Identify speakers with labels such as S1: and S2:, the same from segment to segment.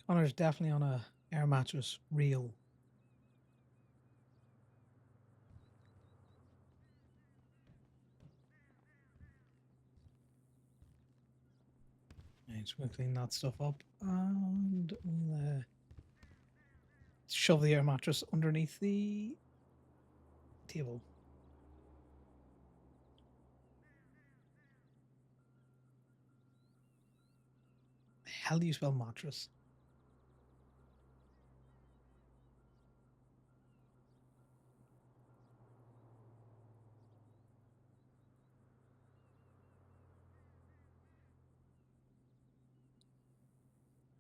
S1: Connor's definitely on a air mattress reel. Right, so we'll clean that stuff up and we'll shove the air mattress underneath the table. How do you spell mattress?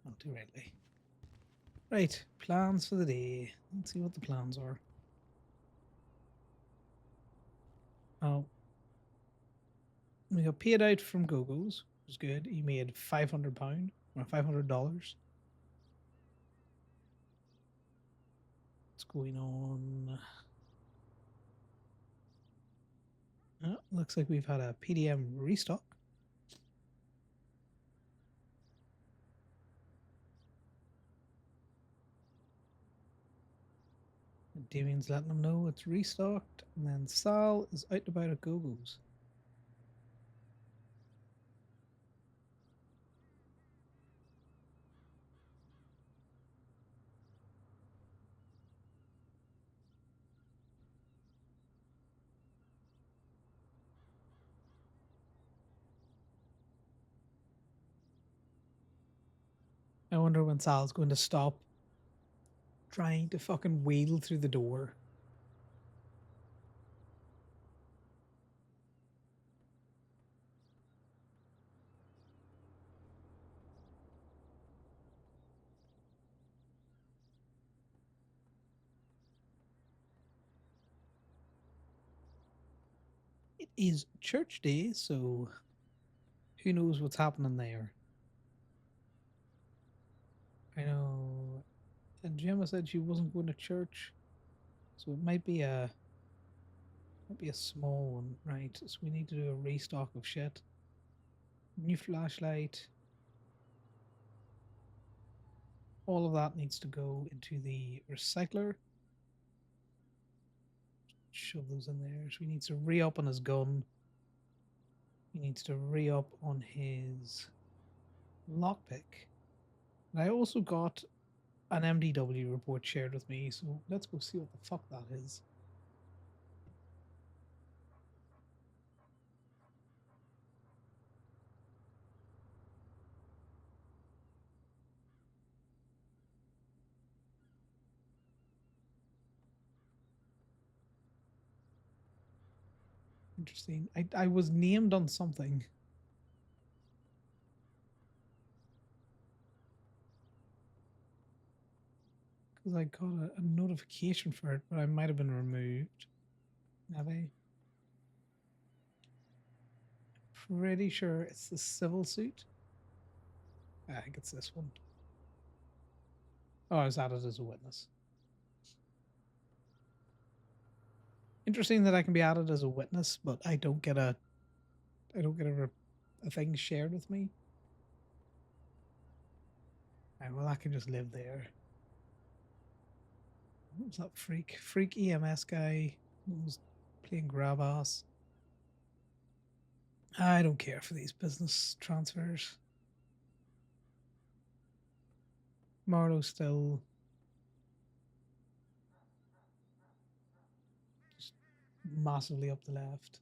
S1: Not too rightly. Right, plans for the day. Let's see what the plans are. Oh, we got paid out from Gogo's. It was good. He made £500 or $500. What's going on? Looks like we've had a PDM restock. Damien's letting them know it's restocked, and then Sal is out and about at Gogo's. I wonder when Sal's going to stop trying to fucking wheel through the door. It is church day, so who knows what's happening there. I know. And Gemma said she wasn't going to church, so it might be a small one, right? So we need to do a restock of shit. New flashlight. All of that needs to go into the recycler. Shove those in there. So he needs to re-up on his gun. He needs to re-up on his lockpick. And I also got an MDW report shared with me, so let's go see what the fuck that is. Interesting. I was named on something. Because I got a notification for it, but I might have been removed. Maybe. Pretty sure it's the civil suit. I think it's this one. Oh, I was added as a witness. Interesting that I can be added as a witness, but I don't get a thing shared with me. Right, well, I can just live there. What was that freak EMS guy who was playing grab ass? I don't care for these business transfers. Marlo's still just massively up the left.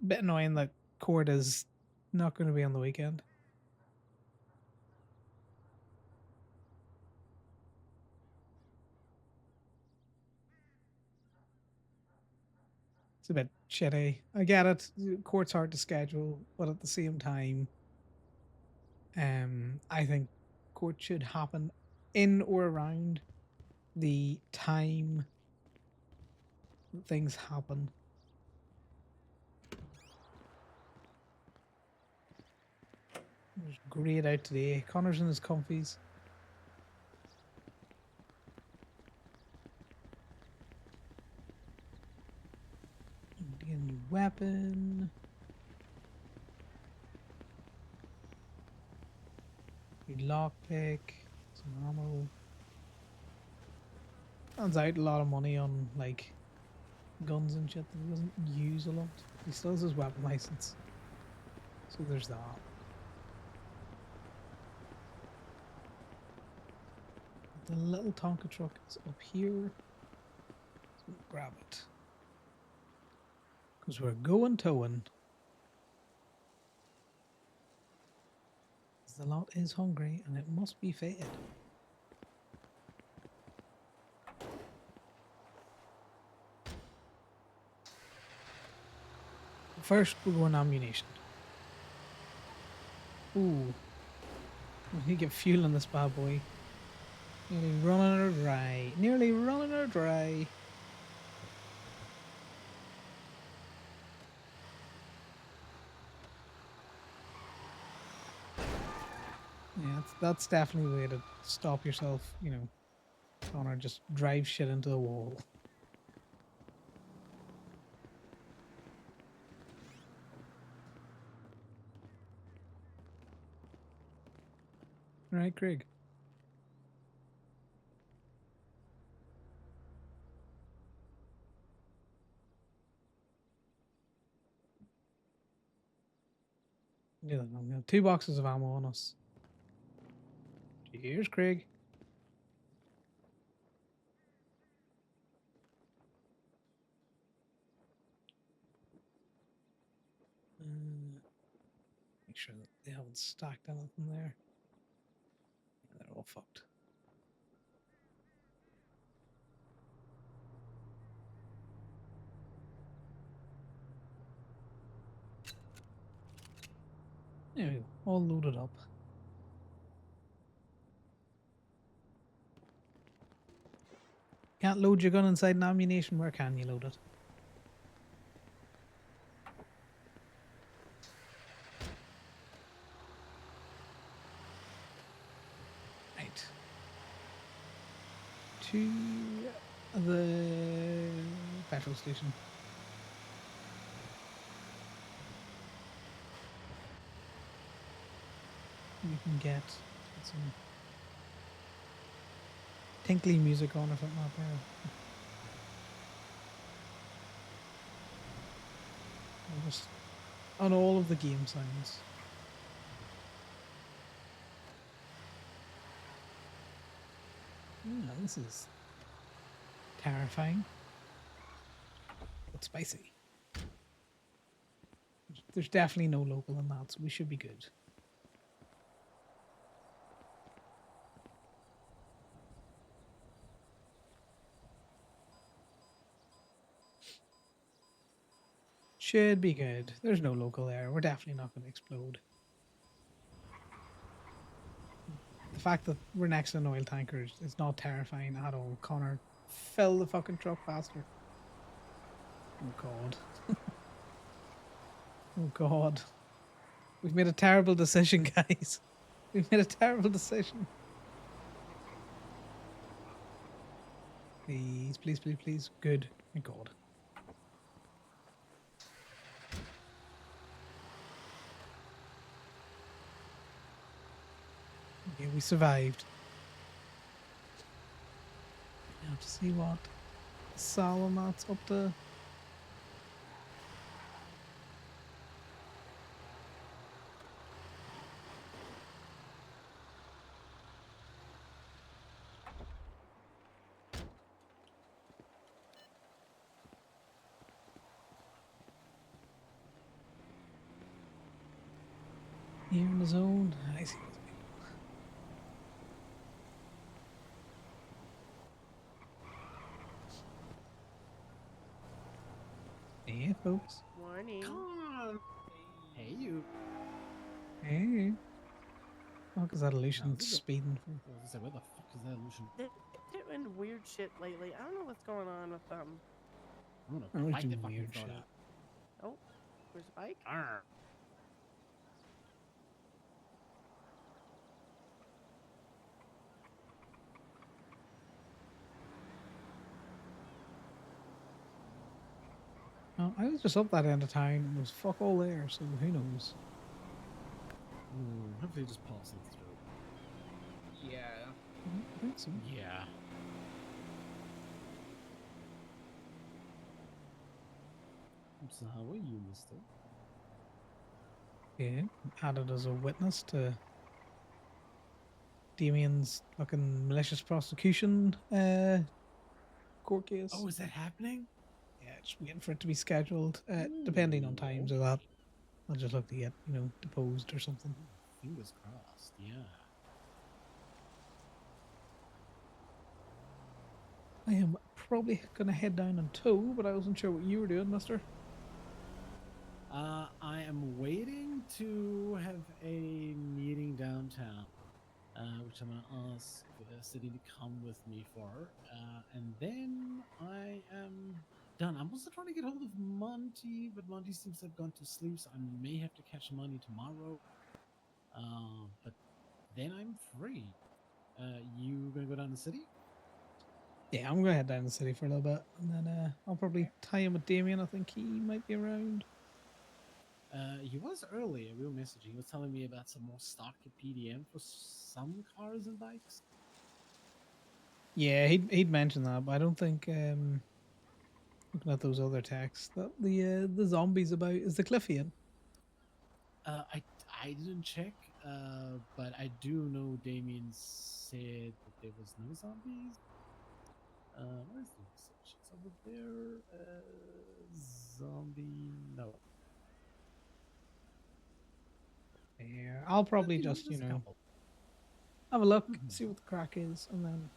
S1: A bit annoying that Court is not going to be on the weekend. It's a bit shitty. I get it. Court's hard to schedule, but at the same time, I think court should happen in or around the time things happen. It was great out today. Connor's in his comfies. Get a new weapon. New lockpick. Some ammo. Turns out a lot of money on like guns and shit that he doesn't use a lot. He still has his weapon license. So there's that. The little Tonka truck is up here. So we'll grab it. Because we're going towing. The lot is hungry and it must be fed. First, we're going ammunition. Ooh. We need to get fuel in this bad boy. Nearly running her dry. Nearly running her dry. Yeah, that's definitely the way to stop yourself, you know, Connor. Just drive shit into the wall. Right, Craig? Yeah, we have 2 boxes of ammo on us. Cheers, Craig. Make sure that they haven't stacked anything there. Yeah, they're all fucked. There we go. All loaded up. Can't load your gun inside an ammunition. Where can you load it? Right. To the petrol station. You can get some tinkly music on if it's not there. Just on all of the game sounds. Yeah, this is terrifying, but spicy. There's definitely no local in that, so we should be good. Should be good. There's no local there. We're definitely not going to explode. The fact that we're next to an oil tanker is not terrifying at all. Connor, fill the fucking truck faster. Oh god. Oh god. We've made a terrible decision, guys. We've made a terrible decision. Please, please, please, please. Good. Thank god. Okay, we survived. I have to see what Salomat's up to. Here in the zone. I see. Yeah, folks.
S2: Morning.
S3: Come on. Hey, you.
S1: Hey. What is that illusion
S3: No, this is
S1: speeding for?
S3: I was gonna say, where the fuck is that illusion?
S2: They're doing weird shit lately. I don't know what's going on with them.
S3: I'm
S1: I
S3: gonna
S1: was
S3: bite the
S1: doing
S3: fucking
S1: weird
S3: throat
S1: shit.
S3: out.
S2: Oh, where's the bike?
S3: Arr.
S1: I was just up that end of town and there was fuck all there, so who knows?
S3: Hopefully just passing through.
S4: Yeah.
S1: I think so.
S3: Yeah. So how are you, mister?
S1: Yeah, added as a witness to Damien's fucking malicious prosecution court case.
S3: Oh, is that happening?
S1: Yeah, just waiting for it to be scheduled. Depending on times of that, I'll just look to get deposed or something.
S3: Fingers crossed, yeah.
S1: I am probably gonna head down and tow, but I wasn't sure what you were doing, Mister.
S3: I am waiting to have a meeting downtown, which I'm going to ask the city to come with me for. And then I am done. I'm also trying to get hold of Monty, but Monty seems to have gone to sleep, so I may have to catch Monty tomorrow. But then I'm free. You going to go down to the city?
S1: Yeah, I'm gonna head down to the city for a little bit, and then I'll probably tie in with Damien. I think he might be around.
S3: He was earlier. We were messaging. He was telling me about some more stock at PDM for some cars and bikes.
S1: Yeah, he'd mentioned that, but I don't think looking at those other texts that the zombies about is the Cliffian.
S3: I didn't check, but I do know Damien said that there was no zombies. Where's the message? It's over there. Zombie. No.
S1: Yeah, I'll probably
S3: Okay,
S1: just
S3: a couple.
S1: have a look,
S3: Mhm.
S1: see what the crack is, and then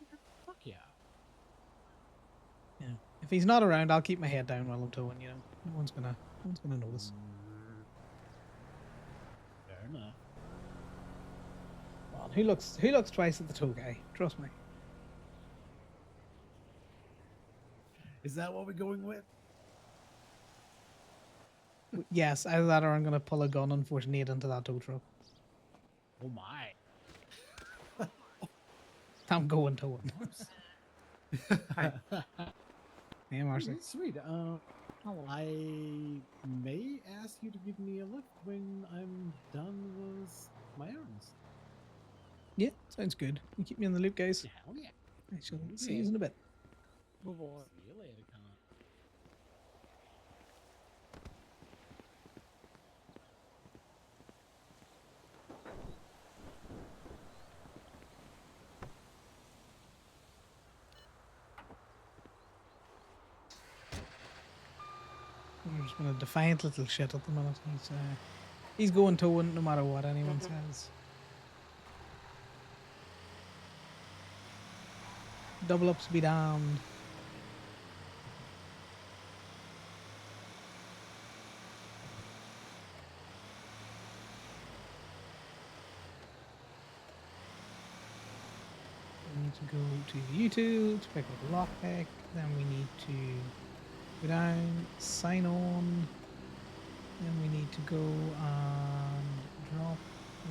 S3: Okay, fuck yeah.
S1: if he's not around, I'll keep my head down while I'm towing. No one's gonna notice.
S3: Fair enough.
S1: Well, who looks twice at the tow guy? Trust me.
S3: Is that what we're going with?
S1: Yes, either that or I'm gonna pull a gun and force Nate into that tow truck.
S3: Oh my.
S1: I'm going towing.
S3: Hi.
S1: Hey, Marcy.
S3: Sweet. I may ask you to give me a lift when I'm done with my errands.
S1: Yeah, sounds good. You keep me in the loop, guys.
S3: Yeah, oh yeah.
S1: I shall see you in a bit.
S2: Move on.
S3: See you later, Con.
S1: I'm just been a defiant little shit at the minute. He's going towing no matter what anyone says. Double ups be damned. We need to go to YouTube to pick up the lockpick. Then we need to go down, sign on. Then we need to go and drop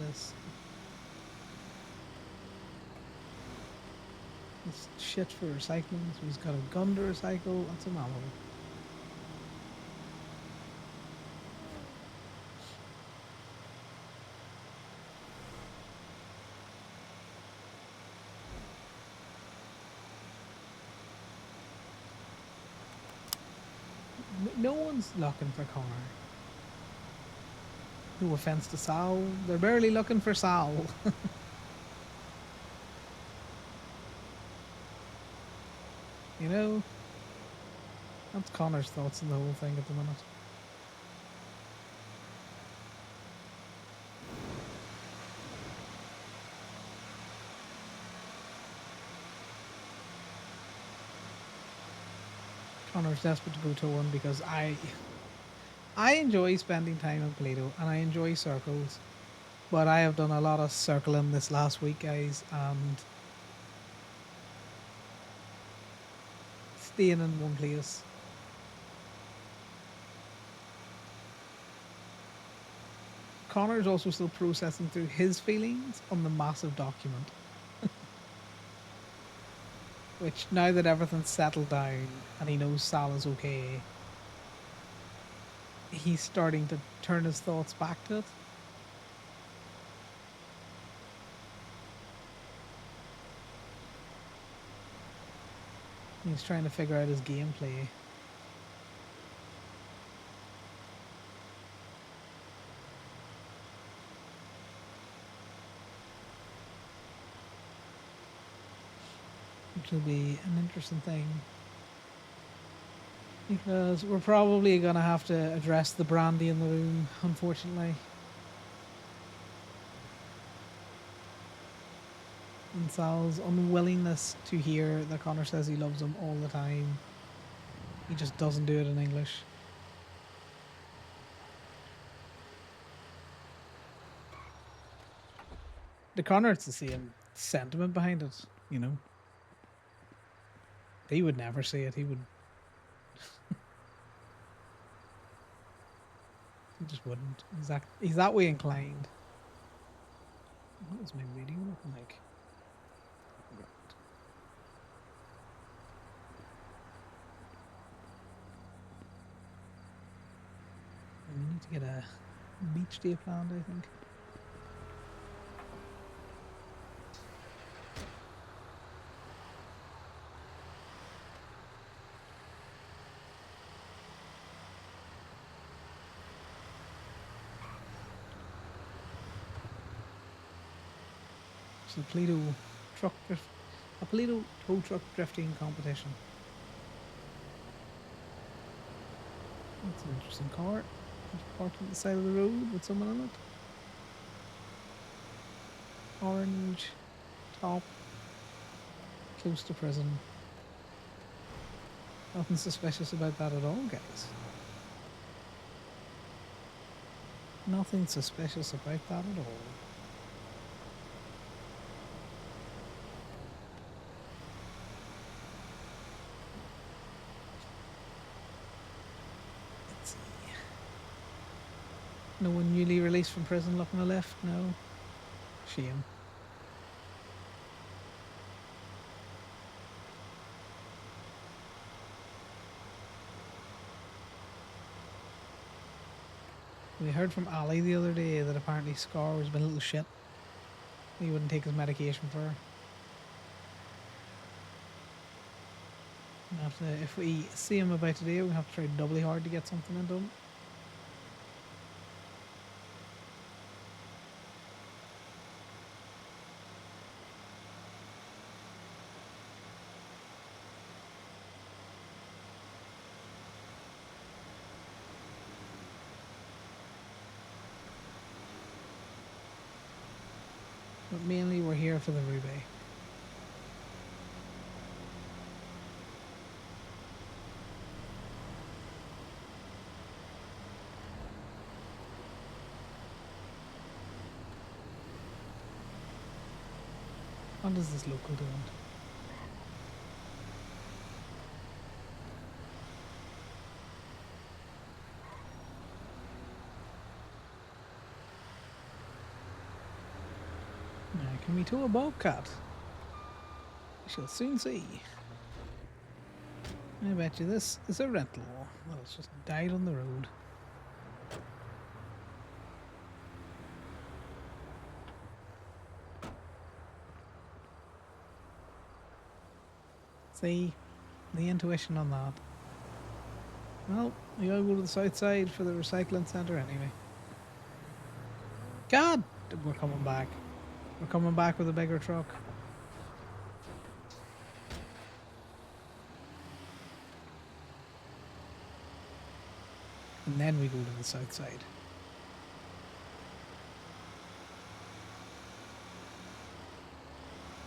S1: this shit for recycling. So he's got a gun to recycle. That's a Malibu. No one's looking for Connor. No offense to Sal. They're barely looking for Sal. You know? That's Connor's thoughts on the whole thing at the minute. Connor's desperate to go to one because I enjoy spending time in Plato and I enjoy circles. But I have done a lot of circling this last week, guys, and staying in one place. Connor's also still processing through his feelings on the massive document. Which, now that everything's settled down and he knows Sal is okay, he's starting to turn his thoughts back to it. He's trying to figure out his gameplay. Which will be an interesting thing. Because we're probably going to have to address the brandy in the room, unfortunately. And Sal's unwillingness to hear that Connor says he loves him all the time. He just doesn't do it in English. To Connor, it's the same sentiment behind it, you know. He would never say it. He would. He just wouldn't. He's that way inclined. What is my reading looking like? We need to get a beach day planned, I think. It's a Toledo tow truck drifting competition. That's an interesting car. It's parked at the side of the road with someone on it. Orange top, close to prison. Nothing suspicious about that at all, guys. Nothing suspicious about that at all. Let's see. No one newly released from prison looking to lift? No. Shame. We heard from Ali the other day that apparently Scar has been a little shit. He wouldn't take his medication for her. If we see him about today, we have to try doubly hard to get something into him. But mainly we're here for the Ruby. What is this local doing? Now, can we tow a bobcat? We shall soon see. I bet you this is a rental. Well, it's just died on the road. See? The intuition on that. Well, we gotta go to the south side for the recycling centre anyway. God! We're coming back. We're coming back with a bigger truck. And then we go to the south side.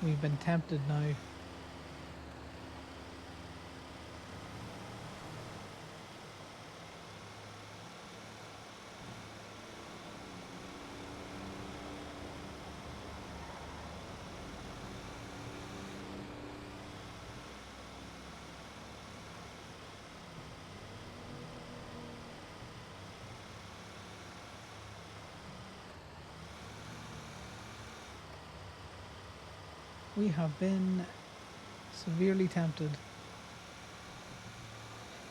S1: We've been tempted now. We have been Severely tempted.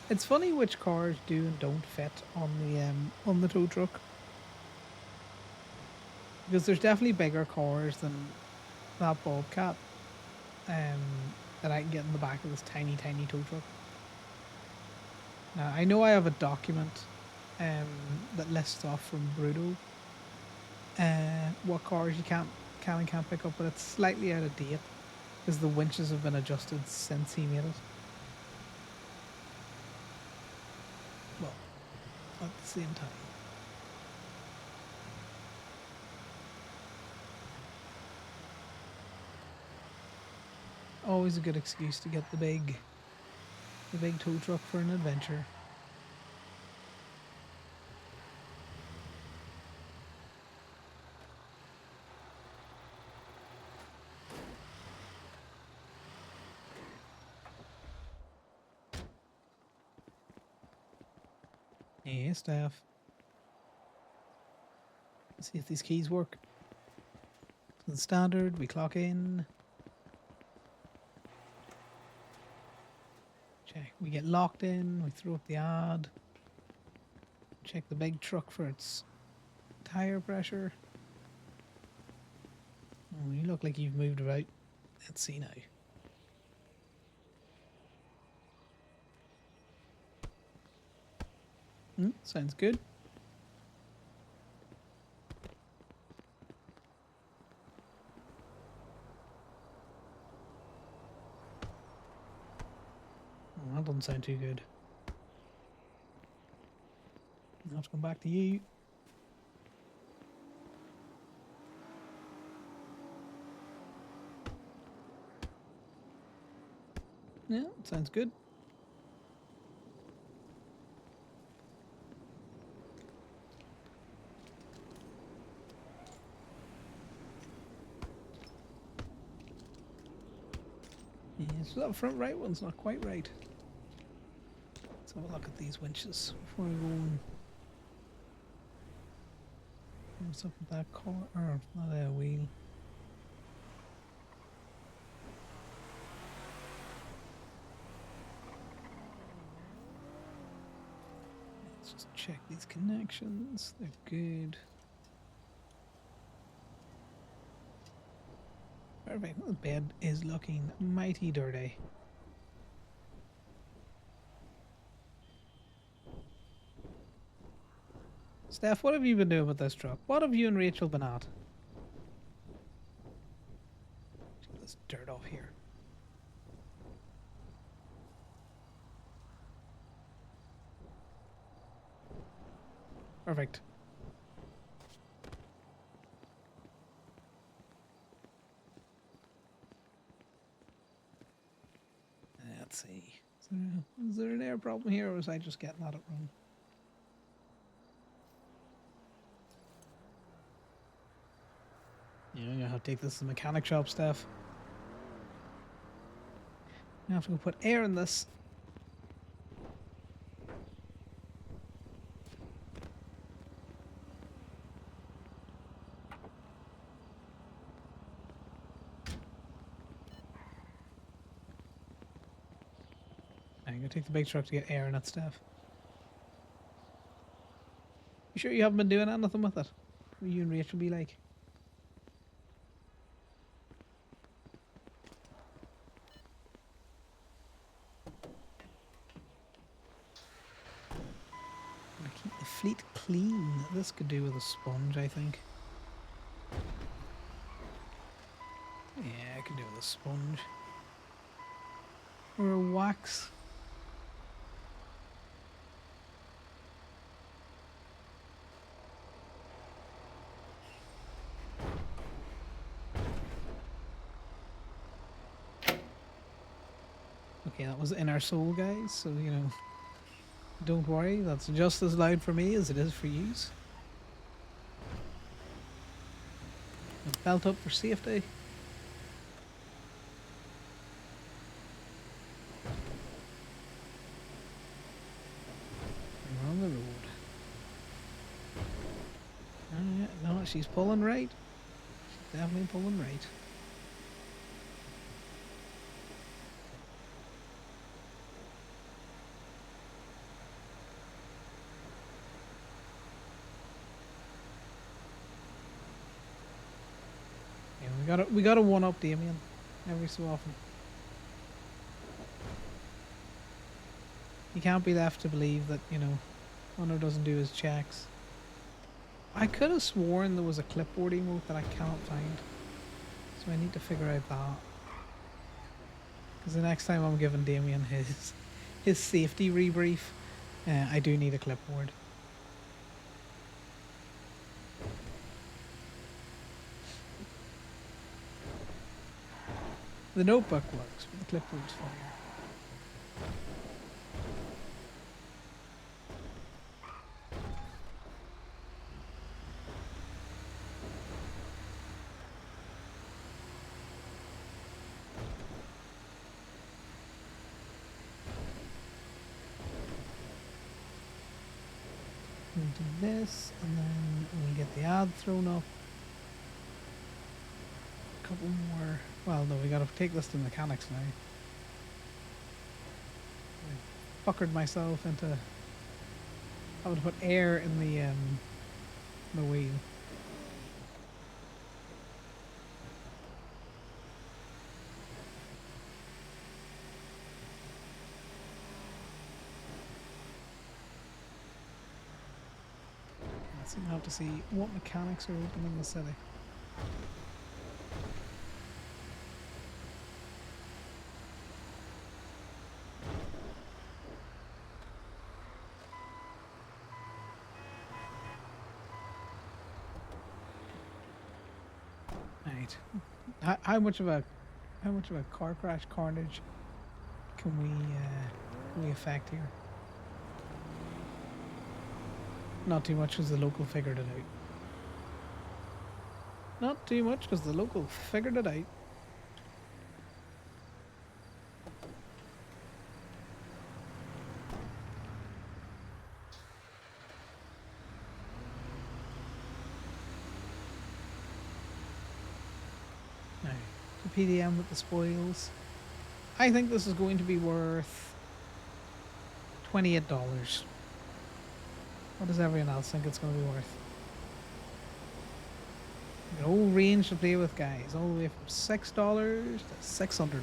S1: It's funny which cars do and don't fit on the tow truck. Because there's definitely bigger cars than that Bobcat um, that I can get in the back of this tiny, tiny tow truck. Now, I know I have a document that lists off from Bruto what cars you can and can't pick up, but it's slightly out of date because the winches have been adjusted since he made it. Well, at the same time. Always a good excuse to get the big tow truck for an adventure. Hey, staff. Let's see if these keys work. So the standard, we clock in. Check. We get locked in, we throw up the ad. Check the big truck for its tire pressure. Oh, you look like you've moved about. Let's see now. Sounds good. Oh, that doesn't sound too good. I'll have to come back to you. Yeah, sounds good. Yeah, so that front right one's not quite right. Let's have a look at these winches before I go on. What's up with that car? Or not a wheel. Let's just check these connections. They're good. Perfect. The bed is looking mighty dirty. Steph, what have you been doing with this truck? What have you and Rachel been at? Get this dirt off here. Perfect. Let's see. Is there an air problem here, or was I just getting at it wrong? Yeah, I'm gonna have to take this to the mechanic shop, Steph. I have to go put air in this. I'm gonna take the big truck to get air in it, Steph. You sure you haven't been doing anything with it? What you and Rachel be like? Gonna keep the fleet clean. This could do with a sponge, I think. Yeah, I can do with a sponge. Or a wax. Okay, that was in our soul, guys, so, you know, don't worry, that's just as loud for me as it is for yous. Belt up for safety. We're on the road. No, she's pulling right. She's definitely pulling right. We gotta one up Damien every so often. He can't be left to believe that, Hunter doesn't do his checks. I could have sworn there was a clipboard emote that I cannot find. So I need to figure out that. Because the next time I'm giving Damien his safety rebrief, I do need a clipboard. The notebook works, but the clipboard's fire. We'll do this, and then we'll get the ad thrown up. A couple more. Well, no, we gotta take this to mechanics now. I fuckered myself into having to put air in the wheel. So we'll have to see what mechanics are open in the city. Right. How much of a car crash carnage can we affect here? Not too much because the local figured it out. Not too much because the local figured it out. Now, the PDM with the spoils. I think this is going to be worth $28. What does everyone else think it's going to be worth? An whole range to play with, guys, all the way from $6 to $600.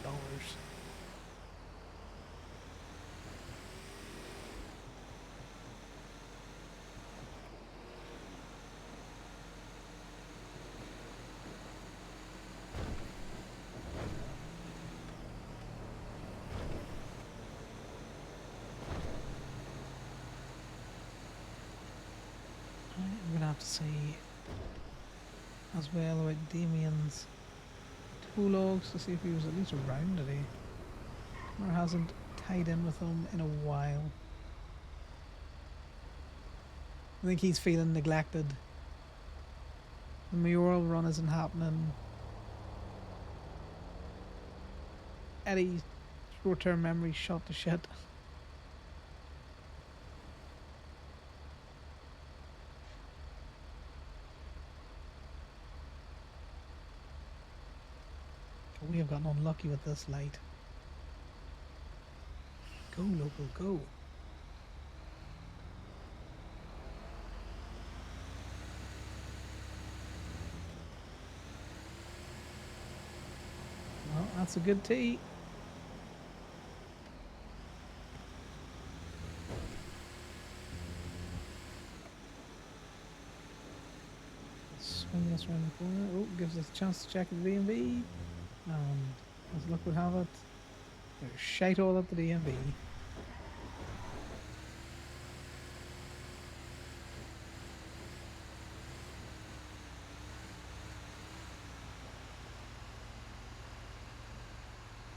S1: I'm gonna have to see as well about Damien's tool logs to see if he was at least around today, or hasn't tied in with them in a while. I think he's feeling neglected. The mayoral run isn't happening. Eddie's short-term memory shot to shit. We have gotten unlucky with this light. Go, local, go. Well, that's a good tee. Swing this around the corner. Oh, gives us a chance to check the DMV. And as luck would have it, there's shite all at the DMV.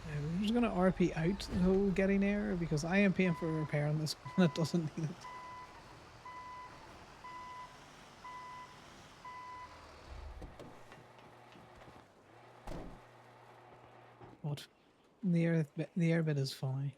S1: We're just gonna RP out the whole getting air because I am paying for a repair on this one and it doesn't need it. But the air bit is fine.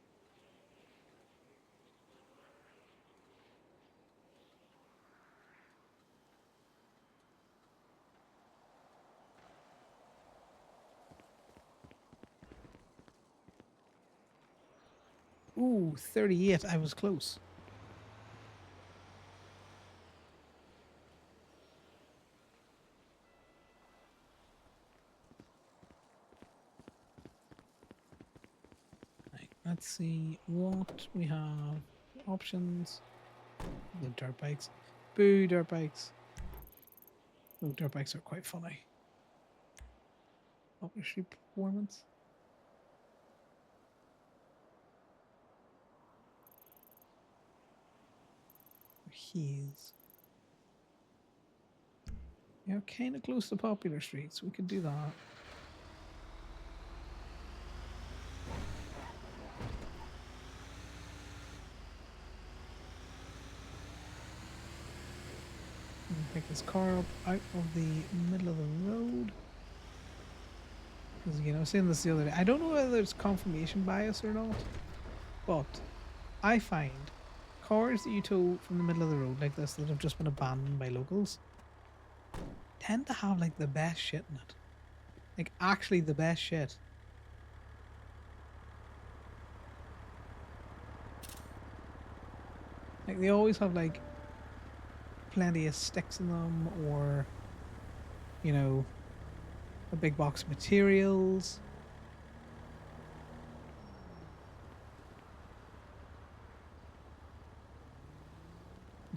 S1: Ooh, 38. I was close. Let's see what we have. Options. The dirt bikes. Boo, dirt bikes. Oh, dirt bikes are quite funny. Publisher performance. He is. Yeah, kind of close to popular streets. We could do that. Pick this car up out of the middle of the road. Because, you know, I was saying this the other day. I don't know whether it's confirmation bias or not, but I find cars that you tow from the middle of the road like this that have just been abandoned by locals tend to have like the best shit in it. Like, actually, the best shit. Like, they always have like plenty of sticks in them, or, you know, a big box of materials.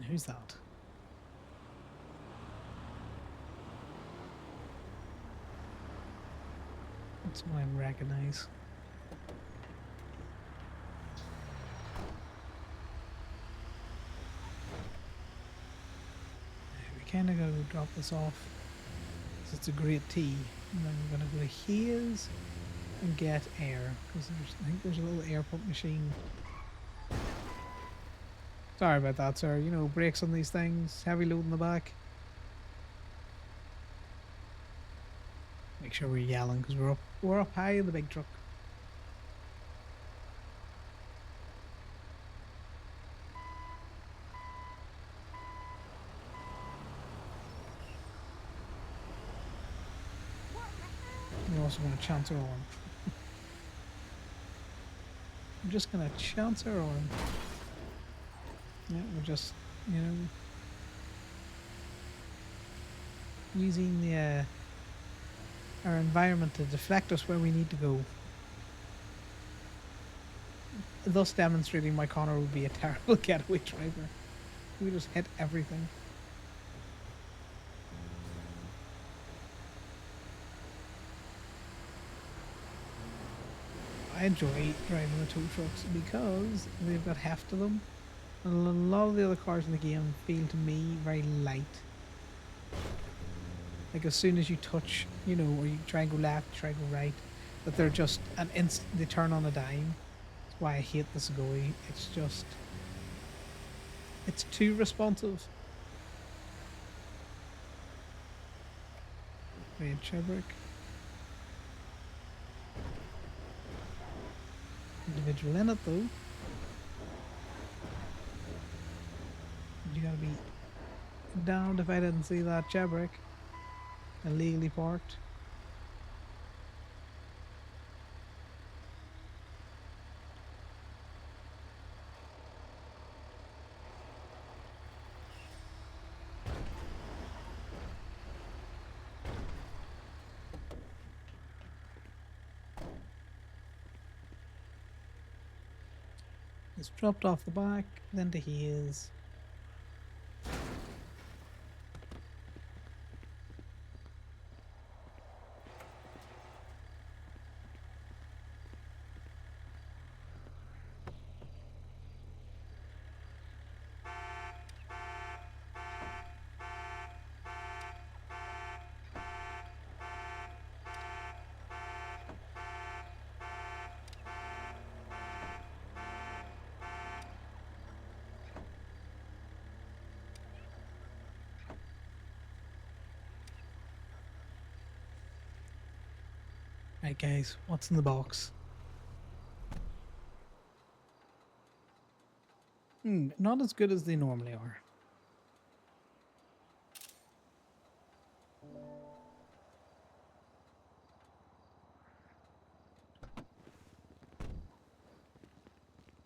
S1: Who's that? That's someone I recognize. We kind of gotta go drop this off. Because it's a great tea. And then we're gonna go to his and get air. Because I think there's a little air pump machine. Sorry about that, sir. You know, brakes on these things, heavy load in the back. Make sure we're yelling because we're up high in the big truck. We're also going to chance our arm. I'm just going to chance our arm. Yeah, we're just, you know, using the our environment to deflect us where we need to go. Thus demonstrating why Connor would be a terrible getaway driver. We just hit everything. I enjoy driving the tow trucks because they've got heft to them. And a lot of the other cars in the game feel to me very light. Like as soon as you touch, you know, or you try and go left, try and go right, that they're just an instant, they turn on a dime. That's why I hate the Sugoi. It's just, it's too responsive. Red Chebrick. Individual in it though. You gotta be damned if I didn't see that Chebrick illegally parked. It's dropped off the back, then to his. Right guys, what's in the box? Not as good as they normally are.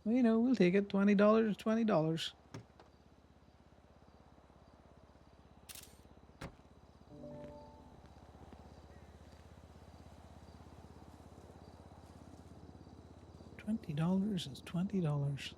S1: Well, you know, we'll take it. $20, $20. $20 is $20.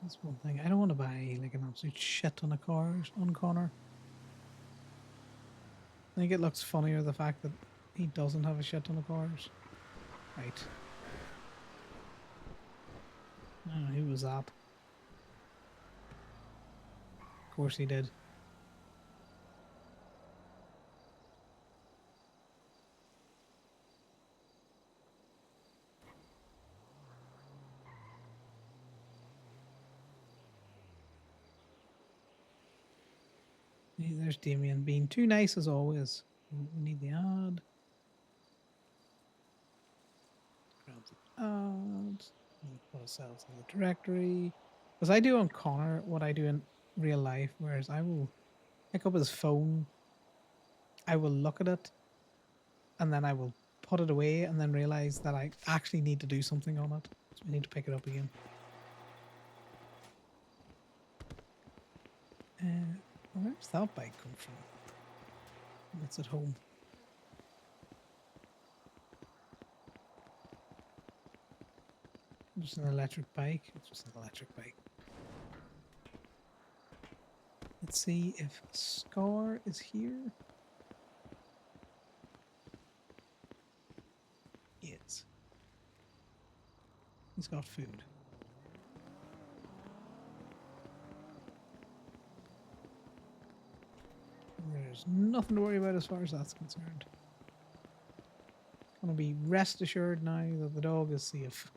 S1: That's one thing. I don't want to buy like an absolute shit ton of cars on Connor. I think it looks funnier the fact that he doesn't have a shit ton of cars. Right. Who was that? Of course he did. Hey, there's Damien being too nice as always. We need the ad. Grab the ad. And put ourselves in the directory. Because I do on Connor what I do in real life, whereas I will pick up his phone, I will look at it, and then I will put it away and then realize that I actually need to do something on it. So I need to pick it up again. Where's that bike come from? It's at home. Just an electric bike. It's just an electric bike. Let's see if Scar is here. He is. He's got food. There's nothing to worry about as far as that's concerned. Gonna be rest assured now that the dog is safe.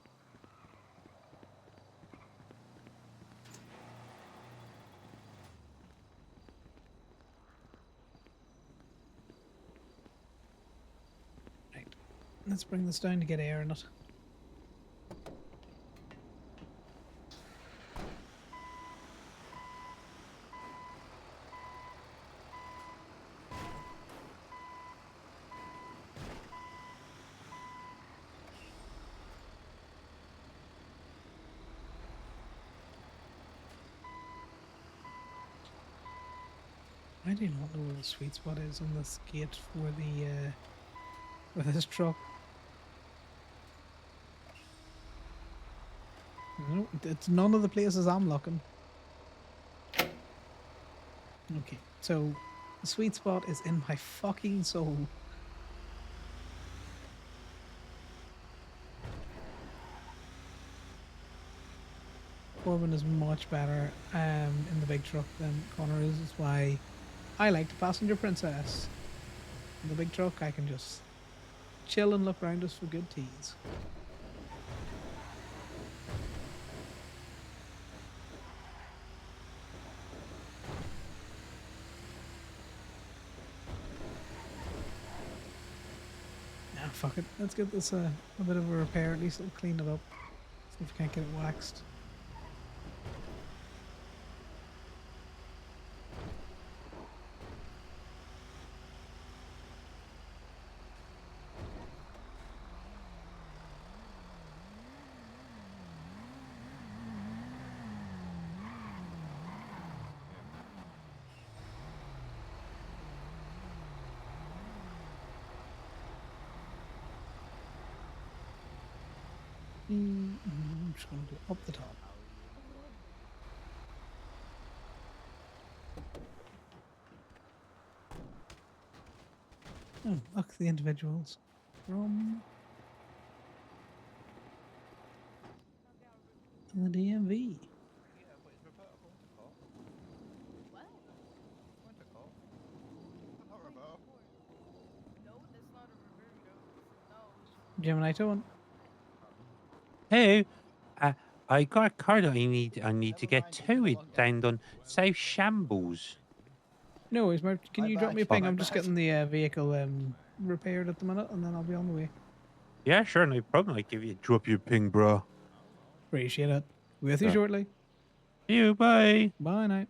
S1: Right. Let's bring this down to get air in it. I do not know where the sweet spot is on this gate for this truck. No, it's none of the places I'm looking. Okay, so the sweet spot is in my fucking soul. Corbin is much better in the big truck than Connor is. That's why I like the passenger princess. In the big truck, I can just chill and look around us for good teas. Nah, fuck it. Let's get this a bit of a repair. At least it'll clean it up. See if we can't get it waxed. I'm just going to do it up the top. Oh, look, the individuals from the DMV. Gemini one.
S4: Hey, I got a car that I need to get to it down on South Shambles.
S1: No worries, Mark. Can you drop me a
S4: back.
S1: ping? I'm just getting the vehicle repaired at the minute, and then I'll be on the way.
S4: Yeah, sure, no problem. I give you drop your ping, bro.
S1: Appreciate it. With you
S4: Sure.
S1: shortly.
S4: You, bye.
S1: Bye now.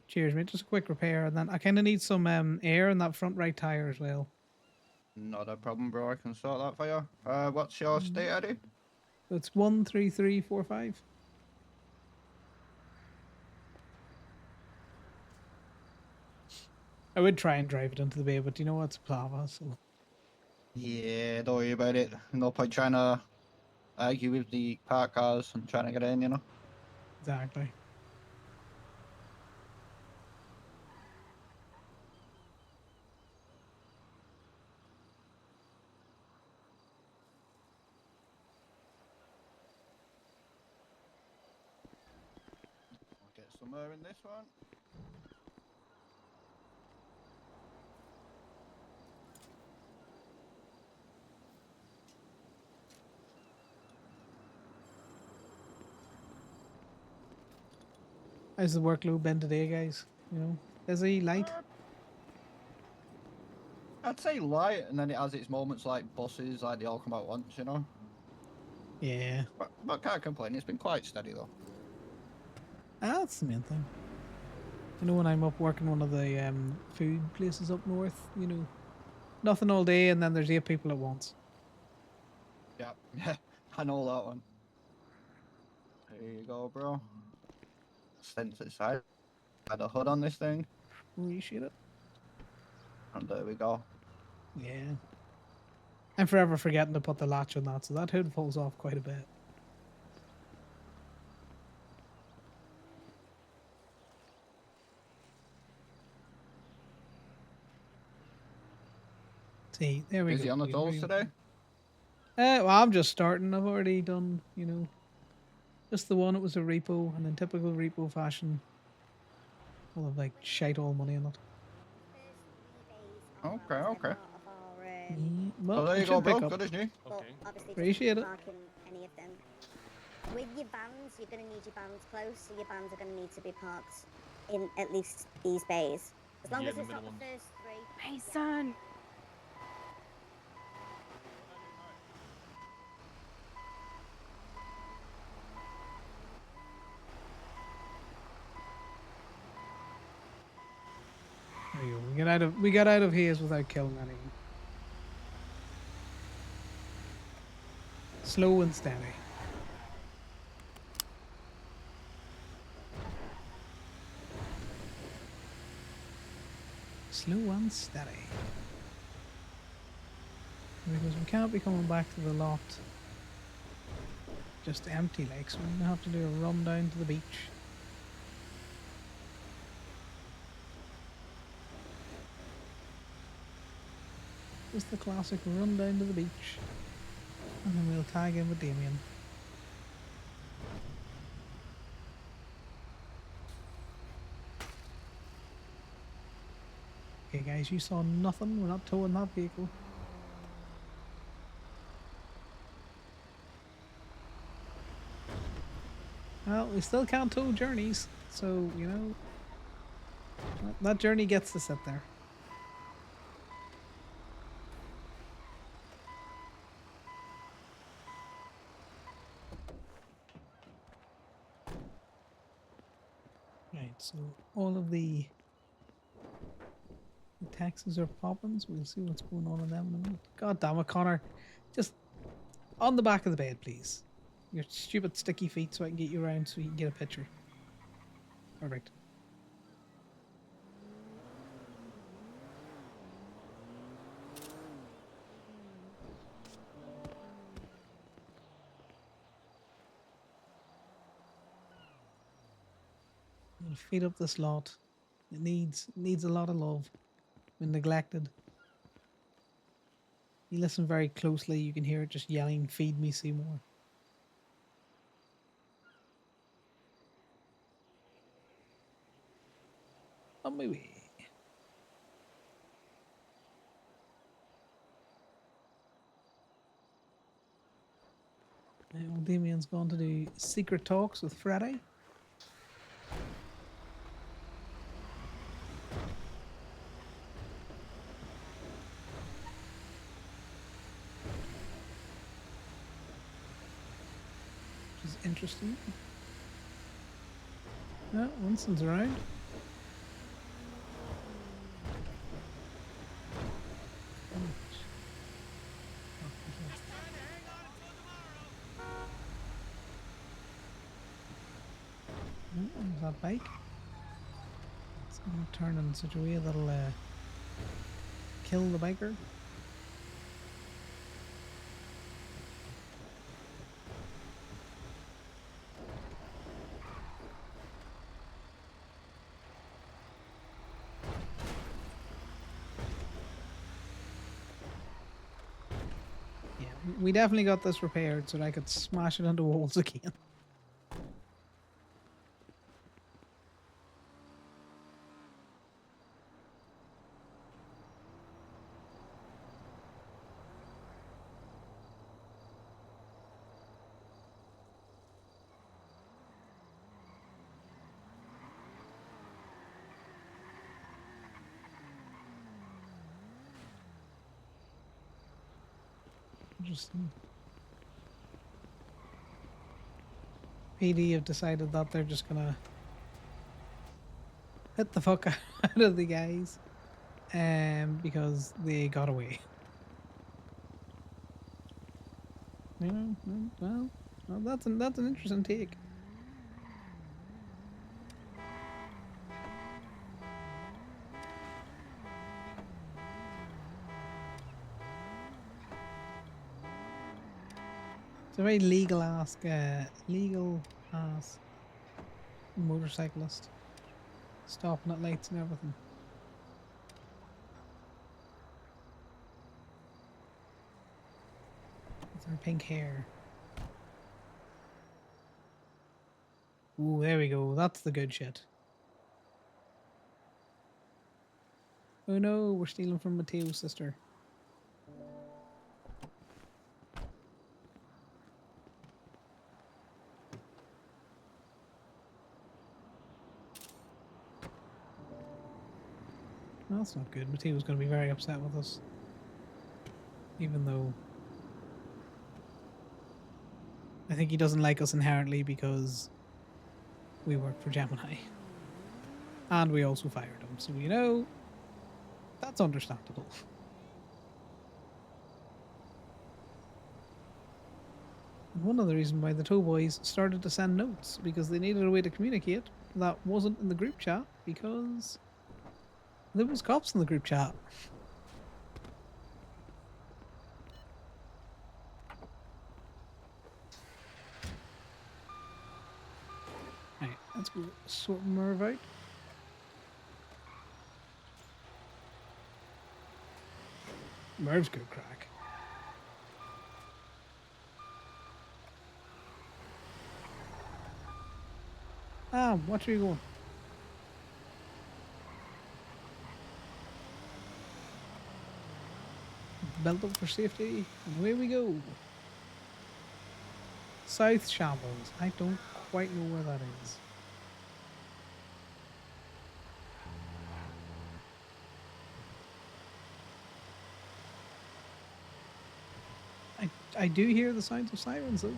S1: Cheers, mate. Just a quick repair, and then I kind of need some air in that front right tire as well.
S5: Not a problem, bro. I can sort that for you. What's your state ID?
S1: So it's 13345. I would try and drive it into the bay, but you know what? It's Plava, so
S5: Yeah, don't worry about it. No point trying to argue with the park cars and trying to get in, you know.
S1: exactly.
S5: I'll get somewhere in this one.
S1: How's the workload been today, guys? You know, busy, light?
S5: I'd say light, and then it has its moments like buses, like they all come out once, you know.
S1: Yeah.
S5: But can't complain. It's been quite steady though.
S1: That's the main thing. You know, when I'm up working one of the food places up north, you know, nothing all day, and then there's 8 people at once.
S5: Yeah, yeah, I know that one. There you go, bro. Sensor side. Had a hood on this thing,
S1: Appreciate it.
S5: and there we go.
S1: Yeah. I'm forever forgetting to put the latch on that, so that hood falls off quite a bit. See, there we
S5: Busy
S1: go.
S5: on the
S1: We
S5: tolls
S1: really-
S5: today?
S1: Well, I'm just starting. I've already done, you know, just the one. It was a repo, and in typical repo fashion, we'll have like shite all money in it.
S5: Okay, okay.
S1: Yeah,
S5: Oh,
S1: well,
S5: there
S1: it
S5: you go,
S1: should pick
S5: bro.
S1: up.
S5: Good as new.
S6: Okay. Obviously,
S1: Appreciate it.
S6: parking any of them. With your vans, you're going to need your vans close, so your vans are going to need to be parked in at least these bays. As long
S7: Yeah,
S6: as
S7: the
S6: it's not
S7: middle
S6: the
S7: ones.
S6: first 3.
S2: Hey, son.
S1: There you go. We got out of here without killing anyone. Slow and steady. Slow and steady. Because we can't be coming back to the lot just empty like, so we're gonna have to do a run down to the beach. Just the classic run down to the beach. And then we'll tag in with Damien. Okay guys, you saw nothing. We're not towing that vehicle. Well, we still can't tow journeys, so, you know, that journey gets to sit there. Right, so all of the taxes are popping, so we'll see what's going on in them in a minute. God damn it, Connor. Just on the back of the bed, please. Your stupid sticky feet so I can get you around so you can get a picture. Perfect. I'm gonna feed up this lot. It needs a lot of love. Been neglected. You listen very closely, you can hear it just yelling, "Feed me, Seymour." On my way. Now Damien's going to do secret talks with Friday. is interesting. No, Winston's around. There's that bike. It's going to turn in such a way that'll kill the biker. Yeah, we definitely got this repaired so that I could smash it into walls again. Interesting. PD have decided that they're just gonna hit the fuck out of the guys, because they got away. You know, well, that's an interesting take. It's a very legal ass motorcyclist, stopping at lights and everything. With her pink hair. Ooh, there we go. That's the good shit. Oh no, we're stealing from Mateo's sister. Well, that's not good. Mateo's going to be very upset with us. Even though I think he doesn't like us inherently because we work for Gemini. And we also fired him. So, you know, that's understandable. And one of the reasons why the Toe Boys started to send notes, because they needed a way to communicate that wasn't in the group chat, because there was cops in the group chat. Right, let's go sort Merv out. Merv's good crack. Ah, watch where you going. Belt up for safety, and away we go. South Shambles. I don't quite know where that is. I do hear the sounds of sirens though.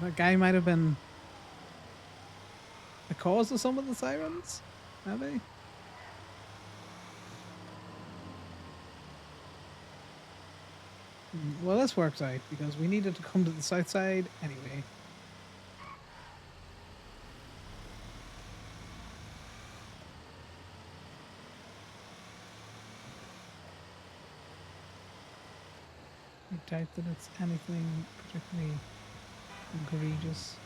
S1: That guy might have been the cause of some of the sirens, maybe. Well, this works out because we needed to come to the south side anyway. I doubt that it's anything particularly egregious.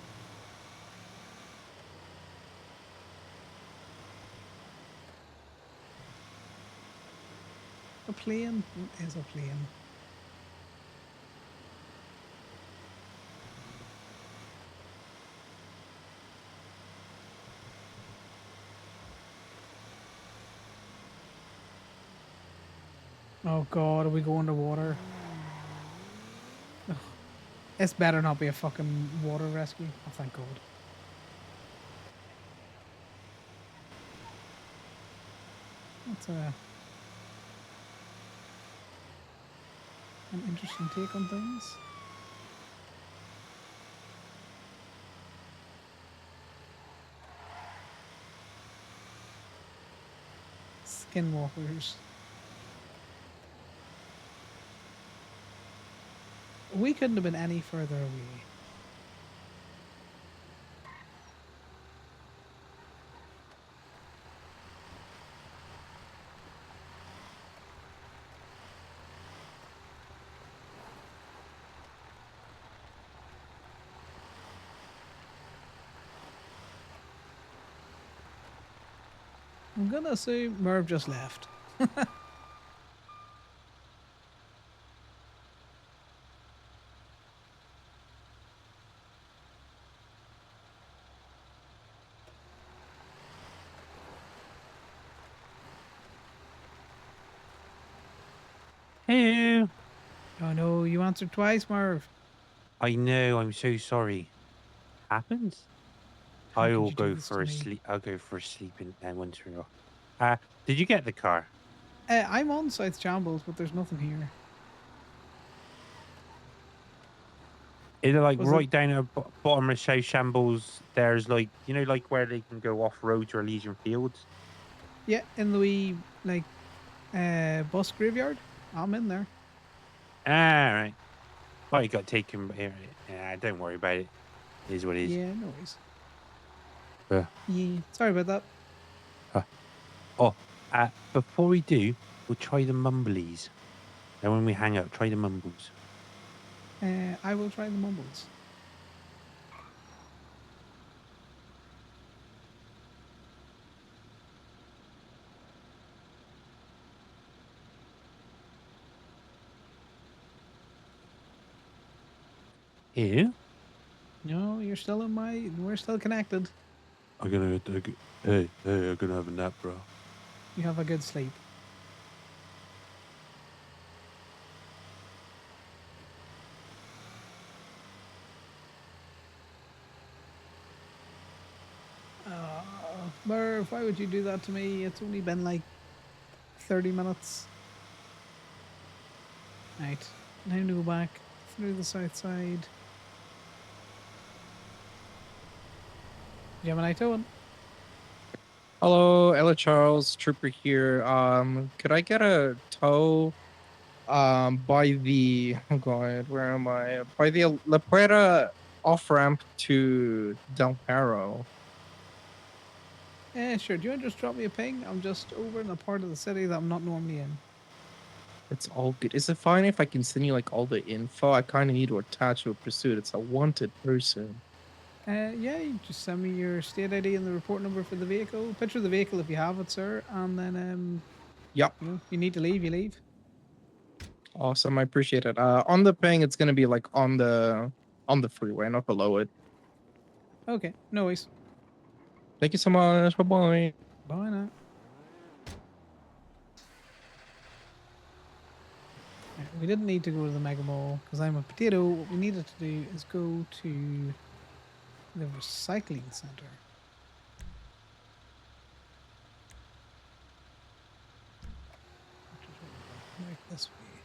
S1: A plane? It is a plane. Oh god, are we going to water? This better not be a fucking water rescue. Oh, thank God. That's an interesting take on things. Skinwalkers. We couldn't have been any further away. I'm gonna assume Merv just left.
S4: Hello.
S1: Oh no, you answered twice, Merv.
S4: I know. I'm so sorry. Happens.
S1: How
S4: I
S1: could
S4: will
S1: you do
S4: go
S1: this
S4: for
S1: to
S4: a
S1: me?
S4: sleep. I'll go for a sleep in once we're off. Did you get the car?
S1: I'm on South Shambles, but there's nothing here.
S4: Is it like
S1: Was it?
S4: right down at the bottom of South Shambles? There's like like where they can go off roads or Elysian Fields.
S1: Yeah, in the wee like bus graveyard. I'm in there.
S4: Ah, right. Oh, you got taken. Don't worry about it. It is what it is.
S1: Yeah, no worries.
S4: Uh,
S1: Yeah, sorry about that.
S4: oh, before we do, we'll try the mumblies. And when we hang up, try the mumbles.
S1: I will try the mumbles.
S4: Ew.
S1: No, you're still in my. We're still connected.
S4: I'm gonna. Hey, I'm gonna have a nap, bro.
S1: You have a good sleep. Merv, why would you do that to me? It's only been like 30 minutes. Right. Now to go back through the south side. Gemini towing.
S7: Hello, Ella Charles, Trooper here. Could I get a tow by the oh god, where am I? By the La Puerta off ramp to Del Perro.
S1: Sure. Do you want to just drop me a ping? I'm just over in a part of the city that I'm not normally in.
S7: It's all good. Is it fine if I can send you like all the info? I kind of need to attach to a pursuit. It's a wanted person.
S1: Yeah, you just send me your state ID and the report number for the vehicle. Picture of the vehicle if you have it, sir. And then,
S7: Yep.
S1: you need to leave, you leave.
S7: Awesome. I appreciate it. On the ping, it's gonna be like on the freeway, not below it.
S1: Okay, no worries.
S7: Thank you so much. Bye bye.
S1: Bye now. Right, we didn't need to go to the Mega Mall because I'm a potato. What we needed to do is go to the recycling center. Which is right this way.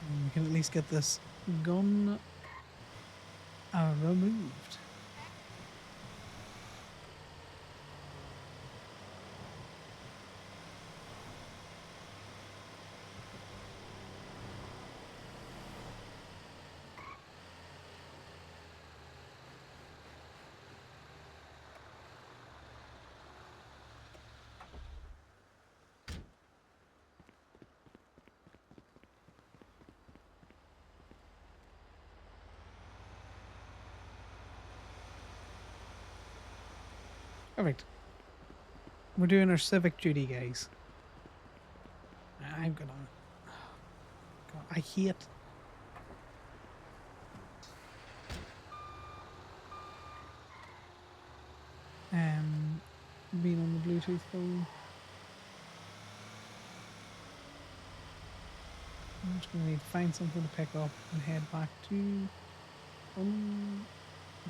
S1: And we can at least get this gun removed. Perfect. We're doing our civic duty, guys. I'm gonna. God, I hate. being on the Bluetooth phone. I'm just gonna need to find something to pick up and head back to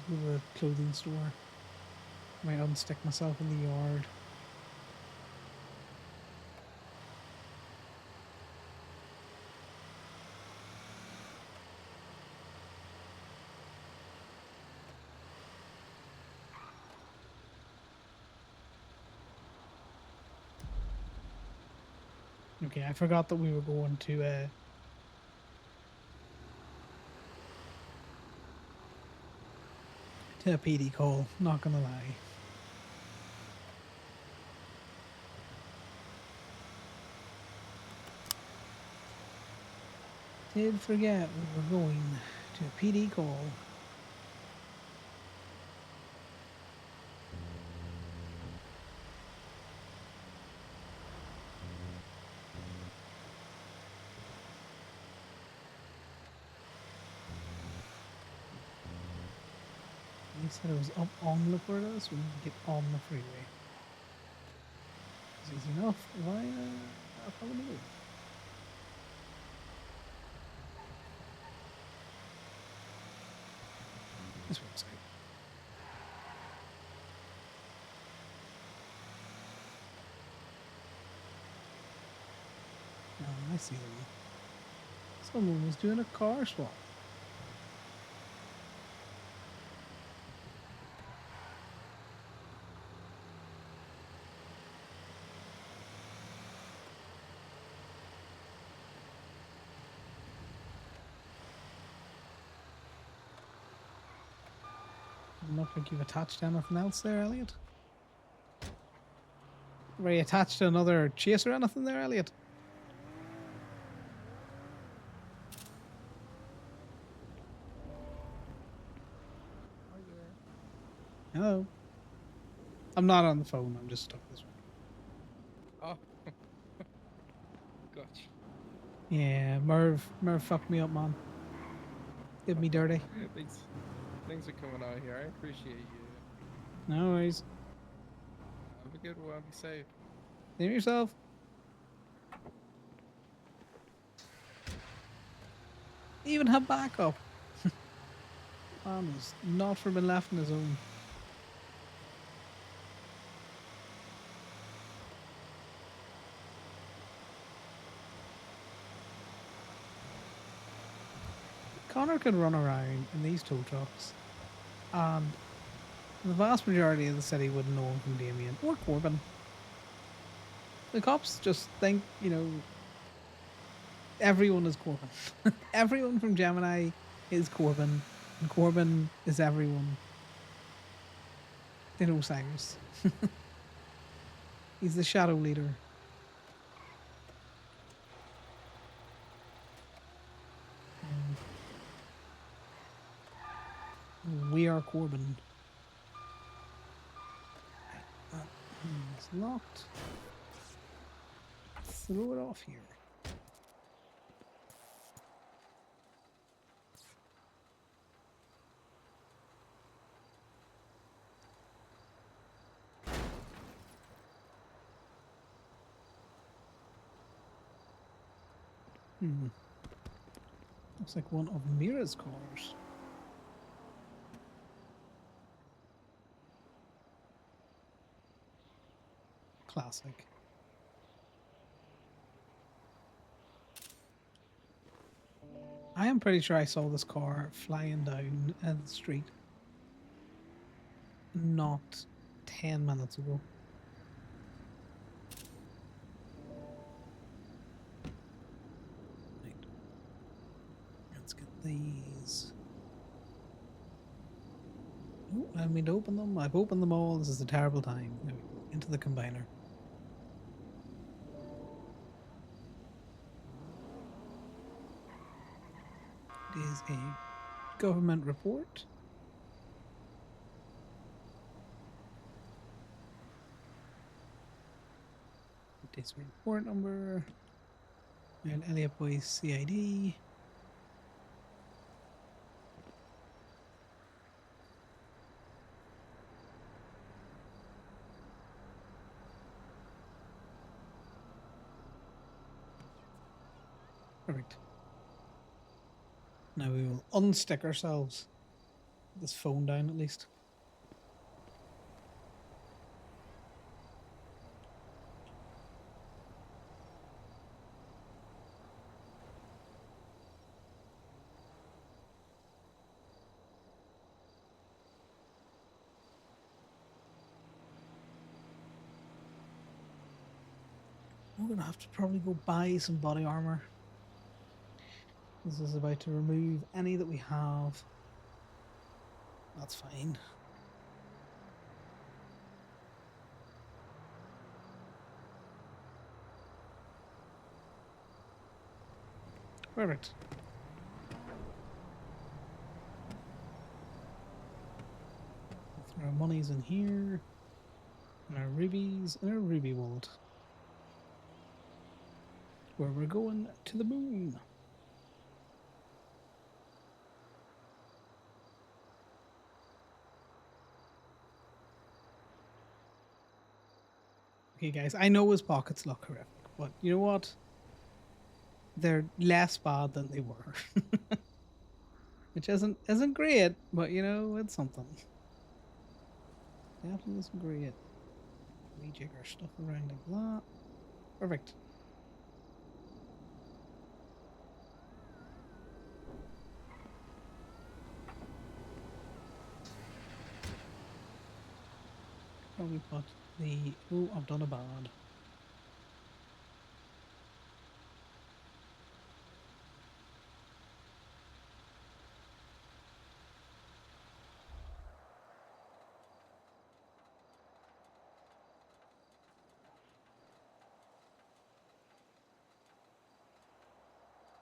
S1: the clothing store. Might unstick myself in the yard. Okay, I forgot that we were going to a PD call, not gonna lie. Did forget we were going to a PD call. He said it was up on the corridor, so we need to get on the freeway. It's easy enough via a probably move. This website. Oh, I see them. Someone was doing a car swap. Doesn't look like you've attached anything else there, Elliot. Were you attached to another chase or anything there, Elliot? Hello. I'm not on the phone. I'm just stuck this way.
S7: Oh. Gotcha.
S1: Yeah, Merv fucked me up, man. Did me dirty.
S7: Thanks for coming out here. I appreciate you.
S1: No worries.
S7: Have a good one. Be safe.
S1: Name yourself. Even have backup. Man was not for been left on his own. Connor could run around in these tow trucks, and the vast majority of the city wouldn't know him from Damien or Corbin. The cops just think, you know, everyone is Corbin. Everyone from Gemini is Corbin, and Corbin is everyone. They know Cyrus. He's the shadow leader. We are Corbin. It's locked. Throw it off here. Looks like one of Mira's cars. Classic. I am pretty sure I saw this car flying down the street not 10 minutes ago. Right. Let's get these. Oh, I didn't mean to open them. I've opened them all. This is a terrible time. There we go. Into the combiner. It is a government report. It is a report number. And Elliot Boy's CID. Perfect. Now we will unstick ourselves. Put this phone down at least. We're gonna have to probably go buy some body armor. This is about to remove any that we have. That's fine. Perfect. Throw our monies in here. And our rubies and our ruby wallet. Where we're going to the moon. Okay, guys, I know his pockets look horrific, but you know what? They're less bad than they were. Which isn't great, but you know, it's something. Definitely isn't great. Rejig our stuff around like that. Perfect. Probably put the oh, I've done a bad.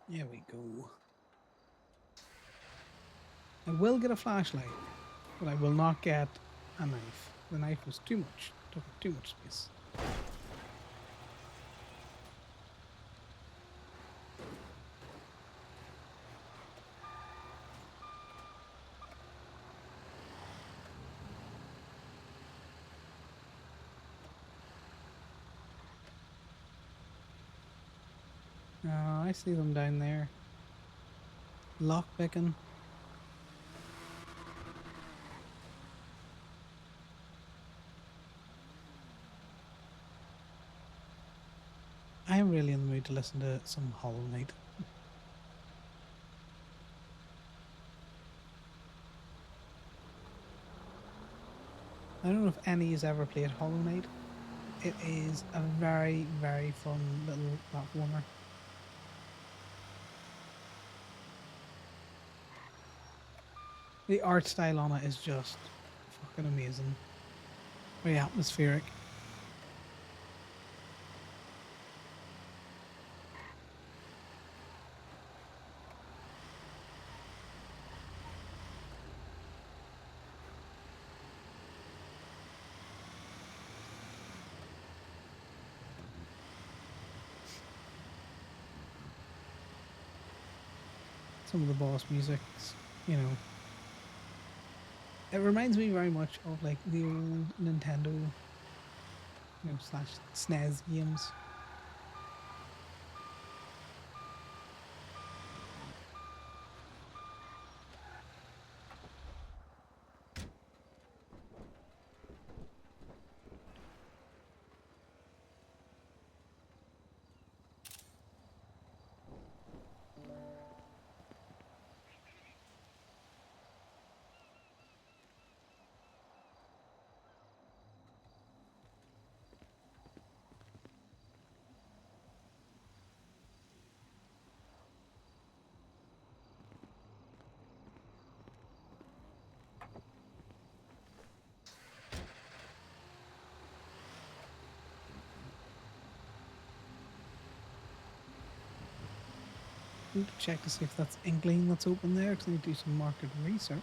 S1: There we go. I will get a flashlight, but I will not get a knife. The knife was too much. Took up too much space. Oh, I see them down there. Lock picking. I am really in the mood to listen to some Hollow Knight. I don't know if any has ever played Hollow Knight. It is a very, very fun little platformer. The art style on it is just fucking amazing. Very atmospheric. Some of the boss musics, you know. It reminds me very much of like the old Nintendo, you know, slash SNES games. Need to check to see if that's Inkling that's open there, because I need to do some market research.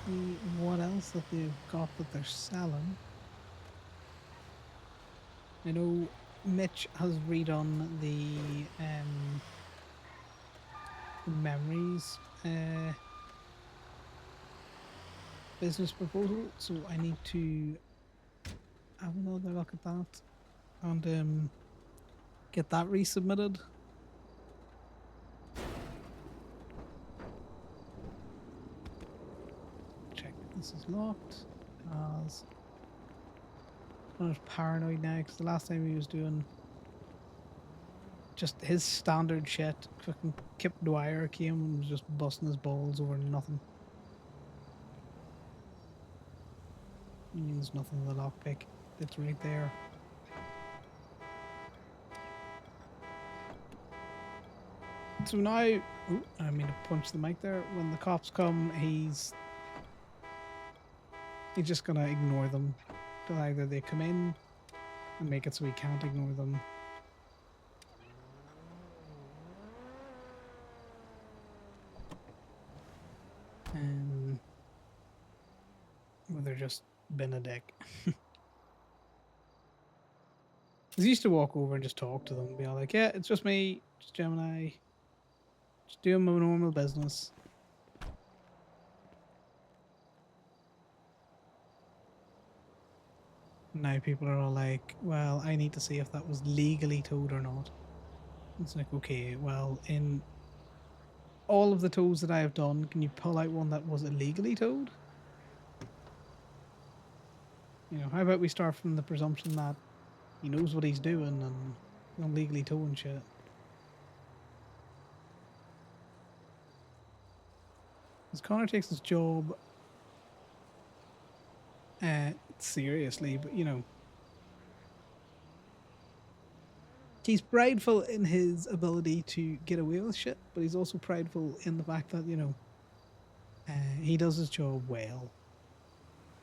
S1: see what else that they've got that they're selling. I know Mitch has redone the memories business proposal, so I need to have another look at that and get that resubmitted. Check if this is locked. As I'm not paranoid now because the last time he was doing just his standard shit. Fucking Kip Dwyer came and was just busting his balls over nothing. Means nothing to the lockpick. It's right there. So now, ooh, I mean to punch the mic there. When the cops come, he's just gonna ignore them till either they come in and make it so he can't ignore them. Or they're just been a dick. I used to walk over and just talk to them and be all like, yeah, it's just me, just Gemini, just doing my normal business. Now people are all like, well, I need to see if that was legally towed or not. It's like, okay, well, in all of the tows that I have done, can you pull out one that was illegally towed? You know, how about we start from the presumption that he knows what he's doing and not legally towing shit. Because Connor takes his job seriously, but you know, he's prideful in his ability to get away with shit, but he's also prideful in the fact that, you know, he does his job well.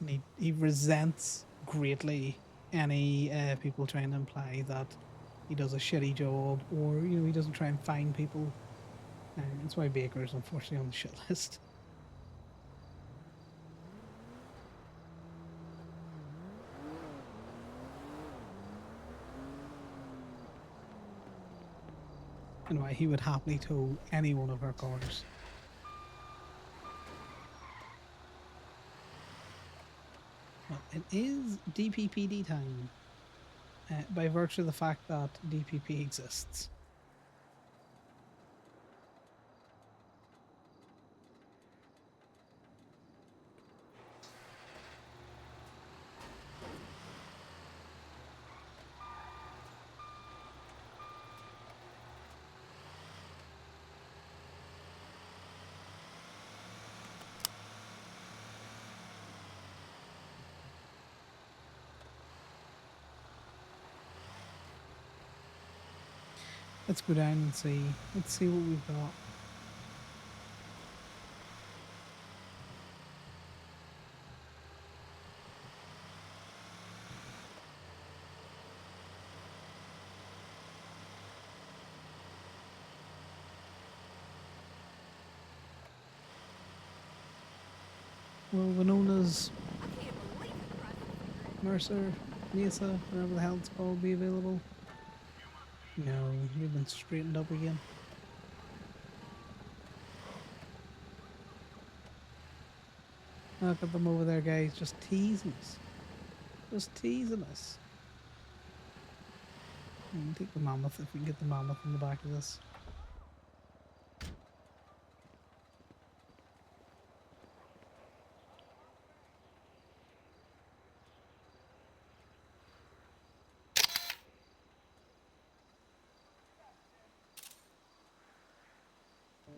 S1: And he resents greatly any people trying to imply that he does a shitty job or, you know, he doesn't try and find people. That's why Baker is unfortunately on the shit list. And why he would happily tow any one of our cars. Well, it is DPPD time by virtue of the fact that DPP exists. Let's go down and see. Let's see what we've got. Well, Winona's Mercer, Mesa, whatever the hell it's called, be available. No, you've been straightened up again. Look at them over there, guys, just teasing us. Just teasing us. Take the mammoth if we can get the mammoth in the back of this.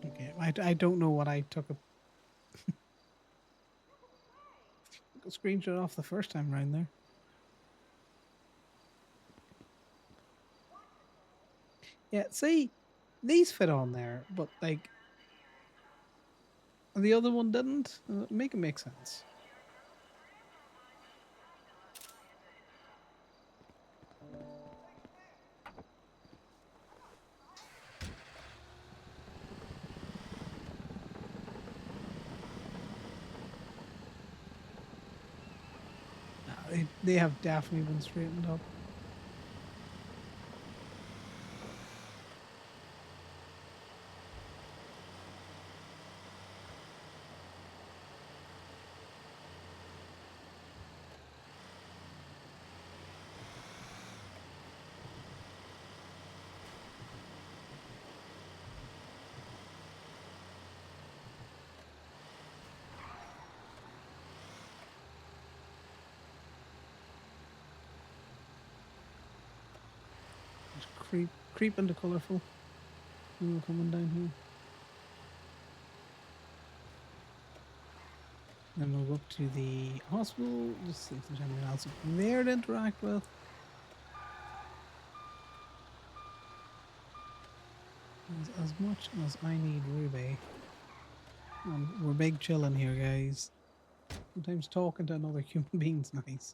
S1: Okay, I don't know what I took a screenshot off the first time round there. Yeah, see, these fit on there, but like the other one didn't. Make it make sense. they have definitely been straightened up. Just creep into colourful. We're coming down here. Then we'll go up to the hospital, just see if there's anyone else up there to interact with. As much as I need Ruby. We're big chilling here, guys. Sometimes talking to another human being's nice.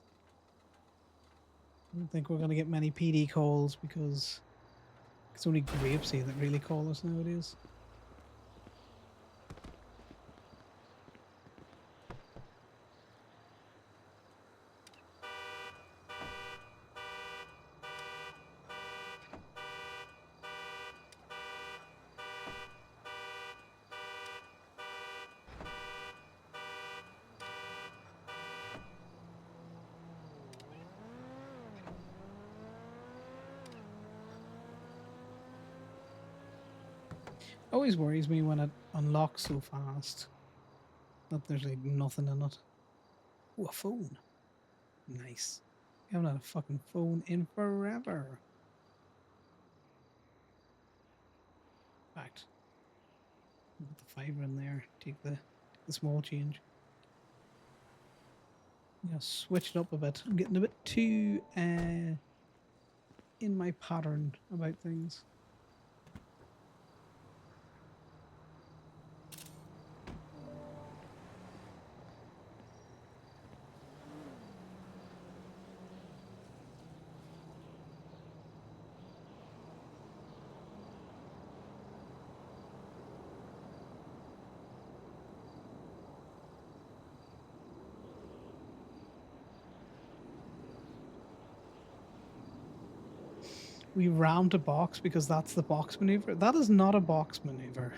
S1: I don't think we're going to get many PD calls because it's only Grapesy that really call us nowadays. Always worries me when it unlocks so fast that there's like nothing in it. Oh, a phone. Nice. I haven't had a fucking phone in forever. In fact, put the fiver in there. Take the small change. Yeah, switch it up a bit. I'm getting a bit too in my pattern about things. We rammed a box because that's the box maneuver. That is not a box maneuver.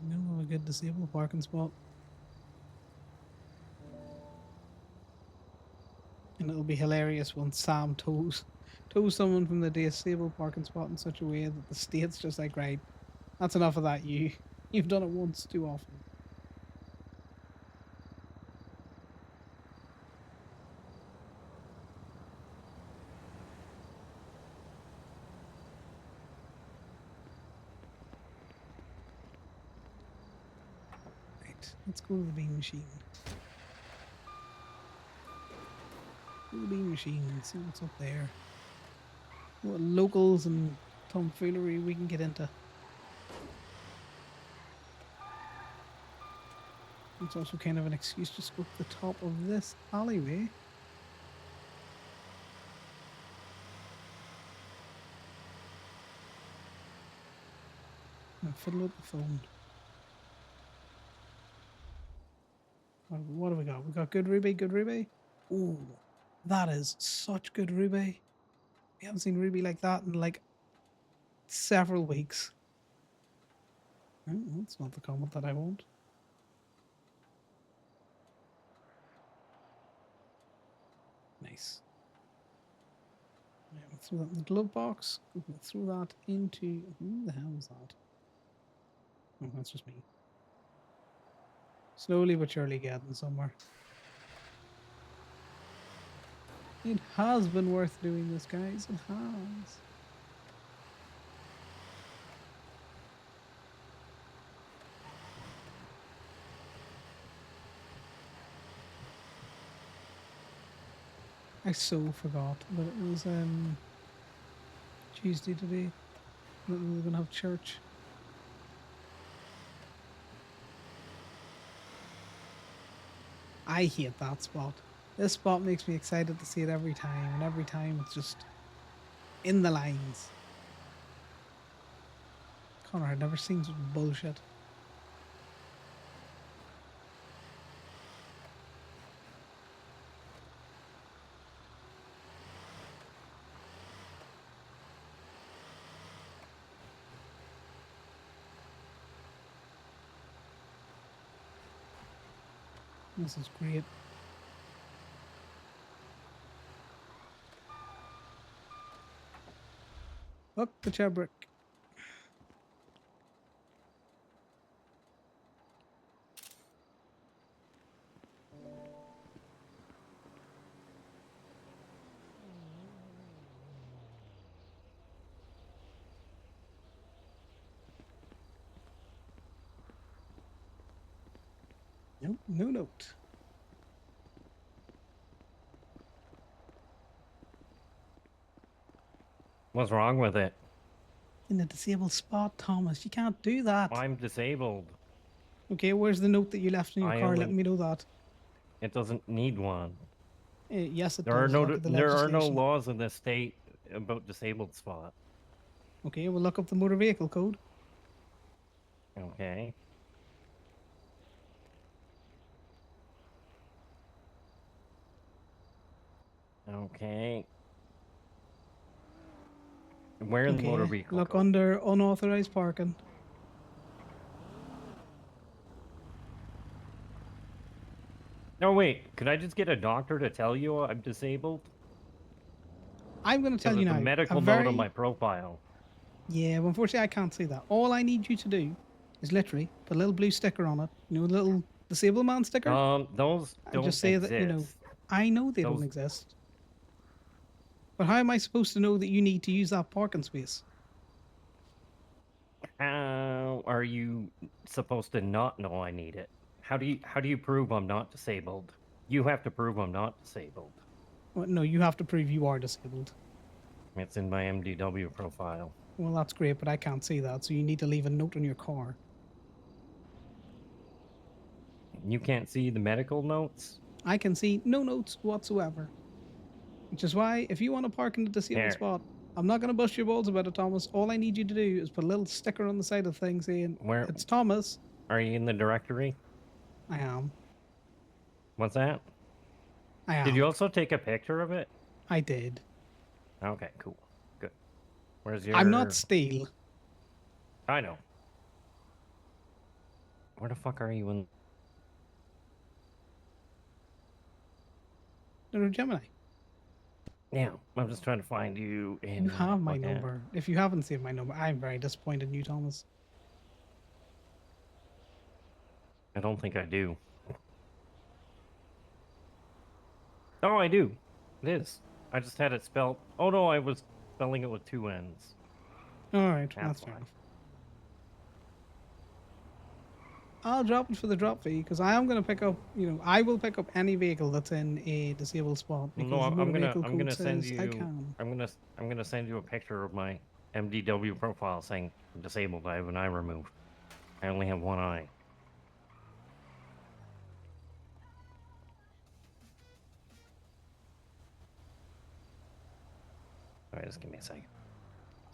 S1: No, a good disabled parking spot. And it'll be hilarious when Sam tows someone from the disabled parking spot in such a way that the state's just like, right, that's enough of that. You've done it once too often. Right, let's go to the bean machine. Go to the bean machine and see what's up there. What locals and tomfoolery we can get into. It's also kind of an excuse to scope the top of this alleyway. And fiddle with the phone. What have we got? We got good Ruby, good Ruby. Ooh, that is such good Ruby. We haven't seen Ruby like that in like several weeks. Oh, that's not the comment that I want. Nice. Yeah, we'll throw that in the glove box. We'll throw that into... Who the hell is that? Oh, that's just me. Slowly but surely getting somewhere. It has been worth doing this, guys. It has. I so forgot that it was Tuesday today. That we were gonna have church. I hate that spot. This spot makes me excited to see it every time, and every time it's just in the lines. Connor, I've never seen such bullshit. This is great. Look, the Chebrick. Nope, no note.
S8: What's wrong with it?
S1: In the disabled spot, Thomas. You can't do that.
S8: I'm disabled.
S1: Okay, where's the note that you left in your
S8: I
S1: car?
S8: only-
S1: Let me know that.
S8: It doesn't need one.
S1: Yes, it
S8: There are
S1: does. Look at the
S8: there are no
S1: legislation.
S8: laws in this state about disabled spot.
S1: Okay, we'll look up the motor vehicle code.
S8: Okay. Okay. Where in the motor
S1: Okay,
S8: vehicle?
S1: look
S8: code?
S1: under unauthorized parking.
S8: No, wait. Could I just get a doctor to tell you I'm disabled?
S1: I'm going to tell
S8: Because
S1: you
S8: it's
S1: now.
S8: a medical note
S1: very...
S8: on my profile.
S1: Yeah, well, unfortunately, I can't see that. All I need you to do is literally put a little blue sticker on it. You know, a little disabled man sticker.
S8: Those
S1: And
S8: don't
S1: just say
S8: exist.
S1: that, you know, I know they
S8: Those-
S1: don't exist. But how am I supposed to know that you need to use that parking space?
S8: How are you supposed to not know I need it? How do you prove I'm not disabled? You have to prove I'm not disabled.
S1: Well, no, you have to prove you are disabled.
S8: It's in my MDW profile.
S1: Well, that's great, but I can't see that, so you need to leave a note on your car.
S8: You can't see the medical notes?
S1: I can see no notes whatsoever. Which is why, if you want to park in the disabled
S8: Here.
S1: spot, I'm not going to bust your balls about it, Thomas. All I need you to do is put a little sticker on the side of the thing saying,
S8: Where
S1: it's Thomas.
S8: are you in the directory?
S1: I am.
S8: What's that?
S1: I am.
S8: Did you also take a picture of it?
S1: I did.
S8: Okay, cool. Good. Where's your...
S1: I'm not Steel.
S8: I know. Where the fuck are you in...
S1: You're a Gemini.
S8: Yeah, I'm just trying to find you in...
S1: You have my
S8: fucking-
S1: number. If you haven't saved my number, I'm very disappointed in you, Thomas.
S8: I don't think I do. Oh, I do. It is. I just had it spelled... Oh no, I was spelling it with 2 N's.
S1: Alright,
S8: That's
S1: that's fair
S8: why.
S1: enough. I'll drop it for the drop fee because I am going to pick up, you know, I will pick up any vehicle that's in a disabled spot. Because
S8: No,
S1: the
S8: I'm
S1: motor
S8: gonna
S1: vehicle code
S8: send
S1: says
S8: you...
S1: I can.
S8: I'm gonna send you a picture of my MDW profile saying I'm disabled. I have an eye removed. I only have one eye. Alright, just give me a second.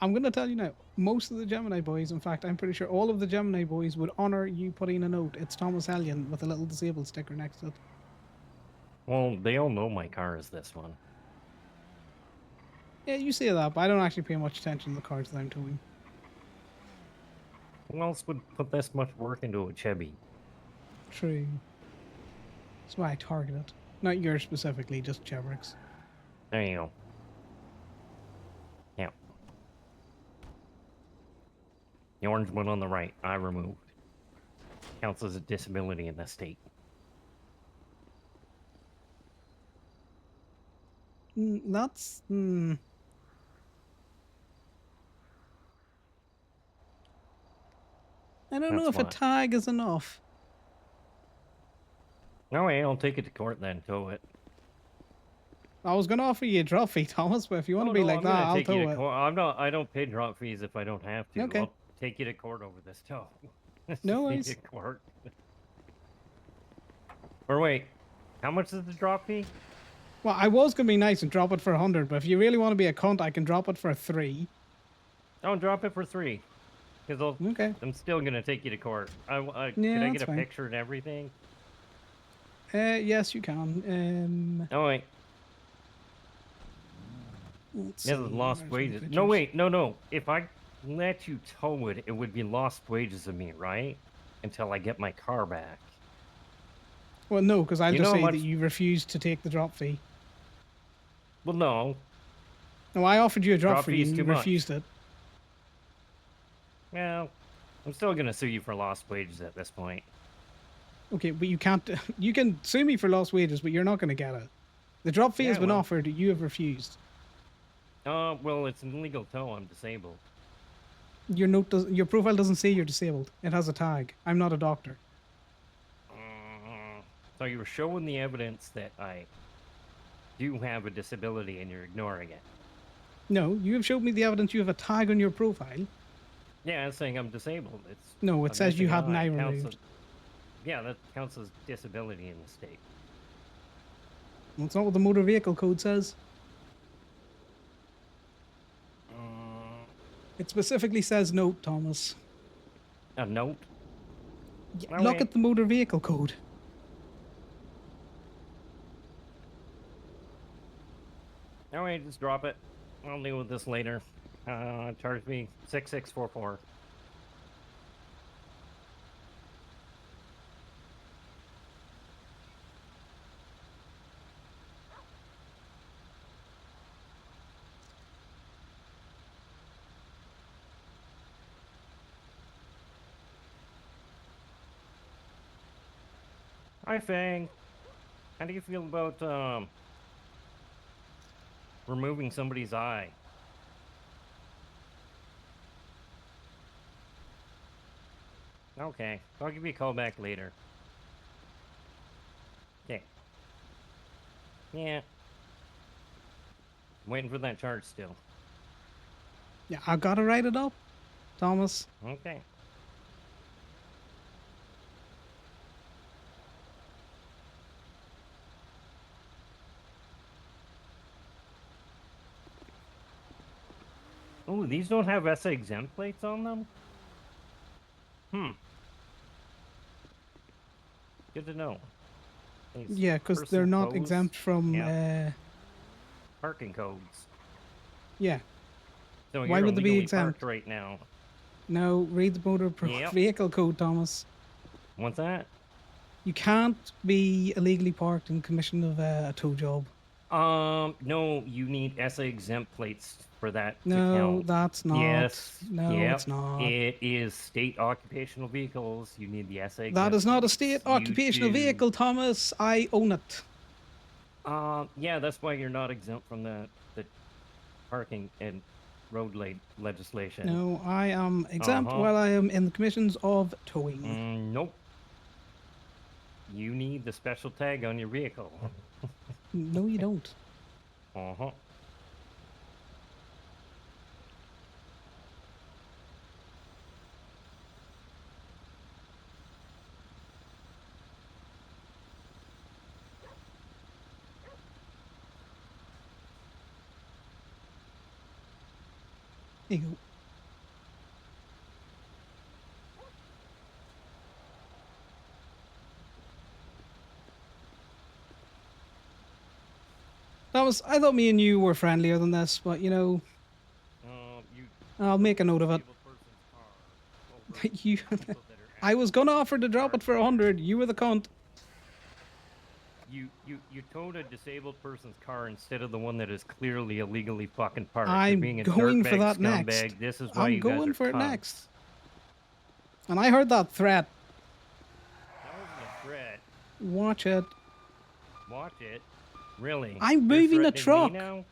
S1: I'm going to tell you now, most of the Gemini boys, in fact, I'm pretty sure all of the Gemini boys would honor you putting a note. It's Thomas Hellion with a little disabled sticker next to it.
S8: Well, they all know my car is this one.
S1: Yeah, you say that, but I don't actually pay much attention to the cars that I'm towing.
S8: Who else would put this much work into a Chevy?
S1: True. That's why I target it. Not yours specifically, just Chevricks.
S8: There you go. Yeah. The orange one on the right, eye removed. Counts as a disability in this state.
S1: That's... I don't know
S8: That's
S1: if a
S8: why.
S1: tag is enough.
S8: No way, I'll take it to court then, tow it.
S1: I was going to offer you a drop fee, Thomas, but if you want to
S8: Oh,
S1: be
S8: no,
S1: like
S8: I'm
S1: that,
S8: gonna
S1: I'll
S8: take you
S1: tow
S8: to
S1: it.
S8: court. I don't pay drop fees if I don't have to.
S1: Okay.
S8: I'll take you to court over this tow.
S1: No
S8: Take
S1: worries.
S8: you to court. Or wait, How much is the drop fee?
S1: Well, I was gonna be nice and drop it for 100, but if you really want to be a cunt, I can drop it for 3.
S8: Don't drop it for 3. Because
S1: Okay.
S8: I'm still gonna take you to court.
S1: Yeah,
S8: could I
S1: that's
S8: get a
S1: fine.
S8: picture and everything?
S1: Yes, you can.
S8: Oh wait,
S1: Let's
S8: this
S1: see.
S8: is lost
S1: where's my
S8: wages. No
S1: pictures?
S8: wait, no. If I let you tow it, it would be lost wages of me, right? Until I get my car back.
S1: Well, no, because I'll
S8: You
S1: just
S8: know how
S1: say that
S8: much-
S1: you refused to take the drop fee.
S8: Well, no.
S1: No, I offered you a drop
S8: Drop
S1: fee
S8: fee's
S1: and you
S8: too much.
S1: refused it.
S8: Well, I'm still gonna sue you for lost wages at this point.
S1: Okay, but you can't. You can sue me for lost wages, but you're not going to get it. The drop fee
S8: Yeah,
S1: has been
S8: well.
S1: offered. You have refused.
S8: Well, it's an illegal tow. I'm disabled.
S1: Your note does. Your profile doesn't say you're disabled. It has a tag. I'm not a doctor.
S8: So you were showing the evidence that I do have a disability, and you're ignoring it.
S1: No, you have showed me the evidence. You have a tag on your profile.
S8: Yeah, it's saying I'm disabled. It's
S1: No, it
S8: a
S1: says you
S8: missing
S1: had an eye
S8: counts
S1: removed.
S8: yeah, that counts as disability in the state.
S1: That's not what the motor vehicle code says. It specifically says note, Thomas.
S8: A note?
S1: Yeah,
S8: Oh,
S1: look
S8: wait.
S1: at the motor vehicle code.
S8: All right, just drop it. I'll deal with this later. Charge me 6644. Hi, Fang. How do you feel about removing somebody's eye? Okay, I'll give you a call back later. Okay. Yeah. Waiting for that charge still.
S1: Yeah, I gotta write it up, Thomas.
S8: Okay. Oh, these don't have SA exempt plates on them? Good to know. These
S1: Yeah, because they're
S8: personal
S1: not
S8: codes,
S1: exempt from.
S8: yeah. Parking codes.
S1: Yeah.
S8: So
S1: Why
S8: you're
S1: would they be
S8: illegally
S1: exempt?
S8: parked right now.
S1: No, read the motor
S8: Yep.
S1: vehicle code, Thomas.
S8: What's that?
S1: You can't be illegally parked in commission of a tow job.
S8: No, you need SA exempt plates for that to
S1: No,
S8: count.
S1: that's not.
S8: Yes.
S1: No,
S8: yep,
S1: it's not.
S8: It is state occupational vehicles. You need the SA exempt.
S1: That is not a
S8: plates.
S1: state
S8: You
S1: occupational
S8: do.
S1: vehicle, Thomas. I own it.
S8: Yeah, that's why you're not exempt from the parking and road legislation.
S1: No, I am exempt
S8: Uh-huh.
S1: while I am in the commissions of towing.
S8: Nope. You need the special tag on your vehicle.
S1: No, you don't.
S8: Uh-huh.
S1: Here you go. Thomas, I thought me and you were friendlier than this, but you know,
S8: You
S1: I'll make a note of it.
S8: disabled person's car over
S1: You,
S8: people that are
S1: I was gonna offer to drop it for 100. You were the cunt.
S8: You towed a disabled person's car instead of the one that is clearly illegally fucking parked. You're
S1: I'm
S8: being a
S1: going for
S8: dirtbag
S1: that
S8: scumbag.
S1: next.
S8: This is why
S1: I'm
S8: you guys
S1: going
S8: are
S1: for it
S8: cunts.
S1: next. And I heard that threat.
S8: That wasn't a threat.
S1: Watch it.
S8: Watch it. Really?
S1: I'm
S8: You're
S1: moving a
S8: threatening me
S1: truck.
S8: now?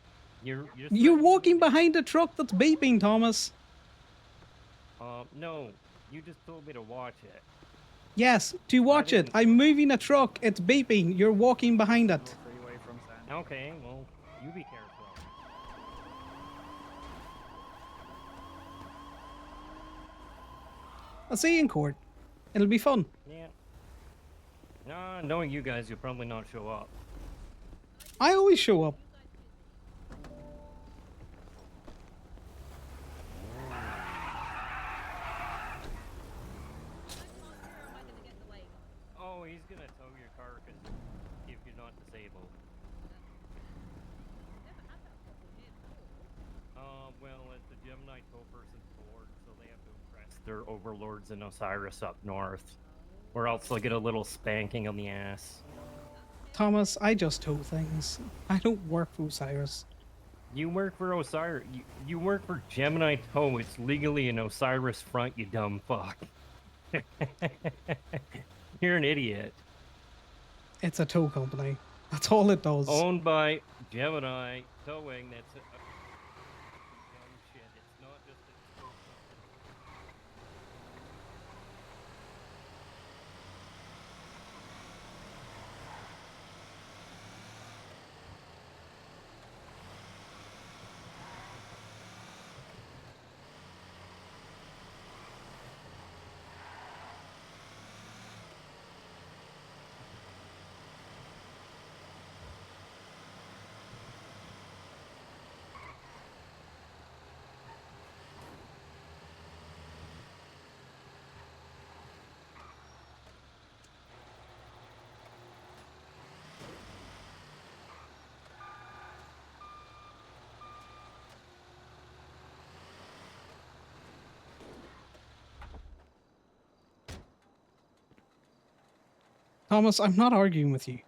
S8: You're
S1: You're
S8: threatening
S1: walking
S8: me?
S1: behind a truck that's beeping, Thomas.
S8: No. You just told me to watch it.
S1: Yes, to watch it.
S8: didn't-
S1: I'm moving a truck. It's beeping. You're walking behind it.
S8: Okay, well, you be careful.
S1: I'll see you in court. It'll be fun.
S8: Yeah. Nah, knowing you guys, you'll probably not show up.
S1: I always show up.
S8: Oh, he's gonna tow your car if you're not disabled. Well, it's the Gemini tow person's board, so they have to impress their overlords in Osiris up north. Or else they'll get a little spanking on the ass.
S1: Thomas, I just tow things. I don't work for Osiris.
S8: You work for Osiris. You work for Gemini Tow. It's legally an Osiris front, you dumb fuck. You're an idiot.
S1: It's a tow company. That's all it does.
S8: Owned by Gemini Towing. That's dumb shit. It's not just a tow company.
S1: Thomas, I'm not arguing with you.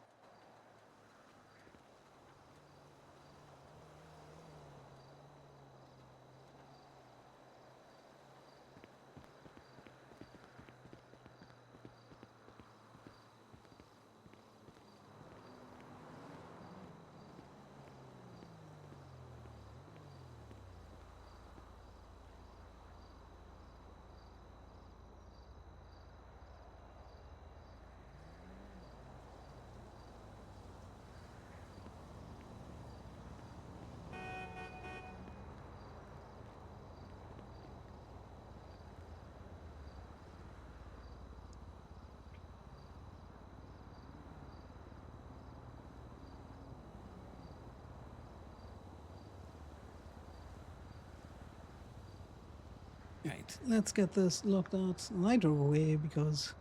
S1: Right, let's get this looked at. I drove away because...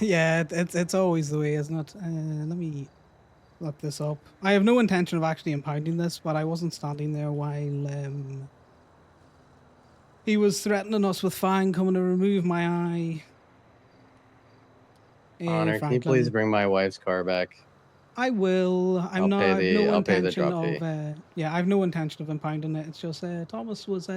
S1: yeah, it's always the way, isn't it? Let me look this up. I have no intention of actually impounding this, but I wasn't standing there while he was threatening us with fine coming to remove my eye.
S9: Connor, can you please bring my wife's car back?
S1: I will.
S9: I'll pay the drop fee.
S1: Yeah, I have no intention of impounding it. It's just Thomas was he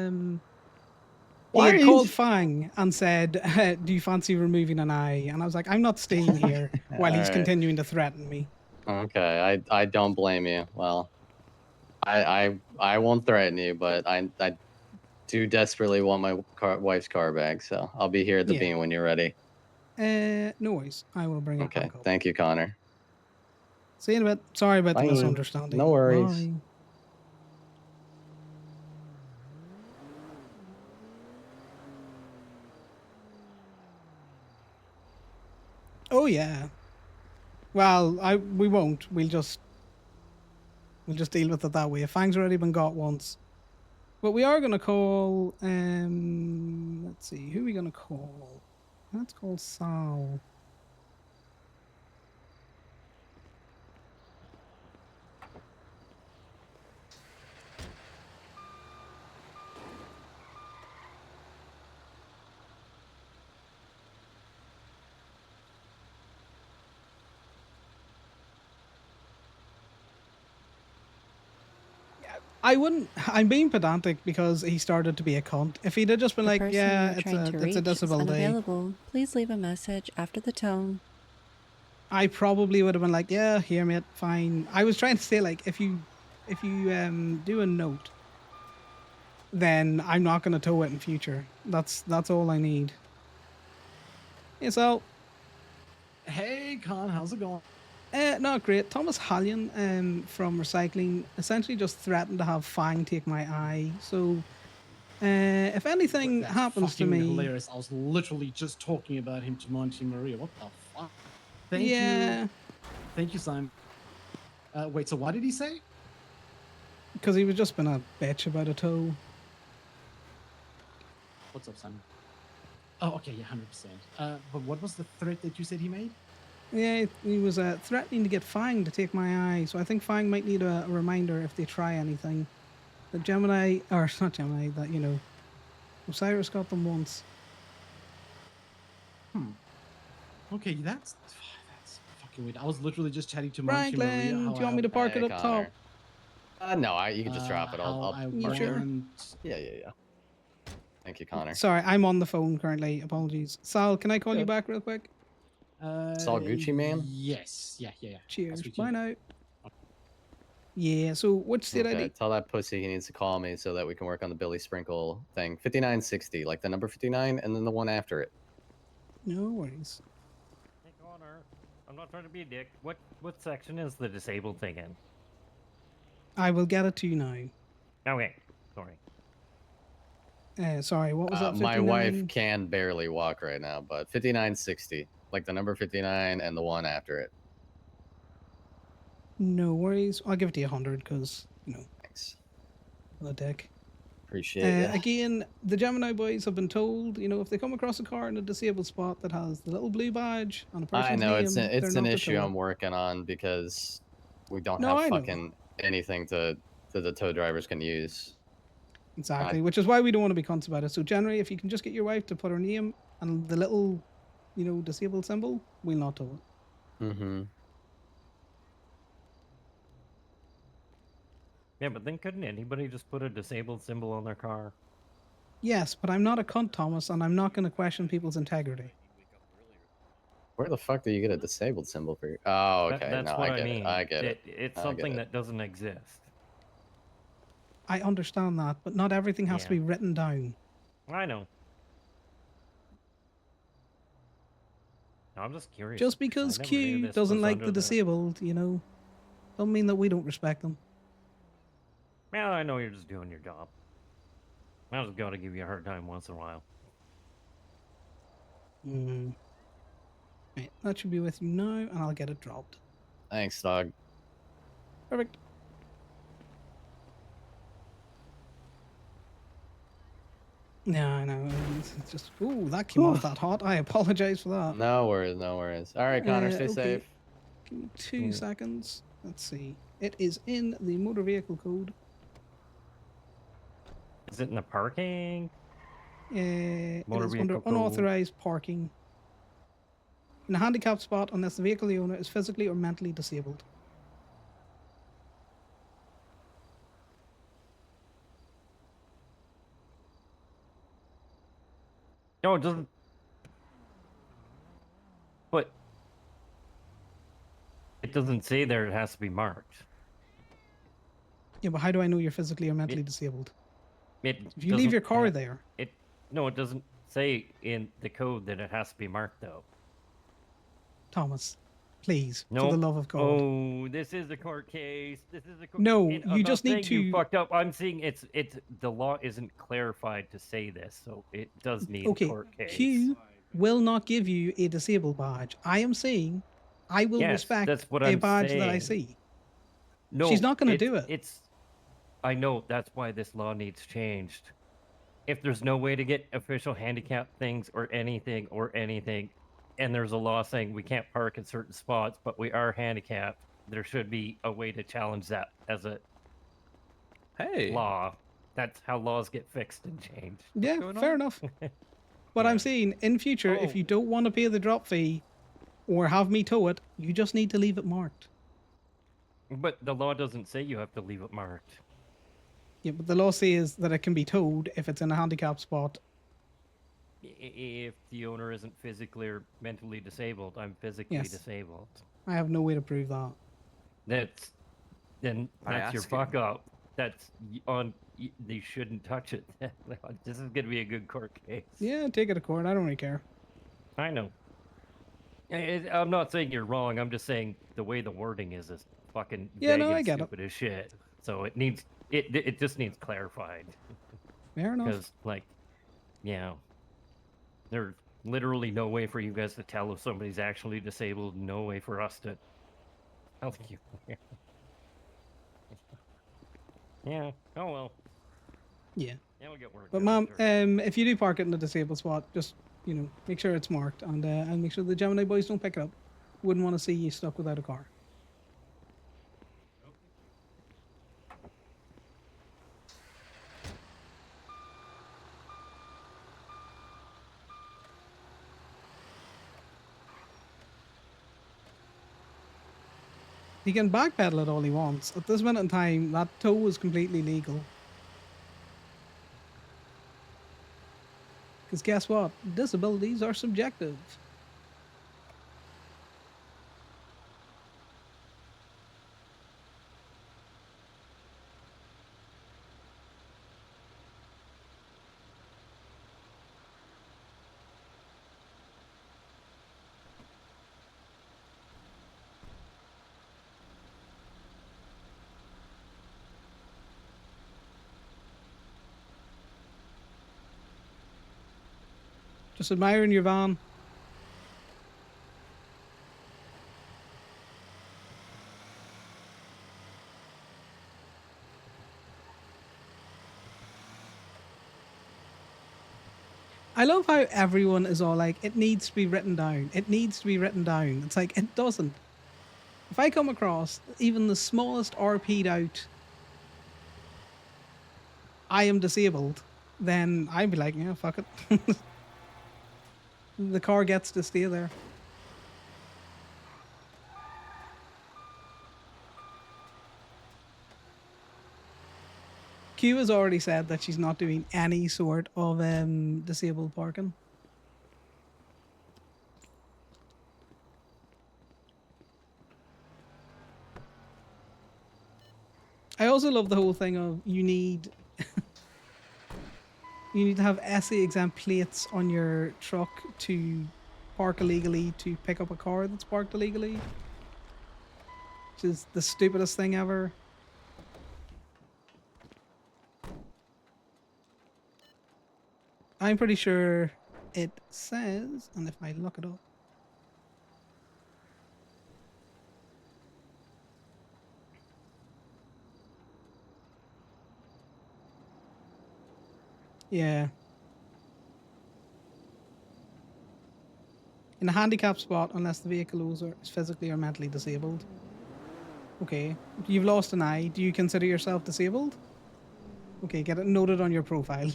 S9: Why
S1: had
S9: are you
S1: called
S9: s-
S1: Fang and said, "Do you fancy removing an eye?" And I was like, "I'm not staying here," while he's
S9: Alright.
S1: continuing to threaten me.
S9: Okay, I don't blame you. Well, I won't threaten you, but I do desperately want my wife's car back, so I'll be here at the
S1: Yeah.
S9: bean when you're ready.
S1: No worries. I will bring it
S9: Okay,
S1: back up.
S9: thank you, Connor.
S1: See you in a bit. Sorry about
S9: Bye.
S1: the misunderstanding.
S9: No worries.
S1: Bye. Oh yeah. Well, we won't. We'll just deal with it that way. Fang's already been got once. But we are gonna call let's see, who are we gonna call? Let's call Sal. I wouldn't. I'm being pedantic because he started to be a cunt. If he'd have just been
S10: The
S1: like,
S10: person
S1: "Yeah,
S10: you're
S1: it's
S10: trying to
S1: a
S10: reach is
S1: disable day,"
S10: unavailable. Please leave a message after the tone.
S1: I probably would have been like, "Yeah, here, mate, fine." I was trying to say like, if you do a note, then I'm not gonna tow it in future. That's all I need. Yeah, so
S3: Hey, Con, how's it going?
S1: not great. Thomas Hallion from Recycling essentially just threatened to have Fang take my eye. So If anything
S3: That's
S1: happens to
S3: fucking
S1: me,
S3: hilarious. I was literally just talking about him to Monty Maria. What the fuck? Thank
S1: yeah,
S3: you. Thank you, Simon. Wait, so what did he say?
S1: because he was just been a bitch about a toe.
S3: What's up, Simon? Oh, okay, yeah, 100%. But what was the threat that you said he made?
S1: Yeah, he was threatening to get Fang to take my eye, so I think Fang might need a reminder if they try anything. That Gemini, or not Gemini, that, you know, Osiris got them once.
S3: Okay, that's fucking weird. I was literally just chatting to Monty Maria.
S1: Franklin,
S3: How
S1: do you want me to park
S9: Hey,
S1: it up top?
S9: Connor. No, you can just drop it.
S3: how
S9: I'll
S3: I
S1: You
S9: park
S1: sure?
S9: it.
S3: want.
S9: Yeah. Thank you, Connor.
S1: Sorry, I'm on the phone currently. Apologies. Sal, can I call you
S9: Good.
S1: back real quick?
S9: It's all Gucci, man?
S3: Yes. Yeah. I'll
S1: Cheers.
S3: speak to
S1: Bye
S3: you.
S1: now. Yeah, so what's the
S9: Okay,
S1: ID?
S9: tell that pussy he needs to call me so that we can work on the Billy Sprinkle thing. 5960, like the number 59 and then the one after it.
S1: No worries.
S8: Hey, Connor. I'm not trying to be a dick. What section is the disabled thing in?
S1: I will get it to you now.
S8: Okay. Sorry.
S1: Sorry, what was that?
S9: My
S1: 59?
S9: wife can barely walk right now, but 5960, like the number 59 and the one after it.
S1: No worries. I'll give it to you 100 because, you know,
S9: Thanks.
S1: what a dick.
S9: Appreciate it.
S1: Again, the Gemini boys have been told, you know, if they come across a car in a disabled spot that has the little blue badge on a person's
S9: I know
S1: name,
S9: it's
S1: they're
S9: an
S1: not to
S9: issue
S1: tow it.
S9: I'm working on because we don't
S1: No,
S9: have
S1: I know.
S9: fucking anything to the tow drivers can use.
S1: Exactly, which is why we don't want to be cunts about it. So generally, if you can just get your wife to put her name and the little, you know, disabled symbol, we'll not tow it.
S9: Mm-hmm.
S8: Yeah, but then couldn't anybody just put a disabled symbol on their car?
S1: Yes, but I'm not a cunt, Thomas, and I'm not going to question people's integrity.
S9: Where the fuck do you get a disabled symbol for your... Oh, okay.
S8: That's
S9: No,
S8: what
S9: I get
S8: mean.
S9: it. I get it.
S8: It's
S9: I get
S8: something
S9: it.
S8: that doesn't exist.
S1: I understand that, but not everything has to
S8: Yeah.
S1: be written down.
S8: I know. No, I'm just curious.
S1: Just
S8: I
S1: because
S8: never knew
S1: Q
S8: this
S1: doesn't
S8: was
S1: like
S8: under
S1: the disabled, you know, don't mean that we don't respect them.
S8: Well, I know you're just doing your job. I just gotta give you a hard time once in a while.
S1: Right, that should be with you now, and I'll get it dropped.
S9: Thanks, dog.
S1: Perfect. Yeah, I know. It's just, ooh, that came off that hot. I apologize for that.
S9: No worries, no worries. All right, Connor, stay
S1: okay.
S9: safe.
S1: Give me 2 seconds. Let's see. It is in the motor vehicle code.
S8: Is it in the parking?
S1: It
S8: Motor
S1: is under
S8: vehicle code.
S1: unauthorized parking in a handicapped spot unless the vehicle owner is physically or mentally disabled.
S8: No, it doesn't. But it doesn't say there it has to be marked.
S1: Yeah, but how do I know you're physically or mentally disabled?
S8: It
S1: If you leave your
S8: doesn't
S1: car
S8: have-
S1: there.
S8: No, it doesn't say in the code that it has to be marked though.
S1: Thomas, please,
S8: No.
S1: for the love of God.
S8: Oh, this is a court case. This is a court.
S1: No,
S8: and
S1: you
S8: I'm not
S1: just need
S8: saying
S1: to.
S8: You fucked up. I'm saying it's the law isn't clarified to say this, so it does need a court case.
S1: Q will not give you a disabled badge. I am saying I will
S8: Yes,
S1: respect
S8: that's what
S1: a
S8: I'm
S1: badge that I
S8: saying.
S1: see.
S8: No,
S1: She's not going to do it.
S8: I know that's why this law needs changed. If there's no way to get official handicap things or anything, and there's a law saying we can't park in certain spots, but we are handicapped, there should be a way to challenge that as a law. That's how laws get fixed and changed.
S1: Yeah, fair enough. But I'm saying in future, if you don't want to pay the drop fee or have me tow it, you just need to leave it marked.
S8: But the law doesn't say you have to leave it marked.
S1: Yeah, but the law says that it can be towed if it's in a handicapped spot.
S8: If the owner isn't physically or mentally disabled, I'm physically
S1: Yes.
S8: disabled. I
S1: I have no way to prove that.
S8: That's your
S11: asking.
S8: fuck up. That's on. They shouldn't touch it. This is gonna be a good court case.
S1: Yeah, take it to court. I don't really care.
S8: I know. I'm not saying you're wrong. I'm just saying the way the wording is fucking
S1: Yeah,
S8: vague
S1: no,
S8: and
S1: I get it.
S8: stupid as shit. So it just needs clarified.
S1: Fair enough.
S8: Because, like, yeah, there's literally no way for you guys to tell if somebody's actually disabled. No way for us to tell you. Yeah. Oh well.
S1: Yeah.
S8: Yeah, we'll get work.
S1: But mom, if you do park it in the disabled spot, just make sure it's marked and make sure the Gemini boys don't pick it up. Wouldn't want to see you stuck without a car. He can backpedal it all he wants. At this minute in time, that tow is completely legal. Because guess what? Disabilities are subjective. Just admiring your van. I love how everyone is all like, it needs to be written down. It needs to be written down. It's like, it doesn't. If I come across even the smallest RP'd out, I am disabled, then I'd be like, yeah, fuck it. The car gets to stay there. Q has already said that she's not doing any sort of disabled parking. I also love the whole thing of you need to have SE exempt plates on your truck to park illegally to pick up a car that's parked illegally. Which is the stupidest thing ever. I'm pretty sure it says, and if I look it up. Yeah. In a handicap spot, unless the vehicle is physically or mentally disabled. Okay. You've lost an eye. Do you consider yourself disabled? Okay, get it noted on your profile.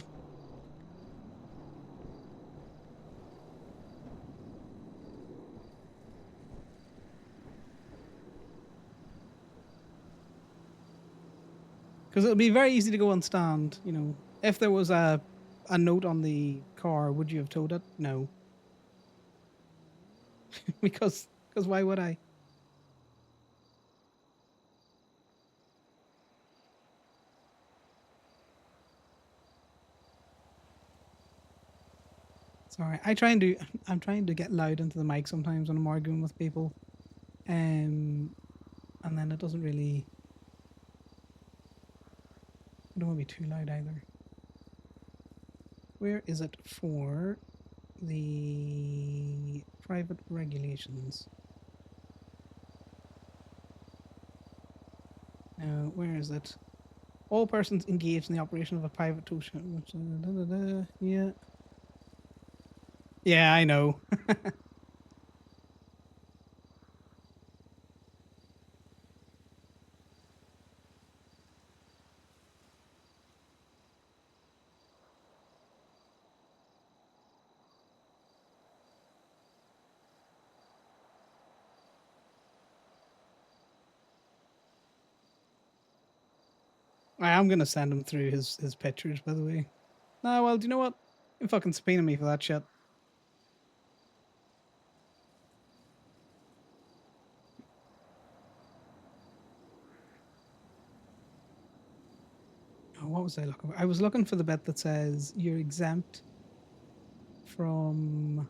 S1: Because it'll be very easy to go and stand, If there was a note on the car, would you have towed it? No. because why would I? Sorry, I'm trying to get loud into the mic sometimes when I'm arguing with people. And then it doesn't really, I don't want to be too loud either. Where is it for the private regulations? Where is it? All persons engaged in the operation of a private tow shop. Yeah. Yeah, I know. I am gonna send him through his pictures, by the way. Nah, well, do you know what? You can fucking subpoena me for that shit. Oh, what was I looking for? I was looking for the bit that says you're exempt from.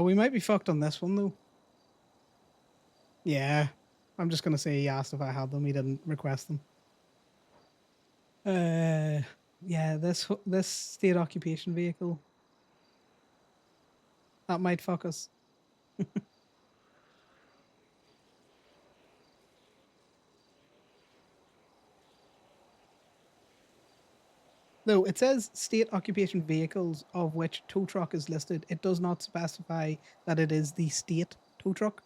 S1: We might be fucked on this one though. Yeah, I'm just gonna say he asked if I had them. He didn't request them. Yeah, this state occupation vehicle that might fuck us. Though it says state occupation vehicles of which tow truck is listed, it does not specify that it is the state tow truck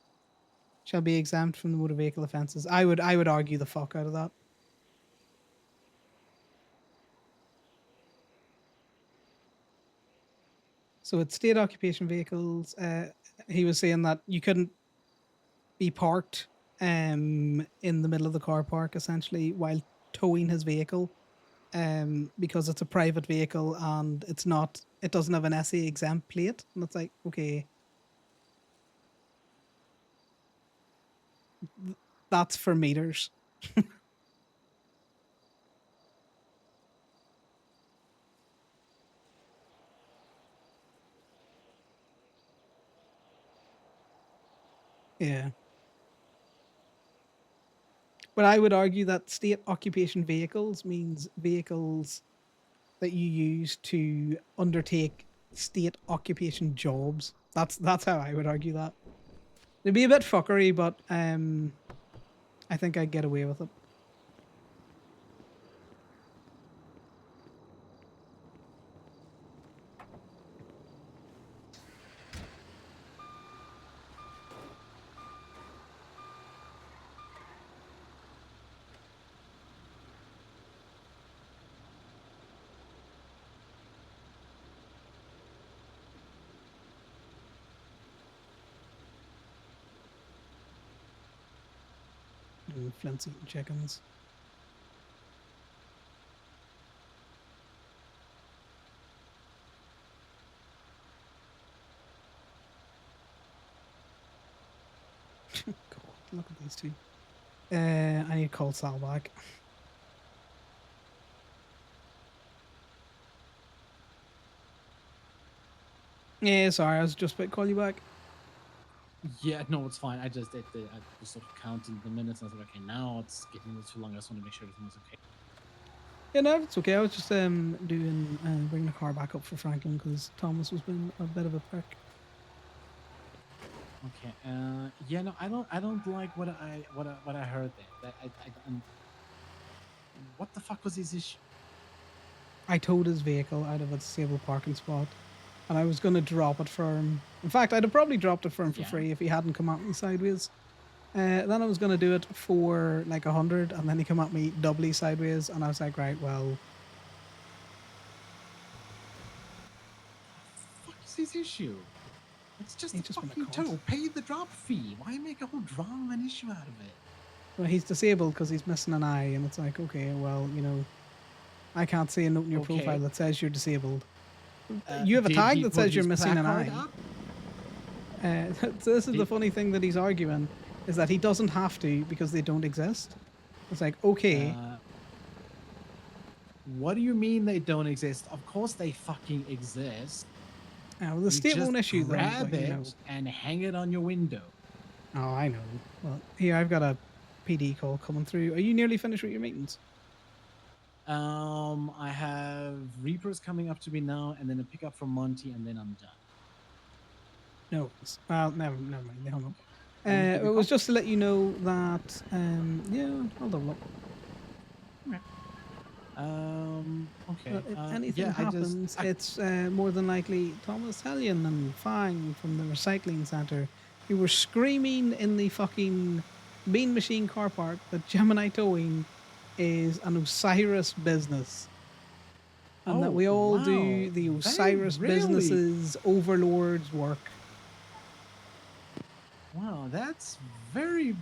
S1: shall be exempt from the motor vehicle offences. I would argue the fuck out of that. So it's state occupation vehicles. He was saying that you couldn't be parked in the middle of the car park essentially while towing his vehicle because it's a private vehicle and it doesn't have an SA exempt plate. And it's like, okay, that's for meters. Yeah. But I would argue that state occupation vehicles means vehicles that you use to undertake state occupation jobs. That's how I would argue that. It'd be a bit fuckery, but I think I'd get away with it. Flint's eating chickens. God, look at these two. I need to call Sal back. Yeah, sorry, I was just about to call you back.
S3: Yeah, no, it's fine. I just I was sort of counting the minutes. And I was like, okay, now it's getting a little too long. I just want to make sure everything was okay.
S1: Yeah, no, it's okay. I was just doing bringing the car back up for Franklin because Thomas was being a bit of a prick.
S3: Okay. Yeah, no, I don't like what I heard there. What the fuck was his issue?
S1: I towed his vehicle out of a disabled parking spot, and I was going to drop it for him. In fact, I'd have probably dropped it for him for free if he hadn't come at me sideways. Then I was going to do it for like 100, and then he come at me doubly sideways, and I was like, right, well.
S3: What is his issue? It's just
S1: He
S3: a
S1: just wanna
S3: fucking
S1: call.
S3: tow. Pay the drop fee. Why make a whole drama and issue out of it?
S1: Well, he's disabled because he's missing an eye, and it's like, okay, well, you know, I can't see a note in your profile that says you're disabled. You have a
S3: Did
S1: tag
S3: he
S1: that
S3: put
S1: says you're
S3: his
S1: missing an
S3: placard
S1: eye.
S3: up?
S1: So this is the funny thing that he's arguing, is that he doesn't have to because they don't exist. It's like, okay.
S3: What do you mean they don't exist? Of course they fucking exist.
S1: Well, the state won't issue them.
S3: Grab
S1: but,
S3: it
S1: you know.
S3: and hang it on your window.
S1: Oh, I know. Well, here, I've got a PD call coming through. Are you nearly finished with your meetings?
S3: I have Reapers coming up to me now, and then a pickup from Monty, and then I'm done.
S1: No. Well, never mind. They hung up.
S3: Any
S1: It was just to let you know that, yeah, hold on. Look.
S3: Okay.
S1: If anything happens, it's more than likely Thomas Hellion and Fang from the recycling centre who were screaming in the fucking Bean Machine car park that Gemini Towing is an Osiris business. And that we all do the Osiris businesses overlords work.
S3: Wow, that's very,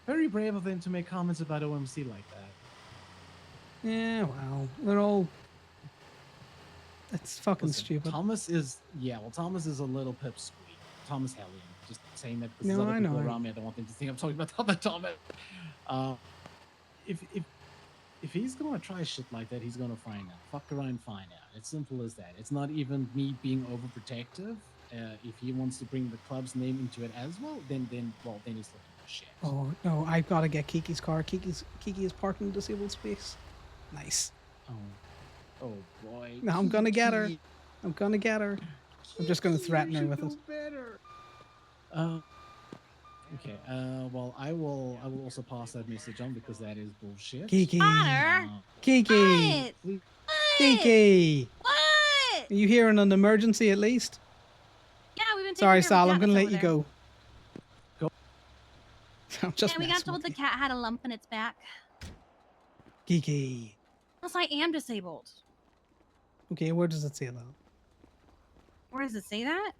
S3: very brave of them to make comments about OMC like that.
S1: Yeah, well, they're all. It's fucking stupid.
S3: Thomas is Thomas is a little pipsqueak. Thomas Hellion. Just saying that because
S1: No,
S3: there's
S1: I
S3: other people
S1: know.
S3: around me. I don't want them to think I'm talking about other Thomas. If he's gonna try shit like that, he's gonna find out. Fuck around, find out. It's simple as that. It's not even me being overprotective. if he wants to bring the club's name into it as well, then he's looking for shit.
S1: Oh no, I've got to get Kiki's car. Kiki is parking in disabled space. Nice.
S3: Oh boy.
S1: Now I'm gonna get her.
S3: Kiki.
S1: I'm gonna get her. I'm just gonna
S3: Kiki,
S1: threaten
S3: you
S1: her
S3: should
S1: with it.
S3: know better. Okay. Well, I will also pass that message on because that is bullshit.
S1: Kiki.
S11: Connor?
S1: Kiki.
S11: What?
S3: Please-
S11: What?
S1: Kiki.
S11: What?
S1: Are you here in an emergency at least?
S11: Yeah, we've been taking
S1: Sorry,
S11: care of
S1: Sal.
S11: a
S1: I'm
S11: cat
S1: gonna
S11: that's
S1: let you
S11: over
S1: go. I'm just
S11: Yeah, we got
S1: messing
S11: told
S1: with
S11: the
S1: you.
S11: cat had a lump in its back.
S1: Kiki.
S11: Plus, I am disabled.
S1: Okay, where does it say that?
S11: Where does it say that?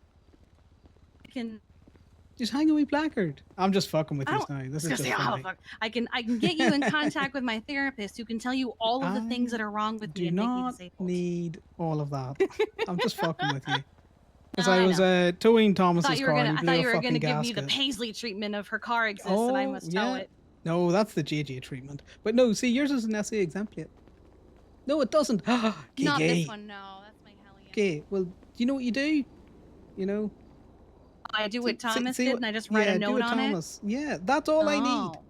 S11: I can.
S1: Just hang away placard. I'm just fucking with
S11: I
S1: you
S11: don't.
S1: now. This
S11: I
S1: is
S11: was
S1: just
S11: gonna say, oh,
S1: funny.
S11: fuck. I can get you in contact with my therapist, who can tell you all of the things
S1: I
S11: that are wrong with me
S1: do
S11: and make me
S1: not
S11: disabled.
S1: need all of that. I'm just fucking with you. Because
S11: No,
S1: I
S11: I
S1: was
S11: know.
S1: towing
S11: I
S1: Thomas's
S11: thought you were
S1: car.
S11: gonna.
S1: He
S11: I
S1: blew
S11: thought
S1: a
S11: you were
S1: fucking
S11: gonna give me the
S1: gasket.
S11: Paisley treatment of her car exists, and I must tow it.
S1: No, that's the JJ treatment. But no, see, yours is an SA exempt plate. No, it doesn't.
S11: Not this
S1: Kiki.
S11: one. No, that's my Hellion.
S1: Okay, well, do you know what you do? You know?
S11: I do what Thomas
S1: see
S11: did,
S1: what-
S11: and I just write a
S1: do
S11: note
S1: what
S11: on
S1: Thomas. Yeah, that's all I need.
S11: it.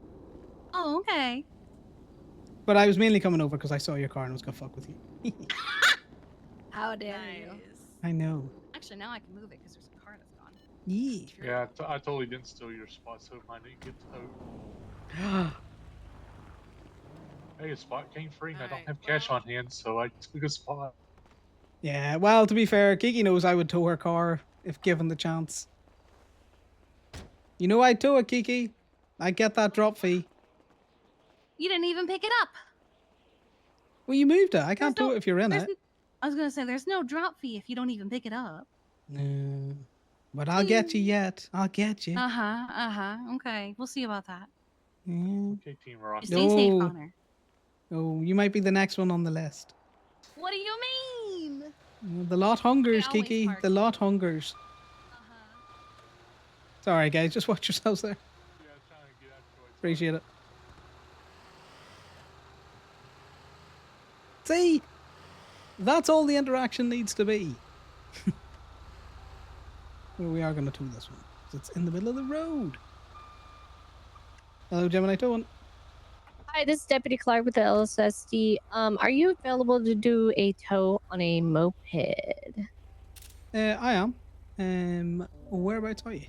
S11: Oh, okay.
S1: But I was mainly coming over because I saw your car and was gonna fuck with you.
S11: How dare you?
S1: I know.
S11: Actually, now I can move it because there's a car that's gone.
S1: Yeah.
S12: Yeah, I totally didn't steal your spot, so mine didn't get towed. Hey, a spot came free, and I don't have cash on hand, so I took a spot.
S1: Yeah, well, to be fair, Kiki knows I would tow her car if given the chance. You know I'd tow it, Kiki. I'd get that drop fee.
S11: You didn't even pick it up.
S1: Well, you moved it. I can't
S11: There's
S1: tow it if you're in
S11: there's
S1: it.
S11: n- I was gonna say there's no drop fee if you don't even pick it up.
S1: No. But I'll get you yet. I'll get you.
S11: Okay, we'll see about that.
S1: Yeah.
S12: Okay, Team Rock.
S11: You stay safe, Connor.
S1: Oh, you might be the next one on the list.
S11: What do you mean?
S1: The lot hungers,
S11: always
S1: Kiki.
S11: park.
S1: The lot hungers. Sorry, guys. Just watch yourselves there.
S12: Yeah, I was trying to get out the way.
S1: Appreciate it. See? That's all the interaction needs to be. Well, we are going to tow this one. 'Cause it's in the middle of the road. Hello, Gemini Towing.
S13: Hi, this is Deputy Clark with the LSSD. Are you available to do a tow on a moped?
S1: I am. Whereabouts are you?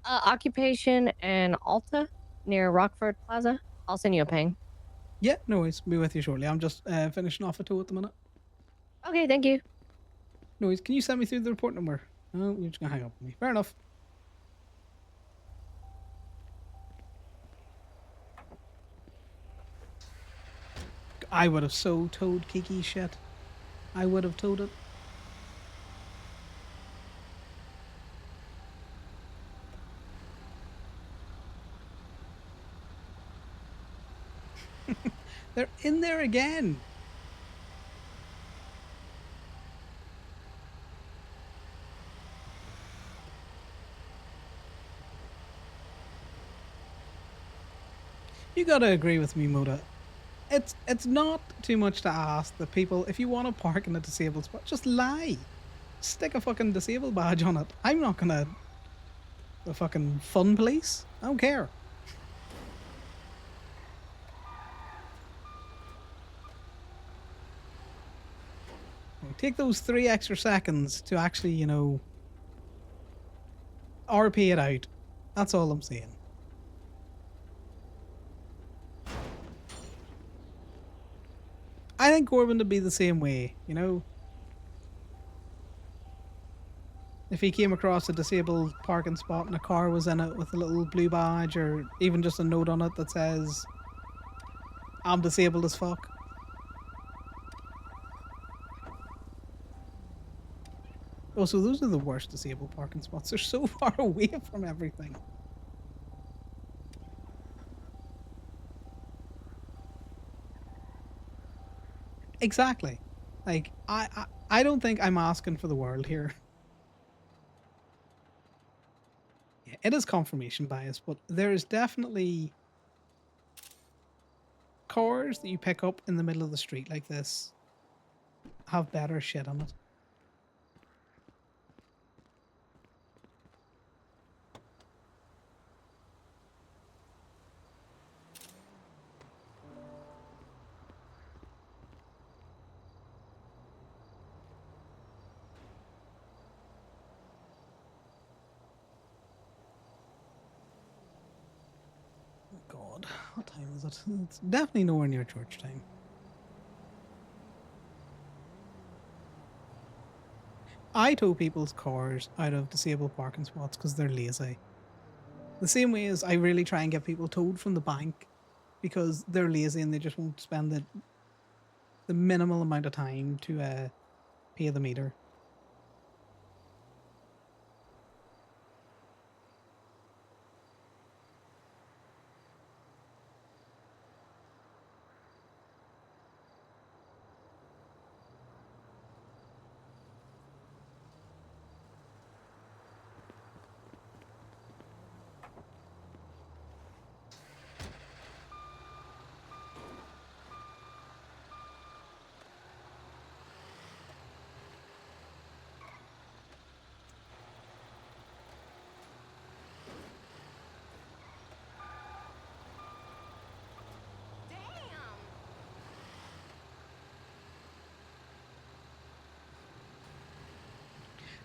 S13: Occupation and Alta near Rockford Plaza. I'll send you a ping.
S1: Yeah, no worries. Be with you shortly. I'm just finishing off a tow at the minute.
S13: Okay, thank you.
S1: No worries. Can you send me through the report number? No, you're just going to hang up with me. Fair enough. I would have so towed Kiki's shit. I would have towed it. They're in there again. You gotta agree with me, Moda. It's not too much to ask that people, if you want to park in a disabled spot, just lie. Stick a fucking disabled badge on it. I'm not gonna the fucking fun police. I don't care. Take those 3 extra seconds to actually, you know, RP it out. That's all I'm saying. I think Corbin would be the same way, you know. If he came across a disabled parking spot and a car was in it with a little blue badge or even just a note on it that says, I'm disabled as fuck. Also, those are the worst disabled parking spots. They're so far away from everything. Exactly. Like, I don't think I'm asking for the world here. Yeah, it is confirmation bias, but there is definitely cars that you pick up in the middle of the street like this have better shit on it. God, what time is it? It's definitely nowhere near church time. I tow people's cars out of disabled parking spots because they're lazy. The same way as I really try and get people towed from the bank because they're lazy and they just won't spend the minimal amount of time to pay the meter.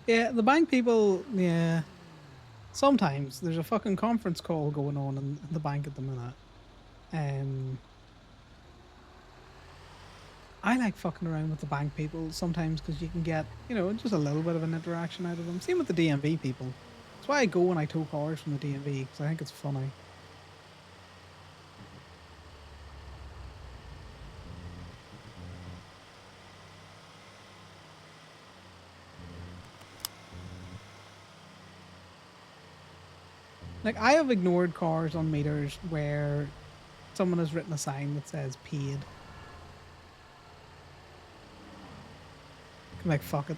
S1: Yeah, the bank people, yeah. Sometimes there's a fucking conference call going on in the bank at the minute. I like fucking around with the bank people sometimes because you can get, just a little bit of an interaction out of them. Same with the DMV people. That's why I go when I tow cars from the DMV because I think it's funny. Like, I have ignored cars on meters where someone has written a sign that says paid. Like, fuck it.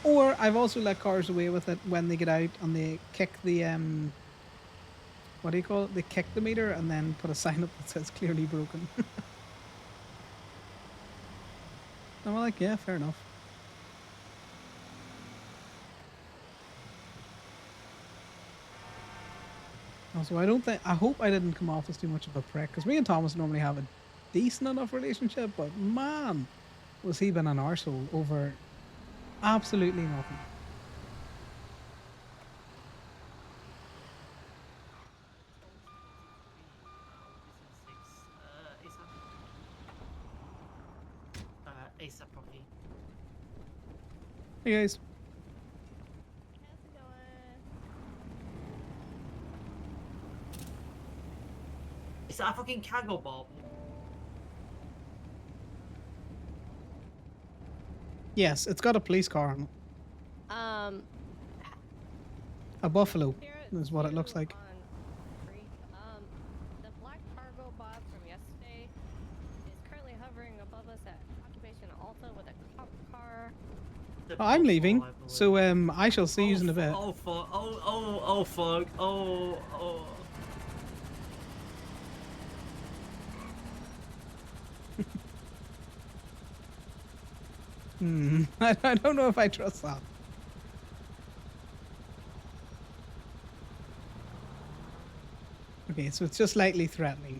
S1: Or I've also let cars away with it when they get out and they kick the, what do you call it? They kick the meter and then put a sign up that says clearly broken. I'm like, yeah, fair enough. Also, I hope I didn't come off as too much of a prick, because me and Thomas normally have a decent enough relationship, but man, was he been an arsehole over absolutely nothing.
S14: ASAP Rocky.
S1: Hey guys.
S14: Is that a fucking Kaggle Bob?
S1: Yes, it's got a police car on it. A buffalo is what it looks like.
S13: The black cargo bob from yesterday is currently hovering above us at Occupation Alta with a cop car.
S1: Oh, I'm leaving, so I shall see you in a bit.
S14: Oh fuck! Oh fuck! Oh.
S1: I don't know if I trust that. Okay, so it's just slightly threatening.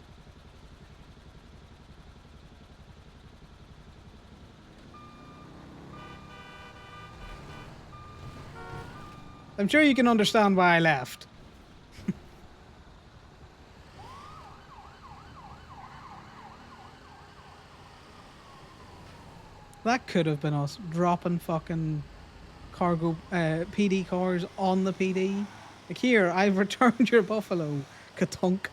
S1: I'm sure you can understand why I left. That could have been us dropping fucking cargo PD cars on the PD. Like, here, I've returned your buffalo. Katunk.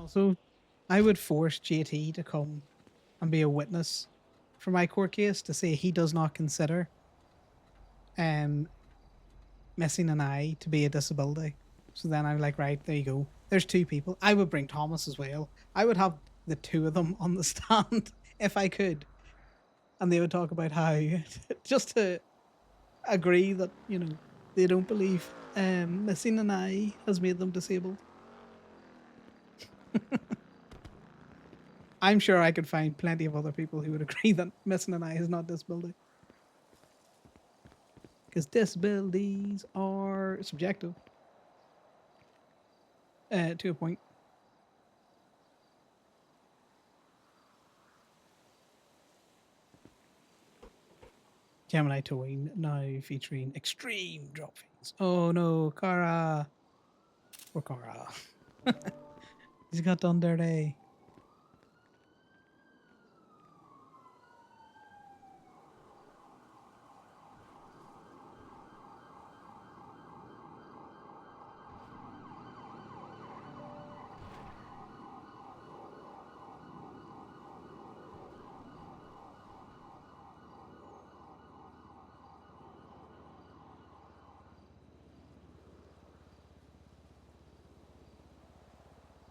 S1: Also, I would force JT to come and be a witness for my court case to say he does not consider missing an eye to be a disability. So then I'm like, right, there you go. There's two people. I would bring Thomas as well. I would have the two of them on the stand if I could. And they would talk about how just to agree that, you know, they don't believe missing an eye has made them disabled. I'm sure I could find plenty of other people who would agree that missing an eye is not disability. Because disabilities are subjective to a point. Gemini Towing now featuring extreme drop feeds. Oh no, Kara. Poor Kara. He's got done dirty.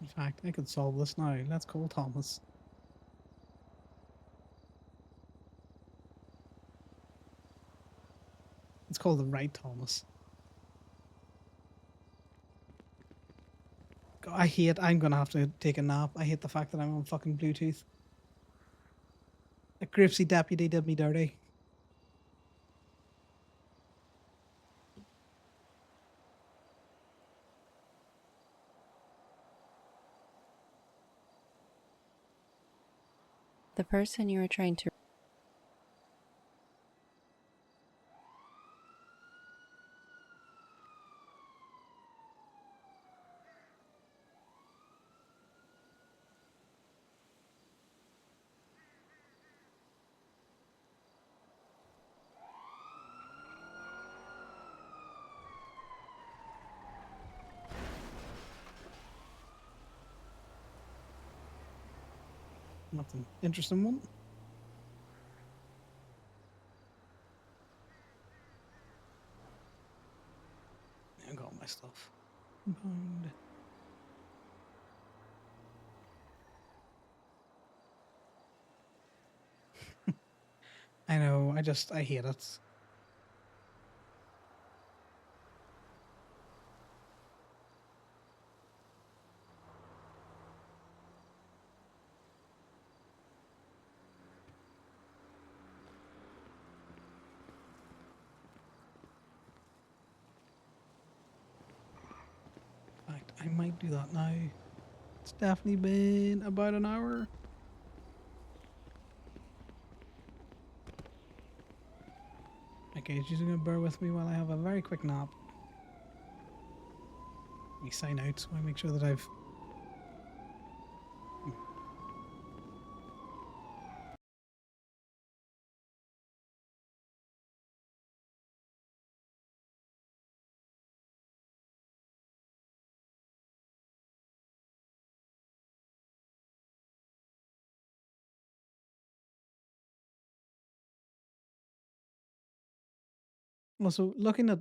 S1: In fact, I could solve this now. Let's call Thomas. Let's call the right Thomas. God, I'm gonna have to take a nap. I hate the fact that I'm on fucking Bluetooth. The Gripsy deputy did me dirty.
S10: The person you were trying to.
S1: That's an interesting one. I got all my stuff. Compound. I know, I hate it. In fact, I might do that now. It's definitely been about an hour. Okay, she's gonna bear with me while I have a very quick nap. Let me sign out so I make sure that I've. Also, looking at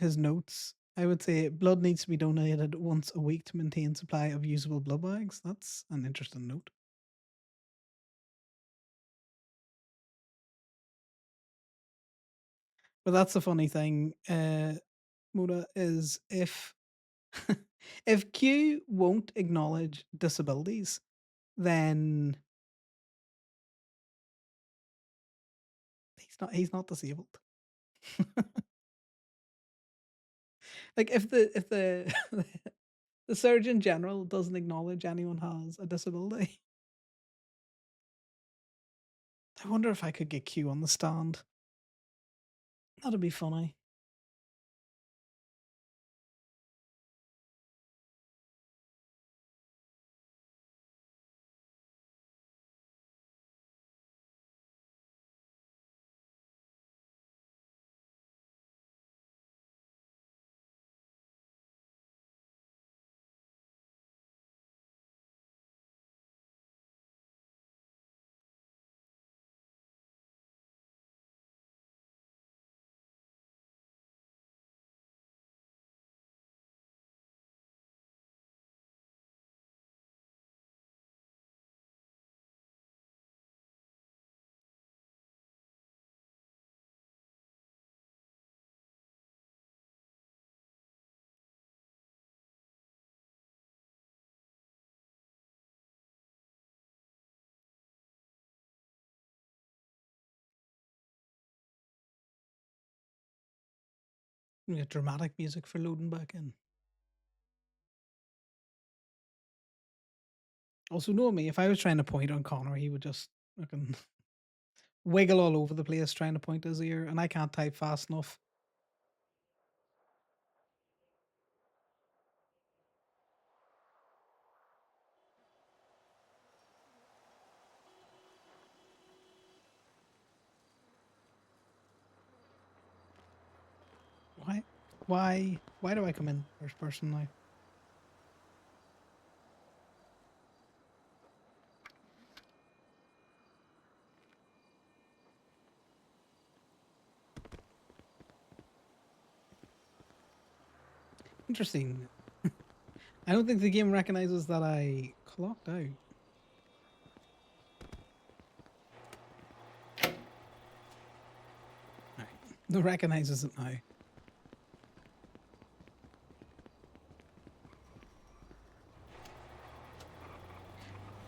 S1: his notes, I would say blood needs to be donated once a week to maintain supply of usable blood bags. That's an interesting note. But that's the funny thing, Moda, is if if Q won't acknowledge disabilities, then he's not disabled. Like if the the Surgeon General doesn't acknowledge anyone has a disability. I wonder if I could get Q on the stand. That'd be funny. We get dramatic music for loading back in. Also, know me, if I was trying to point on Connor, he would just fucking wiggle all over the place trying to point his ear, and I can't type fast enough. Why do I come in first person now? Interesting. I don't think the game recognizes that I clocked out. Right. It recognizes it now.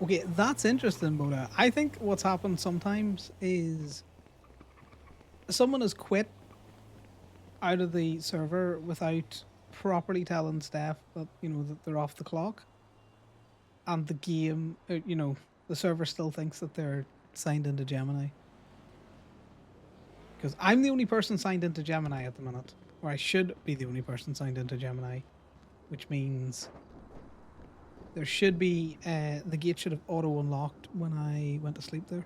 S1: Okay, that's interesting, Boda. I think what's happened sometimes is someone has quit out of the server without properly telling staff that, you know, that they're off the clock. And the game, you know, the server still thinks that they're signed into Gemini. Because I'm the only person signed into Gemini at the minute. Or I should be the only person signed into Gemini. Which means there should be, the gate should have auto-unlocked when I went to sleep there.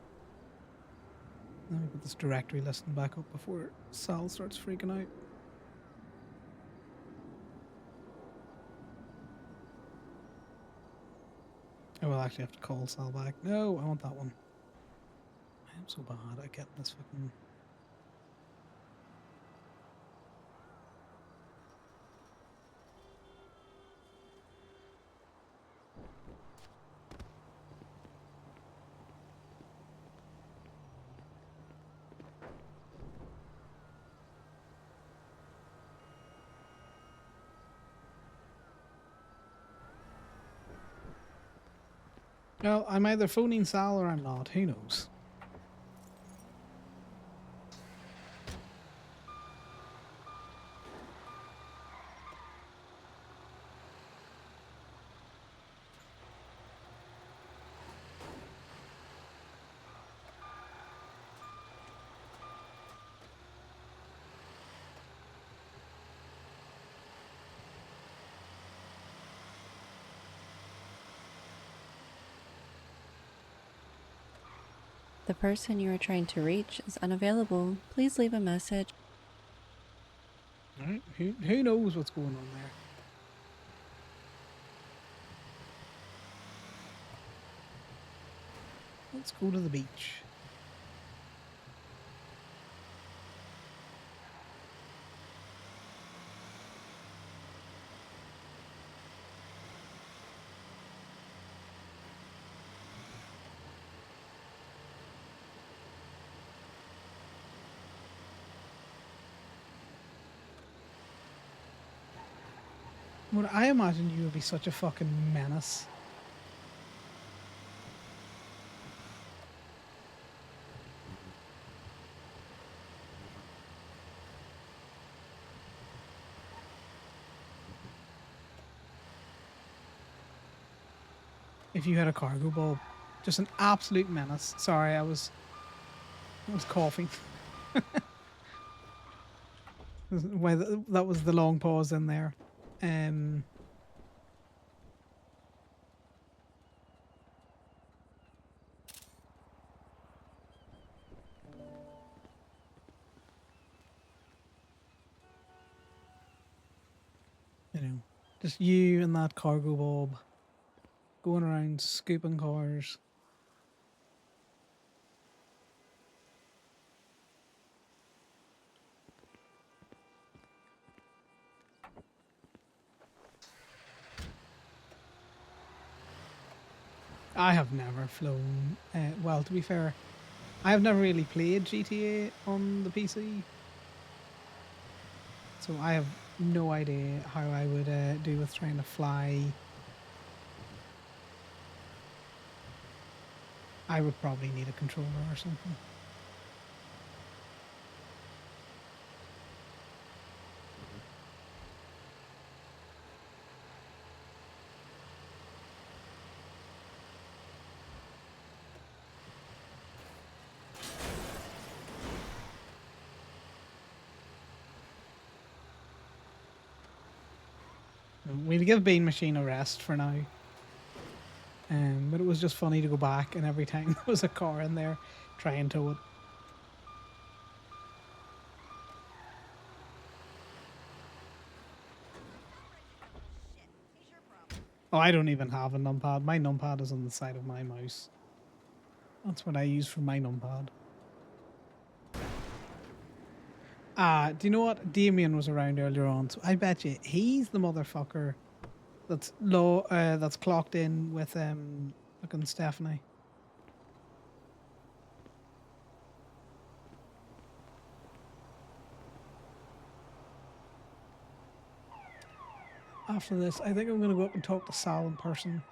S1: Let me put this directory listing back up before Sal starts freaking out. I will actually have to call Sal back. No, I want that one. I am so bad at getting this fucking... Well, I'm either phoning Sal or I'm not. Who knows?
S10: The person you are trying to reach is unavailable. Please leave a message.
S1: Alright, who knows what's going on there? Let's go to the beach. Well, I imagine you would be such a fucking menace. If you had a cargo bulb. Just an absolute menace. Sorry, I was coughing. Why that was the long pause in there. You know, just you and that cargo bulb going around scooping cars. I have never flown. Well, to be fair, I have never really played GTA on the PC, so I have no idea how I would do with trying to fly. I would probably need a controller or something. We'll give Bean Machine a rest for now. But it was just funny to go back, and every time there was a car in there, try and tow it. Oh, I don't even have a numpad. My numpad is on the side of my mouse. That's what I use for my numpad. Do you know what? Damien was around earlier on, so I bet you he's the motherfucker that's that's clocked in with looking Stephanie. After this, I think I'm gonna go up and talk to Sal in person.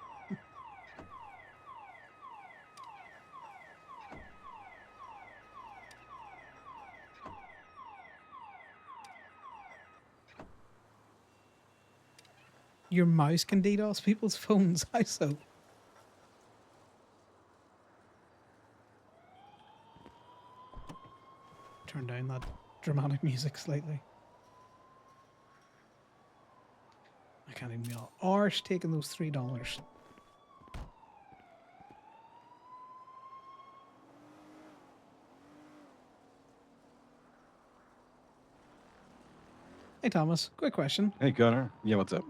S1: Your mouse can DDoS people's phones. How so? Turn down that dramatic music slightly. I can't even be all arse taking those $3. Hey Thomas, quick question.
S15: Hey Connor. Yeah, what's up?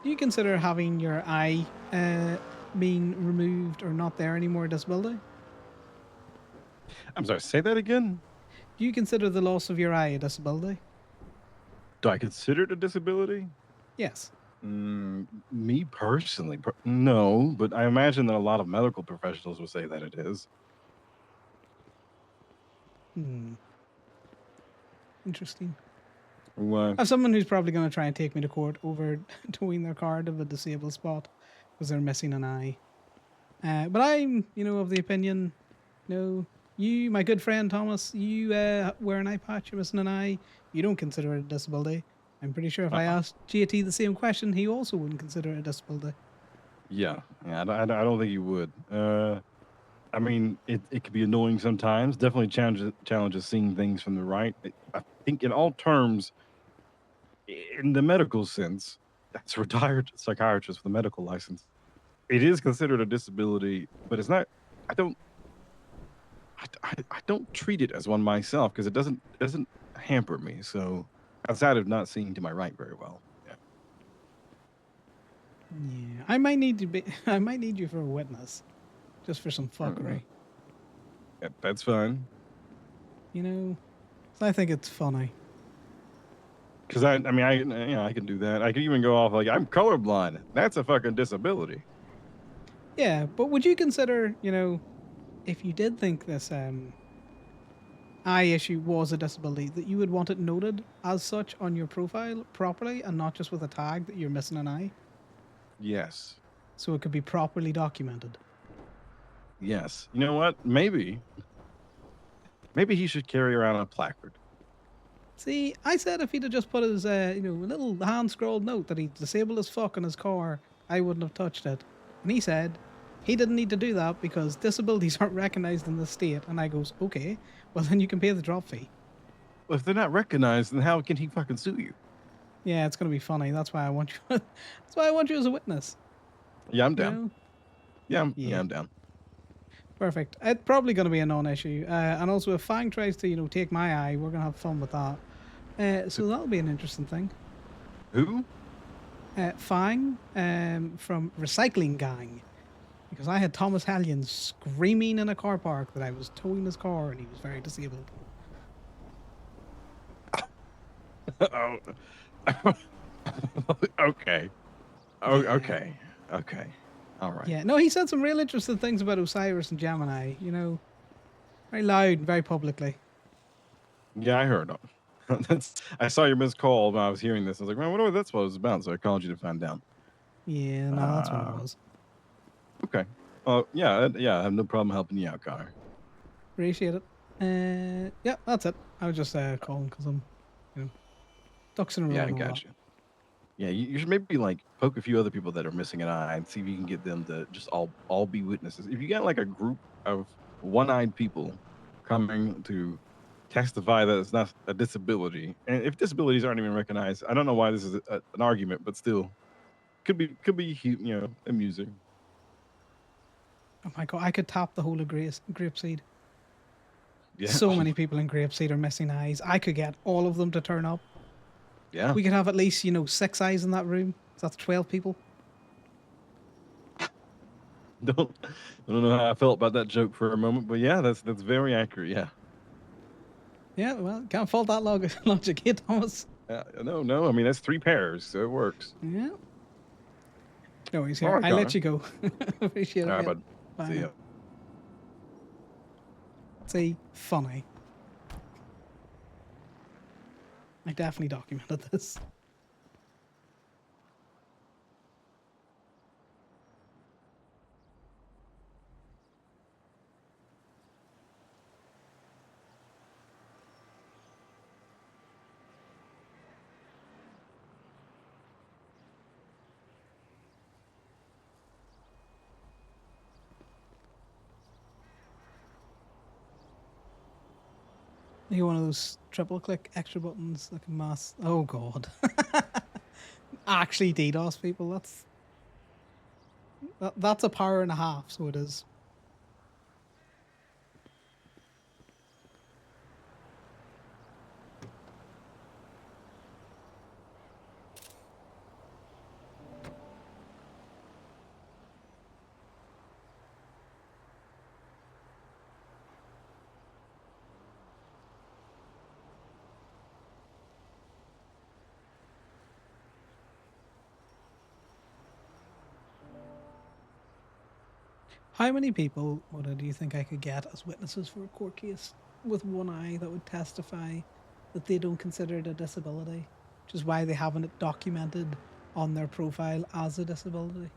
S1: Do you consider having your eye being removed or not there anymore a disability?
S15: I'm sorry, say that again?
S1: Do you consider the loss of your eye a disability?
S15: Do I consider it a disability?
S1: Yes.
S15: Me personally, no, but I imagine that a lot of medical professionals would say that it is.
S1: Interesting.
S15: Why?
S1: I have someone who's probably going to try and take me to court over towing their card of a disabled spot because they're missing an eye. But I'm, of the opinion, you, my good friend Thomas, you wear an eye patch, you're missing an eye, you don't consider it a disability. I'm pretty sure if I asked GT the same question, he also wouldn't consider it a disability.
S15: Yeah, I don't think you would. I mean, it could be annoying sometimes. Definitely challenges seeing things from the right. I think in all terms, in the medical sense, that's a retired psychiatrist with a medical license. It is considered a disability, but it's not. I don't treat it as one myself because it doesn't hamper me. So outside of not seeing to my right very well.
S1: Yeah, I might need you for a witness, just for some fuckery.
S15: Yeah, that's fine.
S1: I think it's funny.
S15: Because I can do that. I can even go off like I'm colorblind. That's a fucking disability.
S1: Yeah, but would you consider, if you did think this eye issue was a disability, that you would want it noted as such on your profile properly and not just with a tag that you're missing an eye?
S15: Yes.
S1: So it could be properly documented.
S15: Yes. You know what? Maybe he should carry around a placard.
S1: See, I said if he'd have just put his, little hand-scrolled note that he's disabled as fuck in his car, I wouldn't have touched it. And he said he didn't need to do that because disabilities aren't recognized in the state. And I goes, okay, well then you can pay the drop fee.
S15: Well, if they're not recognized, then how can he fucking sue you?
S1: Yeah, it's gonna be funny. That's why I want you. That's why I want you as a witness.
S15: Yeah, I'm down. Yeah, I'm down.
S1: Perfect. It's probably going to be a non-issue. And also, if Fang tries to, take my eye, we're going to have fun with that. So that'll be an interesting thing.
S15: Who?
S1: Fang from Recycling Gang. Because I had Thomas Hallion screaming in a car park that I was towing his car and he was very disabled.
S15: Oh. Okay. Oh, okay. Okay. All right.
S1: Yeah, no, he said some real interesting things about Osiris and Gemini, very loud and very publicly.
S15: Yeah, I heard him. I saw your missed call when I was hearing this. I was like, man, what was that was about? So I called you to find out.
S1: Yeah, no, that's what it was.
S15: Okay. Yeah, I have no problem helping you out, Connor.
S1: Appreciate it. Yeah, that's it. I was just calling because I'm, ducks in a row.
S15: Yeah, I got you. Yeah, you should maybe poke a few other people that are missing an eye and see if you can get them to just all be witnesses. If you got a group of one-eyed people coming to testify that it's not a disability, and if disabilities aren't even recognized, I don't know why this is an argument, but still, could be amusing.
S1: Oh my god, I could tap the whole of Grapeseed.
S15: Yeah.
S1: So many people in Grapeseed are missing eyes. I could get all of them to turn up.
S15: Yeah.
S1: We could have at least 6 eyes in that room. So that's 12 people.
S15: don't know how I felt about that joke for a moment, but yeah, that's very accurate. Yeah.
S1: Yeah, well, can't fault that logic here, Thomas.
S15: No. I mean, that's 3 pairs, so it works.
S1: Yeah. No worries
S15: All
S1: here.
S15: right,
S1: I let
S15: Connor.
S1: you go. Appreciate it.
S15: All right,
S1: mate.
S15: bud.
S1: Bye
S15: See
S1: now.
S15: ya.
S1: See, funny. I definitely documented this. You one of those triple click extra buttons that can mask. Oh god. Actually DDoS people. That's a power and a half, so it is. How many people, Oda, do you think I could get as witnesses for a court case with one eye that would testify that they don't consider it a disability, which is why they haven't it documented on their profile as a disability?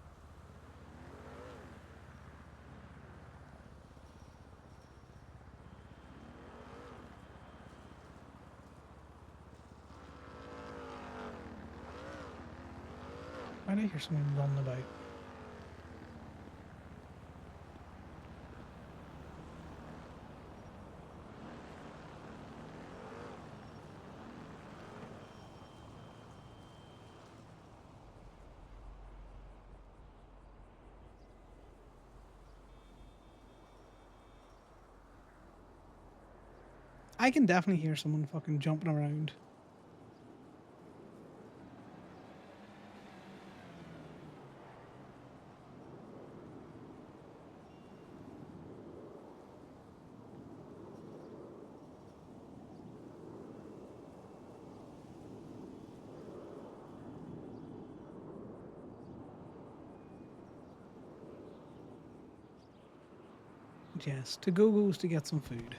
S1: Why do I hear someone running about? I can definitely hear someone fucking jumping around. Yes, to Go-Go's to get some food.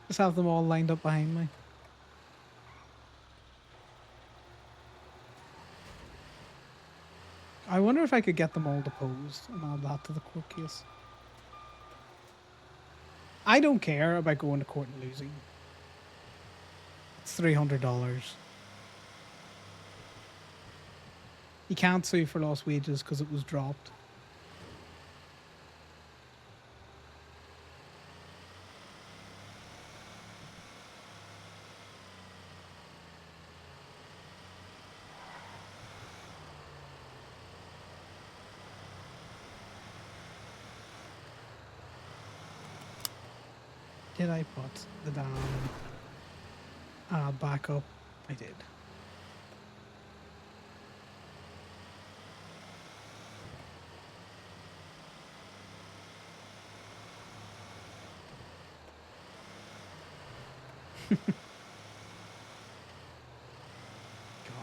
S1: Just have them all lined up behind me. I wonder if I could get them all deposed and add that to the court case. I don't care about going to court and losing. It's $300. You can't sue for lost wages because it was dropped. Did I put the damn ad back up? I did.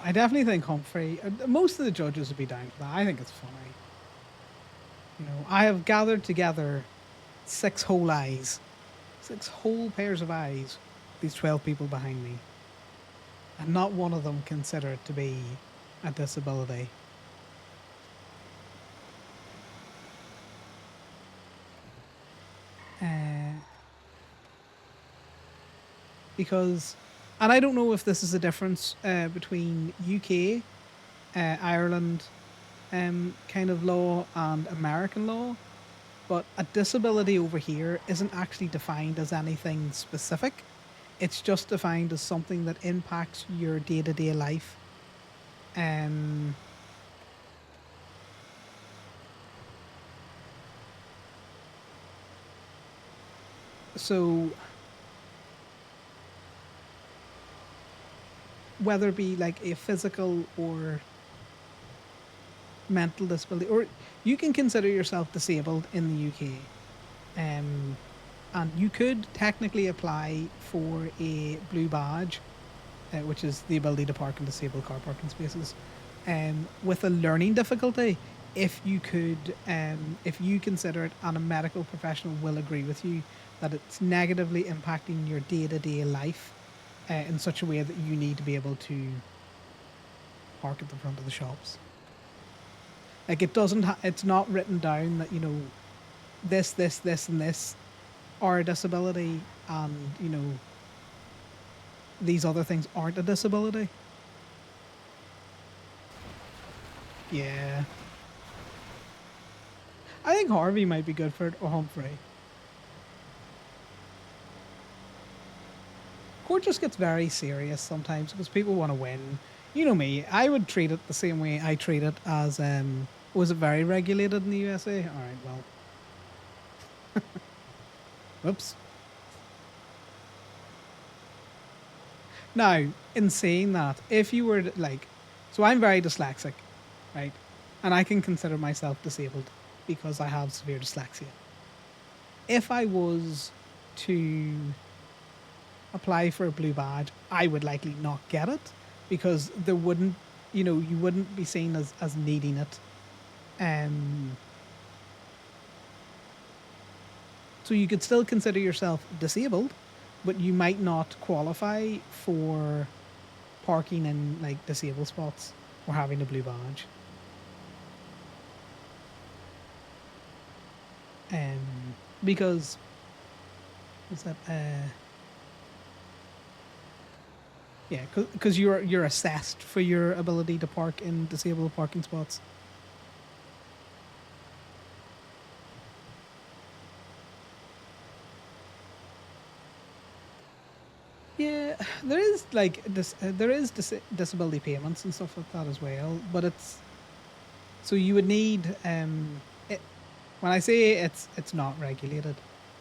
S1: I definitely think Humphrey, most of the judges would be down for that. I think it's funny. You know, I have gathered together 6 whole eyes, 6 whole pairs of eyes, these 12 people behind me, and not one of them consider it to be a disability. Because, and I don't know if this is a difference between UK, Ireland kind of law and American law, But a disability over here isn't actually defined as anything specific. It's just defined as something that impacts your day-to-day life. So whether it be like a physical or mental disability, or you can consider yourself disabled in the UK, and you could technically apply for a blue badge, which is the ability to park in disabled car parking spaces, with a learning difficulty. If you could, if you consider it, and a medical professional will agree with you that it's negatively impacting your day-to-day life in such a way that you need to be able to park at the front of the shops. Like it doesn't, it's not written down that, you know, this, and this are a disability, and, you know, these other things aren't a disability. Yeah. I think Harvey might be good for it, or Humphrey. Court just gets very serious sometimes because people want to win. You know me, I would treat it the same way I treat it as, was it very regulated in the USA? Alright, well. Whoops. Now, in saying that, if you were to, like, so I'm very dyslexic, right? And I can consider myself disabled because I have severe dyslexia. If I was to apply for a blue badge, I would likely not get it because there wouldn't, you know, you wouldn't be seen as needing it. So you could still consider yourself disabled, but you might not qualify for parking in like disabled spots or having a blue badge. Because what's that? Yeah, because you're assessed for your ability to park in disabled parking spots. Yeah, there is like this. There is disability payments and stuff like that as well, but it's so you would need it, when I say it's not regulated,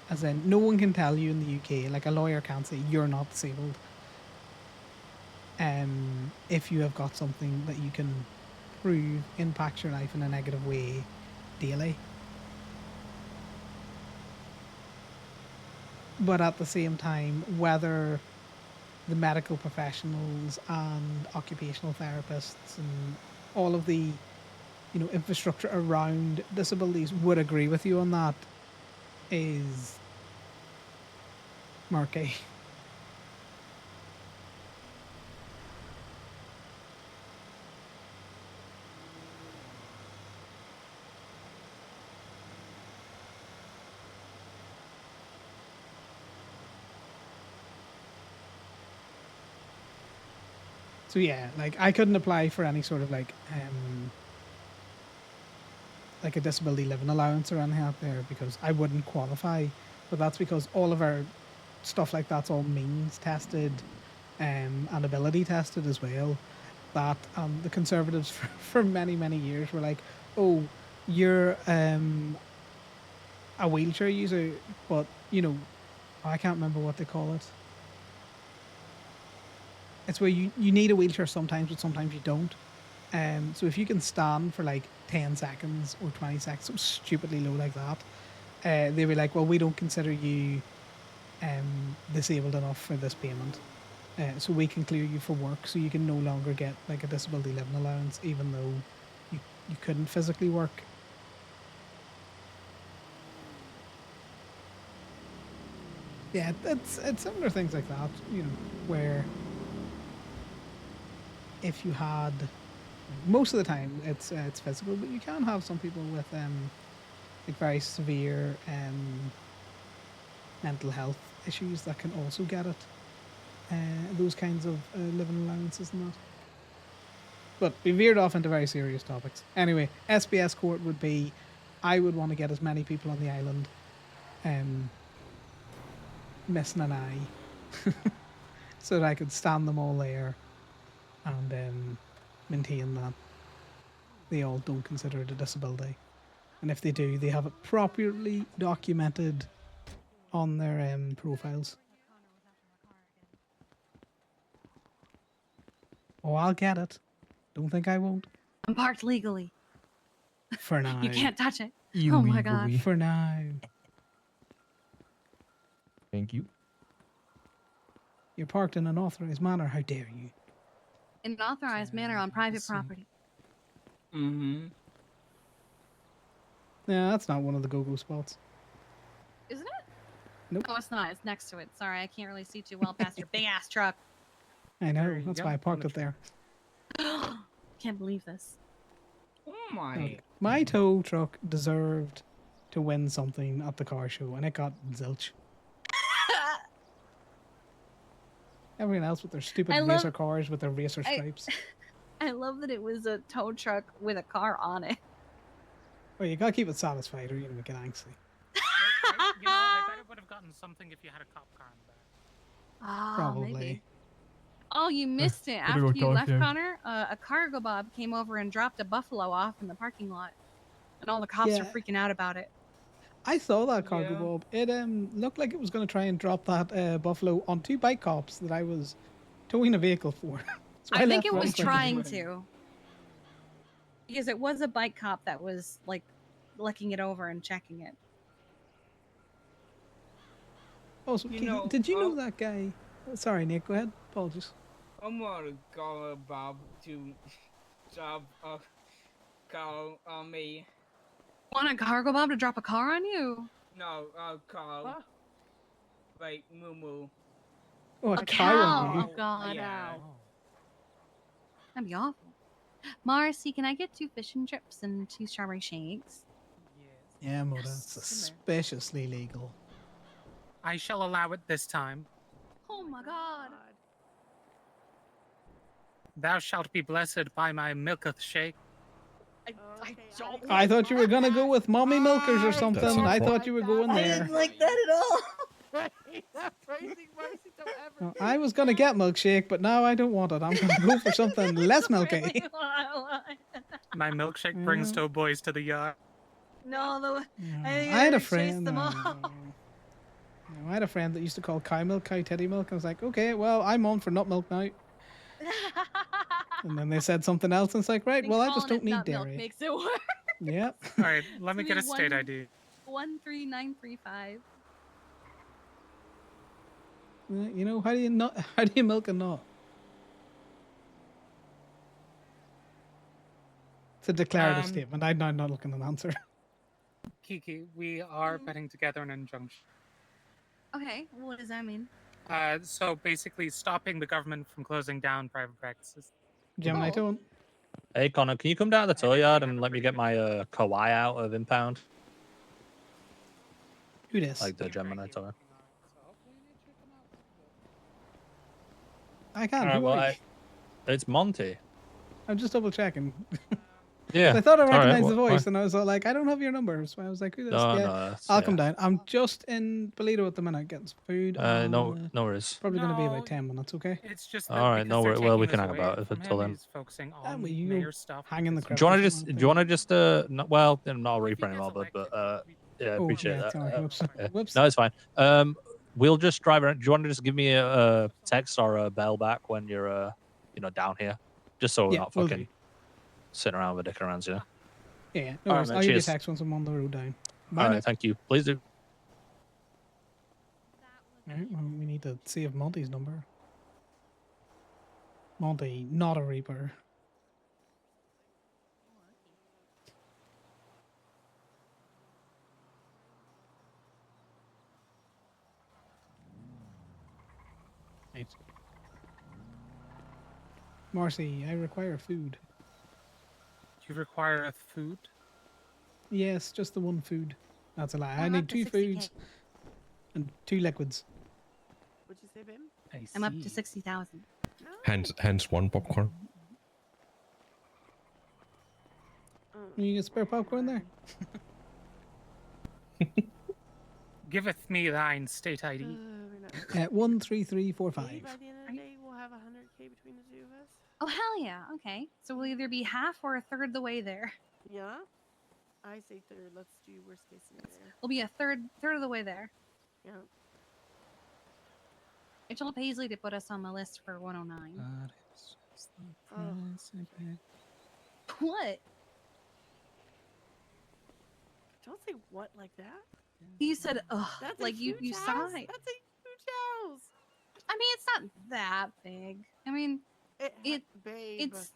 S1: as in no one can tell you in the UK, like a lawyer can't say you're not disabled. If you have got something that you can prove impacts your life in a negative way daily. But at the same time, whether the medical professionals and occupational therapists and all of the, you know, infrastructure around disabilities would agree with you on that is murky. So yeah, like I couldn't apply for any sort of like a disability living allowance or anything out there because I wouldn't qualify. But that's because all of our stuff like that's all means tested and ability tested as well. That the Conservatives for many years were like, oh, you're a wheelchair user, but you know, I can't remember what they call it. It's where you need a wheelchair sometimes, but sometimes you don't. So if you can stand for like 10 seconds or 20 seconds, something stupidly low like that, they were like, well, we don't consider you disabled enough for this payment. So we can clear you for work, so you can no longer get like a disability living allowance, even though you couldn't physically work. Yeah, it's similar things like that, you know, where if you had, most of the time it's physical, but you can have some people with like very severe mental health issues that can also get it. Those kinds of living allowances and that. But we veered off into very serious topics. Anyway, SBS court would be I would want to get as many people on the island missing an eye so that I could stand them all there and maintain that they all don't consider it a disability. And if they do, they have it properly documented on their profiles. Oh, I'll get it. Don't think I won't.
S11: I'm parked legally.
S1: For now.
S11: You can't touch it. Oh my god.
S1: For now.
S16: Thank you.
S1: You're parked in an authorized manner. How dare you?
S11: In an authorized manner on private property.
S16: Mm-hmm.
S1: Yeah, that's not one of the go-go spots.
S11: Isn't it?
S1: Nope.
S11: Oh, it's not. It's next to it. Sorry, I can't really see too well past your big ass truck.
S1: I know. That's why I parked it there.
S11: Can't believe this.
S16: Oh my.
S1: Look, my tow truck deserved to win something at the car show, and it got zilch. Everyone else with their stupid
S11: I
S1: racer
S11: love-
S1: cars with their racer stripes.
S11: I love that it was a tow truck with a car on it.
S1: Well, you gotta keep it satisfied, or you're gonna get angsty.
S4: You know, I bet it would have gotten something if you had a cop car in the back.
S11: Ah,
S1: Probably.
S11: maybe. Oh, you missed it.
S16: Maybe
S11: After
S16: we'll
S11: you
S16: go
S11: left,
S16: here.
S11: Connor, a cargo bob came over and dropped a buffalo off in the parking lot. And all the cops
S1: Yeah.
S11: were freaking out about it.
S1: I saw that cargo
S16: Yeah.
S1: bob. It looked like it was gonna try and drop that buffalo on two bike cops that I was towing a vehicle for. So
S11: I think
S1: left
S11: it
S1: right
S11: was
S1: quick.
S11: trying to. Because it was a bike cop that was, like, looking it over and checking it.
S1: Oh, so
S16: You
S1: Keith,
S16: know,
S1: did you know that guy? Sorry, Nick. Go ahead. Apologies.
S16: I'm gonna call Bob to job call on me.
S11: Want a cargo bob to drop a car on you?
S16: No, call like Moo Moo.
S1: Oh, a
S11: A
S1: cow
S11: cow.
S1: on you.
S11: Oh, God.
S16: Yeah.
S11: That'd be awful. Marcy, can I get 2 fish and chips and 2 strawberry shakes?
S1: Yeah, Moda.
S11: Yes.
S1: It's suspiciously legal.
S4: I shall allow it this time.
S11: Oh my god.
S4: Thou shalt be blessed by my milketh shake.
S11: I don't
S1: I thought you were gonna go with mommy milkers or something.
S17: That's
S1: I
S17: not
S1: thought you were going
S6: I
S1: there.
S6: didn't like that at all.
S1: No, I was gonna get milkshake, but now I don't want it. I'm gonna go for something less milky.
S4: My milkshake brings
S1: Yeah.
S4: two boys to the yard.
S11: No,
S1: I
S11: think
S1: had a
S11: chased
S1: friend.
S11: them all.
S1: I had a friend that used to call cow milk cow teddy milk. I was like, okay, well, I'm on for nut milk now. And then they said something else, and it's like, right, well, I just don't need
S11: Milk
S1: dairy.
S11: makes it worse.
S1: Yep.
S4: All right, let me
S11: So
S4: get a
S11: we
S4: state
S11: won-
S4: ID.
S11: 13935.
S1: You know, how do you milk a nut? It's a declarative statement. I'm not looking at an answer.
S4: Kiki, we are putting together an injunction.
S11: Okay, what does that mean?
S4: So basically, stopping the government from closing down private practices.
S1: Gemini
S11: Oh.
S1: tone.
S18: Hey Connor, can you come down to the tow yard and let me get my kawaii out of impound?
S1: Who this?
S18: Like the Gemini tower.
S1: I can't.
S18: Alright,
S1: Who
S18: well,
S1: are you?
S18: it's Monty.
S1: I'm just double checking.
S18: Yeah.
S1: I thought I
S18: alright,
S1: recognized the
S18: why-
S1: voice, and I was all like, I don't have your number. So I was like, who this?
S18: No,
S1: Yeah,
S18: no, that's-
S1: I'll
S18: yeah.
S1: come down. I'm just in Bolito at the minute getting some food.
S18: No worries.
S1: Probably going to be about 10 minutes, okay?
S4: It's just
S18: All right, no worries. Well, we can hang about
S4: it
S18: until then.
S4: Focusing
S1: Ah,
S4: on
S1: well, you
S4: mayor stuff.
S1: hang in the
S18: Do you want to
S1: crevice
S18: just?
S1: or
S18: Do you want to just? Well, not reprint them all, but yeah,
S1: Oh,
S18: appreciate
S1: yeah,
S18: that.
S1: sorry, whoops.
S18: Yeah.
S1: Whoops.
S18: No, it's fine. We'll just drive around. Do you want to just give me a text or a bell back when you're down here, just so we're
S1: Yeah,
S18: not
S1: will
S18: fucking sitting around with dick around, you know?
S1: Yeah, no
S18: All right,
S1: worries.
S18: mate,
S1: I'll give you a
S18: cheers.
S1: text once I'm on the road down.
S18: All
S1: Bye
S18: right,
S1: now.
S18: thank you. Please do.
S1: All right, well, we need to save Monty's number. Monty, not a Reaper. Right. Marcy, I require food.
S4: You require a food?
S1: Yes, just the one food. That's a lie. I
S11: I'm
S1: need
S11: up to
S1: 2
S11: 60K.
S1: foods and 2 liquids.
S2: What'd you say, babe?
S11: I'm up to 60,000.
S17: Hence one popcorn.
S1: You get spare popcorn there?
S19: Giveth me thine state ID.
S2: we're not-
S1: 13345.
S2: Maybe by the end of the day, we'll have 100K between the two of us.
S11: Oh hell yeah. Okay. So we'll either be half or a third the way there.
S2: Yeah. I say third. Let's do worst case scenario.
S11: We'll be a third of the way there.
S2: Yeah.
S11: I told Paisley to put us on the list for 109.
S1: That is just the
S2: Oh.
S1: price I pay.
S11: What?
S2: Don't say what like that.
S11: You said ugh.
S2: That's
S11: Like
S2: a
S11: you
S2: huge house.
S11: sighed.
S2: That's a huge house.
S11: I mean, it's not that big. I mean,
S2: Babe.
S11: it's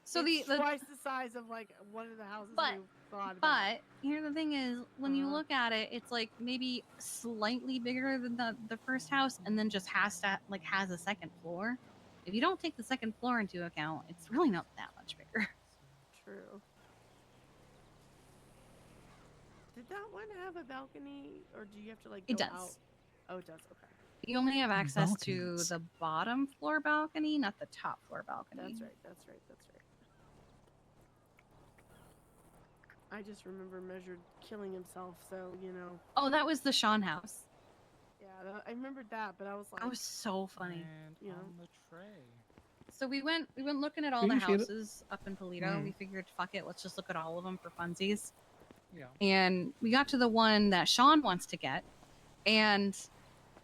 S11: so
S2: it's
S11: the
S2: twice the size of like one of the houses
S11: But-
S2: we thought about.
S11: But here the thing is, when you
S2: Uh-huh.
S11: look at it, it's like maybe slightly bigger than the first house, and then just has a second floor. If you don't take the second floor into account, it's really not that much bigger.
S2: True. Did that one have a balcony, or do you have to like go
S11: It does.
S2: out? Oh, it does. Okay.
S11: You only have access
S1: Balconies.
S11: to the bottom floor balcony, not the top floor balcony.
S2: That's right. That's right. That's right. I just remember Measured killing himself, so you know.
S11: Oh, that was the Sean house.
S2: Yeah, I remembered that, but I was like,
S11: That was so funny.
S2: you know.
S19: the tray.
S11: So we went looking at all
S1: Are
S11: the
S1: you sure that-
S11: houses up in Toledo. We figured, fuck it, let's just look at all of them for funsies.
S19: Yeah.
S11: And we got to the one that Sean wants to get, and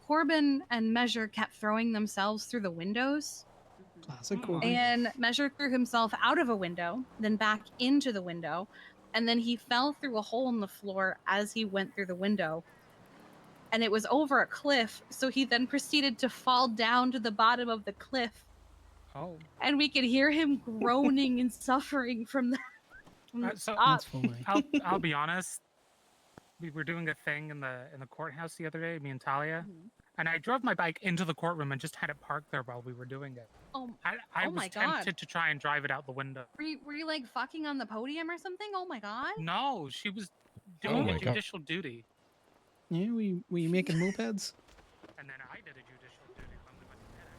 S11: Corbin and Measure kept throwing themselves through the windows.
S1: Classic Corbin.
S11: And Measure threw himself out of a window, then back into the window, and then he fell through a hole in the floor as he went through the window. And it was over a cliff, so he then proceeded to fall down to the bottom of the cliff.
S19: Oh.
S11: And we could hear him groaning and suffering from that. From the
S19: So
S11: top.
S19: I'll be honest. We were doing a thing in the courthouse the other day, me and Talia, and I drove my bike into the courtroom and just had it parked there while we were doing it.
S11: Oh,
S19: I
S11: oh
S19: was
S11: my
S19: tempted
S11: God.
S19: to try and drive it out the window.
S11: Were you like fucking on the podium or something? Oh my God.
S19: No, she was
S15: Oh
S19: doing
S15: my
S19: a
S15: God.
S19: judicial duty,
S1: Yeah, we making mopeds?
S19: and then I did a judicial duty when we went to get it.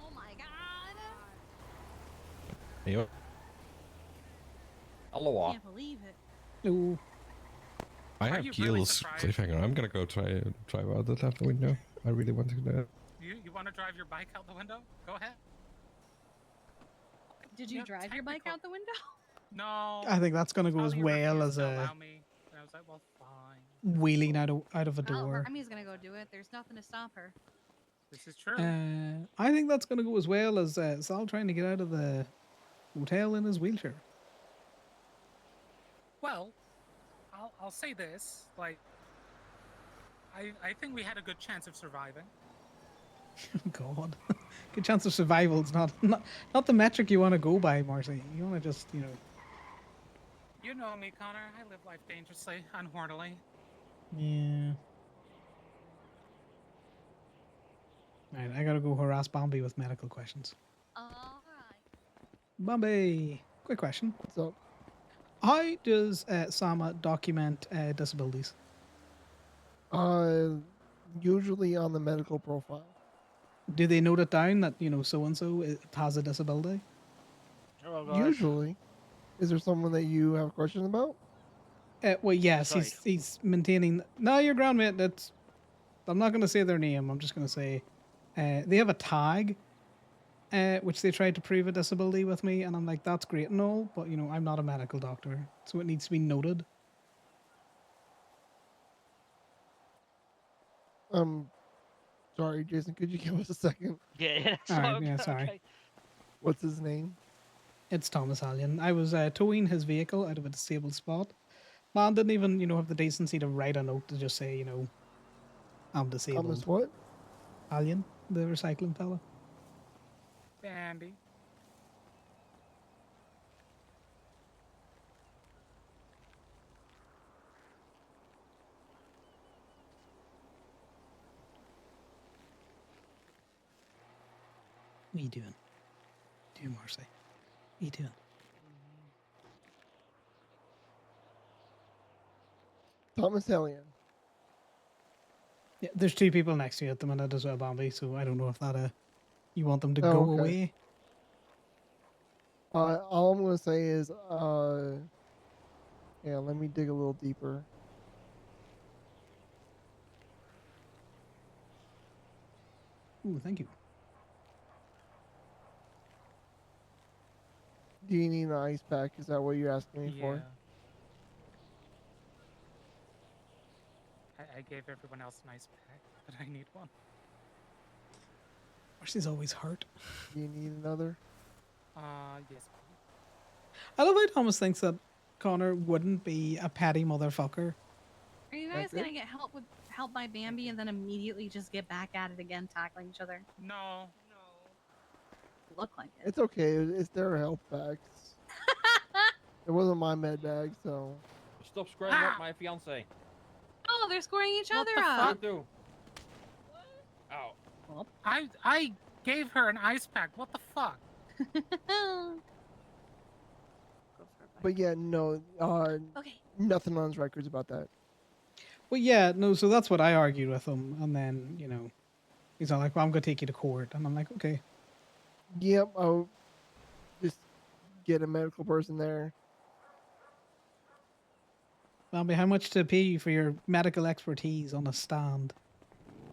S11: Oh my God.
S17: Yo. Hello.
S11: Can't believe it.
S1: No.
S17: I
S19: Are
S17: have
S19: you really
S17: Keel's
S19: surprised?
S17: cliffhanger. I'm gonna go drive out that out the window. I really want to do that.
S19: You want to drive your bike out the window? Go ahead.
S11: Did you
S19: Yeah,
S11: drive your bike out the window?
S19: No.
S1: I think that's gonna go as
S19: Talia
S1: well
S19: refused
S1: as
S19: to
S1: a
S19: allow me, and I was like, well, fine.
S1: wheeling out of a
S11: Well,
S1: door.
S11: Rami's gonna go do it. There's nothing to stop her.
S19: This is true.
S1: I think that's gonna go as well as Sal trying to get out of the hotel in his wheelchair.
S19: Well, I'll say this, like, I think we had a good chance of surviving.
S1: God, good chance of survival. It's not the metric you want to go by, Marcy. You want to just
S19: You know me, Connor. I live life dangerously, unhornily.
S1: yeah. Right, I gotta go harass Bombi with medical questions.
S11: Alright.
S1: Bombi, quick question.
S20: What's up?
S1: How does Sama document disabilities?
S20: Usually on the medical profile.
S1: Do they note it down that so and so has a disability?
S19: Oh,
S20: Usually. Is there someone that you have questions about?
S1: Well, yes,
S20: Sorry.
S1: he's maintaining. No, your groundmate. That's. I'm not going to say their name. I'm just going to say, they have a tag, which they tried to prove a disability with me, and I'm like, that's great and all, but I'm not a medical doctor, so it needs to be noted.
S20: Sorry, Jason. Could you give us a second?
S21: Yeah,
S1: All right, yeah, sorry.
S20: What's his name?
S1: It's Thomas Allen. I was towing his vehicle out of a disabled spot. Man didn't even, have the decency to write a note to just say, I'm disabled.
S20: Thomas what?
S1: Allen, the recycling fella.
S19: Bambi.
S1: What are you doing? Dear Marcy. What are you doing?
S20: Thomas Hellion.
S1: Yeah, there's two people next to you at the minute as well, Bambi, so I don't know if that you want them to
S20: Oh,
S1: go
S20: okay.
S1: away.
S20: All I'm gonna say is, yeah, let me dig a little deeper.
S1: Ooh, thank you.
S20: Do you need an ice pack? Is that what you're asking me for?
S19: I gave everyone else an ice pack, but I need one.
S1: She's always hurt.
S20: Do you need another?
S19: Yes, please.
S1: I love how Thomas thinks that Connor wouldn't be a petty motherfucker.
S11: Are you guys gonna get help by Bambi and then immediately just get back at it again, tackling each other?
S19: No.
S11: Look like it.
S20: It's okay. It's their health packs. It wasn't my med bag, so.
S14: Stop squaring up my fiance.
S11: Oh, they're scoring each
S19: What
S11: other
S19: the
S11: up.
S19: fuck?
S14: Do. Ow.
S19: I gave her an ice pack. What the fuck?
S20: But yeah, no.
S11: Okay.
S20: Nothing on his records about that.
S1: Well, yeah, no, so that's what I argued with him. And then, you know, he's all like, well, I'm going to take you to court. And I'm like, okay.
S20: Yep. I'll just get a medical person there.
S1: Bambi, how much to pay you for your medical expertise on a stand?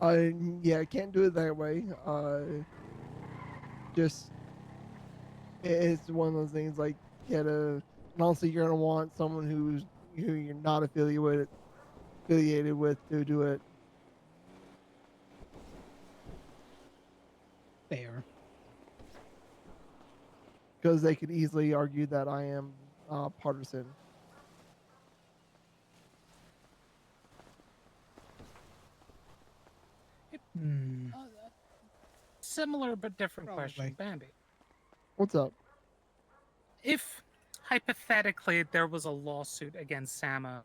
S20: Yeah, I can't do it that way. Just it's one of those things like get a. And also, you're gonna want someone who you're not affiliated with to do it.
S1: Fair.
S20: Because they could easily argue that I am partisan.
S1: Hmm.
S19: Similar but different question, Bambi.
S20: What's up?
S19: If hypothetically there was a lawsuit against Sama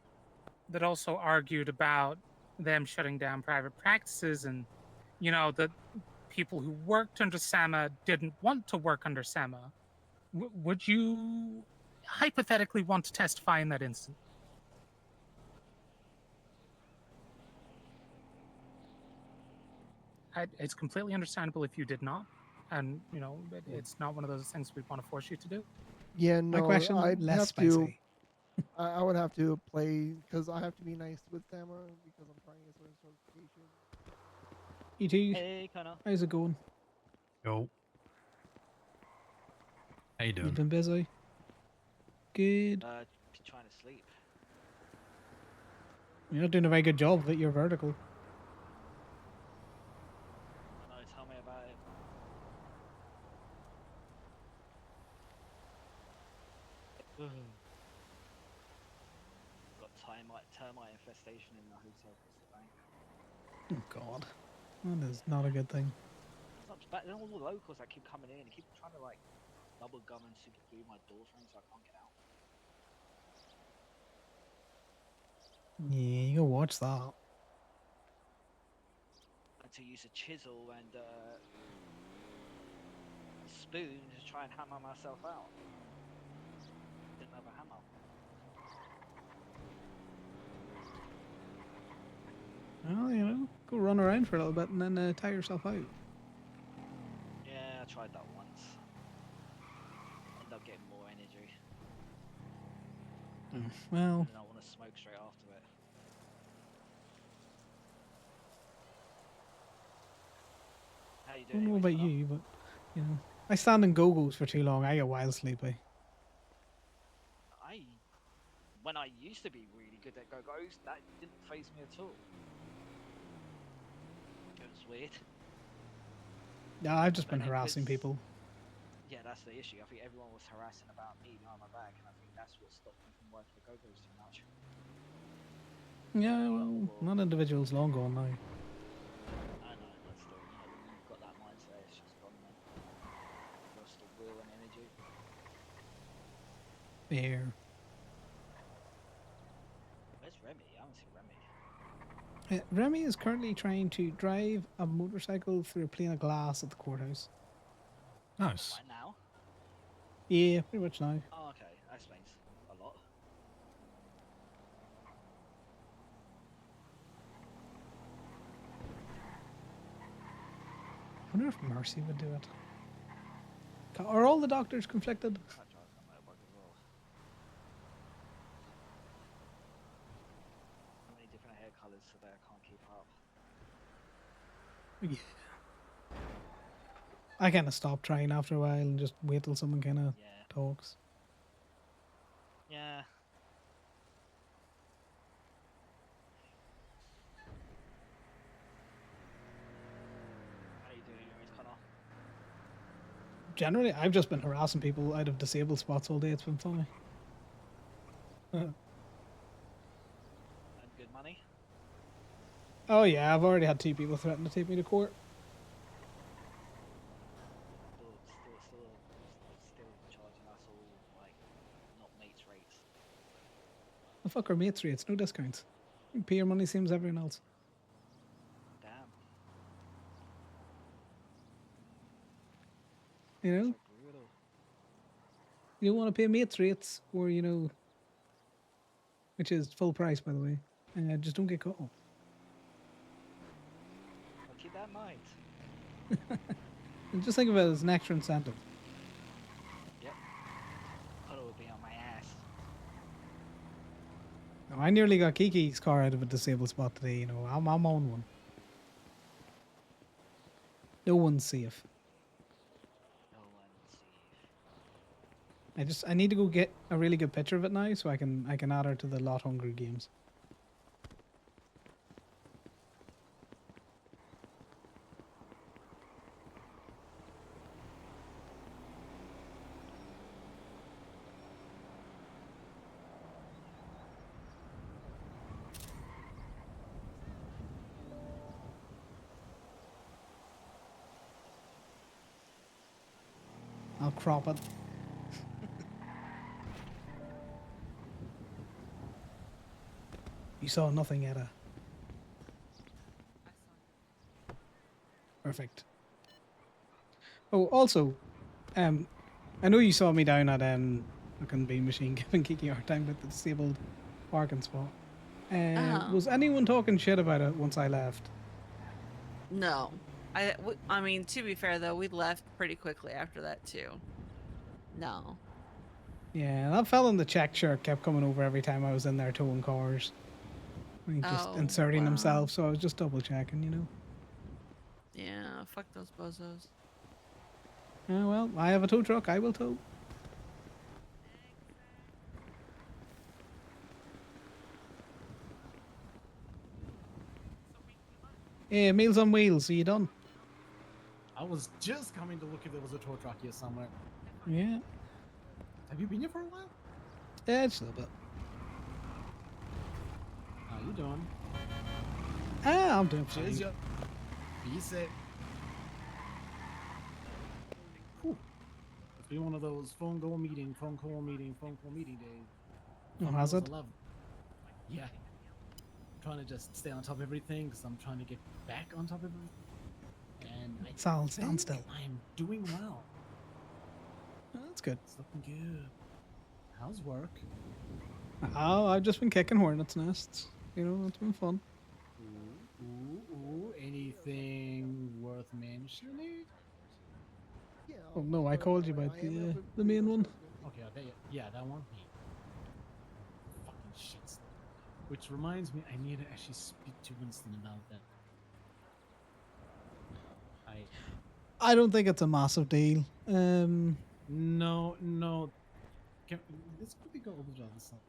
S19: that also argued about them shutting down private practices and, you know, the people who worked under Sama didn't want to work under Sama, would you hypothetically want to testify in that instance? It's completely understandable if you did not, and you know it's not one of those things we want to force you to do.
S20: Yeah, no.
S1: My question,
S20: I'd
S1: less
S20: have
S1: spicy.
S20: to. I would have to play because I have to be nice with Sama because I'm trying to get certification.
S1: You too.
S21: Hey, Connor.
S1: How's it going?
S22: Yo. How you doing?
S1: You've been busy? Good.
S21: Trying to sleep.
S1: You're not doing a very good job of it. You're vertical.
S21: I know, tell me about it. Got termite infestation in the hotel across the bank.
S1: Oh God, that is not a good thing.
S21: It's not bad. Then all the locals that keep coming in, keep trying to like bubble gum and super glue my door frame so I can't get out.
S1: Yeah, you go watch that.
S21: I had to use a chisel and a spoon to try and hammer myself out. Didn't have a hammer.
S1: Well, you know, go run around for a little bit and then tire yourself out.
S21: Yeah, I tried that once. Ended up getting more energy.
S1: Well,
S21: And I want to smoke straight after it. How you
S1: I don't
S21: doing?
S1: know about you, but you know, I stand in go-go's for too long. I get wild sleepy.
S21: When I used to be really good at go-go's, that didn't faze me at all. It was weird.
S1: Yeah, I've just been
S21: But it
S1: harassing
S21: was-
S1: people.
S21: Yeah, that's the issue. I think everyone was harassing about me behind my back, and I think that's what stopped me from working at go-go's too much.
S1: Yeah, well, not individuals long gone now.
S21: I know, but still, you know, when you've got that mindset, it's just gone then. Lost the will and energy.
S1: Fair.
S21: Where's Remy? I haven't seen Remy.
S1: Remy is currently trying to drive a motorcycle through a pane of glass at the courthouse.
S22: Nice.
S21: Right now?
S1: Yeah, pretty much now.
S21: Oh, okay. That explains a lot.
S1: I wonder if Mercy would do it. Are all the doctors conflicted?
S21: That drives that motorbike as well. How many different hair colours today? I can't keep up.
S1: Yeah. I kind of stopped trying after a while and just wait till someone kind of talks.
S21: Yeah. How you doing, anyways, Connor?
S1: Generally, I've just been harassing people out of disabled spots all day. It's been funny.
S21: And good money?
S1: Oh yeah, I've already had 2 people threaten to take me to court.
S21: Still charging us all, like, not mates rates.
S1: The fuck are mates rates? No discounts. You pay your money same as everyone else.
S21: Damn.
S1: You know?
S21: Brutal.
S1: You don't want to pay mates rates, or which is full price, by the way. Just don't get caught.
S21: I'll keep that in mind.
S1: And just think of it as an extra incentive.
S21: Yep. Connor would be on my ass.
S1: Now, I nearly got Kiki's car out of a disabled spot today. I'm on one. No one's safe. I need to go get a really good picture of it now, so I can add her to the Lot Hungry games. I'll crop it. You saw nothing, Etta. Perfect. Oh, also, I know you saw me down at fucking Bean Machine giving Kiki a hard time with the disabled parking spot. Was anyone talking shit about it once I left?
S5: No. I mean, to be fair, though, we left pretty quickly after that, too. No.
S1: Yeah, that fella in the check shirt kept coming over every time I was in there towing cars. Just inserting himself, so I was just double checking,
S5: Yeah, fuck those bozos.
S1: Well, I have a tow truck, I will tow. Hey, Meals on Wheels, are you done?
S3: I was just coming to look if there was a tow truck here somewhere.
S1: Yeah.
S3: Have you been here for a while?
S1: Yeah, just a little bit.
S3: How you doing?
S1: I'm doing fine.
S3: Cheers, yo. Be safe. Whew. It's been one of those phone call meeting days.
S1: Oh, has it?
S3: 11. Yeah. Trying to just stay on top of everything because I'm trying to get back on top of everything. And I
S1: stand still.
S3: I'm doing well.
S1: Oh, that's good.
S3: It's looking good. How's work?
S1: Oh, I've just been kicking hornets' nests. It's been fun.
S3: Ooh. Anything worth mentioning?
S1: Oh no, I called you about the main one.
S3: Okay, yeah, that one. Fucking shit. Which reminds me, I need to actually speak to Winston about that.
S1: I don't think it's a massive deal.
S3: No. Let's quickly go over to the other side.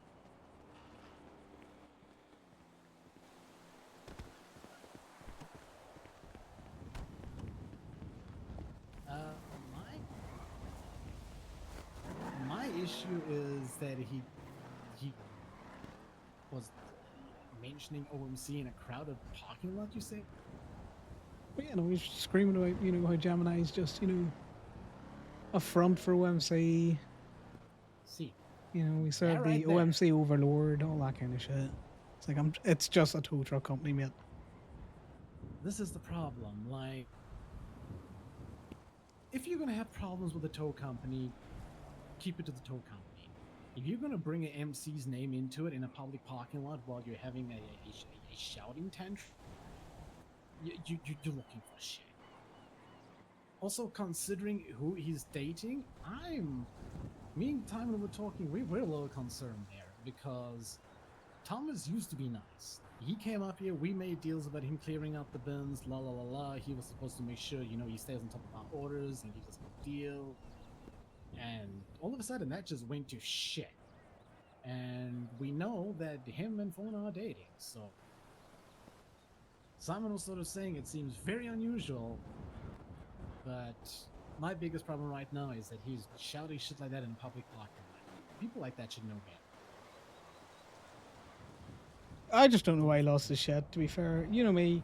S3: My issue is that he was mentioning OMC in a crowded parking lot. You say?
S1: Well, he's screaming about how Gemini's just a front for OMC.
S3: See.
S1: We serve
S3: right
S1: the
S3: there.
S1: OMC overlord, all that kind of shit. It's like it's just a tow truck company, mate.
S3: This is the problem. Like, if you're gonna have problems with the tow company, keep it to the tow company. If you're gonna bring an MC's name into it in a public parking lot while you're having a shouting tantrum, you're looking for shit. Also, considering who he's dating, me and Timon were talking, we're a little concerned there because Thomas used to be nice. He came up here, we made deals about him clearing out the bins, la la la la. He was supposed to make sure, you know, he stays on top of our orders and gives us a good deal. And all of a sudden, that just went to shit. And we know that him and Fauna are dating, so... Simon was sort of saying it seems very unusual, but my biggest problem right now is that he's shouting shit like that in a public parking lot. People like that should know better.
S1: I just don't know why he lost his shit, to be fair. You know me.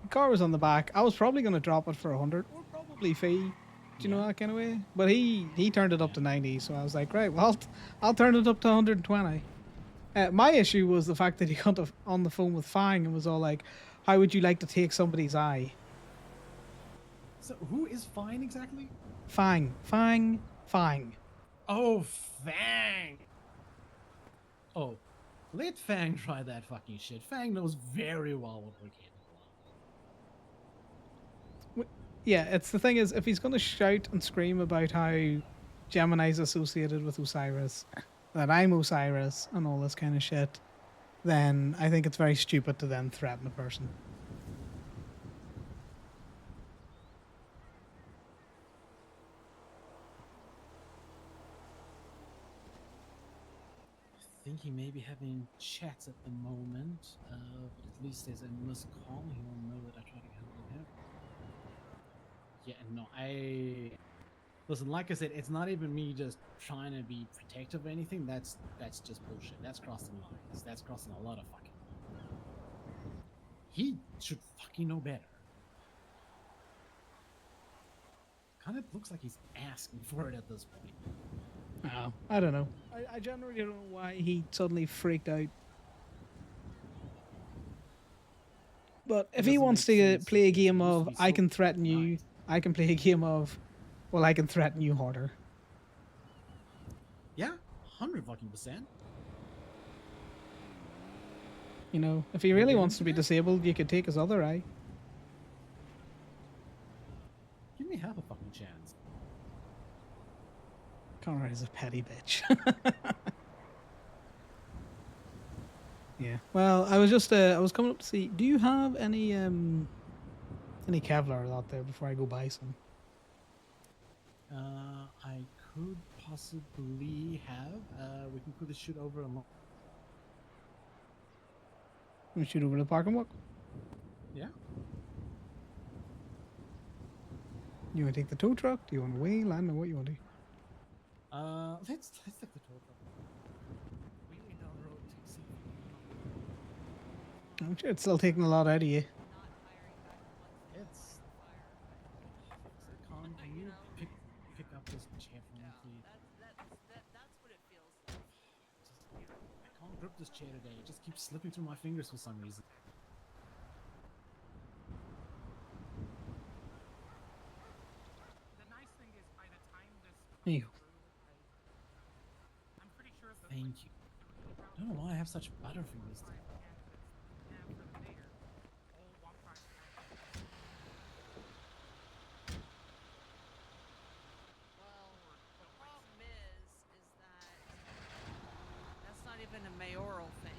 S1: The car was on the back. I was probably going to drop it for 100 or probably fee. Do you know that kind of way? But he turned it up to 90, so I was like, right, well, I'll turn it up to 120. My issue was the fact that he got on the phone with Fang and was all like, how would you like to take somebody's eye?
S3: So who is Fine exactly?
S1: Fang.
S3: Oh, Fang! Oh, let Fang try that fucking shit. Fang knows very well what we're capable of.
S1: Yeah, it's the thing is, if he's going to shout and scream about how Gemini's associated with Osiris, that I'm Osiris, and all this kind of shit, then I think it's very stupid to then threaten a person.
S3: I think he may be having chats at the moment, but at least there's a missed call. He will know that I tried to get hold of him. Yeah, no, listen, like I said, it's not even me just trying to be protective or anything. That's just bullshit. That's crossing lines. That's crossing a lot of fucking lines. He should fucking know better. Kind of looks like he's asking for it at this point.
S1: Oh, I don't know. I generally don't know why he suddenly freaked out. But if he wants to play a game of, I can threaten you, I can play a game of, well, I can threaten you harder.
S3: Yeah, 100%.
S1: You know, if he really wants to be disabled, you could take his other eye.
S3: Give me half a fucking chance.
S1: Conor is a petty bitch. Yeah. Well, I was just I was coming up to see. Do you have any Kevlar out there before I go buy some?
S3: I could possibly have. We can put the shit over a lot.
S1: We shoot over the parking lot.
S3: Yeah.
S1: You want to take the tow truck? Do you want to weigh, land, or what you want to do?
S3: Let's take the total. Wheeling down the road takes
S1: I'm sure it's still taking a lot out of you.
S3: It's. Con, can you pick up this chair for me, please?
S5: That's what it feels like.
S3: I can't grip this chair today. It just keeps slipping through my fingers for some reason.
S1: There you go.
S3: Thank you. I don't know why I have such butterfingers today.
S5: Well, the problem is that that's not even a mayoral thing.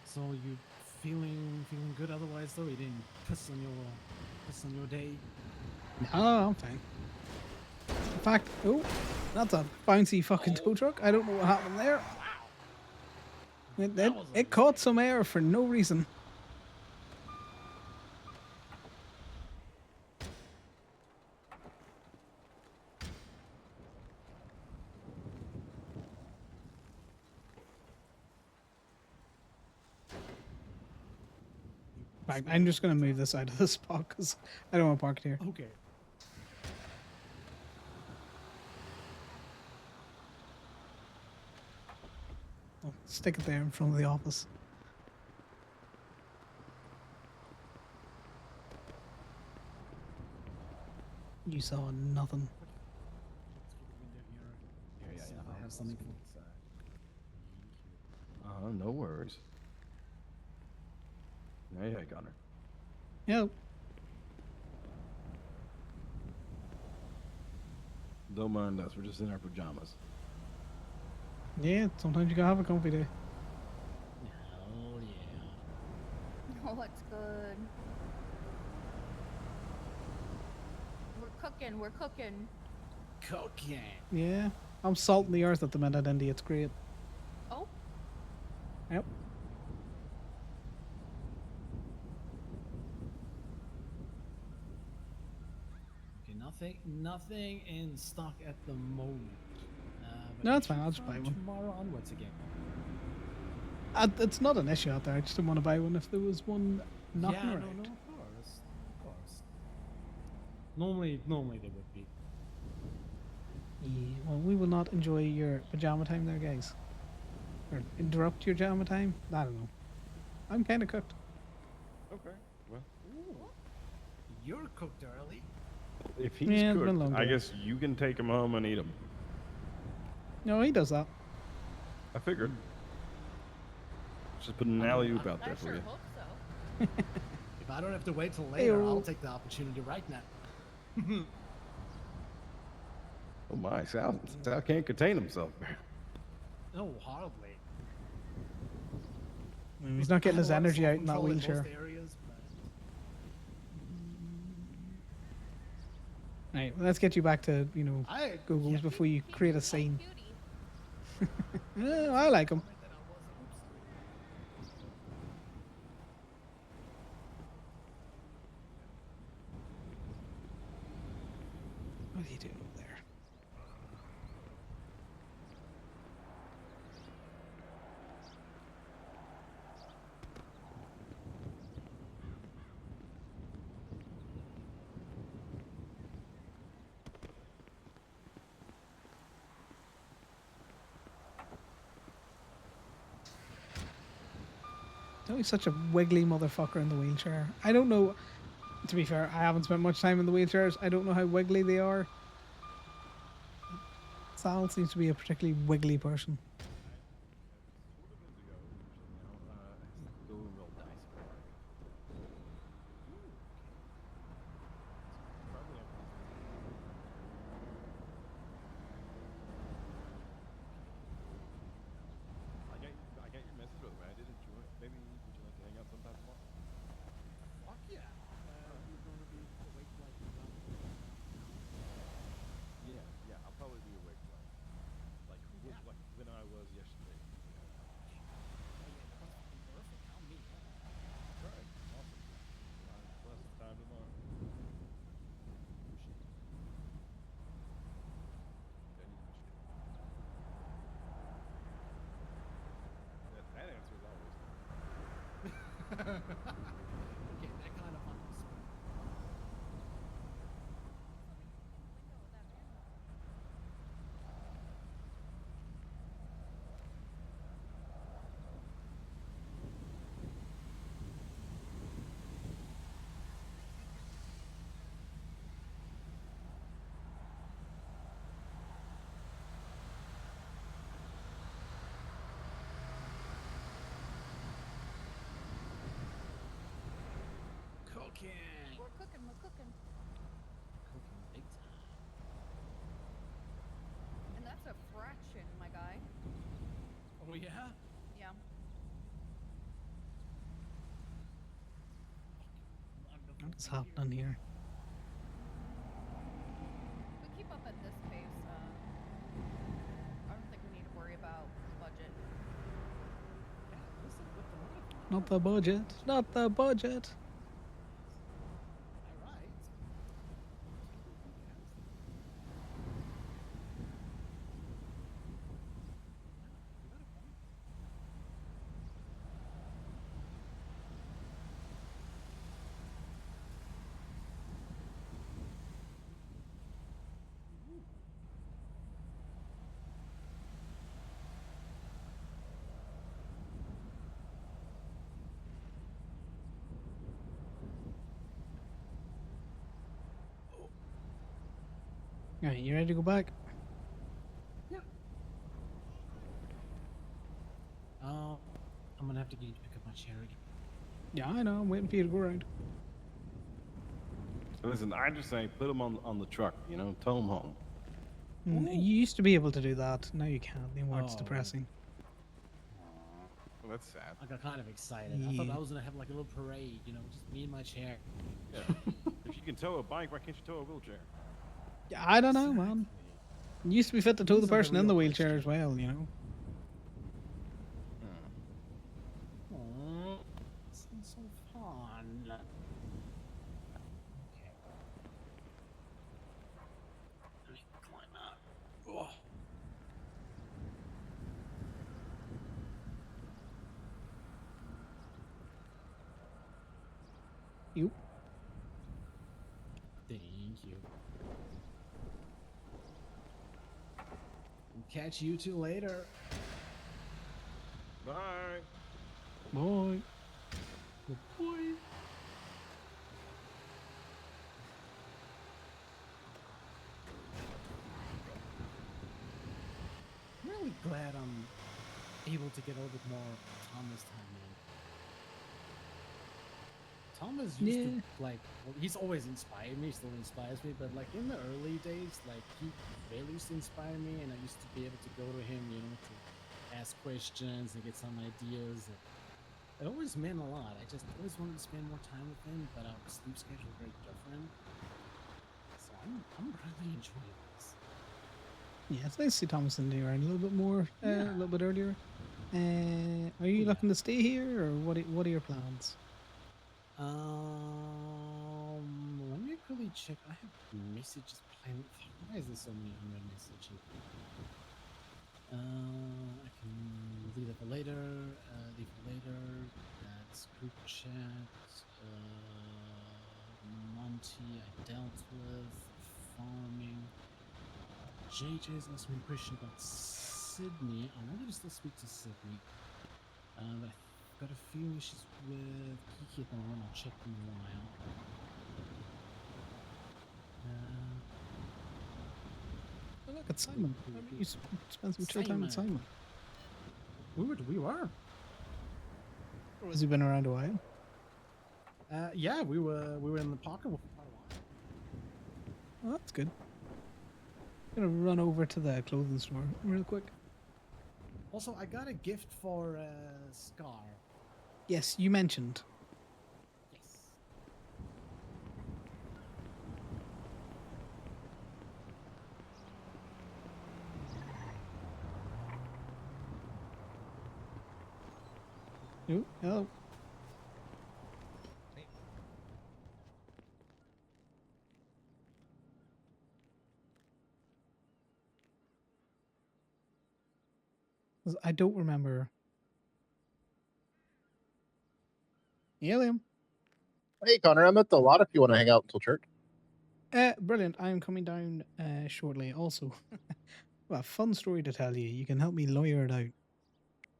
S3: So you feeling good otherwise though? You didn't piss on your day?
S1: No, I'm fine. In fact, oh, that's a bouncy fucking tow truck. I don't know what happened there. It caught some air for no reason. Right, I'm just going to move this out of the spot because I don't want to park it here.
S3: Okay.
S1: I'll stick it there in front of the office. You saw nothing.
S3: I have something for
S15: No worries. Hey, Connor.
S1: Yep.
S15: Don't mind us. We're just in our pajamas.
S1: Yeah, sometimes you gotta have a comfy day.
S3: Oh yeah.
S7: Oh, it's good. We're cooking. We're cooking.
S3: Cooking.
S1: Yeah. I'm salting the earth at the minute, Indy. It's great.
S7: Oh.
S1: Yep.
S3: Okay, nothing in stock at the moment. But
S1: No,
S3: it
S1: it's fine.
S3: should
S1: I'll just buy
S3: from
S1: one.
S3: tomorrow onwards again.
S1: It's not an issue out there. I just didn't want to buy one if there was one knocking
S3: Yeah,
S1: around.
S3: no, of course. Normally they would be.
S1: Yeah, well, we will not enjoy your pajama time there, guys. Or interrupt your pajama time. I don't know. I'm kind of cooked.
S15: Okay. Well,
S3: You're cooked early.
S15: if he's
S1: Yeah, it's been a
S15: cooked,
S1: long
S15: I
S1: day.
S15: guess you can take him home and eat him.
S1: No, he does that.
S15: I figured. Just put an alley-oop out there
S7: I
S15: for
S7: sure
S15: you.
S7: hope so.
S3: If I don't have to wait till later, I'll
S1: Ew.
S3: take the opportunity right now.
S15: Oh my, Sal can't contain himself.
S3: No, horribly.
S1: He's not getting his
S3: I have a lot of
S1: energy out in that
S3: self-control in
S1: wheelchair.
S3: most areas, but
S1: Right, well, let's get you back to,
S3: I-
S1: Google's before you create a scene. Yeah, I like him. What are you doing over there? Oh, he's such a wiggly motherfucker in the wheelchair. I don't know. To be fair, I haven't spent much time in the wheelchairs. I don't know how wiggly they are. Sal seems to be a particularly wiggly person.
S15: I got your message, brother, man. I did enjoy it. Maybe would you like to hang out sometime tomorrow?
S3: fuck yeah. You're going to be awake like
S15: Yeah, I'll probably be awake like when I was yesterday. Right. Awesome. We'll have some time tomorrow. That answer is always
S3: Okay, that kind of cooking.
S7: We're cooking. We're cooking.
S3: Cooking big time.
S7: And that's a fraction, my guy.
S3: Oh yeah?
S7: Yeah.
S1: What's happening here?
S7: If we keep up at this pace, I don't think we need to worry about budget.
S1: Not the budget. Not the budget. Alright, you ready to go back?
S3: have to get you to pick up my chair again.
S1: Yeah, I know. I'm waiting for you to go around.
S15: Listen, I just say put them on the truck. You know, tow them home.
S1: You used to be able to do that. Now you can't anymore. It's
S3: Oh.
S1: depressing.
S15: Well, that's sad.
S3: I got kind of excited. I thought I was gonna have like a little parade, you know, just me and my chair.
S15: Yeah. If you can tow a bike, why can't you tow a wheelchair?
S1: Yeah, I don't know, man. It used to be fit to tow the
S3: These are the
S1: person in the
S3: real
S1: wheelchair as well, you know.
S3: Aww, sounds so fun. Okay. Let me climb up. Oh.
S1: You.
S3: Thank you. Catch you two later.
S15: Bye.
S1: Boy.
S3: Boy. I'm really glad I'm able to get a little bit more Tom this time, man. Thomas used to like, well, he's always inspired me, still inspires me, but like in the early days, like he really used to inspire me, and I used to be able to go to him, you know, to ask questions and get some ideas. And it always meant a lot. I just always wanted to spend more time with him, but our sleep schedule is very different. So I'm really enjoying this.
S1: Yeah, it's nice to see Thomas in there around a little bit more, a little bit earlier. Are you looking to stay here, or what are your plans?
S3: Let me quickly check. I have messages playing. Why is there so many unread messages? I can leave it for later. Leave for later. That's group chat. Monty, I dealt with. Farming. JJ's asked me a question about Sydney. I wanted to still speak to Sydney. But I've got a few issues with Kiki at the moment. I'll check in a while.
S1: Oh, look, it's Simon. Why don't you spend some chill time with Simon?
S3: We were.
S1: Or has he been around a while?
S3: Yeah, we were in the pocket for quite a while.
S1: Oh, that's good. I'm gonna run over to the clothing store real quick.
S3: Also, I got a gift for Scar.
S1: Yes, you mentioned.
S3: Yes.
S1: Oh, hello. I don't remember. Yeah, Liam.
S8: Hey, Connor, I'm at the lot if you want to hang out until church.
S1: Brilliant. I am coming down shortly. Also, well, a fun story to tell you. You can help me lawyer it out.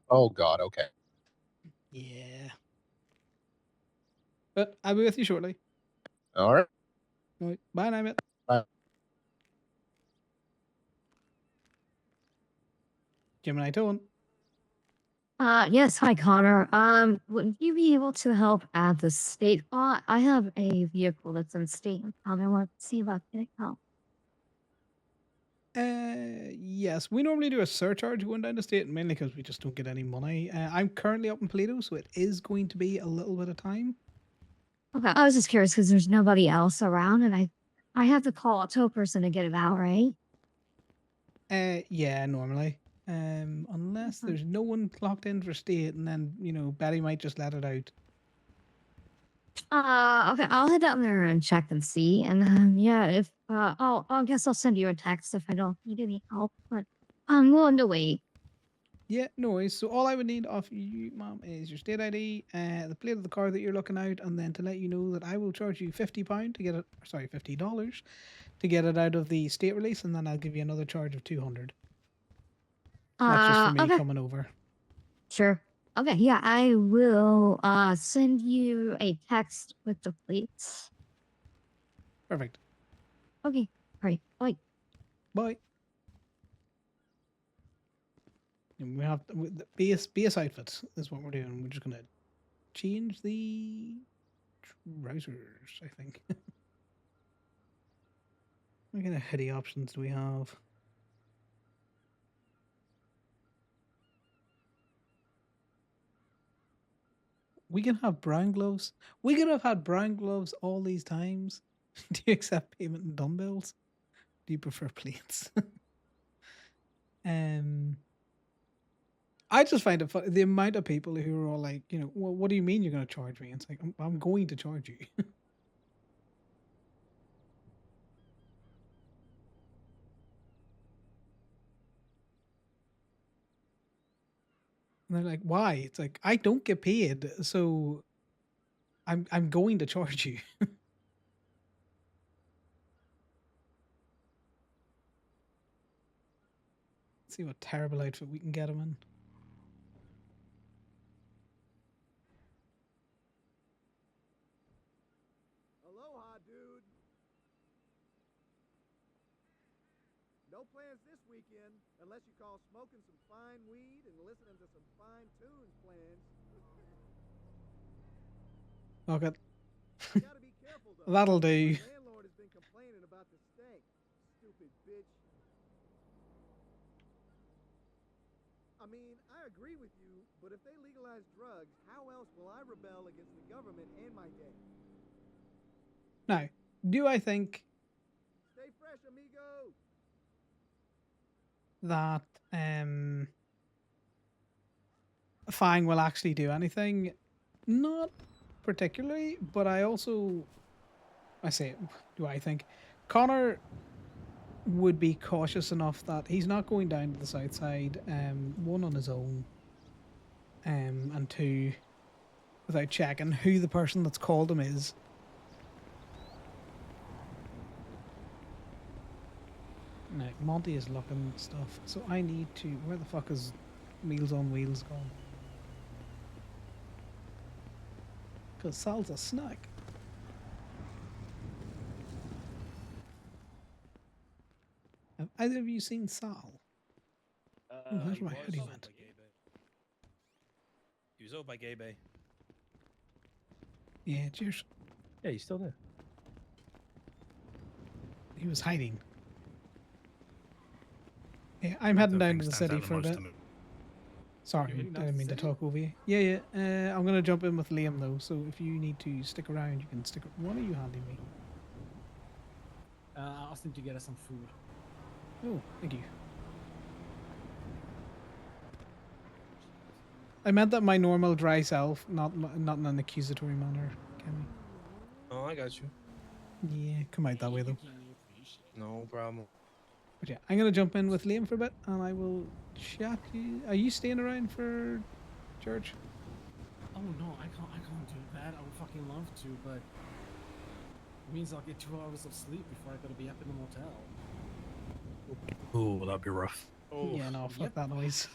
S8: Oh, God, okay.
S1: Yeah. But I'll be with you shortly.
S8: All right.
S1: All right. Bye now, mate.
S8: Bye.
S1: Gemini Tone.
S13: Yes, hi Connor. Would you be able to help at the state lot? I have a vehicle that's in state and I want to see about getting help.
S1: Yes, we normally do a surcharge going down the state, mainly because we just don't get any money. I'm currently up in Paleto, so it is going to be a little bit of time.
S13: Okay, I was just curious because there's nobody else around, and I have to call a tow person to get it out, right?
S1: Yeah, normally. Unless there's no one clocked in for state, and then Betty might just let it out.
S13: Okay, I'll head down there and check and see, and yeah, if I guess I'll send you a text if I don't need any help, but I'm willing to wait.
S1: Yeah, no worries. So all I would need off you, Mom, is your state ID, the plate of the car that you're looking out, and then to let you know that I will charge you £50 to get it. Sorry, $50 to get it out of the state release, and then I'll give you another charge of $200. That's just for me
S13: Okay.
S1: coming over.
S13: Sure. Okay, yeah, I will send you a text with the plates.
S1: Perfect.
S13: Okay. All right. Bye.
S1: Bye. And we have the base outfit is what we're doing. We're just gonna change the trousers, I think. What kind of hoodie options do we have? We can have brown gloves. We could have had brown gloves all these times. Do you accept payment in dumbbells? Do you prefer plates? I just find it funny the amount of people who are all like, well, what do you mean you're going to charge me? It's like I'm going to charge you. And they're like, why? It's like I don't get paid, so I'm going to charge you. See what terrible outfit we can get him in.
S9: Aloha, dude. No plans this weekend, unless you call smoking some fine weed and listening to some fine tunes plans.
S1: Okay.
S9: I gotta be careful though.
S1: That'll do.
S9: My landlord has been complaining about the stank. Stupid bitch. I mean, I agree with you, but if they legalize drugs, how else will I rebel against the government and my gang?
S1: Now, do I think
S9: Stay fresh, amigo.
S1: that Fang will actually do anything? Not particularly, but I say, do I think Connor would be cautious enough that he's not going down to the south side, one on his own, and two, without checking who the person that's called him is. Now, Monty is looking stuff, so I need to. Where the fuck is Meals on Wheels gone? Because Sal's a snack. Have either of you seen Sal? Oh, that's my hoodie went.
S18: He was over by Gay Bay.
S1: Yeah, cheers.
S18: Yeah, he's still there.
S1: He was hiding. Yeah, I'm heading down to the city for a bit. Sorry, I didn't mean to talk over you. Yeah. I'm going to jump in with Liam, though, so if you need to stick around, you can stick around. What are you handing me?
S3: I asked him to get us some food.
S1: Oh, thank you. I meant that my normal dry self, not in an accusatory manner, Kenny.
S12: Oh, I got you.
S1: Yeah, come out that way, though.
S12: No problem.
S1: But yeah, I'm going to jump in with Liam for a bit, and I will chat to you. Are you staying around for church?
S3: Oh no, I can't do that. I would fucking love to, but it means I'll get 2 hours of sleep before I gotta be up in the motel.
S22: Oh, that'd be rough.
S1: Yeah, no, fuck that noise.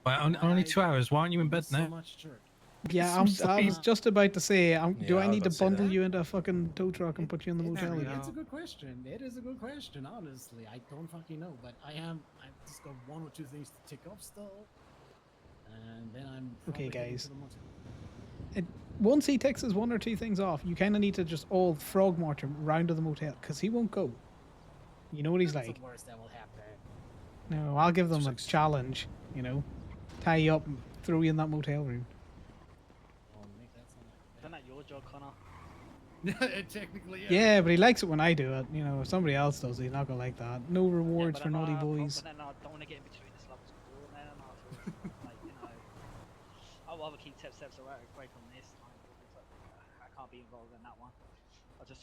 S22: Well, only 2 hours. Why aren't you in bed now?
S1: Yeah, I was just about to say, do I
S22: I was
S1: need to
S22: about to say
S1: bundle
S22: that.
S1: you into a fucking tow truck and put you in the motel again?
S3: It's a good question. It is a good question, honestly. I don't fucking know, but I just got 1 or 2 things to tick off still. And then I'm
S1: Okay,
S3: probably heading
S1: guys.
S3: to the motel.
S1: Once he takes his 1 or 2 things off, you kind of need to just all frog march him round to the motel, because he won't go. You know what he's
S3: That's
S1: like.
S3: the worst that will happen.
S1: No, I'll give them a challenge, tie you up and throw you in that motel room.
S21: Isn't that your job, Connor?
S3: Technically,
S1: Yeah, but he likes it when I do it. If somebody else does it, he's not gonna like that. No rewards for naughty boys.
S21: But then I don't want to get in between the slugs and door, man. And I feel like, I'd rather keep steps away from this. I can't be involved in that one.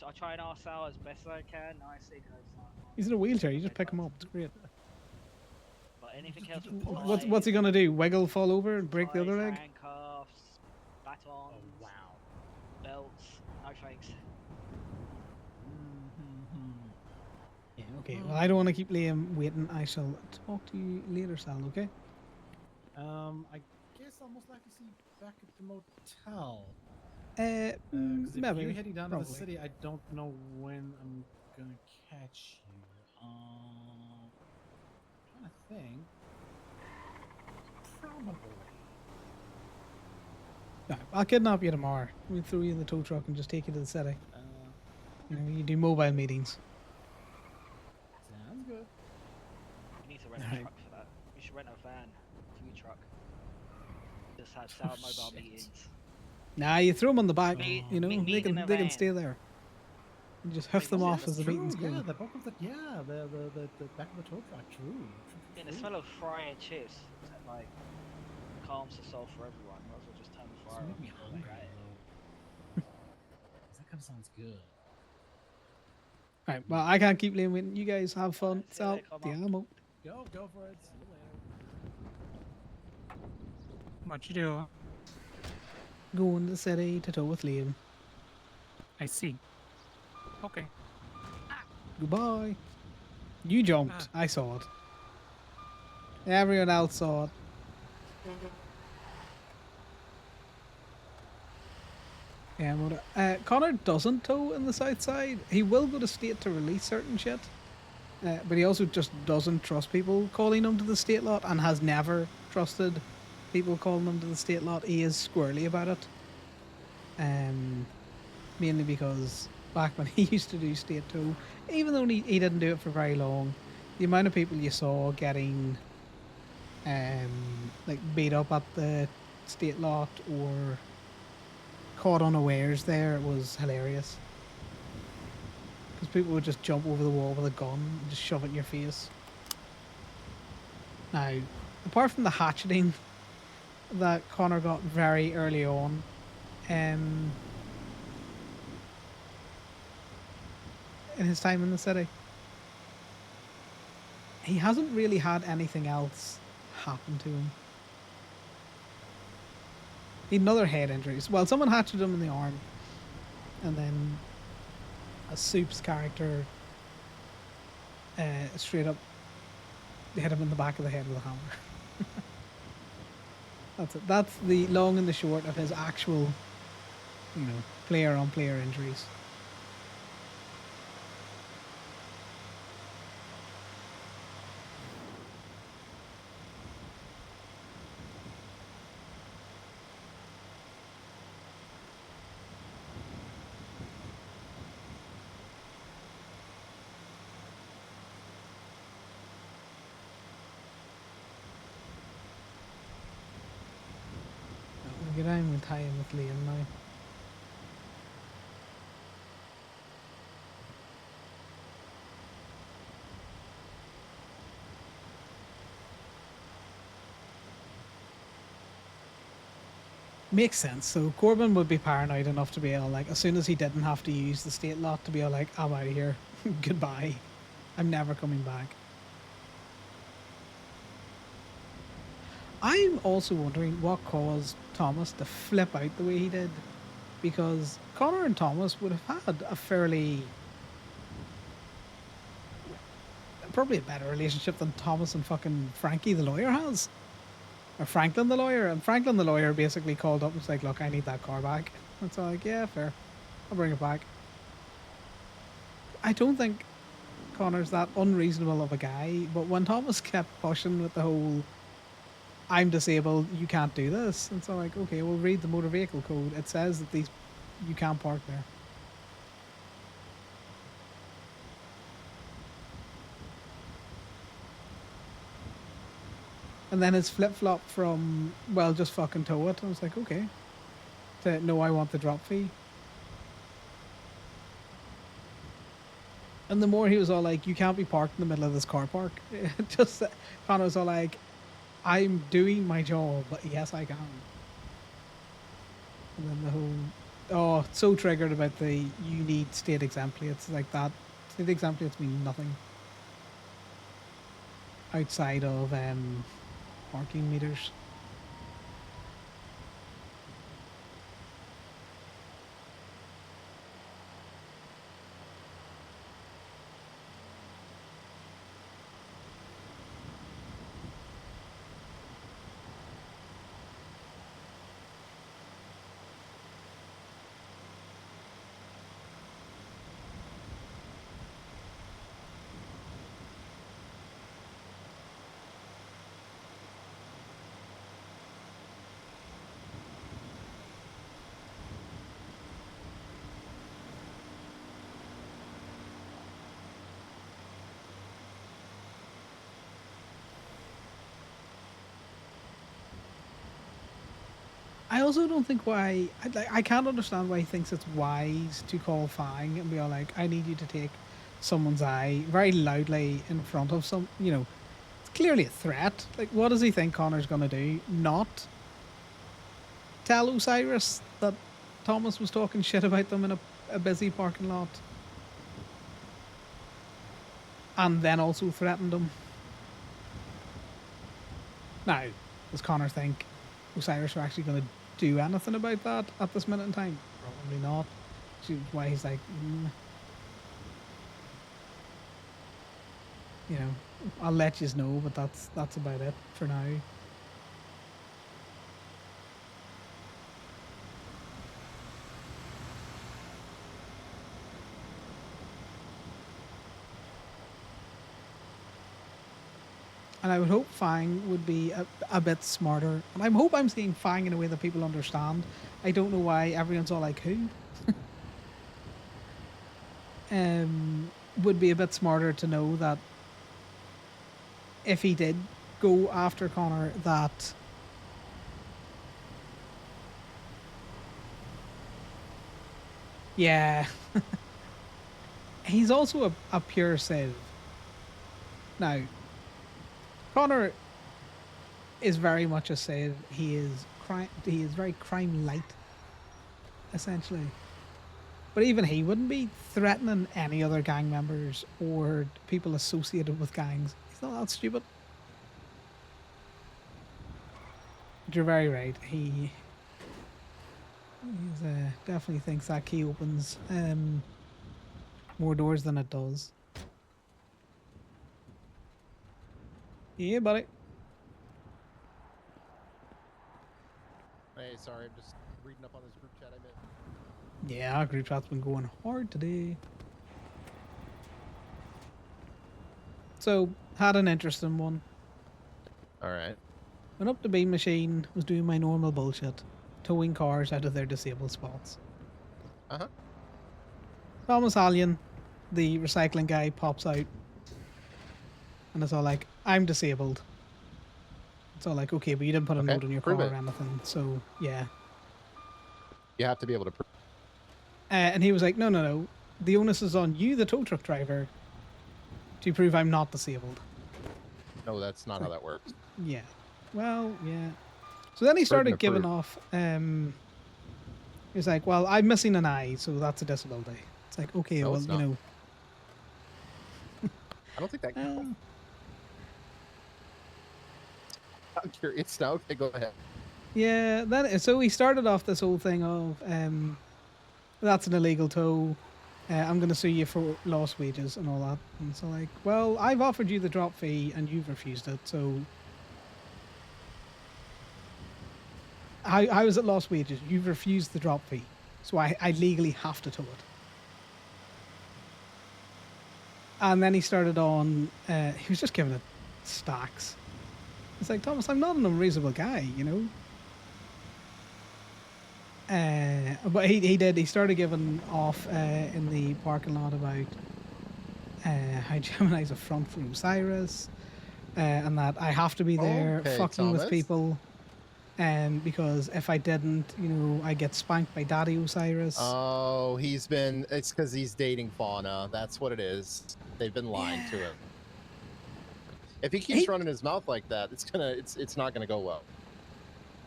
S21: I try and ask Sal as best I can nicely because.
S1: He's in a wheelchair. You just pick him up. It's great.
S21: But anything else?
S1: What's he gonna do? Wiggle, fall over, and break the other leg?
S21: Handcuffs, batons, belts, no thanks.
S1: Yeah, okay. Well, I don't want to keep Liam waiting. I shall talk to you later, Sal, okay?
S3: I guess I'll most likely see you back at the motel.
S1: Maybe.
S3: If you're heading down to
S1: probably.
S3: the city, I don't know when I'm gonna catch you. I'm trying to think. my boy.
S1: No, I'll kidnap you tomorrow. We'll throw you in the tow truck and just take you to the city. You know, you do mobile meetings.
S3: Sounds good.
S21: You need to rent a
S1: Alright.
S21: truck for that. You should rent a van, food truck. Just have sound mobile
S3: shit.
S21: meetings.
S1: Nah, you throw them on the back.
S21: Me-
S1: You know,
S21: me-
S1: they
S21: meet in
S1: can
S21: a
S1: they can
S21: van.
S1: stay there. You just huff them
S21: Maybe
S1: off
S21: that's
S1: as the
S3: True,
S1: meetings go.
S3: yeah, the bulk of the the back of the tow truck. True.
S21: Yeah, the smell of frying chips like calms the soul for everyone. Might as well just turn the
S3: It's
S21: fire
S3: make
S21: on.
S3: me hungry though. That kind of sounds good.
S1: Right, well, I can't keep Liam waiting. You guys have fun.
S21: see you
S1: Sell
S21: later, come
S1: the
S21: on.
S1: ammo.
S3: Go for it. See you later.
S19: What you do?
S1: Going to the city to tow with Liam.
S19: I see. Okay.
S1: Goodbye. You jumped. I saw it. Everyone else saw it. Yeah, Connor doesn't tow in the south side. He will go to state to release certain shit. But he also just doesn't trust people calling him to the state lot and has never trusted people calling him to the state lot. He is squirrely about it. Mainly because back when he used to do state tow, even though he didn't do it for very long, the amount of people you saw getting like beat up at the state lot or caught unawares there was hilarious. Because people would just jump over the wall with a gun and just shove it in your face. Now, apart from the hatcheting that Connor got very early on, in his time in the city, he hasn't really had anything else happen to him. He had another head injuries. Well, someone hatcheted him in the arm, and then a Soup's character straight up hit him in the back of the head with a hammer. That's it. That's the long and the short of his actual, player-on-player injuries. Get on with tie in with Liam now. Makes sense. So Corbin would be paranoid enough to be all like, as soon as he didn't have to use the state lot, to be all like, I'm out of here. Goodbye. I'm never coming back. I'm also wondering what caused Thomas to flip out the way he did. Because Connor and Thomas would have had a fairly... probably a better relationship than Thomas and fucking Frankie the lawyer has. Or Franklin the lawyer. And Franklin the lawyer basically called up and was like, look, I need that car back. And so like, yeah, fair. I'll bring it back. I don't think Connor's that unreasonable of a guy, but when Thomas kept pushing with the whole I'm disabled, you can't do this. And so like, okay, we'll read the motor vehicle code. It says that you can't park there. And then his flip-flop from, well, just fucking tow it. I was like, okay. To, no, I want the drop fee. And the more he was all like, you can't be parked in the middle of this car park. Just, Connor was all like, I'm doing my job, but yes, I can. And then the whole, oh, so triggered about the, you need state exempt plates like that. State exempt plates mean nothing outside of parking meters. I also don't think why. I can't understand why he thinks it's wise to call Fang and be all like, "I need you to take someone's eye" very loudly in front of some. You know, it's clearly a threat. Like, what does he think Connor's gonna do? Not tell Osiris that Thomas was talking shit about them in a busy parking lot, and then also threatened him. Now, does Connor think Osiris are actually going to do anything about that at this minute in time? Probably not. Which is why he's like, you know, I'll let you know, but that's about it for now. And I would hope Fang would be a bit smarter. And I hope I'm saying Fang in a way that people understand. I don't know why everyone's all like, who? Would be a bit smarter to know that if he did go after Connor, that yeah. He's also a pure Civ. Now, Connor is very much a Civ. He is very crime light, essentially. But even he wouldn't be threatening any other gang members or people associated with gangs. He's not that stupid. But you're very right. He definitely thinks that key opens more doors than it does. Yeah, buddy.
S8: Hey, sorry, I'm just reading up on this group chat I missed.
S1: Yeah, our group chat's been going hard today. So, had an interesting one.
S8: Alright.
S1: Went up to Beam Machine, was doing my normal bullshit, towing cars out of their disabled spots.
S8: Uh-huh.
S1: Thomas Allen, the recycling guy, pops out. And it's all like, I'm disabled. It's all like, okay, but you didn't put a note on your car or anything, so yeah.
S8: You have to be able to prove.
S1: And he was like, no. The onus is on you, the tow truck driver, to prove I'm not disabled.
S8: No, that's not how that works.
S1: Yeah. Well, yeah. So then he started giving off, he was like, well, I'm missing an eye, so that's a disability. It's like, okay, well, you know.
S8: I don't think that counts. I'm curious now. Okay, go ahead.
S1: Yeah, so he started off this whole thing of, that's an illegal tow. I'm going to sue you for lost wages and all that. And so like, well, I've offered you the drop fee and you've refused it. So how is it lost wages? You've refused the drop fee. So I legally have to tow it. And then he started on, he was just giving it stacks. It's like, Thomas, I'm not an unreasonable guy, you know? But he started giving off in the parking lot about how Gemini's a front for Osiris, and that I have to be there fucking with people, and because if I didn't, you know, I get spanked by Daddy Osiris.
S8: Oh, it's because he's dating Fauna. That's what it is. They've been lying to him. If he keeps running his mouth like that, it's not gonna go well.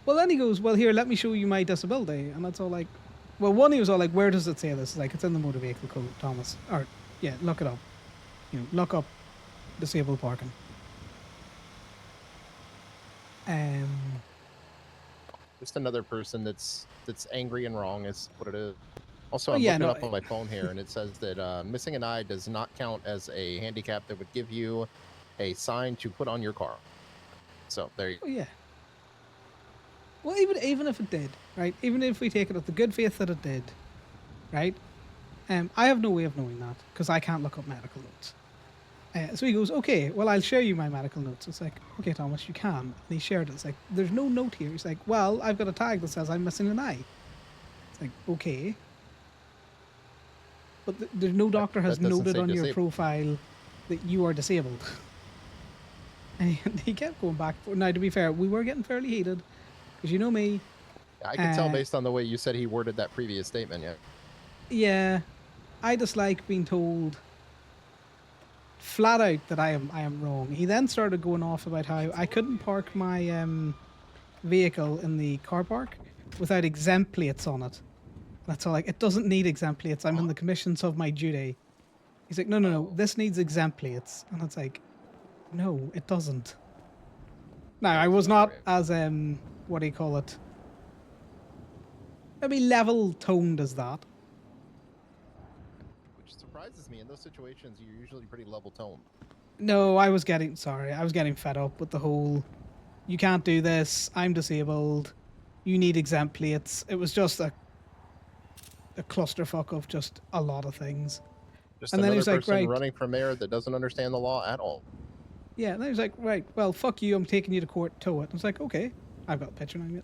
S1: Well, then he goes, well, here, let me show you my disability. And that's all like, well, one, he was all like, where does it say this? It's like, it's in the motor vehicle code, Thomas. Or, yeah, look it up. You know, look up disabled parking.
S8: Just another person that's angry and wrong is what it is. Also, I'm looking up on my phone here, and it says that missing an eye does not count as a handicap that would give you a sign to put on your car. So, there you go.
S1: Oh, yeah. Well, even if it did, right? Even if we take it at the good faith that it did, right? I have no way of knowing that because I can't look up medical notes. So he goes, okay, well, I'll share you my medical notes. It's like, okay, Thomas, you can. And he shared it. It's like, there's no note here. He's like, well, I've got a tag that says I'm missing an eye. It's like, okay. But there's no doctor has noted on your profile that you are disabled. And he kept going back. Now, to be fair, we were getting fairly heated. Because you know me,
S8: I can tell
S1: Uh,
S8: based on the way you said he worded that previous statement. Yeah.
S1: Yeah, I dislike being told flat out that I am wrong. He then started going off about how I couldn't park my vehicle in the car park without exempt plates on it. That's all. Like, it doesn't need exempt plates. I'm in the commissions of my duty. He's like, no, this needs exempt plates, and it's like, no, it doesn't. Now, I was not as what do you call it? Maybe level toned as that.
S8: Which surprises me. In those situations, you're usually pretty level toned.
S1: No, I was getting fed up with the whole, you can't do this, I'm disabled, you need exempt plates. It was just a clusterfuck of just a lot of things.
S8: Just
S1: and then
S8: another
S1: he was like,
S8: person
S1: right,
S8: running for mayor that doesn't understand the law at all.
S1: yeah, and then he was like, right, well, fuck you, I'm taking you to court, tow it. I was like, okay, I've got a picture now, mate.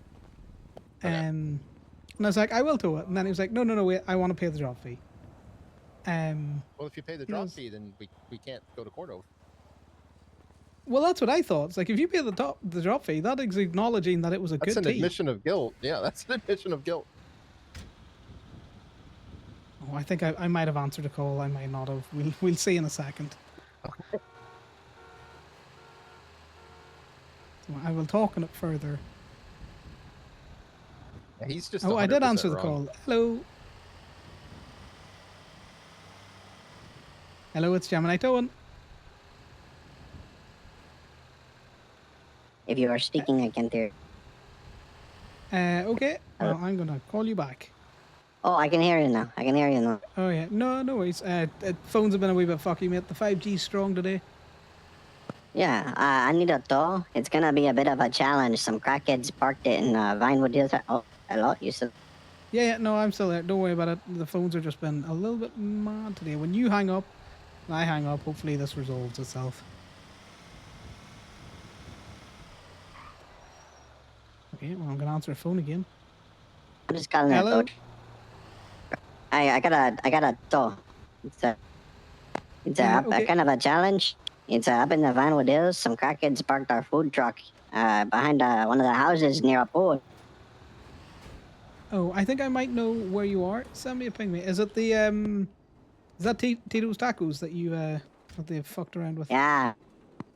S1: And I was like, I will tow it. And then he was like, no, wait, I want to pay the drop fee.
S8: Well, if you pay the drop fee, then we can't go to court over.
S1: Well, that's what I thought. It's like, if you pay the drop fee, that is acknowledging that it was a
S8: That's
S1: good
S8: an
S1: tea.
S8: admission of guilt. Yeah, that's an admission of guilt.
S1: Oh, I think I might have answered a call. I might not have. We'll see in a second. So I will talk on it further.
S8: Yeah, he's just.
S1: Oh, I did
S8: 100%
S1: answer the
S8: wrong.
S1: call. Hello. Hello, it's Gemini Towing.
S10: If you are speaking, I can't hear.
S1: Okay. Well, I'm gonna call you back.
S10: Oh, I can hear you now. I can hear you now.
S1: Oh yeah. No worries. Phones have been a wee bit fucky, mate. The 5G's strong today.
S10: Yeah, I need a tow. It's gonna be a bit of a challenge. Some crackheads parked it in Vinewood Hills. Oh, hello, you said.
S1: Yeah, no, I'm still there. Don't worry about it. The phones have just been a little bit mad today. When you hang up, and I hang up, hopefully this resolves itself. Okay, well, I'm gonna answer a phone again.
S10: I'm just calling
S1: Hello?
S10: a tow. I got a tow. It's a
S1: okay.
S10: kind of a challenge. It's up in the Vinewood Hills. Some crackheads parked our food truck behind one of the houses near a pool.
S1: Oh, I think I might know where you are. Send me a ping, mate. Is it the is that Tito's Tacos that you that they fucked around with?
S10: Yeah.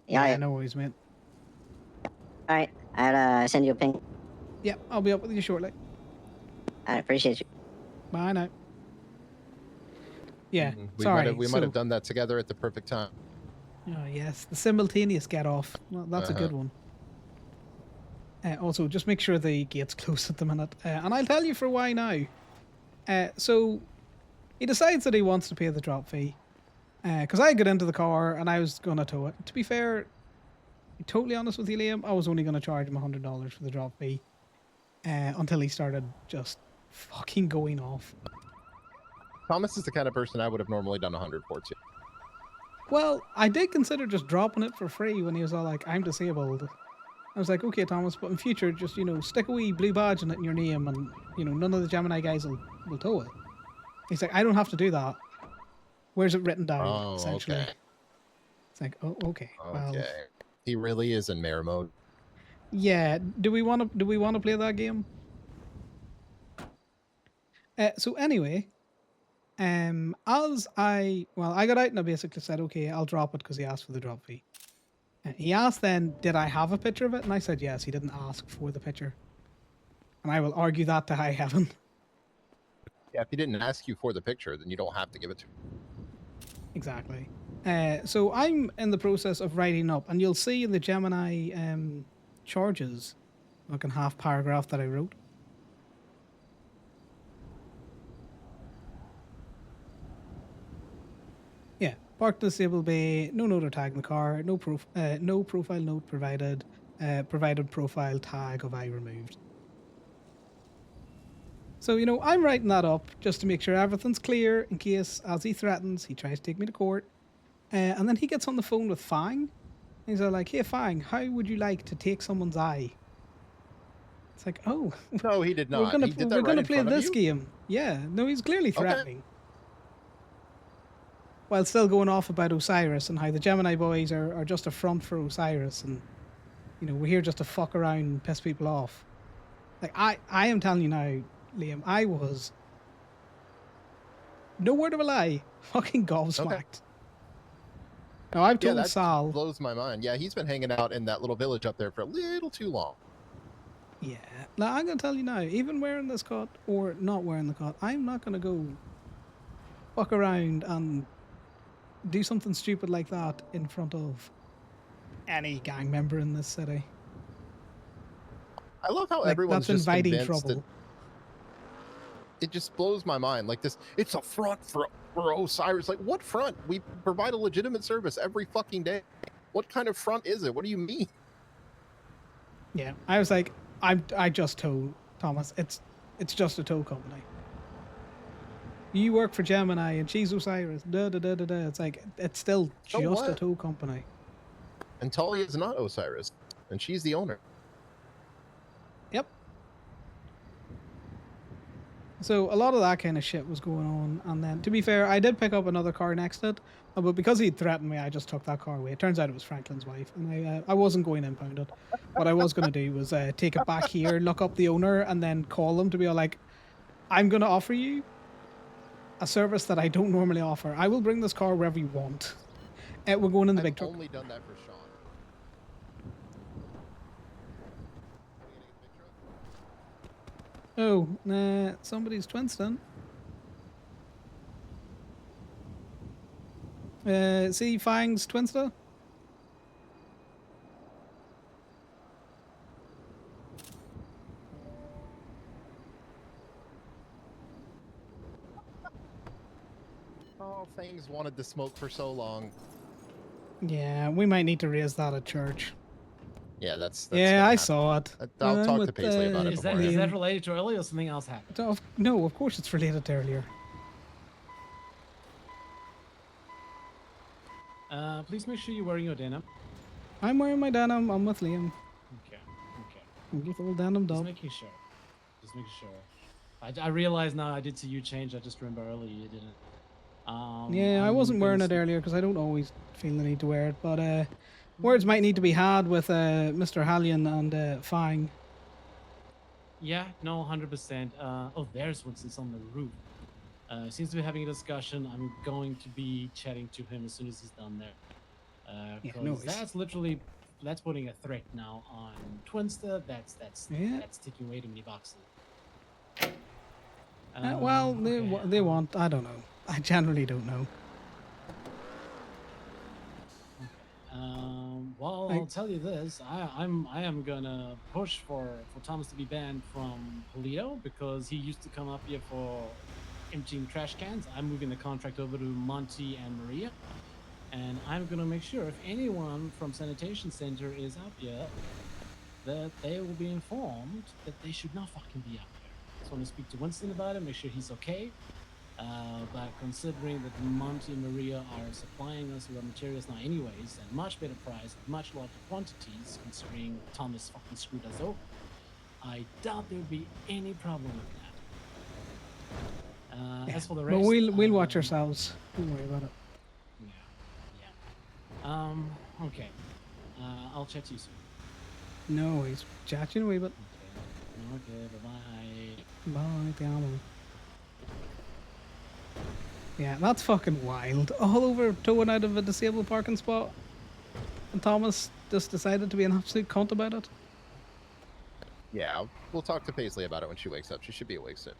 S1: Yeah, no worries, mate.
S10: All right, I'll send you a ping.
S1: Yeah, I'll be up with you shortly.
S10: I appreciate you.
S1: Bye now. Yeah,
S8: We
S1: sorry.
S8: might have done that together at the perfect time.
S1: Oh yes, the simultaneous get off. Well, that's a good one. Also, just make sure the gate's closed at the minute. And I'll tell you for why now. So, he decides that he wants to pay the drop fee. Because I got into the car and I was going to tow it. To be fair, to be totally honest with you, Liam, I was only going to charge him $100 for the drop fee. Until he started just fucking going off.
S8: Thomas is the kind of person I would have normally done 100 for too.
S1: Well, I did consider just dropping it for free when he was all like, I'm disabled. I was like, okay, Thomas, but in future, just, stick a wee blue badge in it in your name and, none of the Gemini guys will tow it. He's like, I don't have to do that. Where's it written down, essentially?
S8: Okay.
S1: It's like, oh, okay. Well,
S8: Okay. He really is in mayor mode.
S1: yeah. Do we want to play that game? So anyway, I got out and I basically said, okay, I'll drop it because he asked for the drop fee. He asked then, did I have a picture of it? And I said, yes, he didn't ask for the picture. And I will argue that to high heaven.
S8: Yeah, if he didn't ask you for the picture, then you don't have to give it to him.
S1: Exactly. So I'm in the process of writing up, and you'll see in the Gemini charges, like in half paragraph that I wrote. Yeah, parked disabled bay, no note or tag in the car, no profile note provided, provided profile tag of I removed. So, I'm writing that up just to make sure everything's clear in case, as he threatens, he tries to take me to court. And then he gets on the phone with Fang. He's like, hey, Fang, how would you like to take someone's eye? It's like, oh.
S8: No, he did not.
S1: We're gonna,
S8: He did that
S1: we're gonna
S8: right in
S1: play
S8: front of
S1: this
S8: you?
S1: game. Yeah, no, he's clearly threatening. While still going off about Osiris and how the Gemini boys are just a front for Osiris. And, we're here just to fuck around and piss people off. Like I am telling you now, Liam, I was no word of a lie, fucking gobsmacked. Now I've
S8: Yeah,
S1: told
S8: that
S1: Sal.
S8: blows my mind. Yeah, he's been hanging out in that little village up there for a little too long.
S1: Yeah. Now I'm gonna tell you now, even wearing this cut or not wearing the cut, I'm not gonna go fuck around and do something stupid like that in front of any gang member in this city.
S8: I love how
S1: Like,
S8: everyone's
S1: that's
S8: just
S1: inviting
S8: convinced
S1: trouble.
S8: that it just blows my mind. Like this, it's a front for Osiris. Like, what front? We provide a legitimate service every fucking day. What kind of front is it? What do you mean?
S1: Yeah, I was like, I just told Thomas, it's just a tow company. You work for Gemini and she's Osiris. Da da da da da. It's like it's still
S8: So
S1: just a
S8: what?
S1: tow company.
S8: And Talia is not Osiris, and she's the owner.
S1: Yep. So a lot of that kind of shit was going on, and then to be fair, I did pick up another car next to it, but because he threatened me, I just took that car away. It turns out it was Franklin's wife, and I wasn't going to impound it. What I was going to do was take it back here, look up the owner, and then call them to be like, I'm going to offer you a service that I don't normally offer. I will bring this car wherever you want. We're going in the big truck.
S8: I've only done that for Sean.
S1: Oh, somebody's Twinston. See Fang's Twinster?
S8: Oh, Fangs wanted to smoke for so long.
S1: Yeah, we might need to raise that at church.
S8: Yeah, that's
S1: yeah, I saw it.
S8: I'll talk to Paisley about it
S3: Is
S8: before.
S3: that related to earlier or something else happened?
S1: No, of course it's related to earlier.
S3: Please make sure you're wearing your denim.
S1: I'm wearing my denim. I'm with Liam.
S3: Okay.
S1: I'm just all denimed
S3: Just
S1: up.
S3: making sure. Just making sure. I realize now I did see you change. I just remember earlier you didn't.
S1: Yeah, I wasn't wearing it earlier because I don't always feel the need to wear it. But words might need to be had with Mr. Hallion and Fang.
S3: Yeah, no, 100%. Oh, there's Winston's on the roof. Seems to be having a discussion. I'm going to be chatting to him as soon as he's done there.
S1: Yeah,
S3: Because
S1: no worries.
S3: that's putting a threat now on Twinster. That's ticking way too many boxes.
S1: Well, they want. I don't know. I generally don't know.
S3: Well, I'll tell you this. I am gonna push for Thomas to be banned from Polito because he used to come up here for emptying trash cans. I'm moving the contract over to Monty and Maria, and I'm gonna make sure if anyone from Sanitation Center is out here, that they will be informed that they should not fucking be out here. Just want to speak to Winston about it, make sure he's okay. But considering that Monty and Maria are supplying us with materials now anyways at much better price, much larger quantities, considering Thomas fucking screwed us over, I doubt there would be any problem with that. As for the rest,
S1: But we'll watch ourselves. Don't worry about it.
S3: Okay. I'll chat to you soon.
S1: No, he's chatting away, but
S3: Okay, bye-bye.
S1: bye, te amo. Yeah, that's fucking wild. All over towing out of a disabled parking spot. And Thomas just decided to be an absolute cunt about it.
S8: Yeah, we'll talk to Paisley about it when she wakes up. She should be awake soon.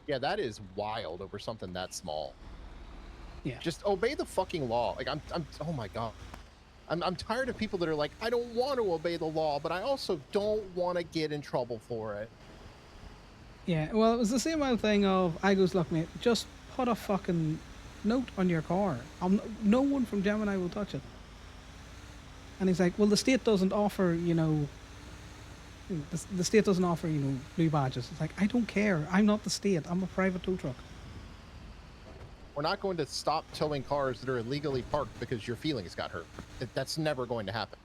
S8: Yeah, that is wild over something that small.
S1: Yeah.
S8: Just obey the fucking law. Like I'm oh my god. I'm tired of people that are like, I don't want to obey the law, but I also don't want to get in trouble for it.
S1: Yeah, well, it was the same old thing of, I goes, look, mate, just put a fucking note on your car. No one from Gemini will touch it. And he's like, well, the state doesn't offer, the state doesn't offer, blue badges. It's like, I don't care. I'm not the state. I'm a private tow truck.
S8: We're not going to stop towing cars that are illegally parked because your feelings got hurt. That's never going to happen.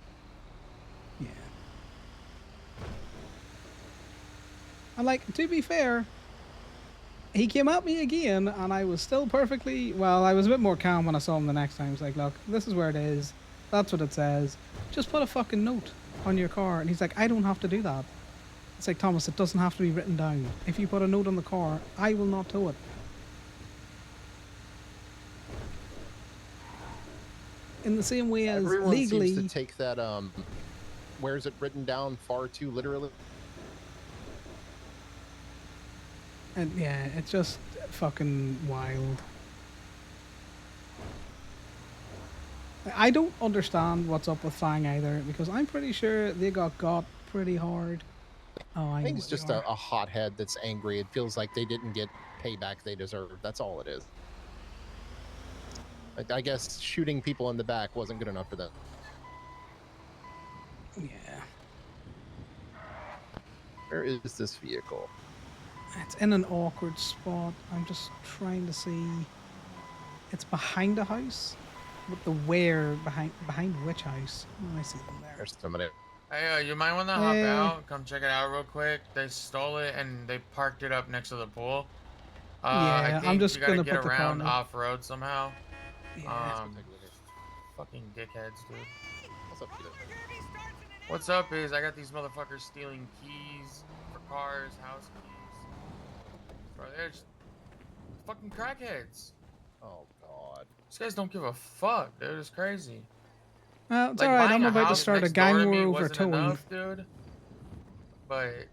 S1: Yeah. And to be fair, he came at me again, and I was still perfectly, I was a bit more calm when I saw him the next time. I was like, look, this is where it is. That's what it says. Just put a fucking note on your car. And he's like, I don't have to do that. It's like, Thomas, it doesn't have to be written down. If you put a note on the car, I will not tow it. In the same way as
S8: Everyone
S1: legally...
S8: seems to take that, where is it written down far too literally.
S1: And yeah, it's just fucking wild. I don't understand what's up with Fang either, because I'm pretty sure they got pretty hard. Oh,
S8: I think it's just a hothead that's angry. It feels like they didn't get payback they deserved. That's all it is. I guess shooting people in the back wasn't good enough for them.
S1: Yeah.
S8: Where is this vehicle?
S1: It's in an awkward spot. I'm just trying to see. It's behind a house, but the where behind which house? Oh, I see them there.
S8: There's somebody.
S6: Hey, you might want to hop out, come check it out real quick. They stole it and they parked it up next to the pool.
S1: Yeah,
S6: I think
S1: I'm just
S6: you gotta
S1: gonna
S6: get
S1: put the car
S6: around
S1: in.
S6: off road somehow.
S1: Yeah.
S6: Fucking dickheads, dude.
S8: What's up, Peter?
S6: What's up is I got these motherfuckers stealing keys for cars, house keys. Bro, they're just fucking crackheads.
S8: Oh god.
S6: These guys don't give a fuck. They're just crazy.
S1: Well, it's
S6: Like,
S1: alright.
S6: buying
S1: I'm
S6: a
S1: about to
S6: house
S1: start a
S6: next door to
S1: gang war
S6: me
S1: over
S6: wasn't
S1: towing.
S6: enough, dude. But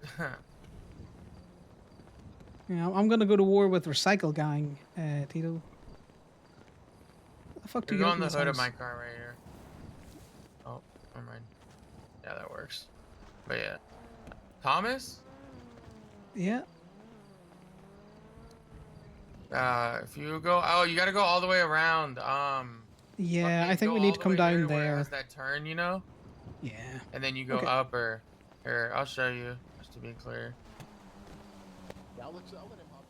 S1: Yeah, I'm gonna go to war with Recycle Gang, Tito. What the fuck do
S6: you
S1: you
S6: go
S1: get
S6: on
S1: in
S6: the
S1: this
S6: hood of
S1: house?
S6: my car right here. Oh, never mind. Yeah, that works. But yeah, Thomas.
S1: Yeah.
S6: If you go, oh, you gotta go all the way around.
S1: Yeah, I think
S6: go
S1: we need
S6: all
S1: to
S6: the
S1: come
S6: way here
S1: down
S6: to where it
S1: there.
S6: has that turn, you know.
S1: Yeah.
S6: And then you go
S1: Okay.
S6: up, or here, I'll show you, just to be clear.
S8: Yeah, I'll let him hop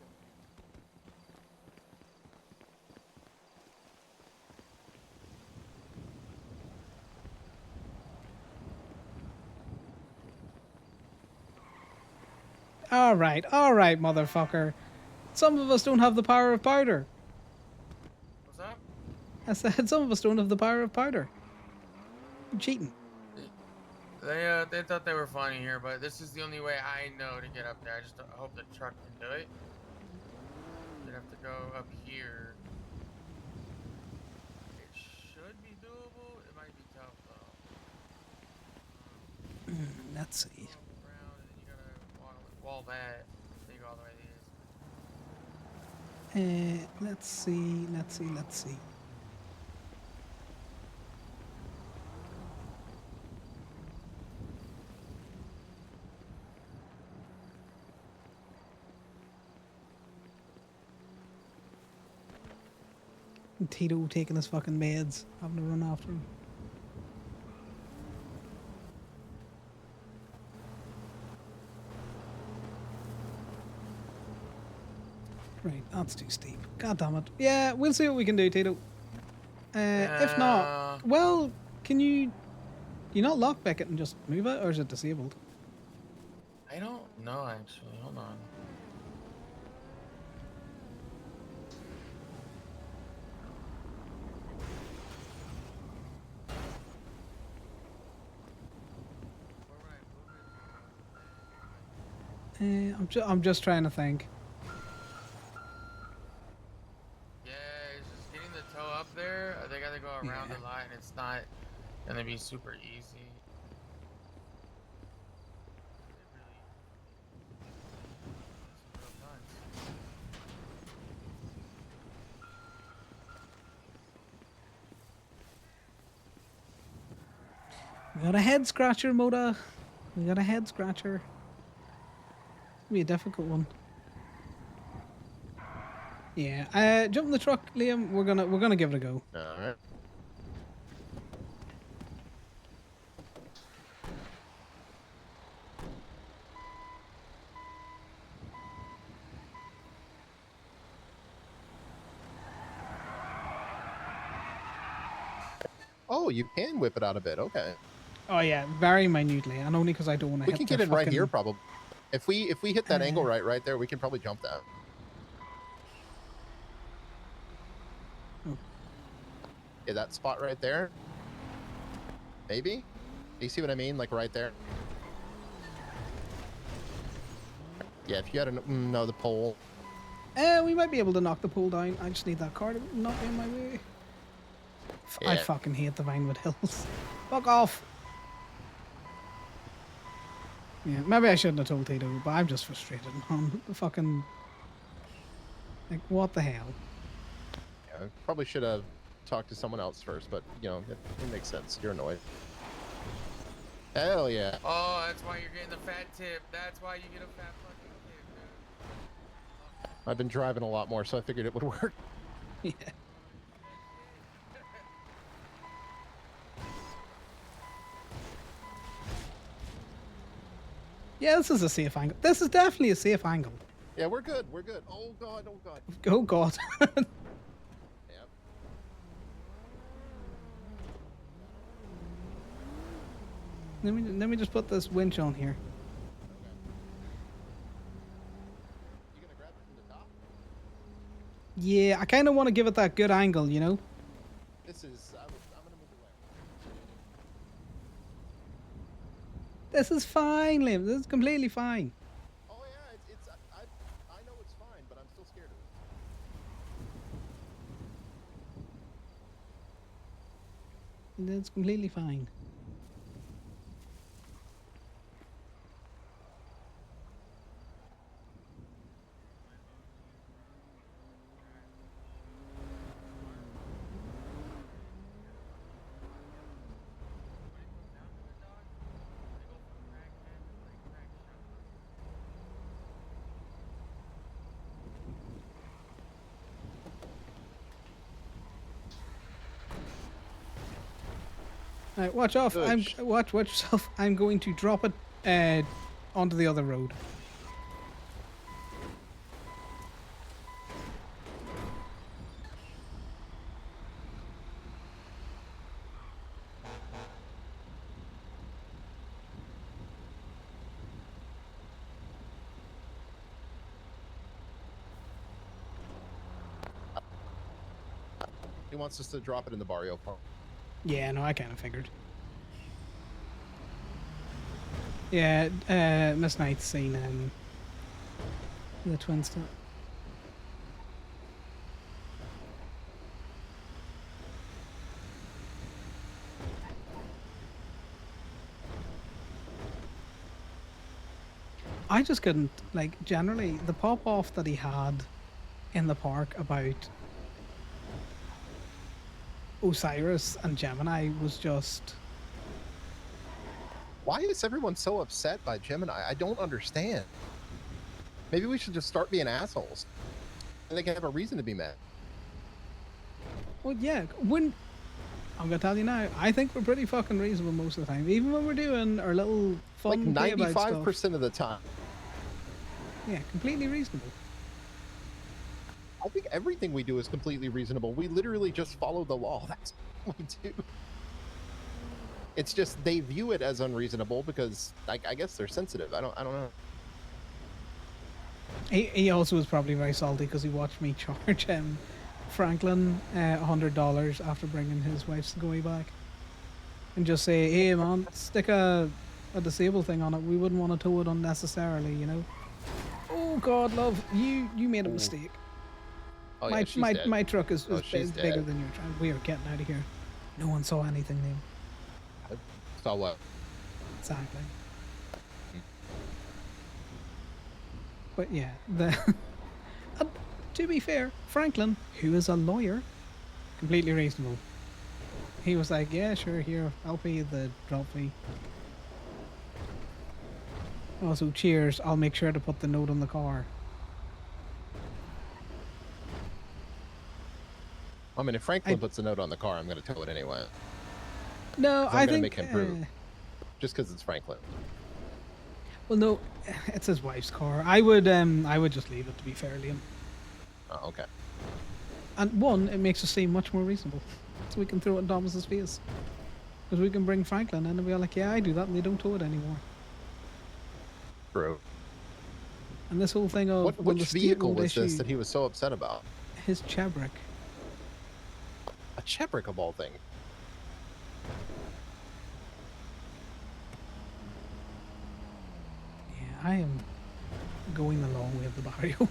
S1: All right, motherfucker. Some of us don't have the power of powder.
S6: What's up?
S1: I said some of us don't have the power of powder. You're cheating.
S6: They thought they were funny here, but this is the only way I know to get up there. I just hope the truck can do it. You'd have to go up here. It should be doable. It might be tough though.
S1: Let's see.
S6: Around and then you gotta wall that. Then you go all the way to these.
S1: Let's see. Tito taking his fucking meds, having to run after him. Right, that's too steep. God damn it. Yeah, we'll see what we can do, Tito. If not, well, can you not lockpick it and just move it, or is it disabled?
S6: I don't know actually. Hold on.
S1: I'm just trying to think.
S6: Yeah, it's just getting the toe up there. They gotta go around a lot, and it's not gonna be super easy.
S1: We got a head scratcher, Moda. We got a head scratcher. It's gonna be a difficult one. Yeah. Jump in the truck, Liam. We're gonna give it a go.
S8: All right. Oh, you can whip it out a bit. Okay.
S1: Oh yeah, very minutely, and only because I don't want to.
S8: We can get in right here, probably. If we hit that angle right there, we can probably jump that.
S1: Oh.
S8: Yeah, that spot right there. Maybe? You see what I mean? Like right there. Yeah, if you had the pole.
S1: We might be able to knock the pole down. I just need that car to not be in my way. I
S8: Yeah.
S1: fucking hate the Vinewood Hills. Fuck off. Yeah, maybe I shouldn't have told Tito, but I'm just frustrated, man. The fucking... Like, what the hell?
S8: Yeah, I probably should have talked to someone else first, but, you know, it makes sense. You're annoyed. Hell yeah.
S6: Oh, that's why you're getting the fat tip. That's why you get a fat fucking tip, dude.
S8: I've been driving a lot more, so I figured it would work.
S1: Yeah. Yeah, this is a safe angle. This is definitely a safe angle.
S8: Yeah, we're good. We're good. Oh, God. Oh, God.
S1: Oh, God.
S8: Yep.
S1: Let me just put this winch on here.
S8: You gonna grab it from the top?
S1: Yeah, I kind of want to give it that good angle, you know?
S8: This is... I'm gonna move away.
S1: This is fine, Liam. This is completely fine.
S8: Oh, yeah. I know it's fine, but I'm still scared of it.
S1: It's completely fine. Right, watch off. Watch yourself. I'm going to drop it onto the other road.
S8: He wants us to drop it in the barrio farm.
S1: Yeah, no, I kind of figured. Yeah, Miss Knight's seen the twin stuff. I just couldn't, like, generally, the pop-off that he had in the park about Osiris and Gemini was just...
S8: Why is everyone so upset by Gemini? I don't understand. Maybe we should just start being assholes. And they can have a reason to be mad.
S1: Well, yeah, I'm gonna tell you now, I think we're pretty fucking reasonable most of the time. Even when we're doing our little fun
S8: like
S1: play about
S8: 95%
S1: stuff.
S8: of the time.
S1: Yeah, completely reasonable.
S8: I think everything we do is completely reasonable. We literally just follow the law. That's what we do. It's just they view it as unreasonable because I guess they're sensitive. I don't know.
S1: He also was probably very salty because he watched me charge Franklin $100 after bringing his wife's Sugoi back, and just say, "Hey man, stick a disable thing on it. We wouldn't want to tow it unnecessarily, you know." Oh God, love, you made a mistake.
S8: Oh, yeah,
S1: my truck is
S8: she's
S1: bigger
S8: dead.
S1: than your truck. We are getting out of here. No one saw anything, Liam.
S8: Saw what?
S1: Exactly. But yeah, to be fair, Franklin, who is a lawyer, completely reasonable. He was like, "Yeah, sure, here, I'll pay you the drop fee. Also, cheers. I'll make sure to put the note on the car."
S8: I mean, if Franklin puts a note on the car, I'm going to tow it anyway.
S1: No,
S8: I'm
S1: I
S8: going to
S1: think
S8: make him prove. Just because it's Franklin.
S1: well, no, it's his wife's car. I would just leave it, to be fair, Liam.
S8: Oh, okay.
S1: And one, it makes us seem much more reasonable, so we can throw it in Thomas's face. Because we can bring Franklin in and be like, "Yeah, I do that," and they don't tow it anymore.
S8: True.
S1: And this whole thing of will the
S8: Which
S1: state
S8: vehicle
S1: won't
S8: was this
S1: issue
S8: that he was so upset about?
S1: his Chebrick.
S8: A Chebrick of all things.
S1: I am going the long way of the barrio.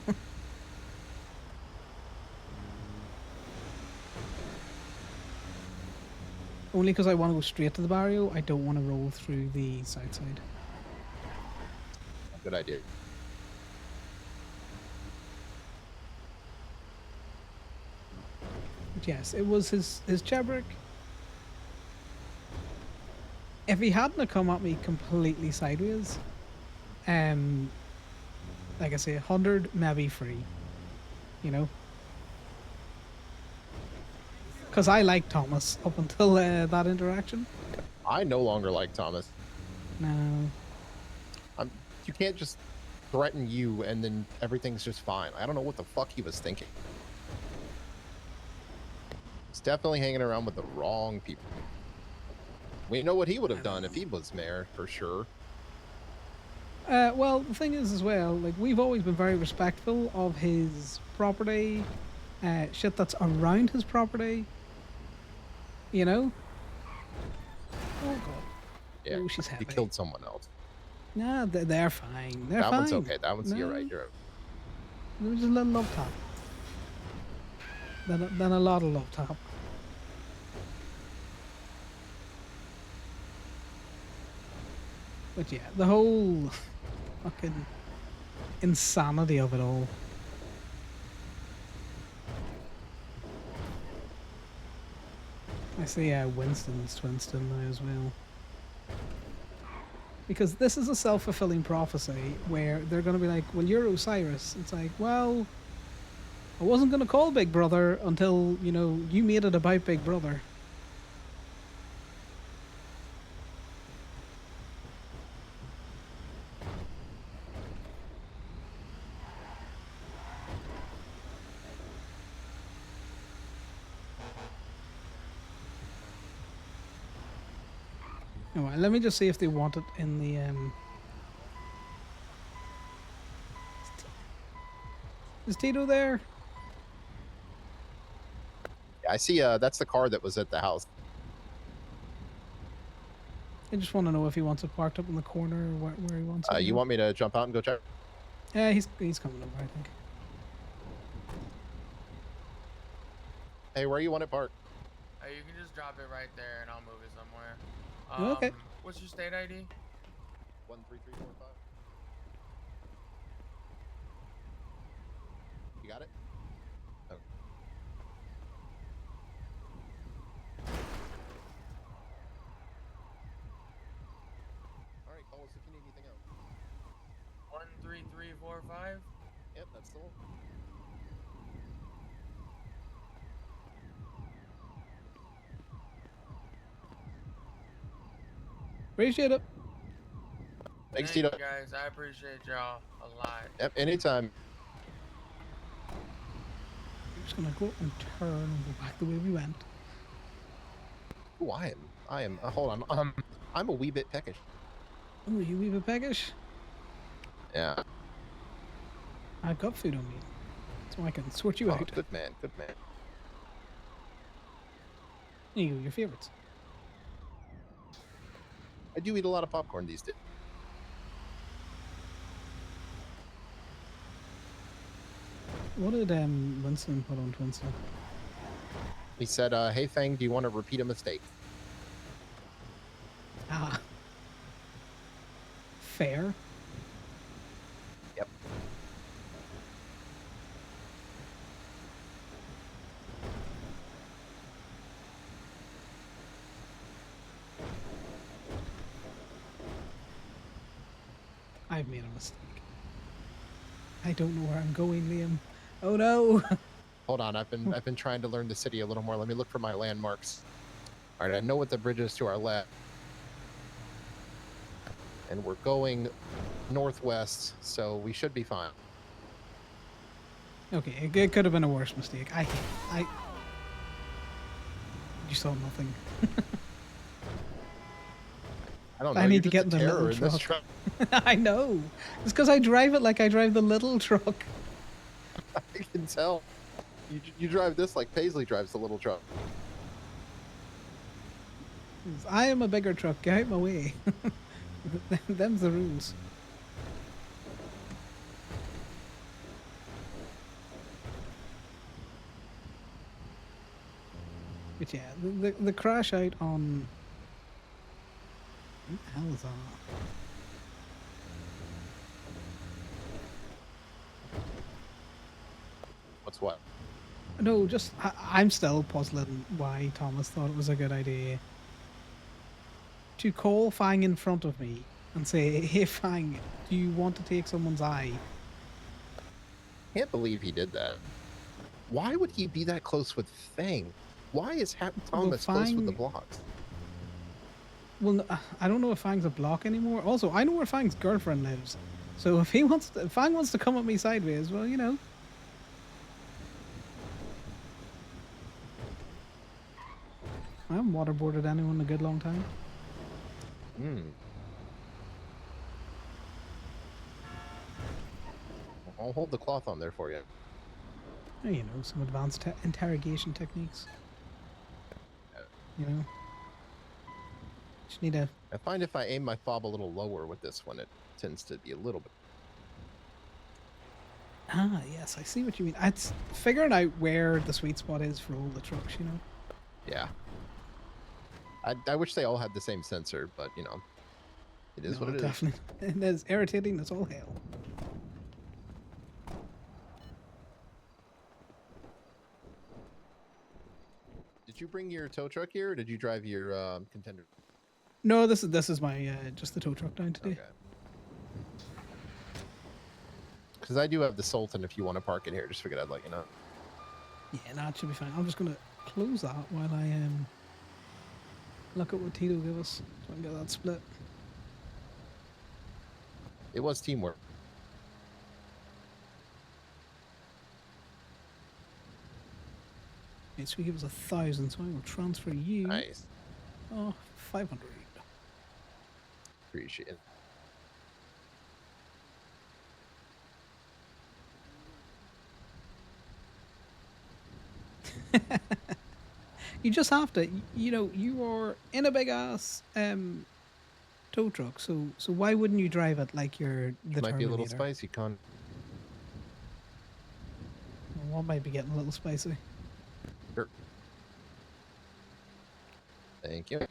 S1: Only because I want to go straight to the barrio. I don't want to roll through the south side.
S8: Good idea.
S1: But yes, it was his Chebrick. If he hadn't have come at me completely sideways, like I say, 100 maybe free, you know. Because I like Thomas up until that interaction.
S8: I no longer like Thomas.
S1: No.
S8: You can't just threaten you and then everything's just fine. I don't know what the fuck he was thinking. He's definitely hanging around with the wrong people. We know what he would have done if he was mayor, for sure.
S1: Well, the thing is as well, like, we've always been very respectful of his property, shit that's around his property, you know? Oh, God.
S8: Yeah,
S1: Oh, she's heavy.
S8: he killed someone else.
S1: Nah, they're fine. They're
S8: that
S1: fine.
S8: one's okay. That one's,
S1: No.
S8: you're right, you're right.
S1: There was just a little love tap. Then a lot of love tap. But yeah, the whole fucking insanity of it all. I see Winston's Twinston now as well. Because this is a self-fulfilling prophecy where they're going to be like, well, you're Osiris. It's like, well, I wasn't going to call Big Brother until, you know, you made it about Big Brother. Alright, let me just see if they want it in the Is Tito there?
S8: Yeah, I see. That's the car that was at the house.
S1: I just want to know if he wants it parked up in the corner or where he wants it.
S8: You want me to jump out and go check?
S1: Yeah, he's coming over, I think.
S8: Hey, where you want it parked?
S6: You can just drop it right there, and I'll move it somewhere.
S1: Okay.
S6: What's your state ID?
S8: 13345. You got it? Okay. All right, call us if you need anything else.
S6: 13345.
S8: Yep, that's the one.
S1: Appreciate it.
S8: Thanks,
S6: Thank
S8: Tito.
S6: you guys, I appreciate y'all a lot.
S8: Yep, anytime.
S1: I'm just gonna go and turn and go back the way we went.
S8: Ooh, I am. Hold on. I'm a wee bit peckish.
S1: Oh, you wee bit peckish?
S8: Yeah.
S1: I've got food on me, so I can sort you out.
S8: Good man. Good man.
S1: Here you go, your favorites.
S8: I do eat a lot of popcorn these days.
S1: What did Winston put on Twinston?
S8: He said, "Hey Fang, do you want to repeat a mistake?"
S1: Ah. Fair.
S8: Yep.
S1: I've made a mistake. I don't know where I'm going, Liam. Oh no!
S8: Hold on, I've been trying to learn the city a little more. Let me look for my landmarks. All right, I know what the bridge is to our left. And we're going northwest, so we should be fine.
S1: Okay, it could have been a worse mistake. You saw nothing.
S8: I don't know.
S1: I need to
S8: you're
S1: get
S8: just
S1: in
S8: a
S1: the
S8: terror
S1: little
S8: in this
S1: truck. I know. It's because I drive it like I drive the little truck.
S8: I can tell. You drive this like Paisley drives the little truck.
S1: I am a bigger truck. Get out my way. Them's the rules. But yeah, the crash out on. What the hell is that?
S8: What's what?
S1: No, just I'm still puzzling why Thomas thought it was a good idea to call Fang in front of me and say, "Hey Fang, do you want to take someone's eye?"
S8: Can't believe he did that. Why would he be that close with Fang? Why is Thomas close with the
S1: Fang-
S8: blocks?
S1: Well, I don't know if Fang's a block anymore. Also, I know where Fang's girlfriend lives, so if if Fang wants to come at me sideways, well, you know. I haven't waterboarded anyone in a good long time.
S8: Hmm. I'll hold the cloth on there for you.
S1: You know, some advanced interrogation techniques. You know. Just need a.
S8: I find if I aim my fob a little lower with this one, it tends to be a little bit.
S1: Ah, yes, I see what you mean. It's figuring out where the sweet spot is for all the trucks, you know.
S8: Yeah. I wish they all had the same sensor, but you know, it is what it is.
S1: Definitely. And it's irritating as all hell.
S8: Did you bring your tow truck here, or did you drive your contender?
S1: No, this is my just the tow truck down today.
S8: Okay. Because I do have the Sultan. If you want to park it here, just figured I'd let you know.
S1: Yeah, no, it should be fine. I'm just gonna close that while I look at what Tito gave us so I can get that split.
S8: It was teamwork.
S1: Okay, so he gives us 1,000, so I will transfer you.
S8: Nice.
S1: Oh, 500.
S8: Appreciate it.
S1: You just have to, you know, you are in a big ass tow truck, so why wouldn't you drive it like you're the
S8: Might be a little
S1: Terminator?
S8: spicy, Con.
S1: One might be getting a little spicy.
S8: Sure. Thank you.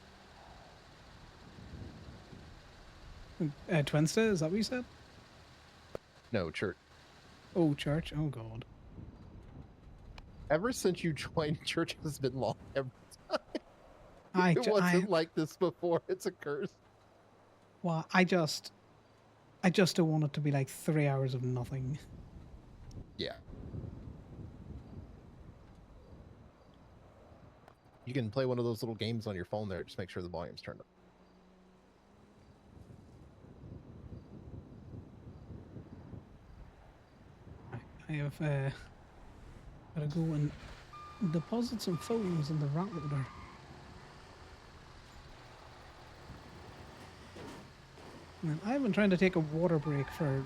S1: Twinsta, is that what you said?
S8: No, church.
S1: Oh, church. Oh, God.
S8: Ever since you joined, church has been long every time. It
S1: I
S8: wasn't like this before. It's a curse.
S1: Well, I just don't want it to be like 3 hours of nothing.
S8: Yeah. You can play one of those little games on your phone there. Just make sure the volume's turned up.
S1: I have gotta go and deposit some phones in the rat loader. And I've been trying to take a water break for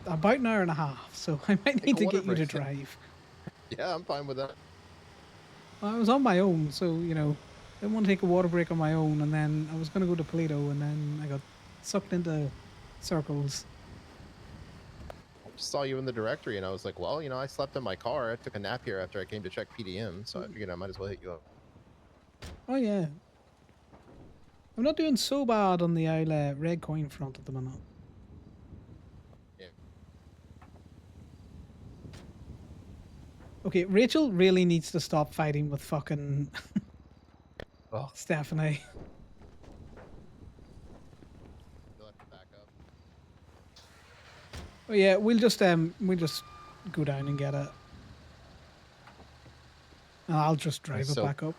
S1: about an hour and a half, so I might need to get you to drive.
S8: Yeah, I'm fine with that.
S1: Well, I was on my own, so, you know, didn't want to take a water break on my own, and then I was going to go to Toledo, and then I got sucked into circles.
S8: Just saw you in the directory, and I was like, well, you know, I slept in my car. I took a nap here after I came to check PDM, so I figured I might as well hit you up.
S1: Oh, yeah. I'm not doing so bad on the old red coin front at the minute.
S8: Yeah.
S1: Okay, Rachel really needs to stop fighting with fucking Stephanie.
S8: You'll have to back up.
S1: Oh yeah, we'll just go down and get it. And I'll just drive it back up.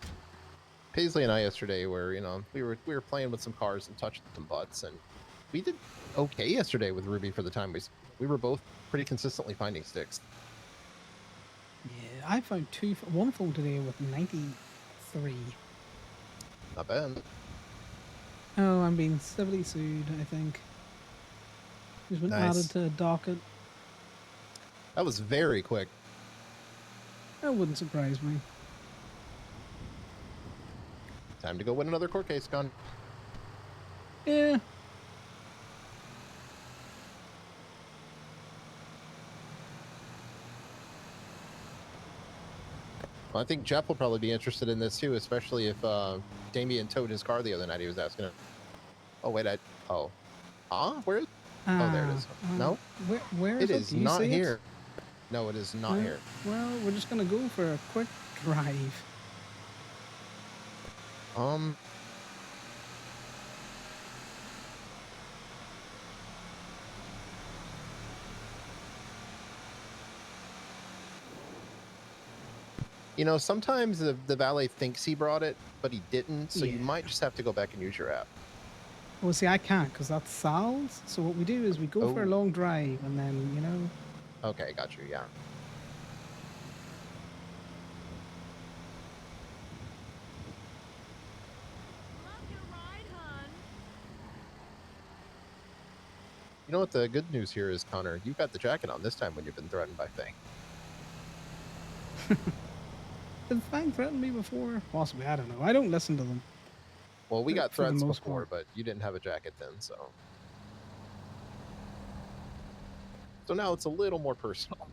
S8: Paisley and I yesterday were, you know, we were playing with some cars and touching some butts, and we did okay yesterday with Ruby for the time we were both pretty consistently finding sticks.
S1: Yeah, I found one phone today with 93.
S8: Not bad.
S1: Oh, I'm being civilly sued, I think. It's been added to a docket.
S8: That was very quick.
S1: That wouldn't surprise me.
S8: Time to go win another court case, Con.
S1: Yeah.
S8: Well, I think Jeff will probably be interested in this too, especially if Damien towed his car the other night. He was asking him. Oh wait, where is? Oh, there it is. No,
S1: Where is
S8: it
S1: it?
S8: is
S1: Do you
S8: not
S1: see
S8: here.
S1: it?
S8: No, it is not here.
S1: Well, we're just gonna go for a quick drive.
S8: You know, sometimes the valet thinks he brought it, but he didn't. So you
S1: Yeah.
S8: might just have to go back and use your app.
S1: Well, see, I can't because that's Sal's. So what we do is we go for a
S8: Oh.
S1: long drive, and then
S8: Okay, got you. Yeah. You know what the good news here is, Connor? You got the jacket on this time when you've been threatened by Fang.
S1: Did Fang threaten me before? Possibly, I don't know. I don't listen to them.
S8: Well, we got
S1: For the
S8: threats
S1: most
S8: before,
S1: part.
S8: but you didn't have a jacket then, so. So now it's a little more personal.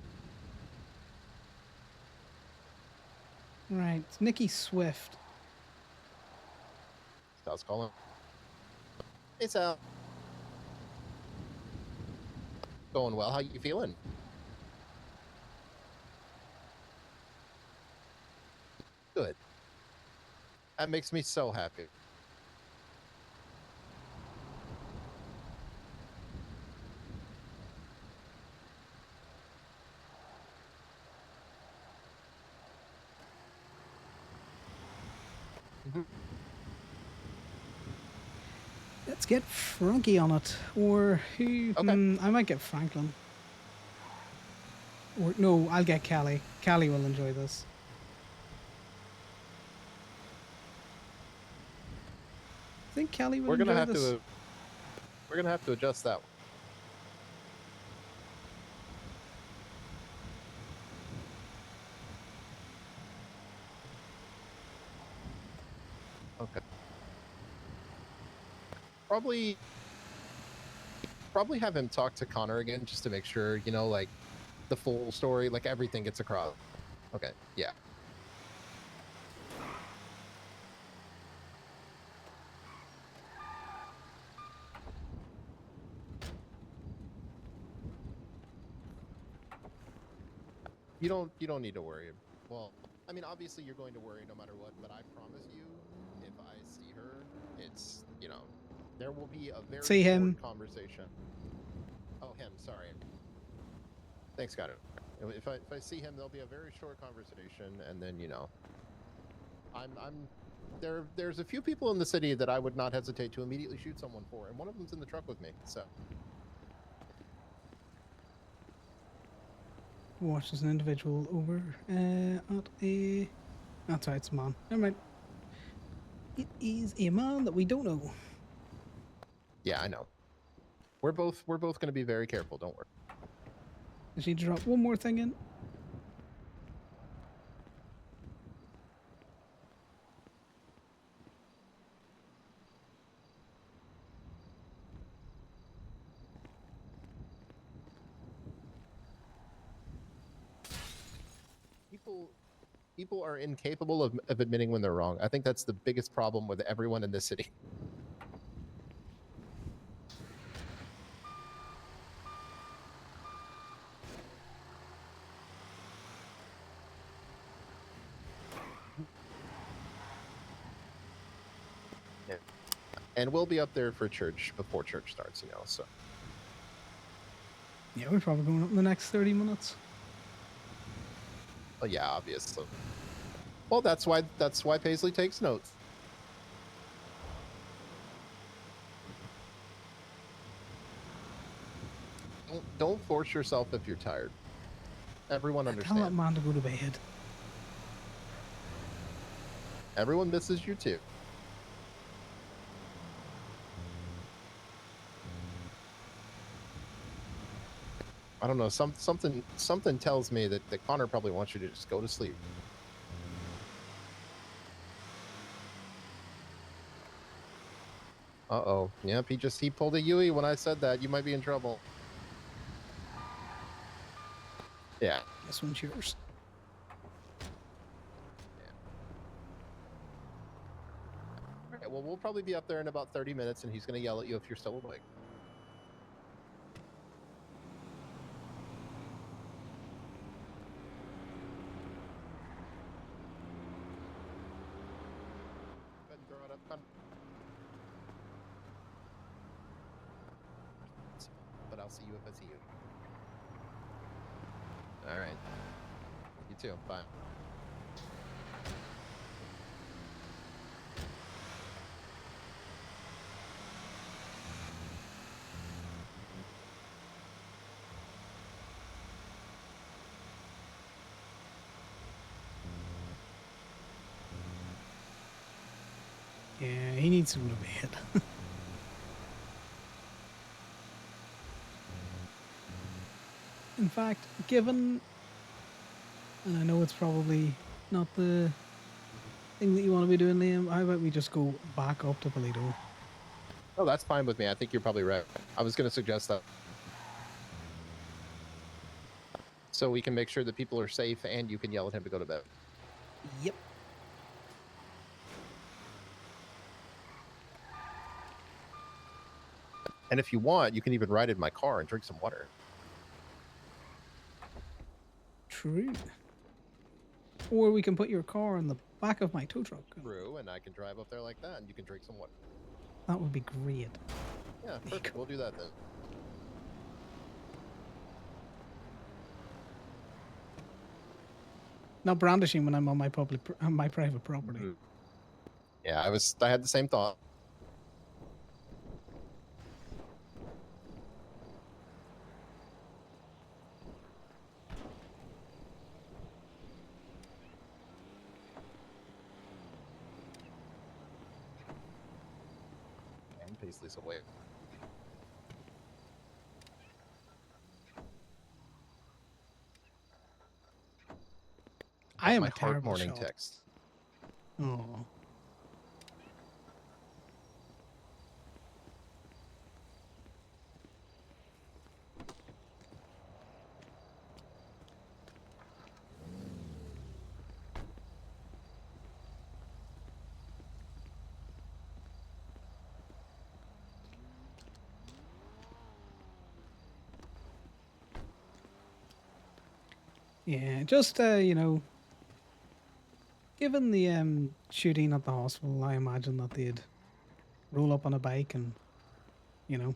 S1: Right, it's Nikki Swift.
S8: Sal's calling. Hey, Sal. Going well. How you feeling? Good. That makes me so happy.
S1: Let's get Frankie on it, or who? I might get Franklin. Or no, I'll get Callie. Callie will enjoy this. I think Callie will
S8: We're gonna
S1: enjoy
S8: have
S1: this.
S8: to. We're gonna have to adjust that one. Okay. Probably have him talk to Connor again just to make sure, you know, like the full story, like everything gets across. Okay, yeah. You don't need to worry. Well, I mean, obviously you're going to worry no matter what, but I promise you, if I see her, it's, you know, there will be a very
S1: See him.
S8: short conversation. Oh, him, sorry. Thanks, Scott. If I see him, there'll be a very short conversation, and then, you know, there's a few people in the city that I would not hesitate to immediately shoot someone for, and one of them's in the truck with me, so.
S1: Watch as an individual over at a. That's right, it's a man. Never mind. It is a man that we don't know.
S8: Yeah, I know. We're both going to be very careful. Don't worry.
S1: Does she drop one more thing in?
S8: People are incapable of admitting when they're wrong. I think that's the biggest problem with everyone in this city. Yeah. And we'll be up there for church before church starts, you know, so.
S1: Yeah, we're probably going up in the next 30 minutes.
S8: Oh yeah, obviously. Well, that's why Paisley takes notes. Don't force yourself if you're tired. Everyone
S1: Tell
S8: understands.
S1: that man to go to bed.
S8: Everyone misses you too. I don't know. Something tells me that Connor probably wants you to just go to sleep. Uh-oh. Yep, he pulled a Yui when I said that. You might be in trouble. Yeah.
S1: This one's yours.
S8: well, we'll probably be up there in about 30 minutes, and he's going to yell at you if you're still awake. Go ahead and throw it up, Con. But I'll see you if I see you. All right. You too. Bye.
S1: Yeah, he needs to go to bed. In fact, given, and I know it's probably not the thing that you want to be doing, Liam, how about we just go back up to Polito?
S8: Oh, that's fine with me. I think you're probably right. I was going to suggest that. So we can make sure that people are safe and you can yell at him to go to bed.
S1: Yep.
S8: And if you want, you can even ride in my car and drink some water.
S1: True. Or we can put your car in the back of my tow truck.
S8: True, and I can drive up there like that, and you can drink some water.
S1: That would be great.
S8: Yeah, perfect. We'll do that then.
S1: Not brandishing when I'm on my private property.
S8: Mm-hmm. Yeah, I had the same thought. And Paisley's away.
S1: I am
S8: my
S1: a terrible
S8: morning
S1: shot.
S8: text.
S1: Oh. Yeah, just you know, given the shooting at the hospital, I imagine that they'd roll up on a bike and, you know.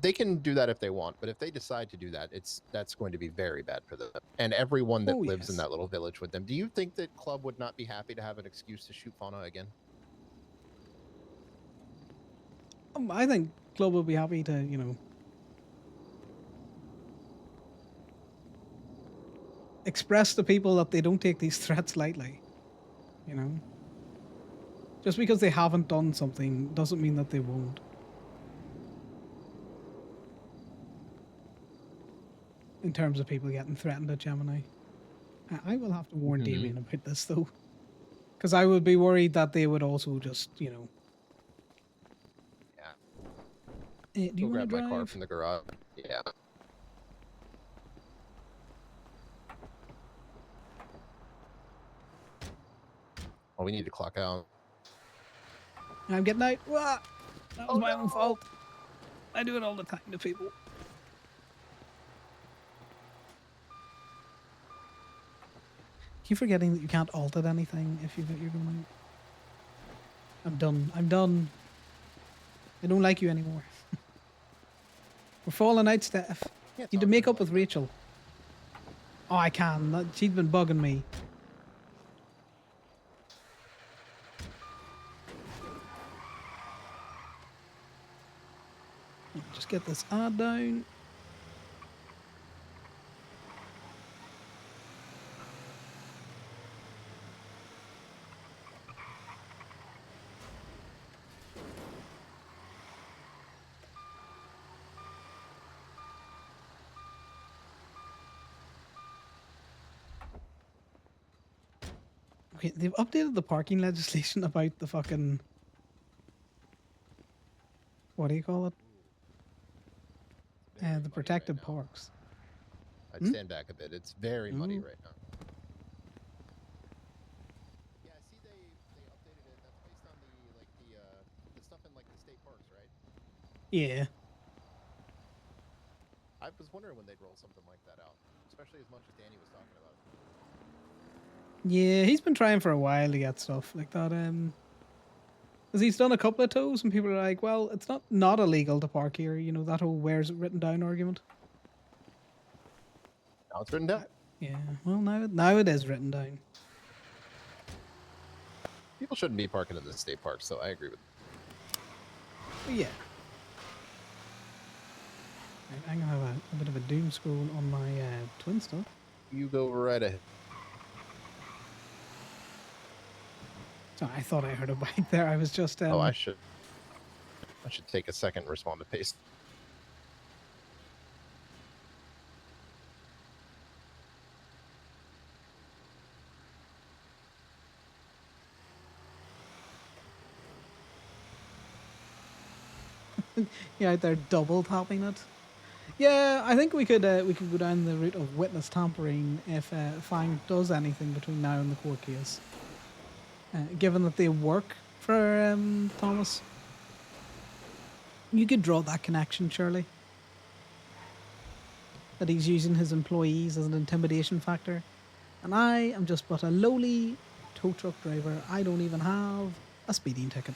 S8: They can do that if they want, but if they decide to do that, that's going to be very bad for them and everyone that lives in that little village with them. Do you think that Club would not be happy to have an excuse to shoot Fauna again?
S1: I think Club will be happy to, you know, express to people that they don't take these threats lightly. You know, just because they haven't done something doesn't mean that they won't. In terms of people getting threatened at Gemini, I will have to warn Damien about this though, because I would be worried that they would also just, you know.
S8: Yeah.
S1: Do you want to
S8: grab
S1: drive?
S8: my car from the garage? Yeah. Oh, we need to clock out.
S1: I'm getting out. Wah! That was my own fault. I do it all the time to people. Keep forgetting that you can't alt at anything if you're going out. I'm done. I'm done. I don't like you anymore. We're falling out, Steph. Need to make up with Rachel. Oh, I can. She's been bugging me. Just get this ad down. Okay, they've updated the parking legislation about the fucking... What do you call it? The protected parks.
S8: I'd stand back a bit. It's very muddy right now.
S1: Yeah.
S8: I was wondering when they'd roll something like that out, especially as much as Danny was talking about.
S1: Yeah, he's been trying for a while to get stuff like that. Because he's done a couple of tows, and people are like, "Well, it's not illegal to park here." You know that whole "where's it written down" argument.
S8: Now it's written down.
S1: Yeah. Well, now it is written down.
S8: People shouldn't be parking in the state park, so I agree with.
S1: But yeah. I'm gonna have a bit of a doom scroll on my twin stuff.
S8: You go right ahead.
S1: So I thought I heard a bike there. I was just.
S8: Oh, I should take a second and respond to paste.
S1: Yeah, they're double tapping it. Yeah, I think we could go down the route of witness tampering if Fang does anything between now and the court case. Given that they work for Thomas, you could draw that connection, surely. That he's using his employees as an intimidation factor, and I am just but a lowly tow truck driver. I don't even have a speeding ticket.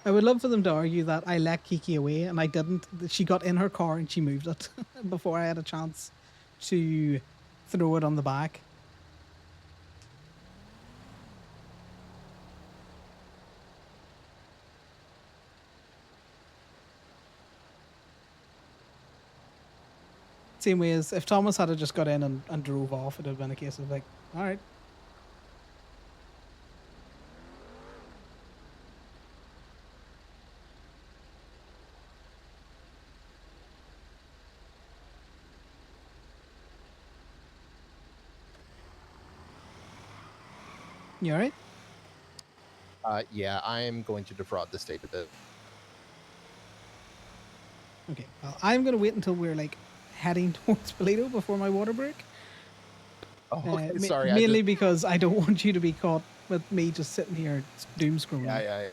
S1: I would love for them to argue that I let Kiki away and I didn't. She got in her car and she moved it before I had a chance to throw it on the back. Same way as if Thomas had just got in and drove off, it would have been a case of like, all right. You all right?
S8: Yeah, I am going to defraud the state a bit.
S1: Okay, well, I'm going to wait until we're like heading towards Polito before my water break.
S8: Oh, okay, sorry.
S1: Mainly because I don't want you to be caught with me just sitting here doom scrolling.
S8: Yeah.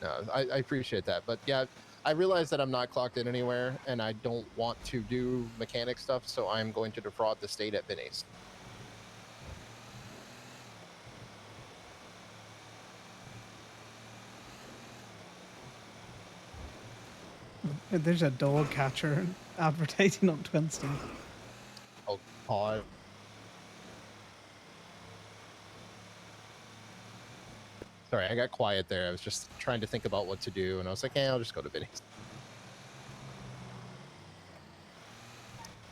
S8: No, I appreciate that, but yeah, I realize that I'm not clocked in anywhere, and I don't want to do mechanic stuff, so I'm going to defraud the state at Vinny's.
S1: There's a dog catcher advertising on Twinston.
S8: Oh, pause. Sorry, I got quiet there. I was just trying to think about what to do, and I was like, I'll just go to Vinny's.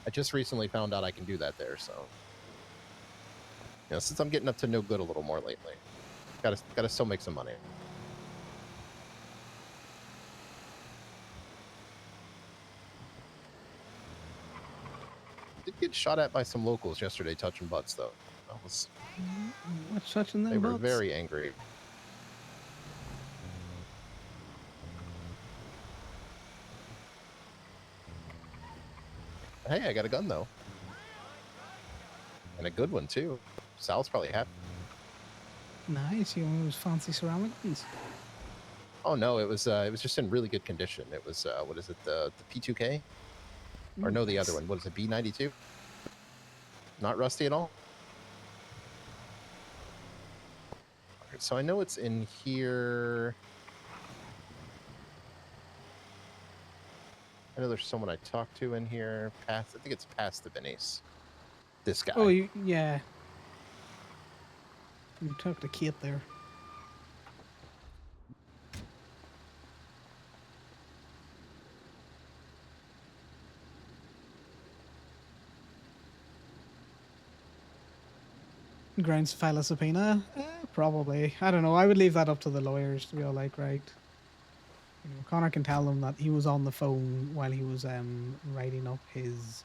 S8: I just recently found out I can do that there, so since I'm getting up to no good a little more lately, gotta still make some money. Did get shot at by some locals yesterday touching butts, though.
S1: What's touching them
S8: They were
S1: butts?
S8: very angry. Hey, I got a gun, though. And a good one, too. Sal's probably happy.
S1: Nice, you want those fancy ceramic ones?
S8: Oh, no, it was just in really good condition. It was, what is it, the P2K? Or no, the other one. What is it, B92? Not rusty at all? Alright, so I know it's in here. I know there's someone I talked to in here. I think it's past the Vinny's. This guy.
S1: Oh, yeah. You talked to Kate there. Grounds to file a subpoena? Probably. I don't know. I would leave that up to the lawyers to be all like, right. Connor can tell them that he was on the phone while he was writing up his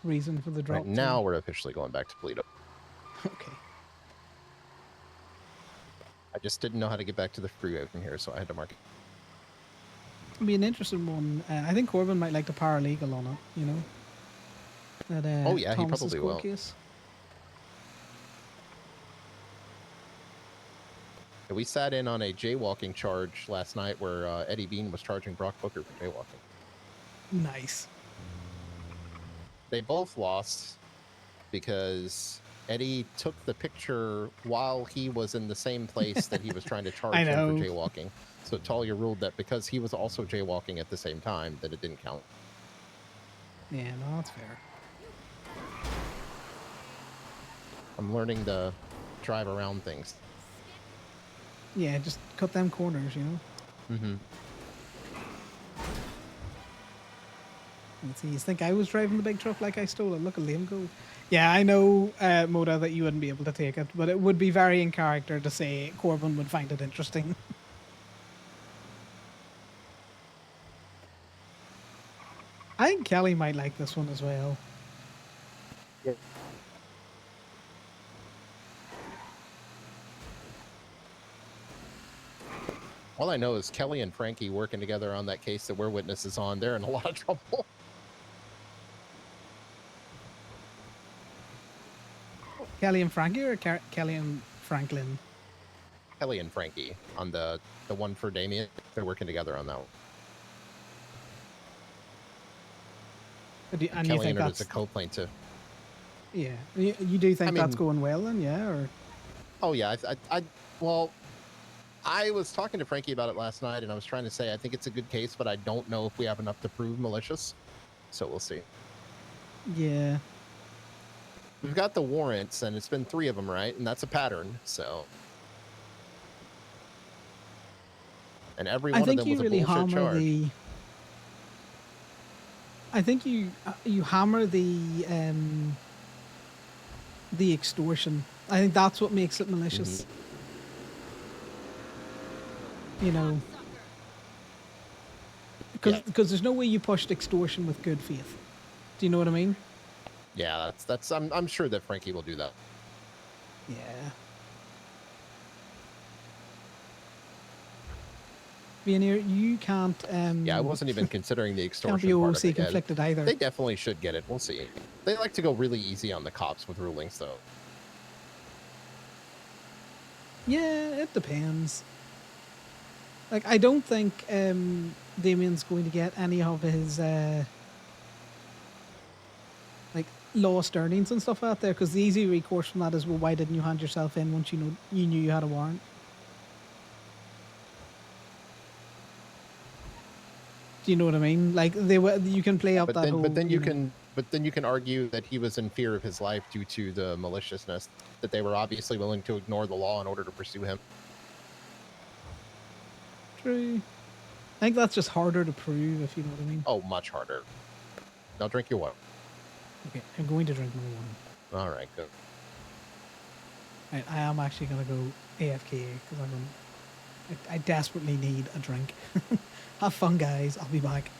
S1: reason for the drop.
S8: Right now, we're officially going back to Polito.
S1: Okay.
S8: I just didn't know how to get back to the freeway from here, so I had to mark it.
S1: It'd be an interesting one. I think Corbin might like the paralegal on it, you know? That,
S8: Oh, yeah, he
S1: Thomas's
S8: probably
S1: court
S8: will.
S1: case.
S8: We sat in on a jaywalking charge last night where Eddie Bean was charging Brock Booker for jaywalking.
S1: Nice.
S8: They both lost because Eddie took the picture while he was in the same place that he was trying to charge
S1: I
S8: him
S1: know.
S8: for jaywalking. So Talia ruled that because he was also jaywalking at the same time, that it didn't count.
S1: Yeah, no, that's fair.
S8: I'm learning to drive around things.
S1: Yeah, just cut them corners, you know?
S8: Mm-hmm.
S1: Let's see, you think I was driving the big truck like I stole it? Look at Liam go. Yeah, I know, Moda, that you wouldn't be able to take it, but it would be very in character to say Corbin would find it interesting. I think Kelly might like this one as well.
S8: Yeah. All I know is Kelly and Frankie working together on that case that we're witnesses on. They're in a lot of trouble.
S1: Kelly and Frankie or Kelly and Franklin?
S8: Kelly and Frankie on the one for Damien. They're working together on that one.
S1: And you
S8: Kelly
S1: think
S8: entered as
S1: that's
S8: a co-plaintiff.
S1: Yeah, you do think
S8: I mean,
S1: that's going well then, yeah? Or
S8: oh yeah, well, I was talking to Frankie about it last night, and I was trying to say I think it's a good case, but I don't know if we have enough to prove malicious. So we'll see.
S1: Yeah.
S8: We've got the warrants, and it's been 3 of them, right? And that's a pattern. So, and every one of them was a bullshit charge.
S1: I think you hammer the extortion. I think that's what makes it malicious. You know, because there's no way you pushed extortion with good faith. Do you know what I mean?
S8: Yeah, that's. I'm sure that Frankie will do that.
S1: Yeah. Veneer, you can't.
S8: Yeah, I wasn't even considering the extortion
S1: can't be
S8: part of
S1: OC
S8: it yet.
S1: conflicted either.
S8: They definitely should get it. We'll see. They like to go really easy on the cops with rulings, though.
S1: Yeah, it depends. Like, I don't think Damien's going to get any of his like lost earnings and stuff out there, because the easy recourse from that is, well, why didn't you hand yourself in once you knew you had a warrant? Do you know what I mean? Like, you can play up that whole.
S8: But then you can argue that he was in fear of his life due to the maliciousness, that they were obviously willing to ignore the law in order to pursue him.
S1: True. I think that's just harder to prove, if you know what I mean.
S8: Oh, much harder. Now drink your water.
S1: Okay, I'm going to drink more water.
S8: All right, good.
S1: Right, I am actually going to go AFK because I desperately need a drink. Have fun, guys. I'll be back.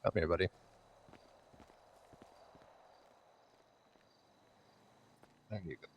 S8: Come here, buddy. There you go.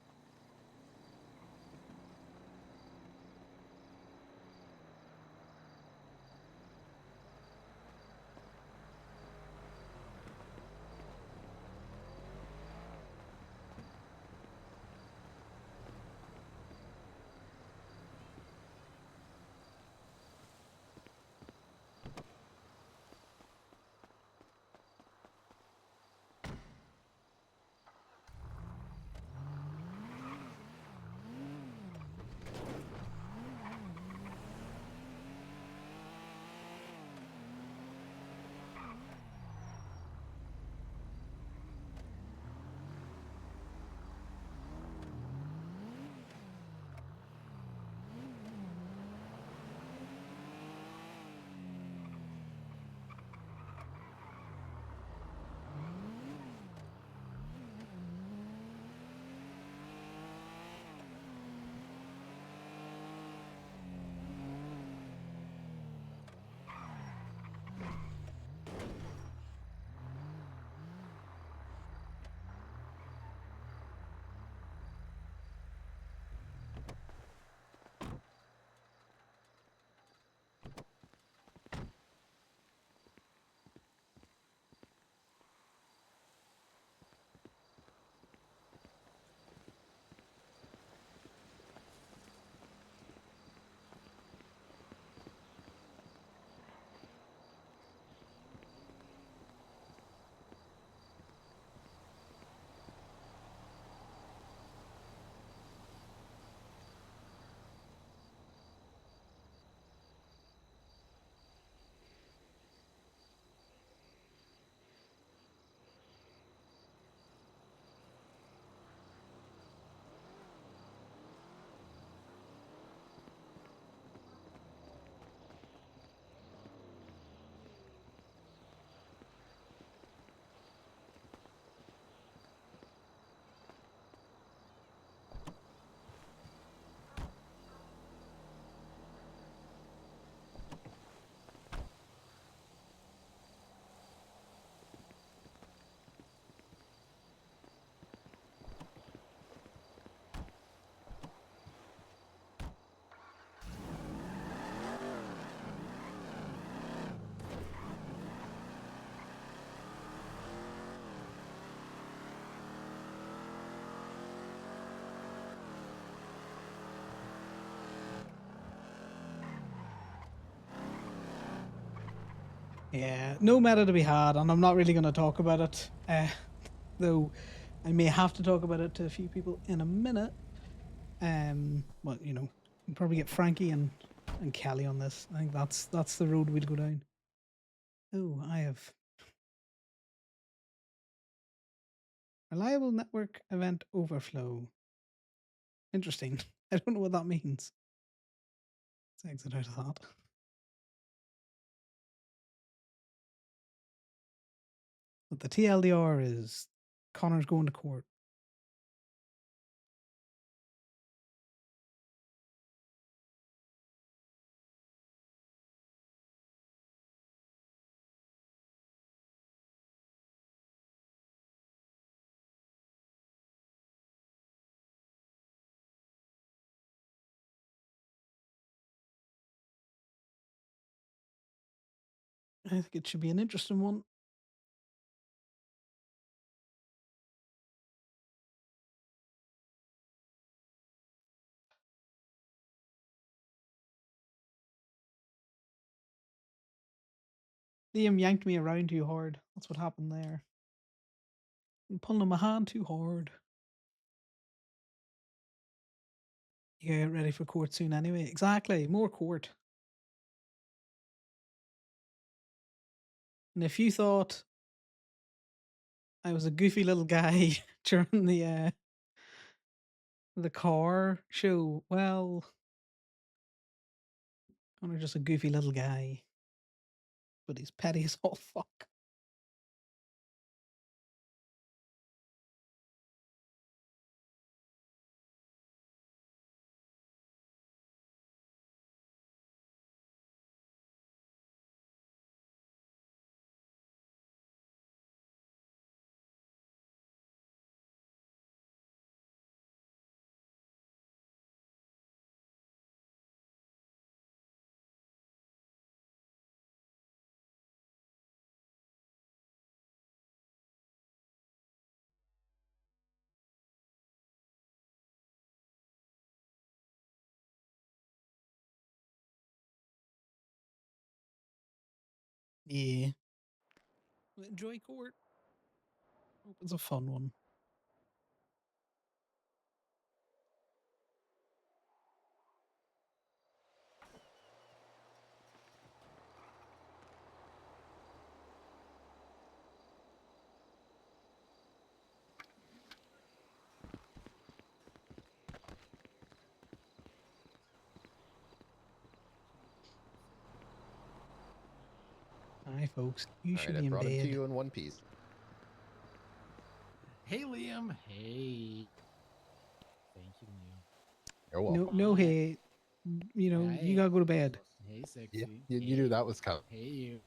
S1: Yeah, no meta to be had, and I'm not really going to talk about it. Though I may have to talk about it to a few people in a minute. Well, you know, we'll probably get Frankie and Kelly on this. I think that's the road we'll go down. Oh, I have reliable network event overflow. Interesting. I don't know what that means. Let's exit out of that. But the TLDR is Connor's going to court. I think it should be an interesting one. Liam yanked me around too hard. That's what happened there. I'm pulling my hand too hard. You gotta get ready for court soon anyway. Exactly. More court. And if you thought I was a goofy little guy during the car show, well, I'm just a goofy little guy. But he's petty as all fuck. Yeah. Enjoy court. Hope it's a fun one. Hi, folks. You
S8: All
S1: should
S8: right, I
S1: be in
S8: brought him to
S1: bed.
S8: you in one piece.
S3: Hey, Liam. Hey. Thank you, Liam.
S8: You're
S1: No,
S8: welcome.
S1: no hate. You know, you gotta go to bed.
S3: Hey, sexy.
S8: Yeah, you knew that was coming.
S3: Hey, you.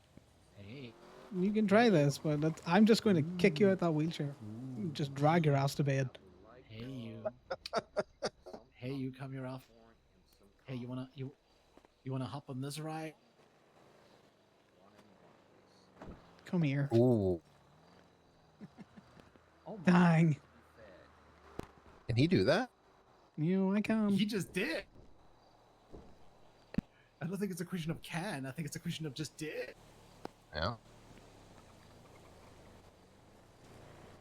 S3: Hey.
S1: You can try this, but I'm just going to kick you out that wheelchair. Just drag your ass to bed.
S3: Hey, you. Hey, you. Come here off. Hey, you wanna hop on this ride?
S1: Come here.
S8: Ooh.
S3: Oh my.
S1: Dang.
S8: Can he do that?
S1: You know, I can.
S3: He just did. I don't think it's a question of can. I think it's a question of just did.
S8: Yeah.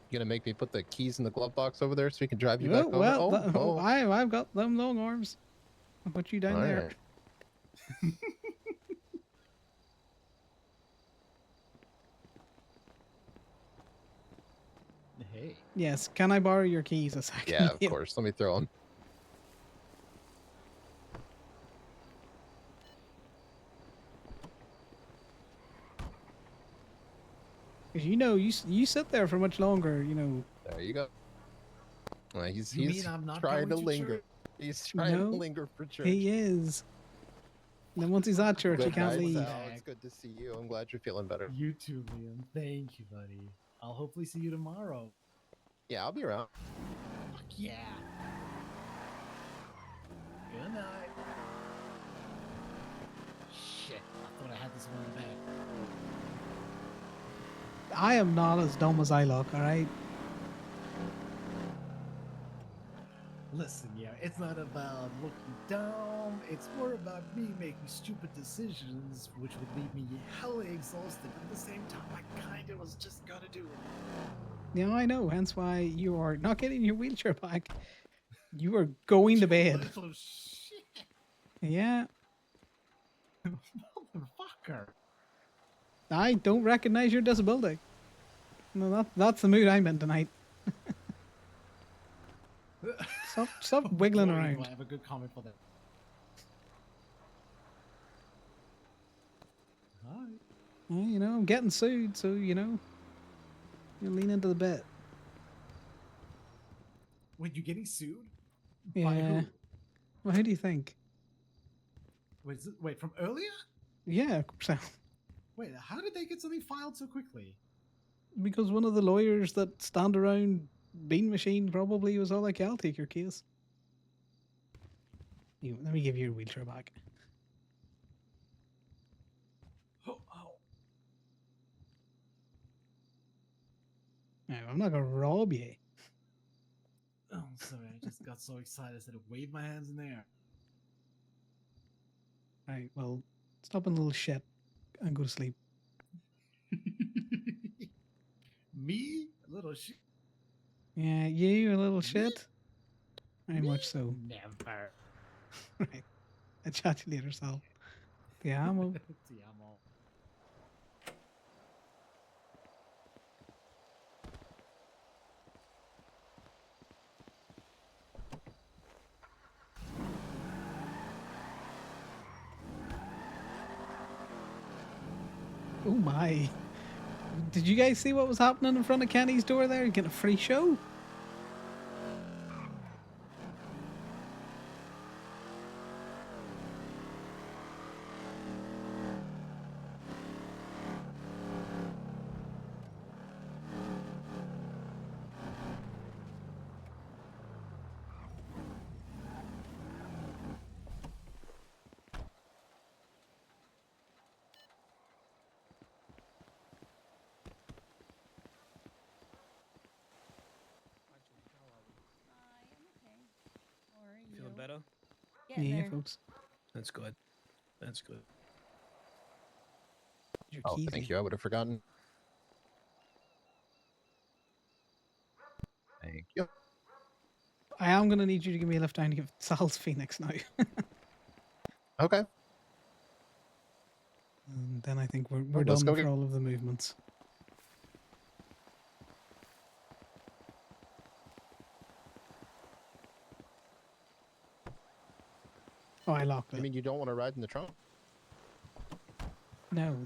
S8: You gonna make me put the keys in the glove box over there so we can drive you back over?
S1: Well, I've got them long arms. I'll put you down
S8: All
S1: there.
S8: right.
S3: Hey.
S1: Yes. Can I borrow your keys a second?
S8: Yeah, of course. Let me throw them.
S1: Because you know, you sit there for much longer. You know.
S8: There you go. He's
S3: You mean I'm not
S8: trying to
S3: going to
S8: linger.
S3: church?
S8: He's trying
S1: No,
S8: to linger for church.
S1: he is. And then once he's at church, he
S8: Good
S1: can't
S8: night,
S1: leave.
S8: Sal. It's good to see you. I'm glad you're feeling better.
S3: You too, Liam. Thank you, buddy. I'll hopefully see you tomorrow.
S8: Yeah, I'll be around.
S3: Fuck yeah. Good night. Shit, I thought I had this one in the bag.
S1: I am not as dumb as I look. All right.
S3: Listen, yeah, it's not about looking dumb. It's more about me making stupid decisions, which would leave me hella exhausted. At the same time, I kinda was just gonna do it.
S1: Yeah, I know. Hence why you are not getting your wheelchair back. You are going to bed.
S3: Little shit.
S1: Yeah.
S3: Motherfucker.
S1: I don't recognize your disability. No, that's the mood I'm in tonight. Stop wiggling
S3: Boy,
S1: around.
S3: do I have a good comment for that. Hi.
S1: Well, you know, I'm getting sued, so you know, you lean into the bit.
S3: Wait, you getting sued?
S1: Yeah.
S3: By who?
S1: Well, who do you think?
S3: Wait, from earlier?
S1: Yeah, so
S3: Wait, how did they get something filed so quickly?
S1: because one of the lawyers that stand around Bean Machine probably was all like, "I'll take your case." Let me give you your wheelchair back.
S3: Oh.
S1: No, I'm not gonna rob you.
S3: Oh, I'm sorry. I just got so excited. I said, wave my hands in the air.
S1: Right, well, stop being a little shit and go to sleep.
S3: Me? A little shit?
S1: Yeah, you a little shit? Very much so.
S3: Never.
S1: Right. I'll chat to you later, Sal. Ti amo.
S3: Ti amo.
S1: Oh my. Did you guys see what was happening in front of Kenny's door there? Getting a free show?
S14: Feeling better?
S1: Yeah, folks.
S14: That's good. That's good.
S1: Your
S8: Oh,
S1: keys
S8: thank
S1: in.
S8: you. I would have forgotten. Thank you.
S1: I am going to need you to give me a lift down to give Sal's Phoenix now.
S8: Okay.
S1: And then I think we're
S8: let's
S1: done
S8: go
S1: for
S8: get...
S1: all of the movements. Oh, I locked it.
S8: You mean you don't want to ride in the trunk?
S1: No.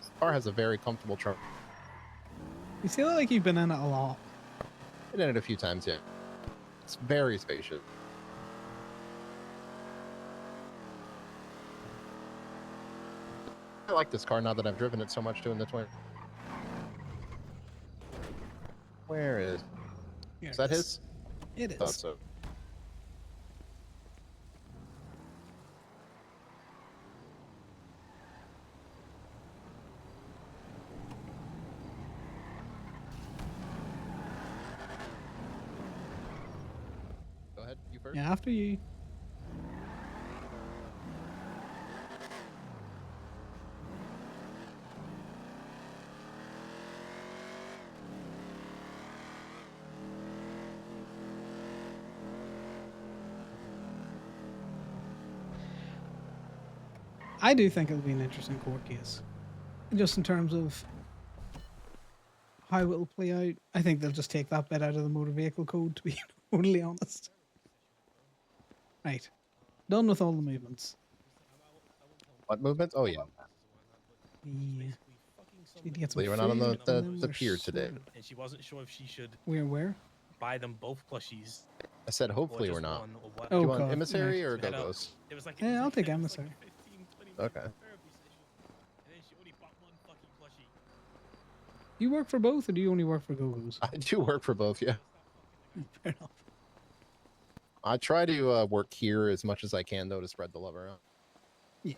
S8: This car has a very comfortable trunk.
S1: You feel like you've been in it a lot.
S8: Been in it a few times, yeah. It's very spacious. I like this car now that I've driven it so much doing the twin. Where is?
S1: Here
S8: Is that
S1: it is.
S8: his?
S1: It is.
S8: Thought so. Go ahead, you first.
S1: Yeah, after you. I do think it'll be an interesting court case. Just in terms of how it'll play out. I think they'll just take that bit out of the motor vehicle code, to be totally honest. Right. Done with all the movements.
S8: What movements? Oh, yeah.
S1: Yeah. Need to get some
S8: Well, you were not on
S1: food, and then
S8: the
S1: we're
S8: pier today.
S1: sorted.
S14: And she wasn't sure if she should
S1: Where?
S14: buy them both plushies.
S8: I said hopefully
S14: or
S8: we're
S14: just
S8: not.
S14: one, or what.
S8: Do
S1: Oh,
S8: you want
S1: God.
S8: emissary or
S14: We had a-
S8: go-go's?
S14: It was like
S1: Yeah, I'll take emissary.
S8: Okay.
S14: and then she only bought one fucking plushie.
S1: You work for both, or do you only work for Go-Go's?
S8: I do work for both, yeah.
S1: Fair enough.
S8: I try to work here as much as I can, though, to spread the love around.
S1: Yeah.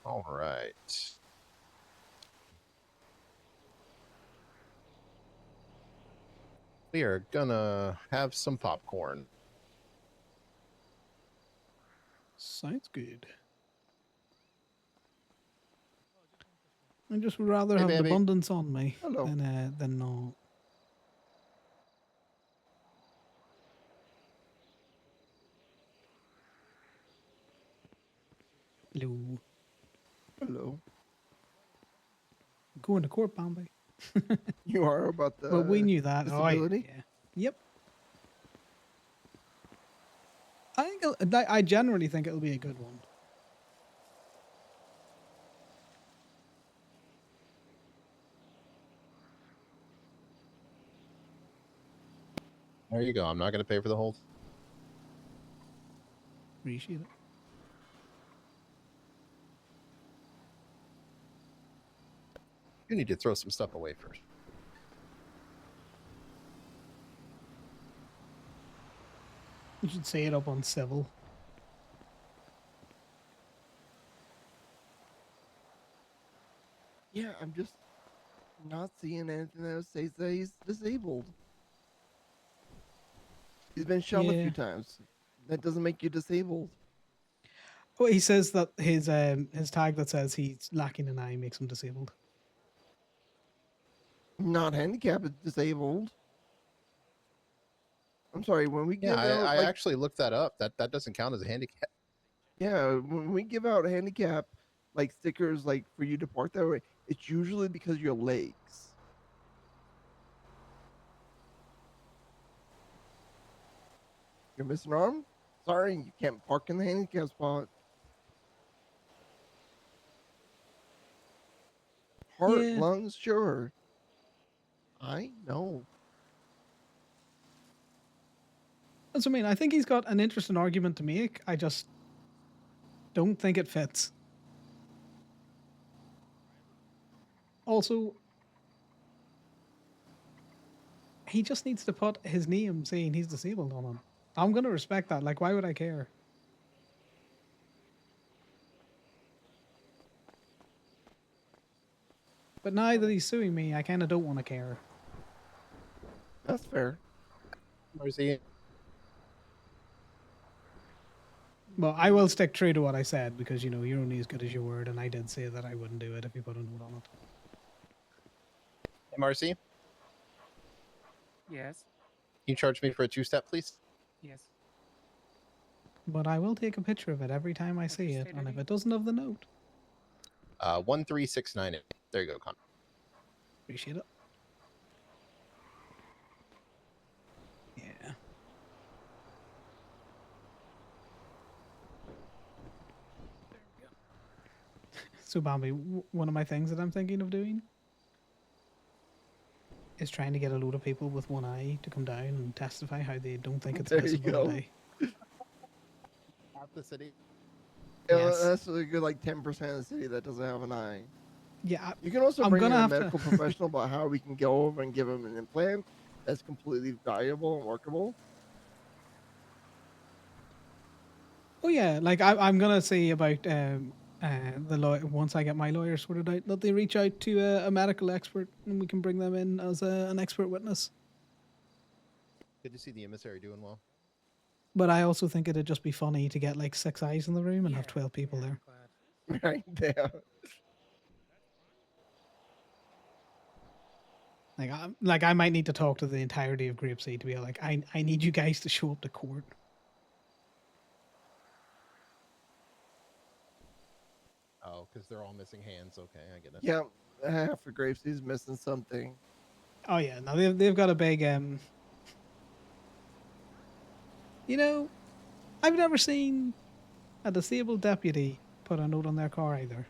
S8: All right. We are gonna have some popcorn.
S1: Sounds good. I just would rather
S8: Hey,
S1: have an
S8: baby.
S1: abundance on me
S20: Hello.
S1: than not. Hello.
S20: Hello.
S1: Going to court, Bambi.
S20: You are about the
S1: Well, we knew that. Oh,
S20: disability?
S1: yeah. Yep. I generally think it'll be a good one.
S8: There you go. I'm not gonna pay for the hold.
S1: Appreciate it.
S8: You need to throw some stuff away first.
S1: You should say it up on civil.
S20: Yeah, I'm just not seeing anything that says that he's disabled. He's been shot a
S1: Yeah.
S20: few times. That doesn't make you disabled.
S1: Oh, he says that his tag that says he's lacking an eye makes him disabled.
S20: Not handicapped, disabled. I'm sorry, when we give
S8: Yeah,
S20: out
S8: I
S20: like,
S8: actually looked that up. That doesn't count as a handicap.
S20: yeah, when we give out handicap like stickers like for you to park that way, it's usually because of your legs. You're missing an arm? Sorry, you can't park in the handicap spot. Heart,
S1: Yeah.
S20: lungs, sure. I know.
S1: That's what I mean. I think he's got an interesting argument to make. I just don't think it fits. Also, he just needs to put his name saying he's disabled on him. I'm going to respect that. Like, why would I care? But now that he's suing me, I kind of don't want to care.
S20: That's fair.
S8: Marcy.
S1: Well, I will stick true to what I said because you're only as good as your word, and I did say that I wouldn't do it if you put a note on it.
S8: Hey, Marcy, can
S19: Yes.
S8: you charge me for a two-step, please?
S19: Yes.
S1: But I will take a picture of it every time I see it, and if it doesn't have the note,
S8: 13698. There you go, Connor.
S1: appreciate it. Yeah. So, Bambi, one of my things that I'm thinking of doing is trying to get a load of people with one eye to come down and testify how they don't think it's
S20: There you
S1: missing one
S20: go.
S1: eye.
S8: Half the city.
S20: Yeah,
S1: Yes.
S20: that's a good like 10% of the city that doesn't have an eye.
S1: Yeah,
S20: You can also
S1: I'm
S20: bring in
S1: gonna
S20: a
S1: have to-
S20: medical professional about how we can go over and give them an implant that's completely valuable and workable.
S1: Oh yeah, like I'm gonna say about the lawyer once I get my lawyer sorted out that they reach out to a medical expert and we can bring them in as an expert witness.
S8: Good to see the emissary doing well.
S1: But I also think it'd just be funny to get like 6 eyes in the room and have 12 people there.
S20: Right there.
S1: Like I might need to talk to the entirety of Grapeseed to be like, I need you guys to show up to court.
S8: Oh, because they're all missing hands. Okay, I get it.
S20: Yeah, half the Grapeseed's missing something.
S1: Oh yeah, no, they've got a big I've never seen a disabled deputy put a note on their car either.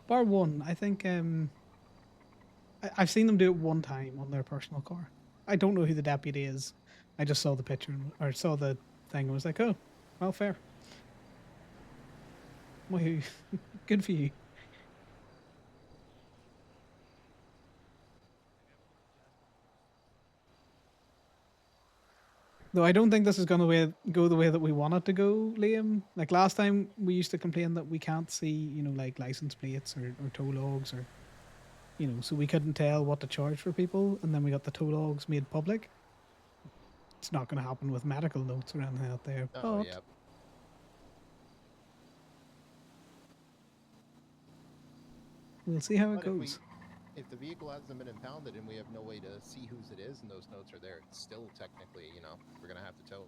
S1: Bar one, I think I've seen them do it one time on their personal car. I don't know who the deputy is. I just saw the picture or saw the thing and was like, oh, well, fair. Well, good for you. Though I don't think this is going to go the way that we want it to go, Liam. Like last time, we used to complain that we can't see, like license plates or tow logs or, so we couldn't tell what to charge for people. And then we got the tow logs made public. It's not going to happen with medical notes or anything out there.
S8: Oh,
S1: but
S8: yeah.
S1: we'll see how it
S8: But
S1: goes.
S8: if the vehicle hasn't been impounded and we have no way to see whose it is and those notes are there, it's still technically, we're going to have to tow.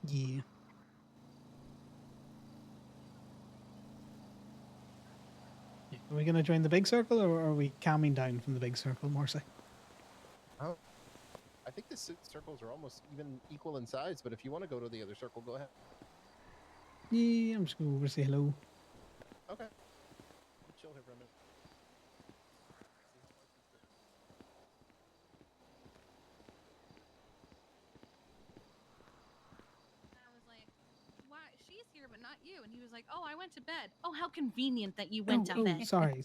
S1: Yeah. Are we going to join the big circle or are we calming down from the big circle, Marcy?
S8: Oh, I think the circles are almost even equal in size, but if you want to go to the other circle, go ahead.
S1: Yeah, I'm just going to go over and say hello.
S8: Okay. We'll chill here for a minute.
S11: I was like, why? She's here, but not you. And he was like, oh, I went to bed. Oh, how convenient that you went to bed.
S1: Sorry.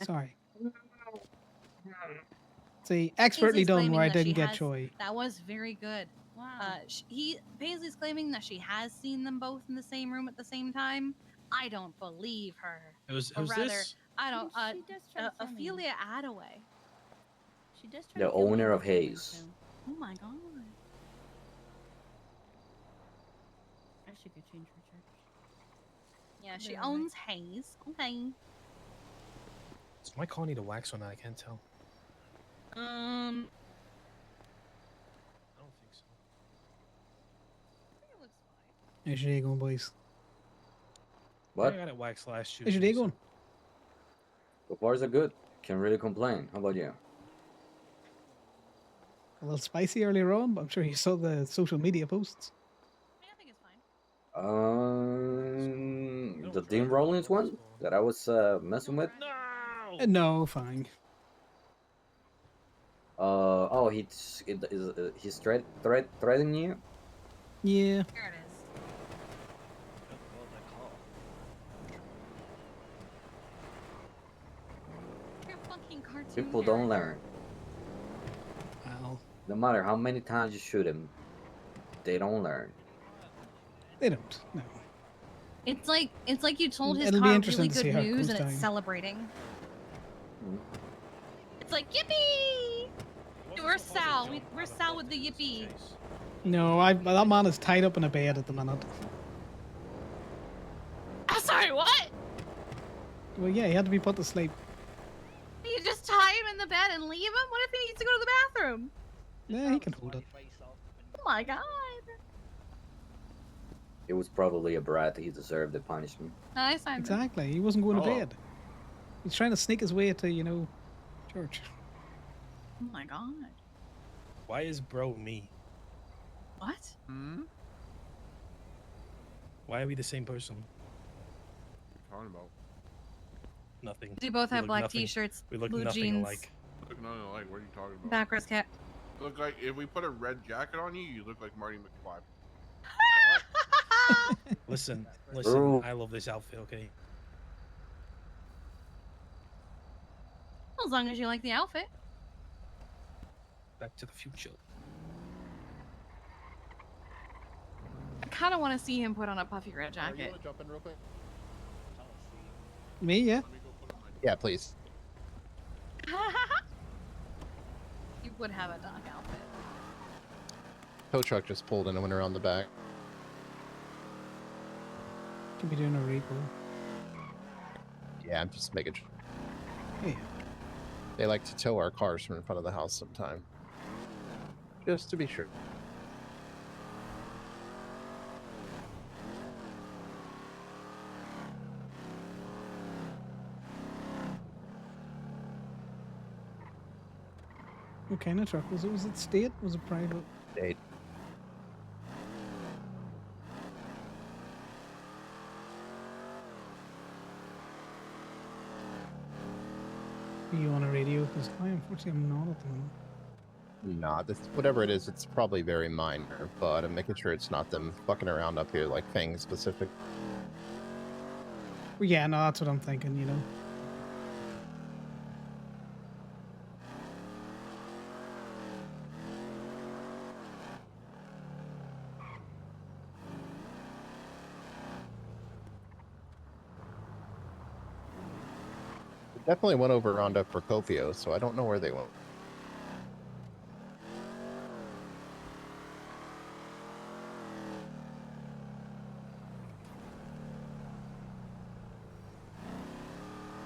S1: See, expertly
S11: Paisley's
S1: done
S11: claiming
S1: where I
S11: that she
S1: didn't get
S11: has-
S1: Choi.
S11: That was very good. Wow. Paisley's claiming that she has seen them both in the same room at the same time. I don't believe her.
S22: Who's
S11: rather,
S22: this?
S11: I don't.
S2: She does try to kill me.
S11: Ophelia Attaway.
S2: She does try
S4: The
S2: to kill me
S4: owner
S2: in
S4: of
S2: the trailer,
S4: Hayes.
S2: so
S11: Oh my god.
S2: I should go change her church.
S11: Yeah, she
S2: They're all
S11: owns Hayes. Okay.
S12: Does my car need a wax or not? I can't tell.
S11: Um.
S12: I don't think so.
S11: It looks fine.
S1: How's your day going, boys?
S4: What?
S12: I got it waxed last
S1: How's your
S12: Tuesday.
S1: day going?
S4: So far so good. Can't really complain. How about you?
S1: A little spicy earlier on, but I'm sure you saw the social media posts.
S11: I think it's fine.
S4: The Dean Rollins one that I was messing with.
S1: No, fine.
S4: He's threatening you.
S1: Yeah.
S11: There it is. You're a fucking cartoon
S4: People don't
S11: character.
S4: learn.
S1: Well,
S4: No matter how many times you shoot them, they don't learn.
S1: they don't. No.
S11: It's like you told his
S1: It'll be
S11: car
S1: interesting
S11: really
S1: to see
S11: good
S1: how it
S11: news
S1: goes
S11: and it's
S1: down.
S11: celebrating. It's like yippee! We're Sal. We're Sal with the yippee.
S1: No, that man is tied up in a bed at the minute.
S11: I'm sorry, what?
S1: Well, yeah, he had to be put to sleep.
S11: You just tie him in the bed and leave him? What if he needs to go to the bathroom?
S1: Yeah, he can hold it.
S11: Oh my god.
S4: It was probably a brat. He deserved the punishment.
S11: Hi, Simon.
S1: Exactly. He wasn't going to
S4: Oh.
S1: bed. He's trying to sneak his way to, church.
S11: Oh my god.
S12: Why is bro me?
S11: What?
S12: Why are we the same person?
S16: What are you talking about?
S12: Nothing.
S11: They both
S12: We
S11: have
S12: look
S11: black
S12: nothing-
S11: t-shirts,
S12: We look
S11: blue
S12: nothing
S11: jeans,
S12: alike.
S16: Look nothing alike. What are you talking about?
S11: backwards cap.
S16: Look like if we put a red jacket on you, you look like Marty McFly.
S12: Listen,
S4: Bro.
S12: I love this outfit, okay?
S11: As long as you like the outfit.
S12: Back to the future.
S11: I kind of want to see him put on a puffy red
S8: You
S11: jacket.
S8: want to jump in real quick?
S1: Me, yeah.
S8: Yeah, please.
S11: You would have a dog outfit.
S8: Tow truck just pulled in and went around the back.
S1: Could be doing a repo.
S8: Yeah, I'm just making sure.
S1: Yeah.
S8: They like to tow our cars from in front of the house sometime. Just to be sure.
S1: What kind of truck was it? Was it state? Was it private?
S8: State.
S1: Are you on a radio? Because I unfortunately am not at the moment.
S8: Nah, this, whatever it is, it's probably very minor, but I'm making sure it's not them fucking around up here like Fang specific.
S1: Well, yeah, no, that's what I'm thinking,
S8: They definitely went over around up Procopio, so I don't know where they went.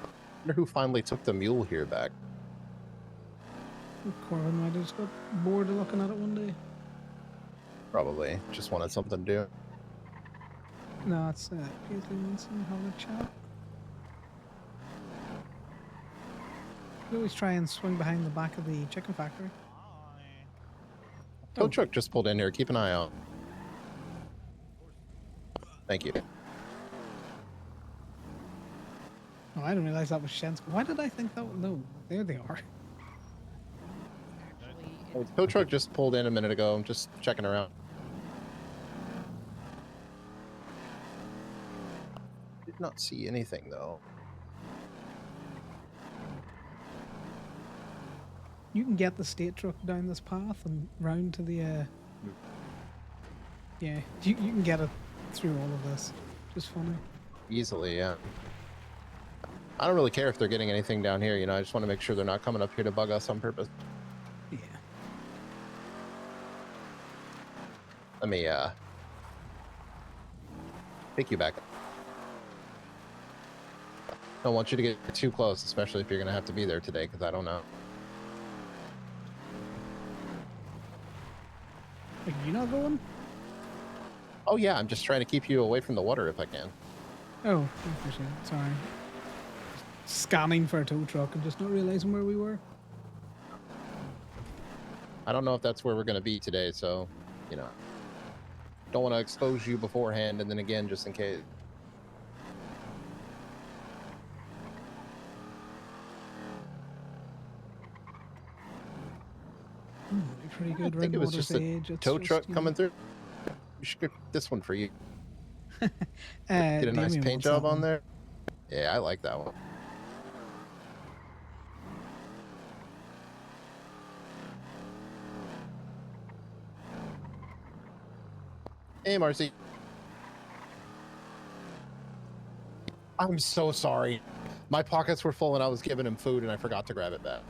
S8: I wonder who finally took the mule here back.
S1: Corbin might have just got bored of looking at it one day.
S8: Probably. Just wanted something to do.
S1: No, it's Paisley Winston having a chat. You always try and swing behind the back of the chicken factory.
S8: Tow truck just pulled in here. Keep an eye out. Thank you.
S1: Oh, I didn't realize that was Shen's. Why did I think that was... No, there they are.
S8: Tow truck just pulled in a minute ago. I'm just checking around. Did not see anything though.
S1: You can get the state truck down this path and round to the... Yeah, you can get it through all of this. Just funny.
S8: Easily, yeah. I don't really care if they're getting anything down here, I just want to make sure they're not coming up here to bug us on purpose.
S1: Yeah.
S8: Let me, pick you back. Don't want you to get too close, especially if you're going to have to be there today, because I don't know.
S1: Are you not going?
S8: Oh, yeah, I'm just trying to keep you away from the water if I can.
S1: Oh, I appreciate it. Sorry. Scanning for a tow truck and just not realizing where we were.
S8: I don't know if that's where we're going to be today, so, don't want to expose you beforehand, and then again, just in case.
S1: Pretty good.
S8: I think it was
S1: Water's
S8: just a
S1: Edge. It's
S8: tow
S1: just,
S8: truck coming through. We should get this one for you. Get a nice
S1: Damien
S8: paint
S1: wants
S8: job
S1: that
S8: on
S1: one.
S8: there. Yeah, I like that one. Hey, Marcy. I'm so sorry. My pockets were full and I was giving him food and I forgot to grab it back.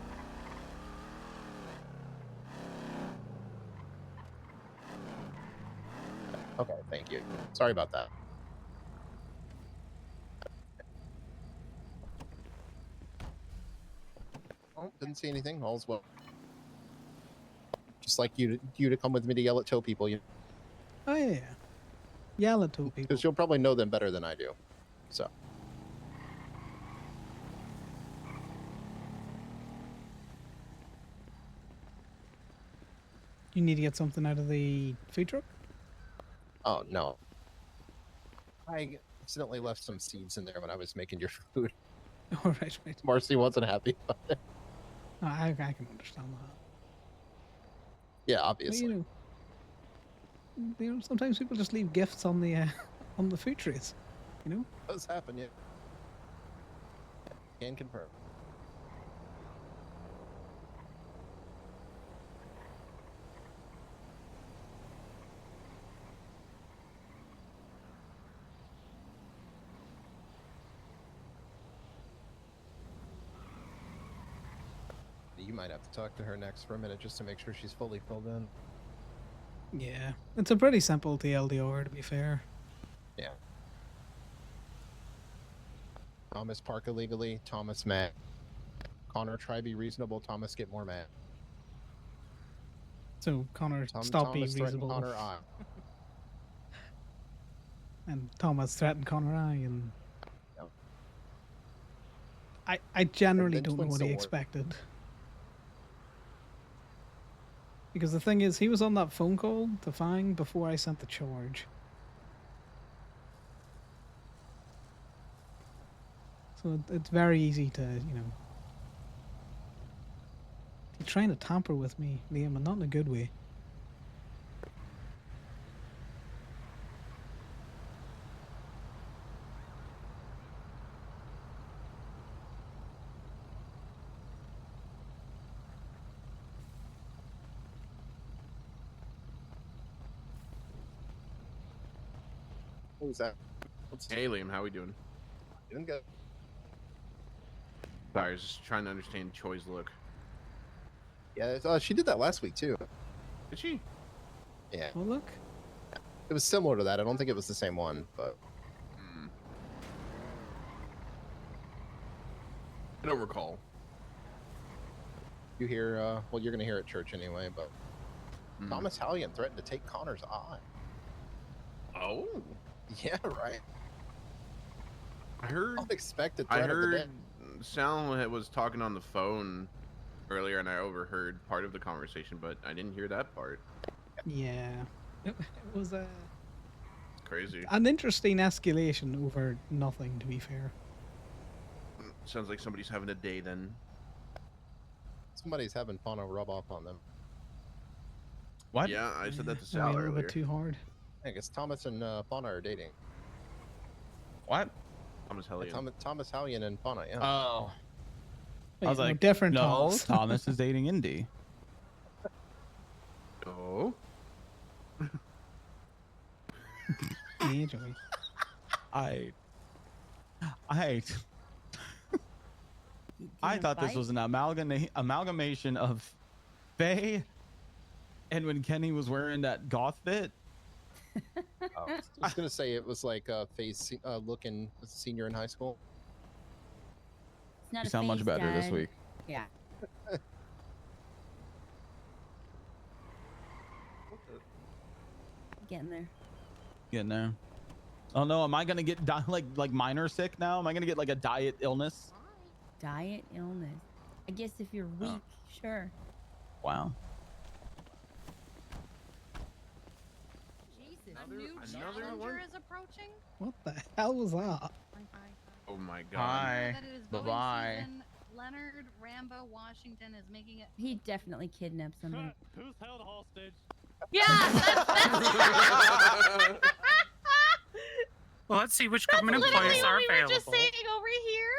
S8: Okay, thank you. Sorry about that. Oh, didn't see anything. All's well. Just like you to come with me to yell at tow people.
S1: Oh yeah. Yell at tow people.
S8: Because you'll probably know them better than I do. So.
S1: You need to get something out of the food truck?
S8: Oh, no. I accidentally left some seeds in there when I was making your food.
S1: All right, right.
S8: Marcy wasn't happy about it.
S1: No, I can understand that.
S8: Yeah,
S1: But,
S8: obviously.
S1: you know, sometimes people just leave gifts on the food trays. You know?
S8: It does happen, yeah. Can confirm. You might have to talk to her next for a minute just to make sure she's fully filled in.
S1: Yeah. It's a pretty simple TLDR, to be fair.
S8: Yeah. Thomas park illegally, Thomas mad. Connor try be reasonable, Thomas get more mad.
S1: So Connor, stop being
S8: Thomas threatened
S1: reasonable.
S8: Connor I.
S1: And Thomas threatened Conor I, and I generally don't know what he expected. Because the thing is, he was on that phone call to Fang before I sent the charge. So it's very easy to, you know... He's trying to tamper with me, Liam, and not in a good way.
S8: Who's that?
S16: Hey, Liam, how we doing?
S8: Doing good.
S16: Sorry, I was just trying to understand Choi's look.
S8: Yeah, she did that last week too.
S16: Did she?
S8: Yeah.
S1: Well, look.
S8: It was similar to that. I don't think it was the same one, but.
S16: I don't recall.
S8: You hear? Well, you're gonna hear at church anyway. But Thomas Hallion threatened to take Connor's eye.
S16: Oh.
S8: Yeah, right.
S16: I heard.
S8: Unexpected
S16: I
S8: threat of the day.
S16: heard Sal was talking on the phone earlier, and I overheard part of the conversation, but I didn't hear that part.
S1: Yeah. It was
S16: Crazy.
S1: an interesting escalation over nothing, to be fair.
S16: Sounds like somebody's having a day then.
S8: Somebody's having fun. I'll rub off on them.
S12: What?
S16: Yeah, I said that to
S1: Maybe
S16: Sal
S1: a little
S16: earlier.
S1: bit too hard.
S8: I guess Thomas and Fauna are dating.
S12: What?
S16: Thomas Hellion.
S8: Thomas Hallion and Fauna, yeah.
S12: Oh.
S1: Wait,
S12: I was
S1: no,
S12: like,
S1: different
S12: no,
S1: Thomas.
S12: Thomas is dating Indy.
S16: Oh.
S1: Yeah, Joey.
S12: I thought this was an amalgamation of Faye and when Kenny was wearing that goth fit.
S8: I was gonna say it was like Faye's looking as a senior in high school.
S5: It's not
S12: You
S5: a
S12: sound much
S5: phase,
S12: better this
S5: Dad.
S12: week.
S5: Yeah. Getting there.
S12: Getting there. Oh no, am I gonna get like minor sick now? Am I gonna get like a diet illness?
S5: Diet illness. I guess if you're weak, sure.
S12: Wow.
S7: Jesus, a new challenger is approaching?
S1: What the hell was that?
S16: Oh my god.
S12: Hi.
S7: That it is
S12: Bye
S7: voting
S12: bye.
S7: season. Leonard Rambo Washington is making it.
S5: He definitely kidnapped somebody.
S17: Who's held hostage?
S7: Yeah,
S19: Well, let's see which government
S7: literally
S19: employees
S7: what
S19: are
S7: we were
S19: available.
S7: just saying over here.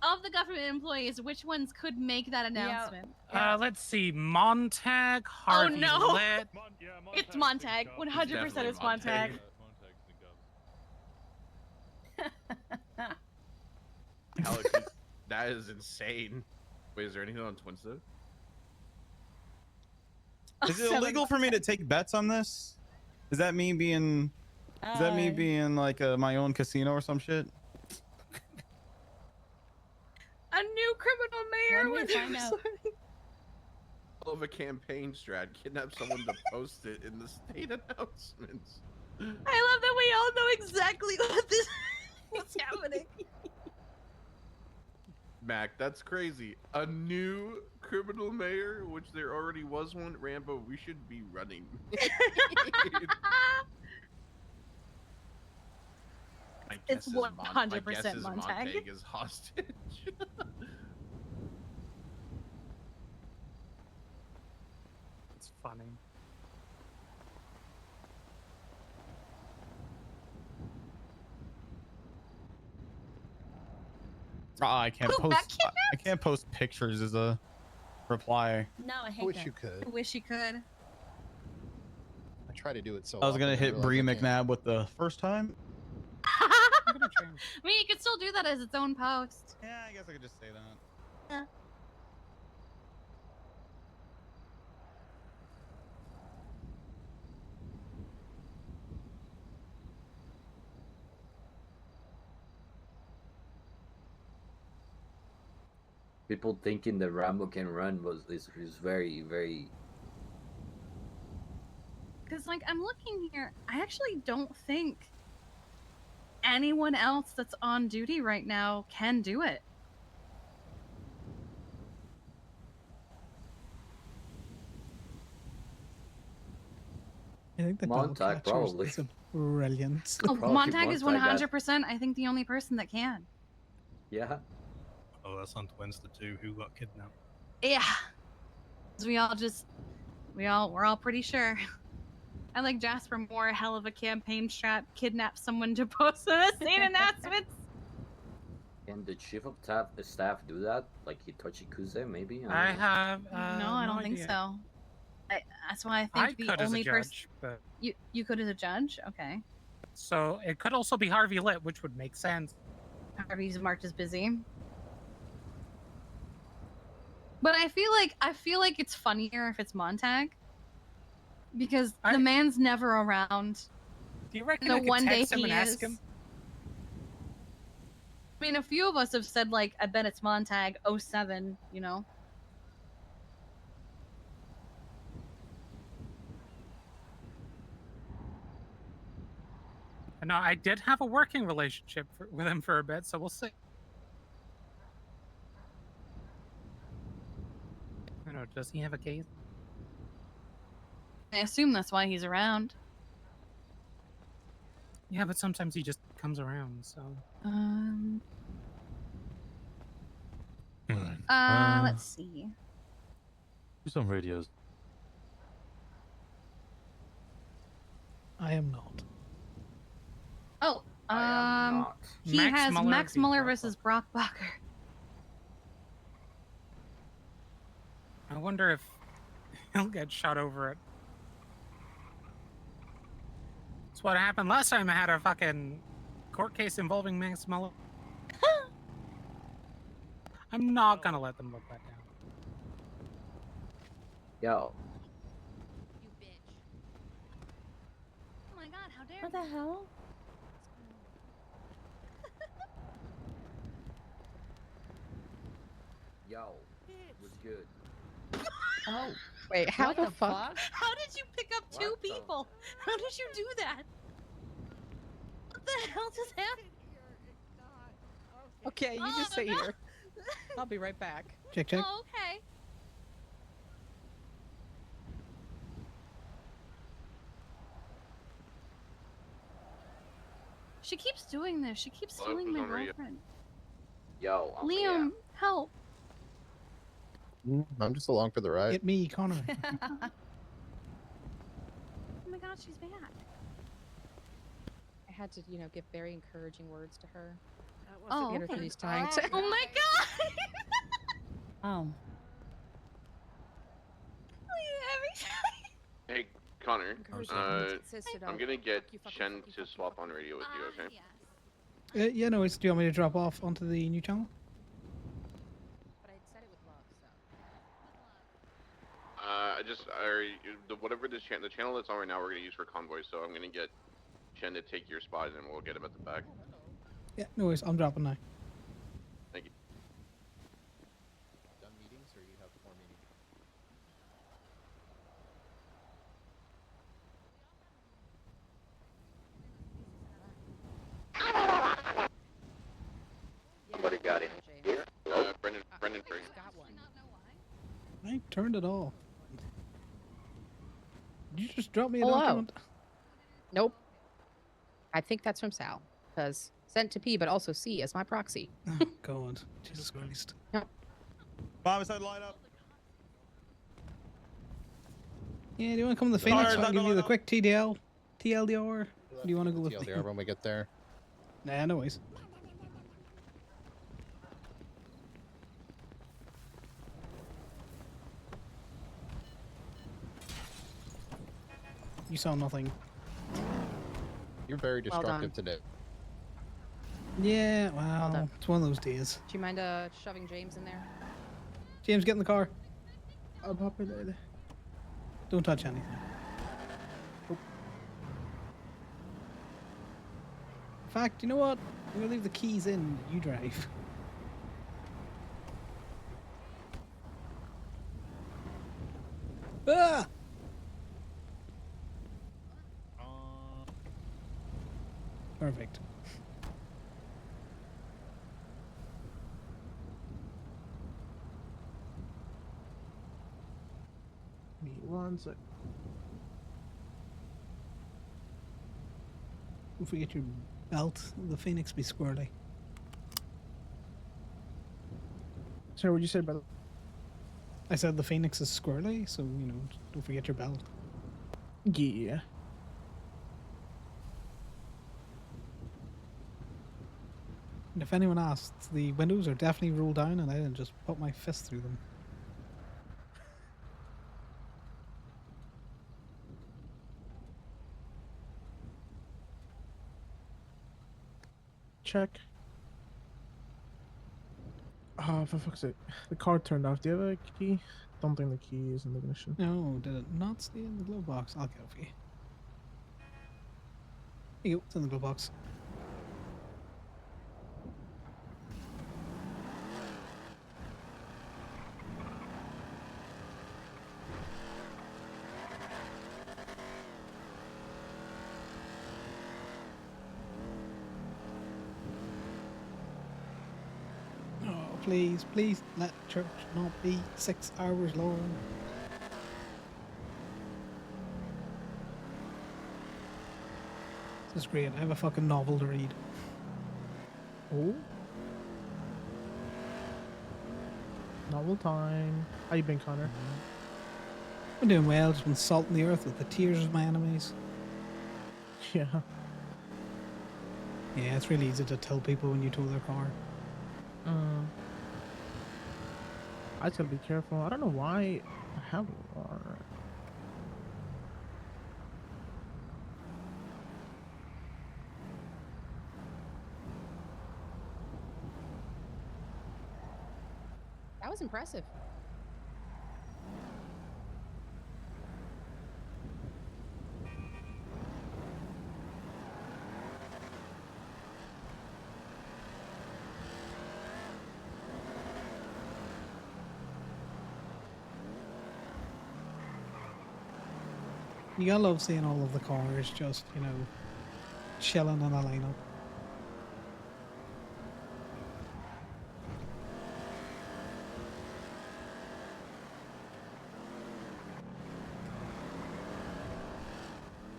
S7: Of the government employees, which ones could make that announcement?
S19: Let's see. Montag, Harvey
S7: no.
S19: Lit.
S7: It's Montag. 100% it's Montag.
S16: Alex, that is insane. Wait, is there anything on Twinsta?
S12: Is it illegal for me to take bets on this? Is that me being? Is that me being like my own casino or some shit?
S11: A new criminal mayor.
S5: When we
S11: with
S5: find out.
S16: Of a campaign strat, kidnap someone to post it in the state announcements.
S11: I love that we all know exactly what this what's happening.
S16: Mac, that's crazy. A new criminal mayor, which there already was one. Rambo, we should be running. My
S11: It's
S16: guess is
S11: 100% Montag.
S16: Montag is hostage.
S19: It's funny.
S12: I can't
S11: Oh,
S12: post. I can't post pictures as a reply.
S5: No, I hate
S8: I wish
S5: that.
S8: you could.
S11: I wish you could.
S8: I try to do it so.
S12: I was gonna
S8: often, I
S12: hit
S8: realize
S12: Bree
S8: I can't.
S12: McNabb with the first time.
S11: I mean, you could still do that as its own post.
S12: Yeah, I guess I could just say that.
S11: Yeah.
S4: People thinking that Rambo can run is very, very.
S11: Because, like, I'm looking here. I actually don't think anyone else that's on duty right now can do it.
S1: I think the
S4: Montag, probably.
S1: is brilliant.
S11: Oh,
S4: Probably
S11: Montag is
S4: Montag has-
S11: 100%, I think, the only person that can.
S4: Yeah.
S22: Oh, that's on Wednesday too. Who got kidnapped?
S11: Yeah. 'Cause we all just, we're all pretty sure. I like Jasper Moore, hell of a campaign strat, kidnap someone to post on the scene announcements.
S4: Can the chief of staff do that? Like Hitoshi Kuze, maybe?
S19: I
S4: don't know.
S19: have.
S11: No, I don't think
S19: idea.
S11: so. That's why I think
S19: I
S11: the
S19: could as a
S11: only person
S19: judge, but
S11: you could as a judge. Okay,
S19: so it could also be Harvey Litt, which would make sense.
S11: Harvey's marked as busy. But I feel like it's funnier if it's Montag, because the man's never around.
S19: Do you reckon
S11: The
S19: I could
S11: one day
S19: text him
S11: he
S19: and
S11: is.
S19: ask him?
S11: I mean, a few of us have said like, I bet it's Montag 07, you know.
S19: No, I did have a working relationship with him for a bit, so we'll see. I don't know, does he have a case?
S11: I assume that's why he's around.
S19: Yeah, but sometimes he just comes around, so.
S11: Let's see.
S18: Do some radios.
S1: I am not.
S11: Oh,
S4: not.
S11: he
S19: Max
S11: has
S19: Muller
S11: Max
S19: v.
S11: Muller
S19: Brock
S11: versus Brock Bacher.
S19: I wonder if he'll get shot over it. That's what happened last time I had a fucking court case involving Max Muller. I'm not gonna let them look that down.
S4: Yo.
S11: Oh my god, how dare
S5: What the hell?
S4: Yo. Was good.
S5: Oh.
S15: Wait, how
S5: What
S15: the
S5: the
S15: fuck?
S11: How did you pick up two
S4: What the-
S11: people? How did you do that? What the hell just happened?
S15: Okay, you just stay here. I'll be right back.
S1: Check, check.
S11: Oh, okay. She keeps doing this. She keeps
S16: Hello,
S11: stealing
S16: who's
S11: my
S16: on radio?
S11: girlfriend.
S4: Yo.
S11: Liam, help.
S8: I'm just along for the ride.
S1: Get me, Connor.
S11: Oh my god, she's back.
S15: I had to, give very encouraging words to her.
S11: Oh,
S15: Get her through
S11: okay.
S15: these times.
S11: Oh my god!
S5: Oh.
S16: Hey, Connor.
S15: Encouraging
S16: Uh,
S15: words insisted
S16: I'm
S15: on-
S16: gonna get
S15: fuck you, fuck you,
S16: Shen
S15: fuck you,
S16: to
S15: fuck you,
S16: swap
S15: fuck
S16: on radio with you, okay?
S1: Yeah, no worries. Do you want me to drop off onto the new channel?
S15: But I said it with love, so.
S16: Whatever the channel that's on right now, we're gonna use for convoy. So I'm gonna get Chen to take your spot, and we'll get him at the back.
S1: Yeah, no worries. I'm dropping now.
S16: Thank you.
S8: Done meetings, or you have more meetings?
S4: Somebody got in here.
S16: Brendan Free.
S15: Got one.
S1: I turned it off. Did you just drop me a
S15: Hello.
S1: document?
S15: Nope. I think that's from Sal, because sent to P, but also C as my proxy.
S1: Oh, God. Jesus Christ.
S12: Mom, is that light up?
S1: Yeah, do you want to come to the Phoenix? I'll give you the quick TLDR. Do you want to go with
S8: TLDR when we get there?
S1: Nah, no worries. You saw nothing.
S8: You're very
S15: Well
S8: destructive
S15: done.
S8: today.
S1: Yeah, well,
S15: done.
S1: it's one of those days.
S15: Do you mind shoving James in there?
S1: James, get in the car.
S20: I'm hopping in.
S1: Don't touch anything. In fact, you know what? I'm gonna leave the keys in. You drive. Ah! Perfect.
S20: Me one sec.
S1: Don't forget your belt. The Phoenix be squirrely.
S20: Sorry, what'd you say, brother?
S1: I said the Phoenix is squirrely, so, you know, don't forget your belt.
S20: Yeah.
S1: And if anyone asks, the windows are definitely rolled down and I didn't just put my fist through them.
S20: Check. Oh, for fuck's sake. The car turned off. Do you have a key? Don't think the key is in the ignition.
S1: No, did it not stay in the glove box? I'll get it for you. Here you go, it's in the glove box. Oh, please, please let church not be 6 hours long. This is great. I have a fucking novel to read.
S20: Oh. Novel time. How you been, Connor?
S1: I'm doing well, just been salting the earth with the tears of my enemies.
S20: Yeah.
S1: Yeah, it's really easy to tell people when you tow their car.
S20: I just gotta be careful. I don't know why I have a car.
S15: That was impressive.
S1: You gotta love seeing all of the cars just, you know, chilling in a lineup.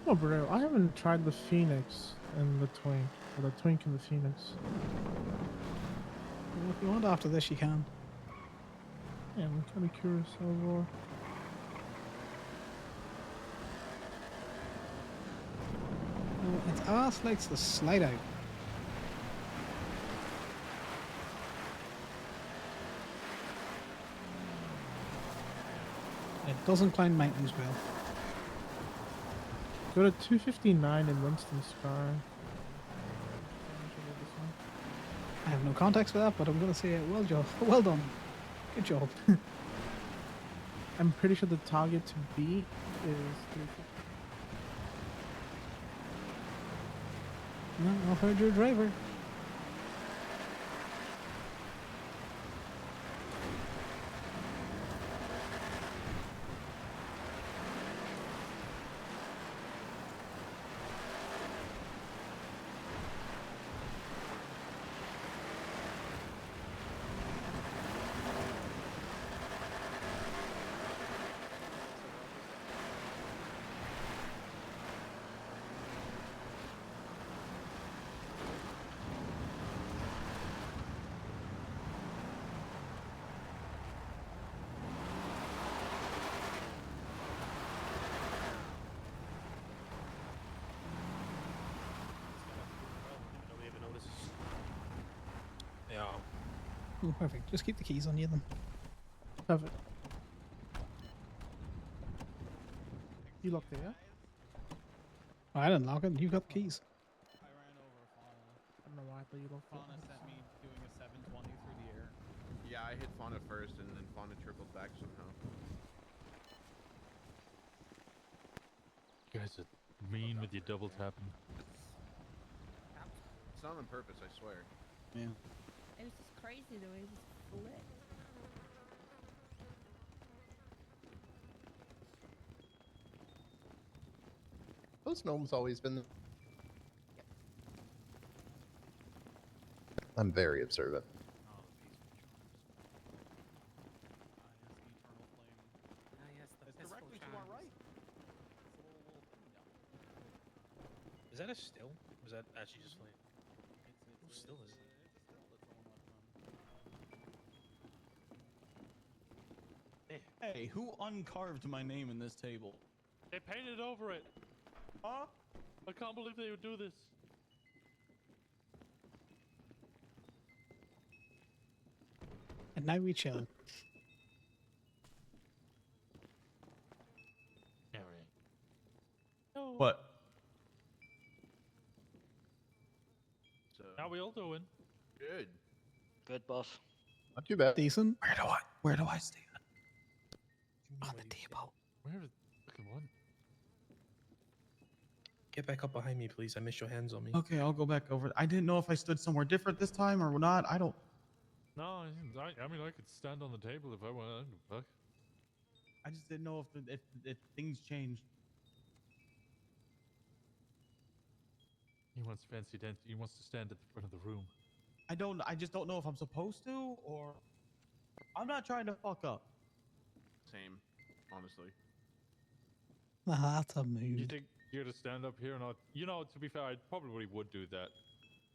S20: Oh, bro, I haven't tried the Phoenix and the Twink. Or the Twink and the Phoenix.
S1: Well, if you want after this, you can.
S20: Yeah, I'm kind of curious overall.
S1: Oh, its ass likes to slide out. It doesn't climb mountains well.
S20: Go to 259 in Winston Sky.
S1: I have no context for that, but I'm gonna say well job, well done, good job.
S3: I'm pretty sure the target to beat is 350.
S1: Well, I've heard your driver.
S13: Yeah.
S1: Ooh, perfect. Just keep the keys on you then.
S3: Perfect. You locked it, yeah?
S1: I didn't lock it. You got the keys.
S3: I ran over Fauna. I don't know why I thought you locked it. Fauna sent me doing a 720 through the air.
S16: Yeah, I hit Fauna first, and then Fauna trickled back somehow.
S18: You guys are mean with your double tapping.
S16: It's not on purpose, I swear.
S3: Yeah.
S5: It was just crazy the way it just flipped.
S8: Those gnomes always been. I'm very observant.
S13: It's directly to our right. Is that a still? Or is that actually just flame? Who still is it?
S12: Hey, who uncarved my name in this table?
S18: They painted over it.
S12: Huh?
S18: I can't believe they would do this.
S1: And now we chill.
S18: Yeah, right.
S12: What?
S16: So,
S18: How we all doing?
S16: good.
S21: Good, boss.
S8: Not too bad.
S1: Decent.
S12: Where do I stand?
S1: On the table.
S18: Where is fucking what?
S13: Get back up behind me, please. I missed your hands on me.
S12: Okay, I'll go back over. I didn't know if I stood somewhere different this time or not. I don't.
S18: No, I mean I could stand on the table if I wanted. Fuck.
S12: I just didn't know if things changed.
S18: He wants fancy dent. He wants to stand at the front of the room.
S12: I just don't know if I'm supposed to or. I'm not trying to fuck up.
S16: Same, honestly.
S1: That's a
S18: You
S1: mood.
S18: think you're to stand up here and not? You know, to be fair, I probably would do that.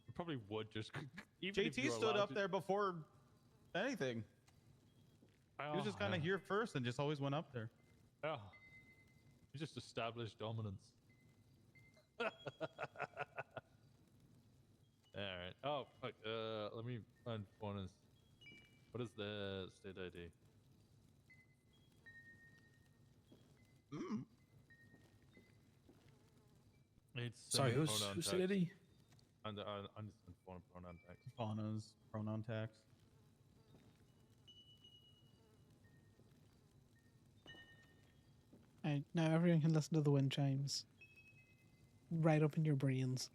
S18: I probably would just. Even if
S12: JT
S18: you're
S12: stood
S18: allowed
S12: up
S18: to-
S12: there before anything. He was just kind of here first and just always went up there.
S18: Yeah. You just established dominance. Alright. Oh, fuck. Let me find bonus. What is the state ID? It's
S13: Sorry, who's
S18: pronoun
S13: who's
S18: tax.
S13: Eddie?
S18: And understand pronoun tax.
S12: Fauna's pronoun tax.
S1: Right, now everyone can listen to the wind chimes. Right up in your brains.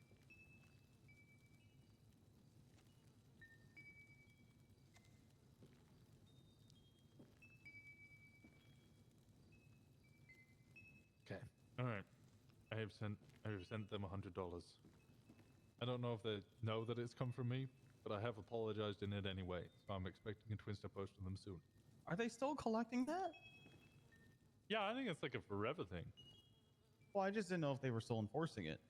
S18: Okay. Alright. I have sent them $100. I don't know if they know that it's come from me, but I have apologized in it anyway, so I'm expecting a Twinster post from them soon.
S12: Are they still collecting that?
S18: Yeah, I think it's like a forever thing.
S12: Well, I just didn't know if they were still enforcing it.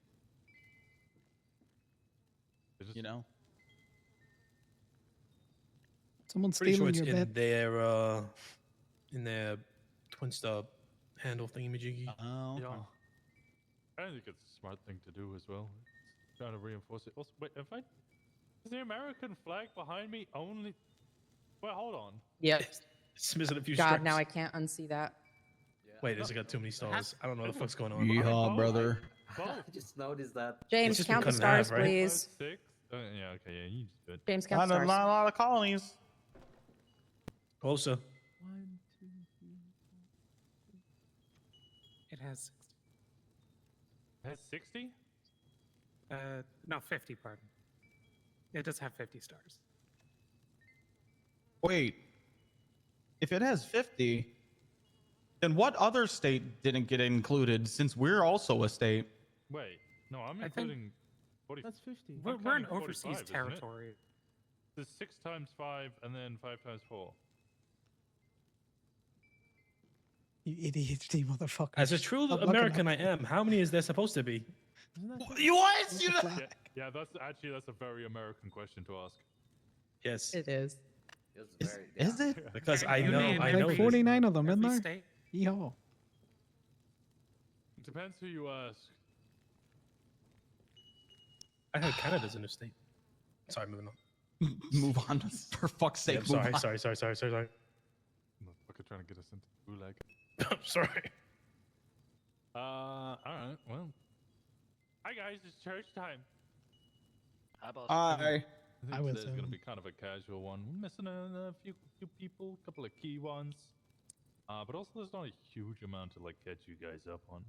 S12: You know?
S1: Someone's
S13: Pretty sure
S1: stealing
S13: it's
S1: your bit.
S13: in their Twinster handle thingamajiggy.
S12: Oh, okay.
S18: Yeah. I think it's a smart thing to do as well. It's trying to reinforce it. Also, wait, if I... Is the American flag behind me only... Well, hold on.
S15: Yep.
S13: It's missing a few
S15: God,
S13: stripes.
S15: now I can't unsee that.
S13: Wait, it's got too many stars. I don't know what the fuck's going on.
S12: Yeehaw, brother.
S4: I just noticed that.
S15: James,
S13: just
S15: count the
S13: been cut in half,
S15: stars,
S13: right?
S15: please.
S18: 6, Yeah, okay, yeah, you just do it.
S15: James,
S13: Not
S15: count
S13: a
S15: stars.
S13: lot of colonies. Closer.
S18: 1, 2, 3.
S19: It has
S18: It has 60?
S19: no 50. Pardon. It does have 50 stars.
S12: Wait. If it has 50, then what other state didn't get included since we're also a state?
S18: Wait, no, I'm
S19: I think
S18: including 40.
S1: That's 50.
S19: We're
S18: I'm
S19: in
S18: counting
S19: overseas
S18: 45, isn't it?
S19: territory.
S18: There's 6 times 5 and then 5 times 4.
S1: You ADHD motherfucker.
S13: As a true
S1: Stop looking
S13: American
S1: up.
S13: I am, how many is there supposed to be?
S12: You what? You
S18: Yeah, that's a very American question to ask.
S13: Yes.
S15: It is.
S12: Is it?
S13: Because
S19: And
S13: I
S19: you
S13: know,
S19: name
S13: I
S19: every-
S13: know.
S1: Like
S13: this.
S1: 49 of them in
S19: Every
S1: there.
S19: state.
S1: Yeehaw.
S18: It depends who you ask.
S13: I heard Canada's in a state. Sorry, moving on.
S12: Move on. For fuck's sake,
S13: Yeah,
S12: move on.
S13: sorry.
S18: Motherfucker trying to get us into the gulag.
S13: I'm sorry.
S18: Alright, well. Hi guys, it's church time.
S21: Hi, boss.
S12: Hi.
S18: I
S1: I
S18: think
S1: would
S18: today's gonna
S1: say-
S18: be kind of a casual one. We're missing a few people, a couple of key ones. But also there's not a huge amount to like catch you guys up on.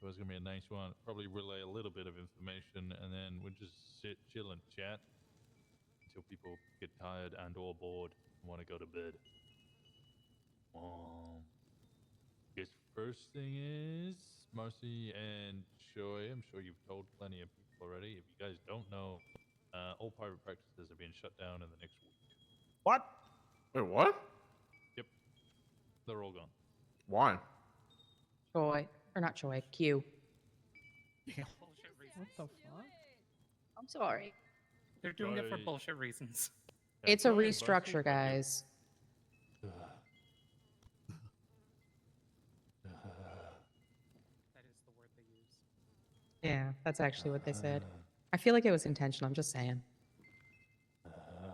S18: So it's gonna be a nice one. Probably relay a little bit of information and then we'll just sit, chill, and chat until people get tired and or bored and want to go to bed. Guess first thing is Marcy and Joy. I'm sure you've told plenty of people already. If you guys don't know, all private practices are being shut down in the next week.
S12: What?
S16: Wait, what?
S18: Yep, they're all gone.
S16: Why?
S15: Joy. Or not Joy. Q.
S1: What the fuck?
S15: I'm sorry.
S19: They're doing it for
S18: Right.
S19: bullshit reasons.
S18: Yeah,
S15: It's a
S18: Joy and Marcy,
S15: restructure,
S18: like,
S15: guys.
S19: That is the word they use.
S15: Yeah, that's actually what they said. I feel like it was intentional. I'm just saying.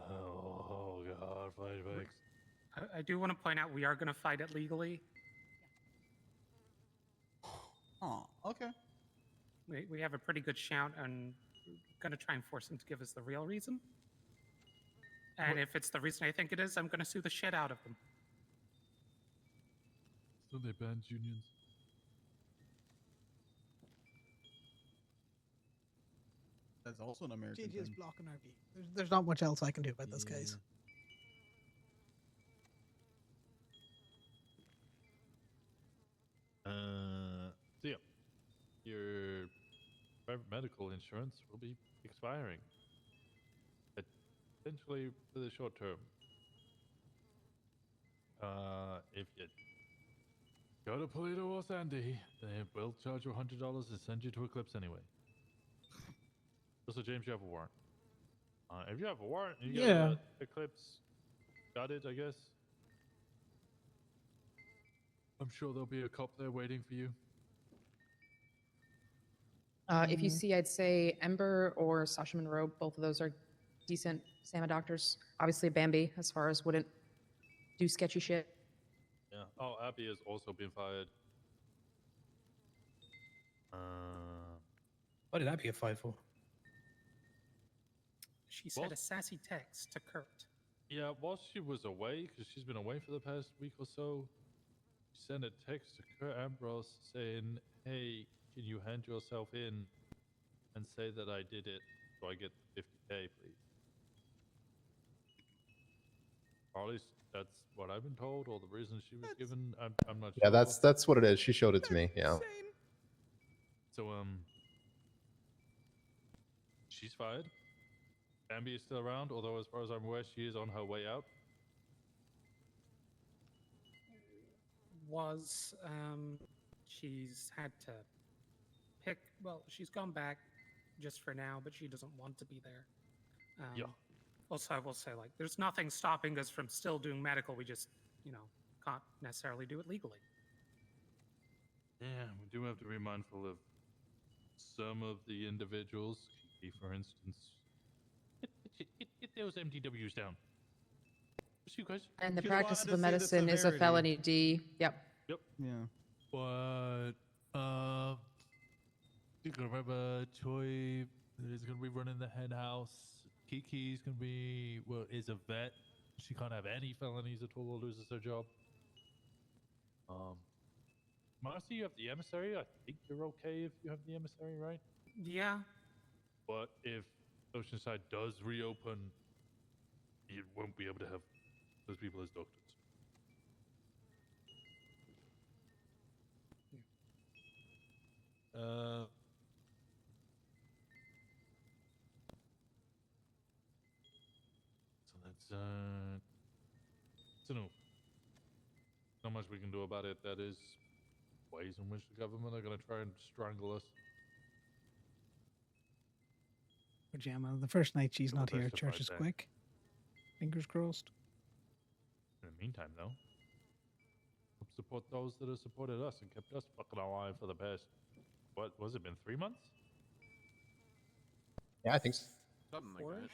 S18: Oh god, flashbacks.
S19: I do want to point out we are going to fight it legally.
S12: Oh, okay.
S19: We have a pretty good shout, and we're going to try and force them to give us the real reason. And if it's the reason I think it is, I'm going to sue the shit out of them.
S18: So they banned unions.
S12: That's also an American
S1: JJ is
S12: thing.
S1: blocking our view. There's not much else I can do about this case.
S18: So yeah, your private medical insurance will be expiring. Potentially for the short term. If you go to Polito or Sandy, they will charge you $100 and send you to Eclipse anyway. Also, James, you have a warrant. If you have a warrant, you get
S1: Yeah.
S18: Eclipse. Got it, I guess. I'm sure there'll be a cop there waiting for you.
S15: If you see, I'd say Ember or Sasha Monroe. Both of those are decent SAMA doctors. Obviously, Bambi, as far as wouldn't do sketchy shit.
S18: Yeah. Oh, Abby has also been fired.
S13: What did I get fired for?
S19: She said a sassy text to Kurt.
S18: Yeah, while she was away, because she's been away for the past week or so, she sent a text to Kurt Ambrose saying, "Hey, can you hand yourself in and say that I did it so I get the 50K, please?" Or at least that's what I've been told, or the reason she was given. I'm not sure.
S8: Yeah, that's what it is. She showed it to me. Yeah.
S18: So she's fired. Bambi is still around, although as far as I'm aware, she is on her way out.
S19: She's had to pick. Well, she's gone back just for now, but she doesn't want to be there.
S18: Yeah.
S19: Also, I will say, like, there's nothing stopping us from still doing medical. We just, can't necessarily do it legally.
S18: Yeah, we do have to be mindful of some of the individuals. Kiki, for instance. Get those MTWs down. Just you guys.
S15: And the
S12: She wanted
S15: practice
S12: to
S15: of the
S12: see the
S15: medicine is a
S12: severity.
S15: felony D. Yep.
S18: Yep.
S12: Yeah.
S18: But, do you remember Choi is going to be running the hen house. Kiki's going to be, well, is a vet. She can't have any felonies at all or loses her job. Marcy, you have the emissary. I think you're okay if you have the emissary, right?
S19: Yeah.
S18: But if Oceanside does reopen, you won't be able to have those people as doctors. So that's don't know. Not much we can do about it. That is ways in which the government are going to try and strangle us.
S1: Pajama. The first night she's
S18: Do our
S1: not here,
S18: best to
S1: church
S18: fight
S1: is
S18: back.
S1: quick. Fingers crossed.
S18: In the meantime, though, help support those that have supported us and kept us fucking alive for the past, what was it, been 3 months?
S8: Yeah, I think so.
S16: Something like that.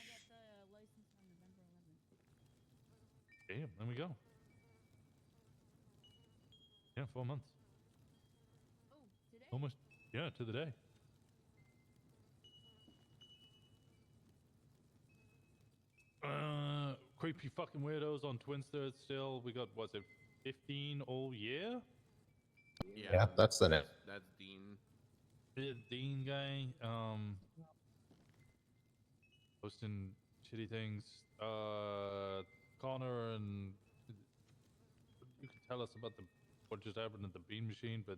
S18: Damn, there we go. Yeah, 4 months. Almost, yeah, to the day. Creepy fucking weirdos on Twinster still. We got, what's it, 15 all year?
S8: Yeah, that's the name.
S16: That's Dean.
S18: The Dean guy, posting shitty things. Connor and you can tell us about what just happened at the bean machine, but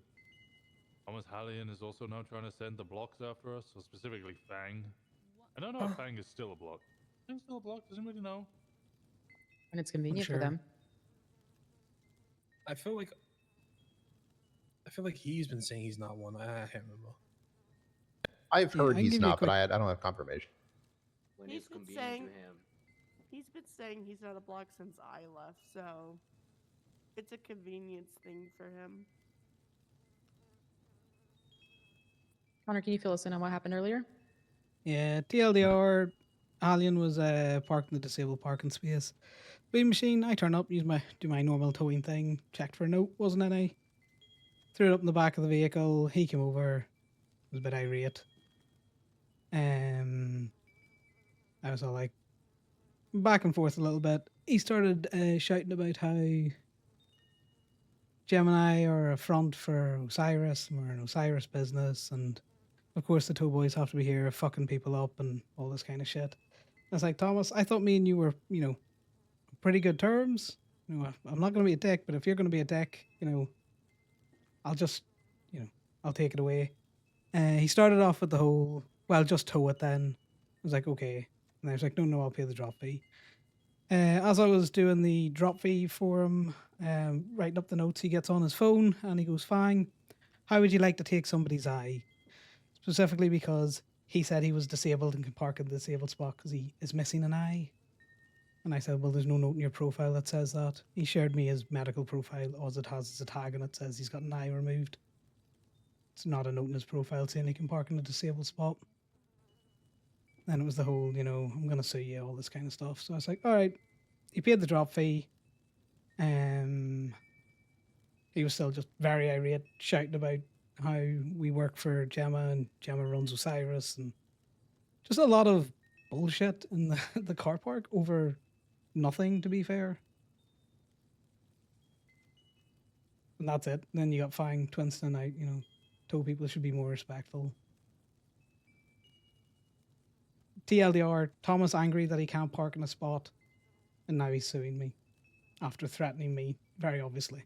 S18: Thomas Hallion is also now trying to send the blocks after us, so specifically Fang. I don't know if Fang is still a block. Fang's still a block, does anybody know?
S15: And it's convenient
S1: sure.
S15: for them.
S13: I feel like he's been saying he's not one. I can't remember.
S8: I've
S1: Yeah,
S8: heard
S1: I can
S8: he's
S1: give you a
S8: not, but
S1: quick-
S8: I don't have confirmation.
S4: When
S2: He's
S4: it's
S2: been
S4: convenient
S2: saying
S4: to him.
S2: he's been saying he's not a block since I left, so it's a convenience thing for him.
S15: Connor, can you fill us in on what happened earlier?
S1: Yeah, TLDR, Alien was parked in the disabled parking space. Beam machine, I turn up, do my normal towing thing, checked for a note, wasn't any. Threw it up in the back of the vehicle, he came over, was a bit irate. I was all like, back and forth a little bit. He started shouting about how Gemini are a front for Osiris, and we're an Osiris business, and of course the tow boys have to be here fucking people up and all this kind of shit. I was like, Thomas, I thought me and you were, pretty good terms. I'm not going to be a dick, but if you're going to be a dick, I'll just, I'll take it away. He started off with the whole, well, just tow it then. I was like, okay. And I was like, no, I'll pay the drop fee. As I was doing the drop fee for him, writing up the notes, he gets on his phone and he goes, fine. How would you like to take somebody's eye? Specifically because he said he was disabled and can park in the disabled spot because he is missing an eye. And I said, well, there's no note in your profile that says that. He shared me his medical profile. All it has is a tag and it says he's got an eye removed. It's not a note in his profile saying he can park in a disabled spot. Then it was the whole, I'm going to sue you, all this kind of stuff. So I was like, all right. He paid the drop fee. He was still just very irate, shouting about how we work for Gemma and Gemma runs Osiris and just a lot of bullshit in the car park over nothing, to be fair. And that's it. Then you got Fang, Twinston. I, told people should be more respectful. TLDR, Thomas angry that he can't park in a spot, and now he's suing me after threatening me, very obviously.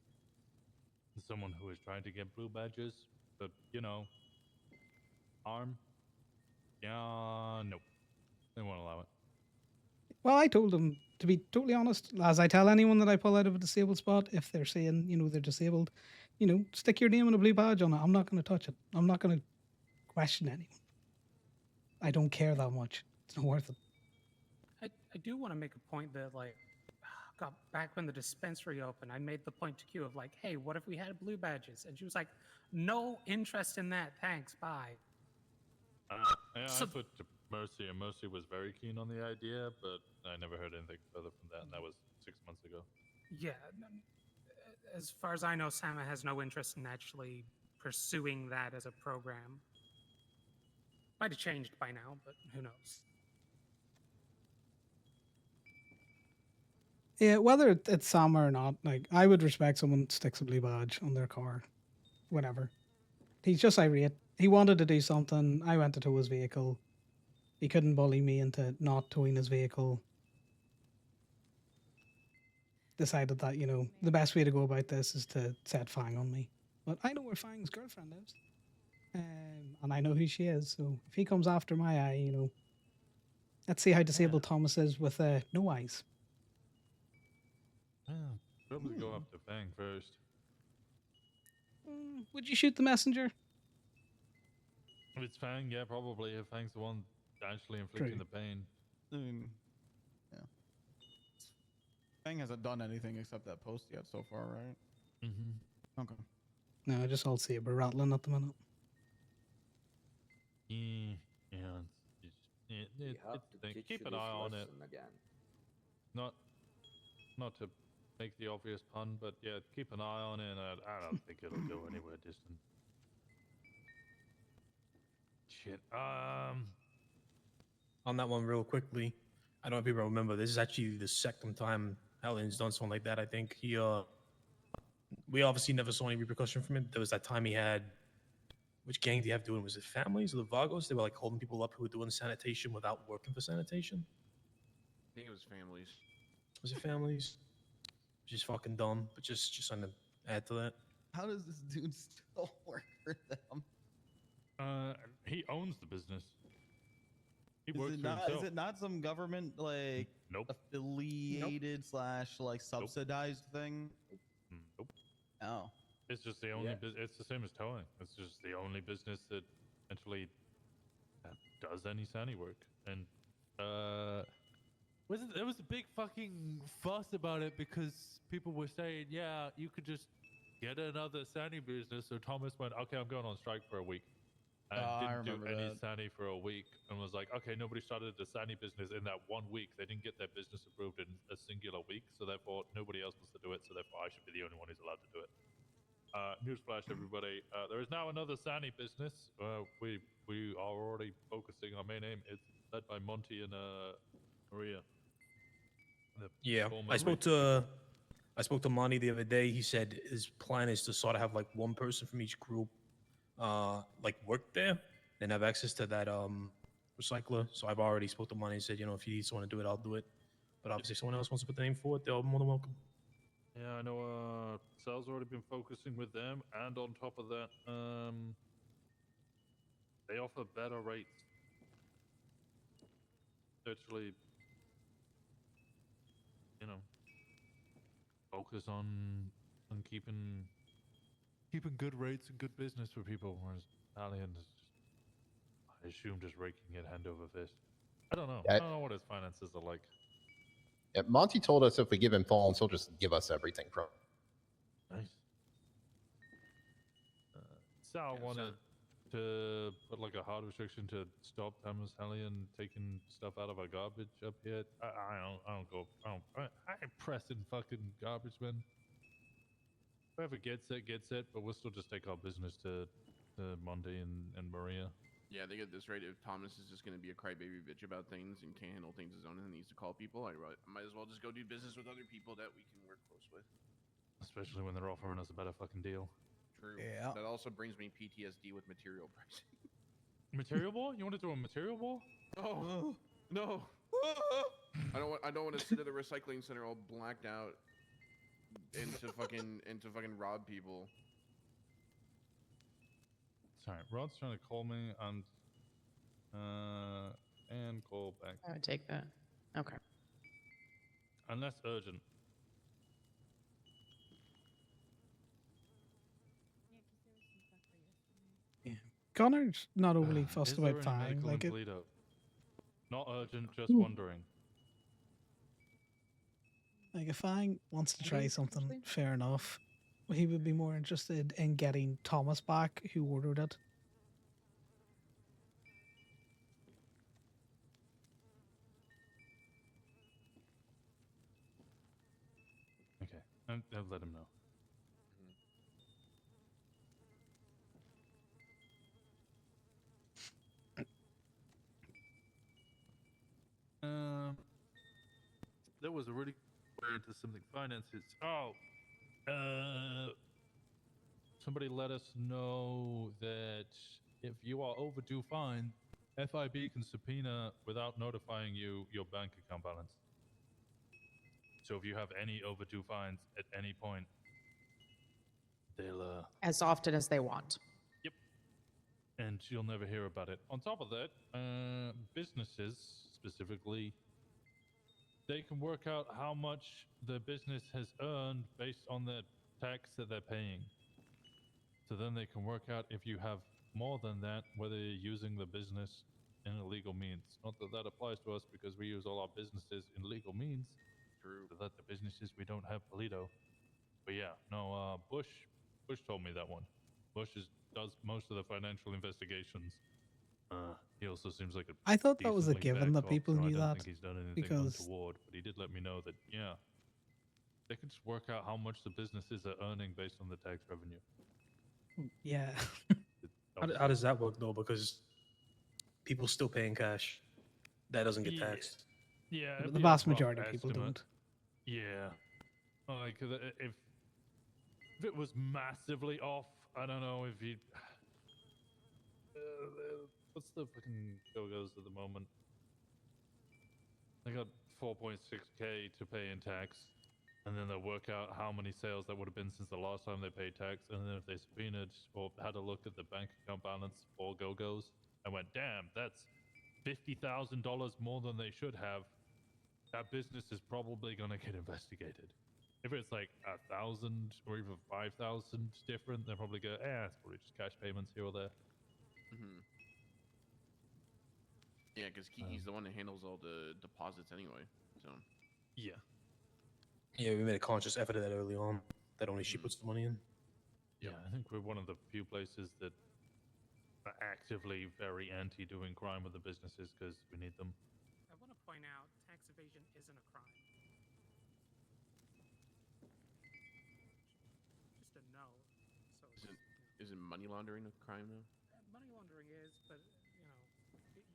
S18: Someone who is trying to get blue badges, but arm. Yeah, nope. They won't allow it.
S1: Well, I told them, to be totally honest, as I tell anyone that I pull out of a disabled spot, if they're saying, they're disabled, stick your name and a blue badge on it. I'm not going to touch it. I'm not going to question anyone. I don't care that much. It's not worth it.
S19: I do want to make a point that, God, back when the dispensary opened, I made the point to Q of hey, what if we had blue badges? And she was like, no interest in that. Thanks. Bye.
S18: Yeah,
S19: So-
S18: I put to Mercy, and Mercy was very keen on the idea, but I never heard anything further from that, and that was 6 months ago.
S19: Yeah. As far as I know, Sama has no interest in actually pursuing that as a program. Might have changed by now, but who knows?
S1: Yeah, whether it's Sama or not, like I would respect someone that sticks a blue badge on their car, whatever. He's just irate. He wanted to do something. I went to tow his vehicle. He couldn't bully me into not towing his vehicle. Decided that, the best way to go about this is to set Fang on me. But I know where Fang's girlfriend lives. And I know who she is. So if he comes after my eye, let's see how disabled Thomas is with no eyes.
S18: Yeah, probably go after Fang first.
S1: Would you shoot the messenger?
S18: If it's Fang, yeah, probably. If Fang's the one actually inflicting
S1: True.
S18: the pain.
S12: I mean, yeah. Fang hasn't done anything except that post yet so far, right?
S18: Mm-hmm.
S12: Okay.
S1: No, I just all saber rattling at the minute.
S18: Yeah,
S4: You have to teach
S18: keep
S4: you
S18: an
S4: this
S18: eye on it.
S4: lesson again.
S18: Not to make the obvious pun, but yeah, keep an eye on it. And I don't think it'll go anywhere distant. Shit.
S13: On that one, real quickly, I don't know if people remember. This is actually the second time Hellions done something like that. I think we obviously never saw any repercussion from it. There was that time he had. Which gang did he have doing? Was it families or the Vagos? They were like holding people up who were doing sanitation without working for sanitation.
S16: I think it was families.
S13: Was it families? Just fucking dumb, but just something to add to that.
S12: How does this dude still work for them?
S18: He owns the business. He
S12: Is
S18: works
S12: it
S18: for
S12: not?
S18: himself.
S12: Is it not some government affiliated / like subsidized thing?
S18: Nope.
S12: Oh.
S18: It's just the only. It's the same as towing. It's just the only business that actually does any sani work. And there was a big fucking fuss about it because people were saying, yeah, you could just get another sani business. So Thomas went, okay, I'm going on strike for a week. And didn't do any sani for a week and was like, okay, nobody started a sani business in that 1 week. They didn't get their business approved in a singular week. So therefore, nobody else wants to do it. So therefore, I should be the only one who's allowed to do it. Newsflash, everybody! There is now another sani business. We are already focusing on main aim. It's led by Monty and Maria.
S13: I spoke to Monty the other day. He said his plan is to sort of have like one person from each group, like work there and have access to that recycler. So I've already spoke to Monty and said, if you need someone to do it, I'll do it. But obviously, if someone else wants to put the name forward, they're more than welcome.
S18: Yeah, I know. Sal's already been focusing with them, and on top of that, they offer better rates. Literally, focus on keeping good rates and good business for people, whereas Alien is, I assume, just raking it hand over fist. I don't know. I don't know what his finances are like.
S8: Yeah, Monty told us if we give him phones, he'll just give us everything from.
S18: Nice. Sal wanted to put like a hard restriction to stop Thomas Hellion taking stuff out of our garbage up here. I ain't pressing fucking garbage, man. Whoever gets it, but we'll still just take our business to Monday and Maria.
S16: Yeah, they get this right. If Thomas is just going to be a crybaby bitch about things and can't handle things his own and needs to call people, I might as well just go do business with other people that we can work close with.
S18: Especially when they're offering us a better fucking deal.
S16: True. Yeah. That also brings me PTSD with material pricing.
S18: Material ball? You want to do a material ball?
S16: Oh no! I don't want to sit at the recycling center all blacked out and to fucking rob people.
S18: Sorry, Rod's trying to call me and call back.
S15: I would take that. Okay.
S18: Unless urgent.
S1: Yeah. Connor's not overly fussed about Fang. Like it.
S18: Not urgent, just wondering.
S1: Like if Fang wants to try something, fair enough. He would be more interested in getting Thomas back, who ordered it.
S18: Okay, I'll let him know. was a really way into something finances. Oh, somebody let us know that if you are overdue fine, FIB can subpoena without notifying you your bank account balance. So if you have any overdue fines at any point, they'll
S15: As often as they want.
S18: Yep. And you'll never hear about it. On top of that, businesses specifically, they can work out how much the business has earned based on the tax that they're paying. So then they can work out if you have more than that, whether you're using the business in illegal means. Not that that applies to us because we use all our businesses in legal means.
S16: True.
S18: So that the businesses we don't have Polito. But yeah, no, Bush told me that one. Bush does most of the financial investigations. He also seems like a
S1: I thought that was a
S18: decently
S1: given
S18: bad
S1: that
S18: cop,
S1: people
S18: so I
S1: knew
S18: don't
S1: that
S18: think he's done anything
S1: because
S18: untoward, but he did let me know that, yeah, they can just work out how much the businesses are earning based on the tax revenue.
S1: yeah.
S13: How does that work though? Because people still paying cash. That doesn't get taxed.
S18: Yeah,
S1: The
S18: it'd be a
S1: vast
S18: rough
S1: majority of people
S18: estimate.
S1: don't.
S18: Yeah. Like, if it was massively off, I don't know if you... what's the fucking go-go's at the moment? They got 4.6k to pay in tax, and then they'll work out how many sales that would have been since the last time they paid tax, and then if they subpoenaed or had a look at the bank account balance for go-go's and went, damn, that's $50,000 more than they should have, that business is probably going to get investigated. If it's like 1,000 or even 5,000 different, they'll probably go, it's probably just cash payments here or there.
S16: Mm-hmm. Yeah, because Kiki's the one that handles all the deposits anyway. So.
S18: Yeah.
S13: Yeah, we made a conscious effort of that early on. That only she puts the money in.
S18: Yeah, I think we're one of the few places that are actively very anti doing crime with the businesses because we need them.
S19: I want to point out tax evasion isn't a crime. Just a no. So
S16: Isn't money laundering a crime though?
S19: money laundering is, but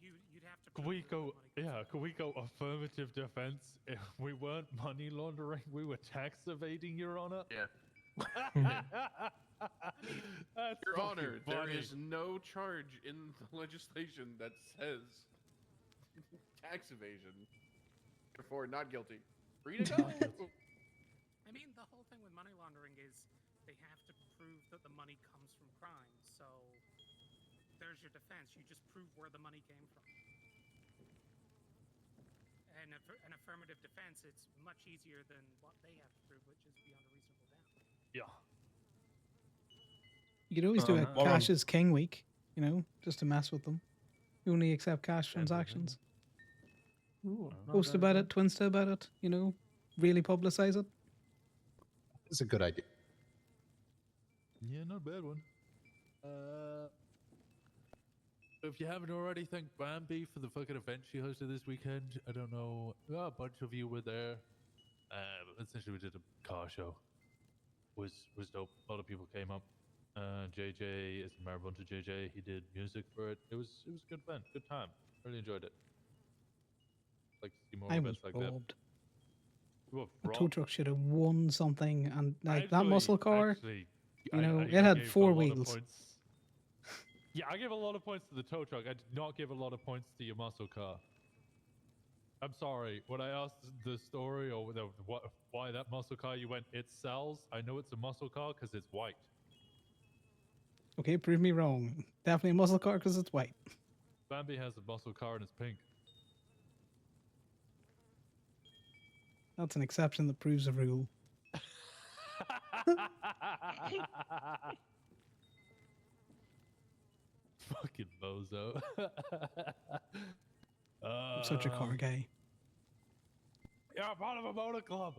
S19: you'd have to.
S18: Could we go? Yeah, could we go affirmative defense? If we weren't money laundering, we were tax evading, Your Honor.
S16: Yeah.
S18: That's
S16: Your Honor,
S18: fucking
S16: there
S18: funny.
S16: is no charge in the legislation that says tax evasion. Therefore, not guilty. Free to go.
S19: I mean, the whole thing with money laundering is they have to prove that the money comes from crime. So there's your defense. You just prove where the money came from. And an affirmative defense, it's much easier than what they have to prove, which is beyond a reasonable doubt.
S18: Yeah.
S1: You could always do a
S13: well,
S1: cash is king week, just to mess with them. You only accept cash transactions. Post about it, Twinsta about it, really publicize it.
S8: It's a good idea.
S18: Yeah, not a bad one. If you haven't already, thank Bambi for the fucking event she hosted this weekend. I don't know, a bunch of you were there. Essentially, we did a car show. Was dope. A lot of people came up. JJ is Marabunta JJ. He did music for it. It was a good event, good time. Really enjoyed it. Like to see more
S1: I was
S18: events like that.
S1: robbed.
S18: You were
S1: The tow
S18: robbed?
S1: truck should have won something, and that
S18: Actually-
S1: muscle car,
S18: actually,
S1: it
S18: I
S1: had
S18: gave
S1: 4
S18: a lot of
S1: wheels.
S18: points. Yeah, I gave a lot of points to the tow truck. I did not give a lot of points to your muscle car. I'm sorry. When I asked the story or why that muscle car, you went, it sells. I know it's a muscle car because it's white.
S1: Okay, prove me wrong. Definitely a muscle car because it's white.
S18: Bambi has a muscle car and it's pink.
S1: That's an exception that proves a rule.
S18: Fucking bozo.
S1: I'm such a car guy.
S18: You're part of a motor club.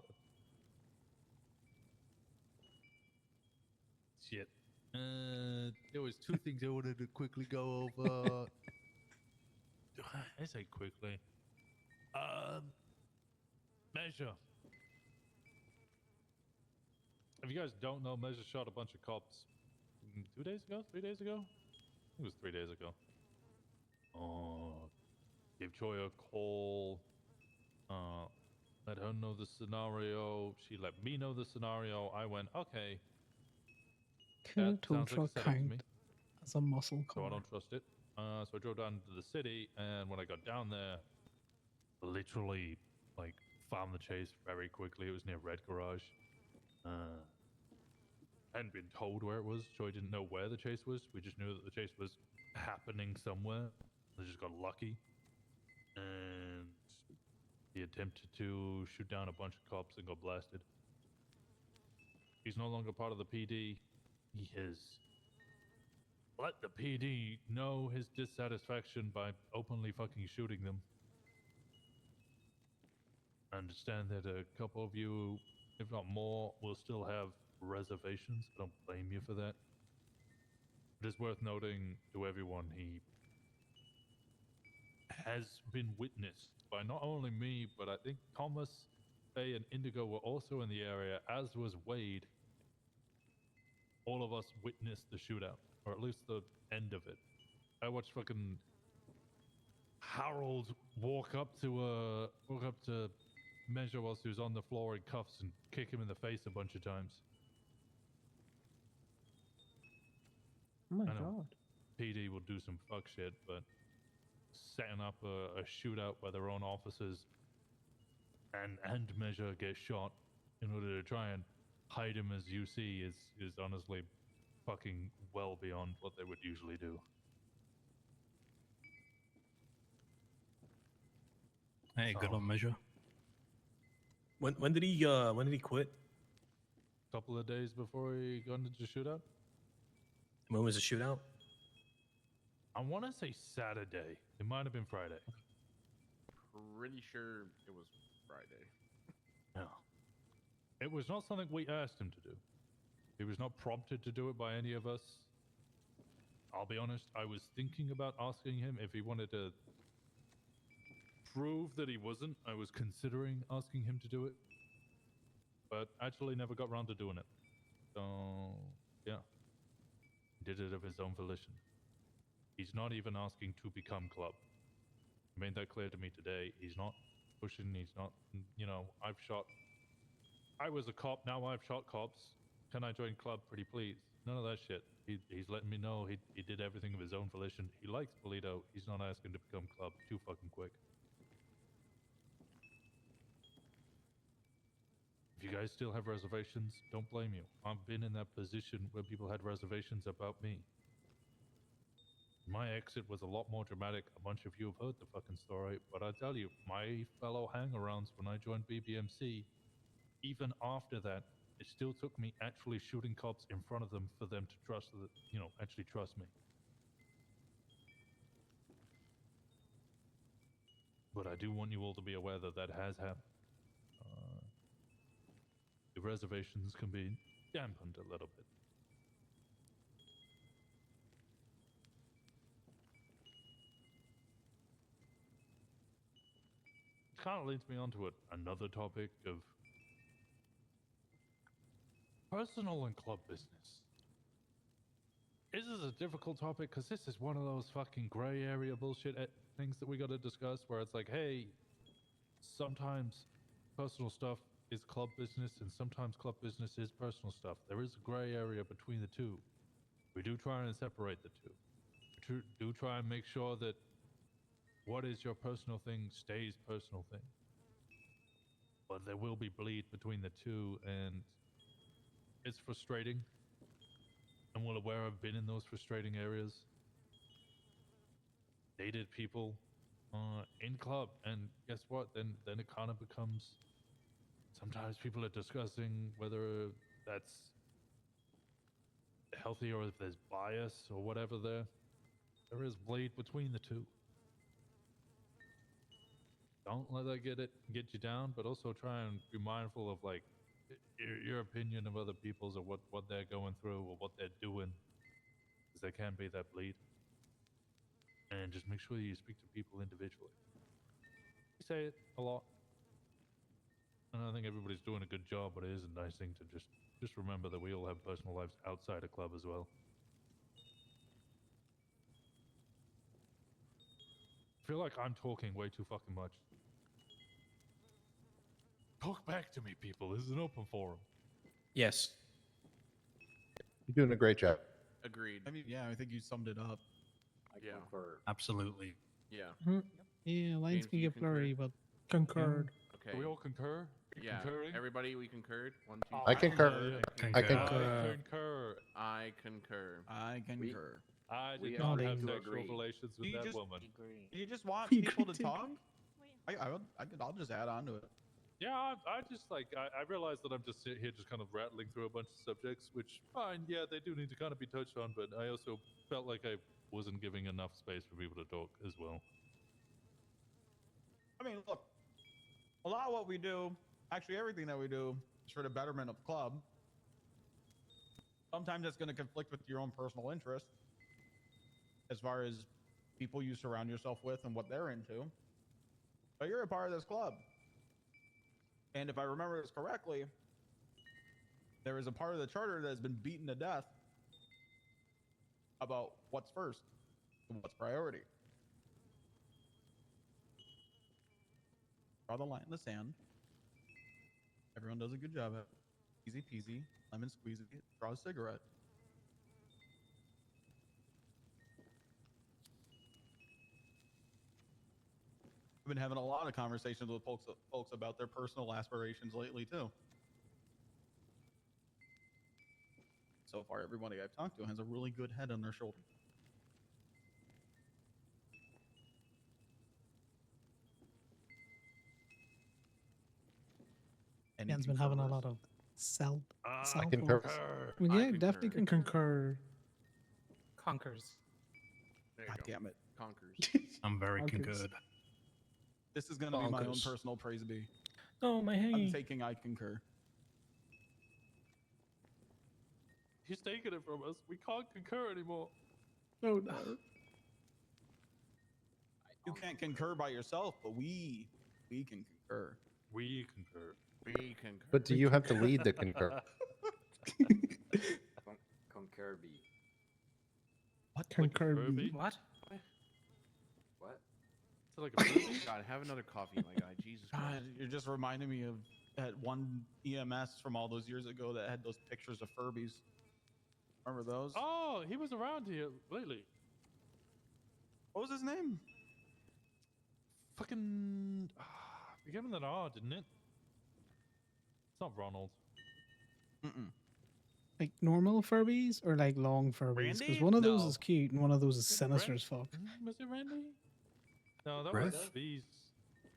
S18: Shit. There was 2 things I wanted to quickly go over. I say quickly. Measure. If you guys don't know, Measure shot a bunch of cops 2 days ago? 3 days ago? I think it was 3 days ago. Gave Troy a call. let her know the scenario. She let me know the scenario. I went, okay.
S1: Can a
S18: That
S1: tow
S18: sounds like a
S1: truck
S18: setup to
S1: count
S18: me.
S1: as a muscle
S18: So I
S1: car?
S18: don't trust it. So I drove down to the city, and when I got down there, literally, like, found the chase very quickly. It was near Red Garage. Hadn't been told where it was, so I didn't know where the chase was. We just knew that the chase was happening somewhere. I just got lucky. And he attempted to shoot down a bunch of cops and got blasted. He's no longer part of the PD. He has let the PD know his dissatisfaction by openly fucking shooting them. I understand that a couple of you, if not more, will still have reservations. I don't blame you for that. It is worth noting to everyone he has been witnessed by not only me, but I think Thomas, Faye, and Indigo were also in the area, as was Wade. All of us witnessed the shootout, or at least the end of it. I watched fucking Harold walk up to Measure whilst he was on the floor in cuffs and kick him in the face a bunch of times.
S1: Oh my
S18: I know
S1: god.
S18: PD will do some fuck shit, but setting up a shootout where their own officers and Measure get shot in order to try and hide him as UC is honestly fucking well beyond what they would usually do.
S22: Hey, good
S18: So,
S22: on Measure.
S13: When did he quit?
S18: Couple of days before he got into the shootout.
S13: When was the shootout?
S18: I want to say Saturday. It might have been Friday.
S16: Pretty sure it was Friday.
S18: No. It was not something we asked him to do. He was not prompted to do it by any of us. I'll be honest, I was thinking about asking him if he wanted to prove that he wasn't. I was considering asking him to do it, but actually never got around to doing it. So, yeah. He did it of his own volition. He's not even asking to become club. He made that clear to me today. He's not pushing, he's not, you know, I was a cop, now I've shot cops. Can I join club, pretty please? None of that shit. He's letting me know he did everything of his own volition. He likes Polito. He's not asking to become club too fucking quick. If you guys still have reservations, don't blame you. I've been in that position where people had reservations about me. My exit was a lot more dramatic. A bunch of you have heard the fucking story, but I tell you, my fellow hangarounds when I joined BBMC, even after that, it still took me actually shooting cops in front of them for them to trust that, you know, actually trust me. But I do want you all to be aware that that has happened. The reservations can be dampened a little bit. It kind of leads me on to another topic of personal and club business. This is a difficult topic because this is one of those fucking gray area bullshit things that we got to discuss where it's like, hey, sometimes personal stuff is club business and sometimes club business is personal stuff. There is a gray area between the two. We do try and separate the two. We do try and make sure that what is your personal thing stays personal thing. But there will be bleed between the two, and it's frustrating. I'm well aware I've been in those frustrating areas. Dated people in club, and guess what? Then it kind of becomes. Sometimes people are discussing whether that's healthy or if there's bias or whatever there. There is bleed between the two. Don't let that get you down, but also try and be mindful of like your opinion of other people's or what they're going through or what they're doing, because there can be that bleed. And just make sure you speak to people individually. We say it a lot, and I think everybody's doing a good job, but it is a nice thing to just remember that we all have personal lives outside a club as well. I feel like I'm talking way too fucking much. Talk back to me, people. This is an open forum.
S13: Yes.
S8: You're doing a great job.
S16: Agreed.
S12: I mean, yeah, I think you summed it up.
S16: Yeah.
S22: Absolutely.
S16: Yeah.
S1: Yeah, lines
S16: James,
S1: can
S16: do you
S1: get blurry,
S16: concur?
S1: but concurred.
S16: Okay.
S18: Do we all concur?
S16: Yeah.
S18: Concurring?
S16: Everybody, we concurred. 1, 2,
S8: I
S16: 3.
S8: concur. I concur.
S16: I concur.
S12: I concur.
S18: I
S16: We
S18: did not
S16: agree
S18: have
S16: to
S18: sexual
S16: agree.
S18: relations with
S12: You
S18: that
S12: just-
S18: woman.
S12: You just want
S1: We
S12: people
S1: agree
S12: to
S1: to
S12: talk? I'll just add on to it.
S18: Yeah, I just like I realize that I'm just sitting here just kind of rattling through a bunch of subjects, which fine, yeah, they do need to kind of be touched on, but I also felt like I wasn't giving enough space for people to talk as well.
S12: I mean, look, a lot of what we do, actually everything that we do, is for the betterment of the club. Sometimes that's going to conflict with your own personal interests, as far as people you surround yourself with and what they're into. But you're a part of this club. And if I remember this correctly, there is a part of the charter that has been beaten to death about what's first and what's priority. Draw the line in the sand. Everyone does a good job at it. Easy peasy, lemon squeezy, draw a cigarette. I've been having a lot of conversations with folks about their personal aspirations lately too. So far, everybody I've talked to has a really good head on their shoulder.
S1: Ken's been having a lot of self.
S8: I concur.
S1: Yeah, definitely can concur.
S19: Conkers.
S16: There
S12: God
S16: you go.
S12: damn it.
S16: Conkers.
S22: I'm very
S12: Bonkers.
S22: concurred.
S12: This is going to be my own
S13: Bonkers.
S12: personal praise be.
S13: Oh, my
S12: I'm
S13: hanging.
S12: taking I concur.
S18: He's taking it from us. We can't concur anymore.
S1: Oh no.
S12: You can't concur by yourself, but we can concur.
S18: We concur.
S16: We concur.
S8: But do you have to lead the concur?
S4: Concur B.
S12: What?
S1: Concur
S18: Furby?
S1: B.
S19: What?
S4: What?
S18: Is it like a Furby?
S16: God, have another coffee, my guy. Jesus
S12: God,
S16: Christ.
S12: you're just reminding me of that one EMS from all those years ago that had those pictures of Furbies. Remember those?
S18: Oh, he was around here lately.
S12: What was his name?
S18: Fucking. We gave him that R, didn't it? It's not Ronald.
S12: Mm-mm.
S1: Like normal Furbies or like long Furbies? Because
S12: Randy?
S1: one of those
S12: No.
S1: is cute and one of those is sinister
S18: Ran-
S1: as fuck.
S18: Was it Randy? No, that
S22: Griff?
S18: was B's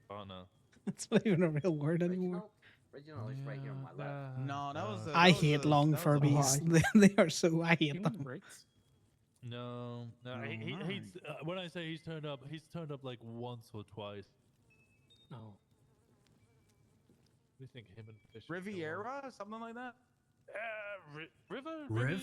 S18: partner.
S1: It's not even a real word anymore.
S4: Reginald is right here on my left.
S12: No, that was.
S1: I hate long Furbies. They are so. I hate them.
S18: No,
S12: Oh,
S18: he's when I say he's turned up like once or twice.
S19: No.
S18: What do you think him and Fish?
S12: Riviera, something like that.
S18: River?
S22: Riv?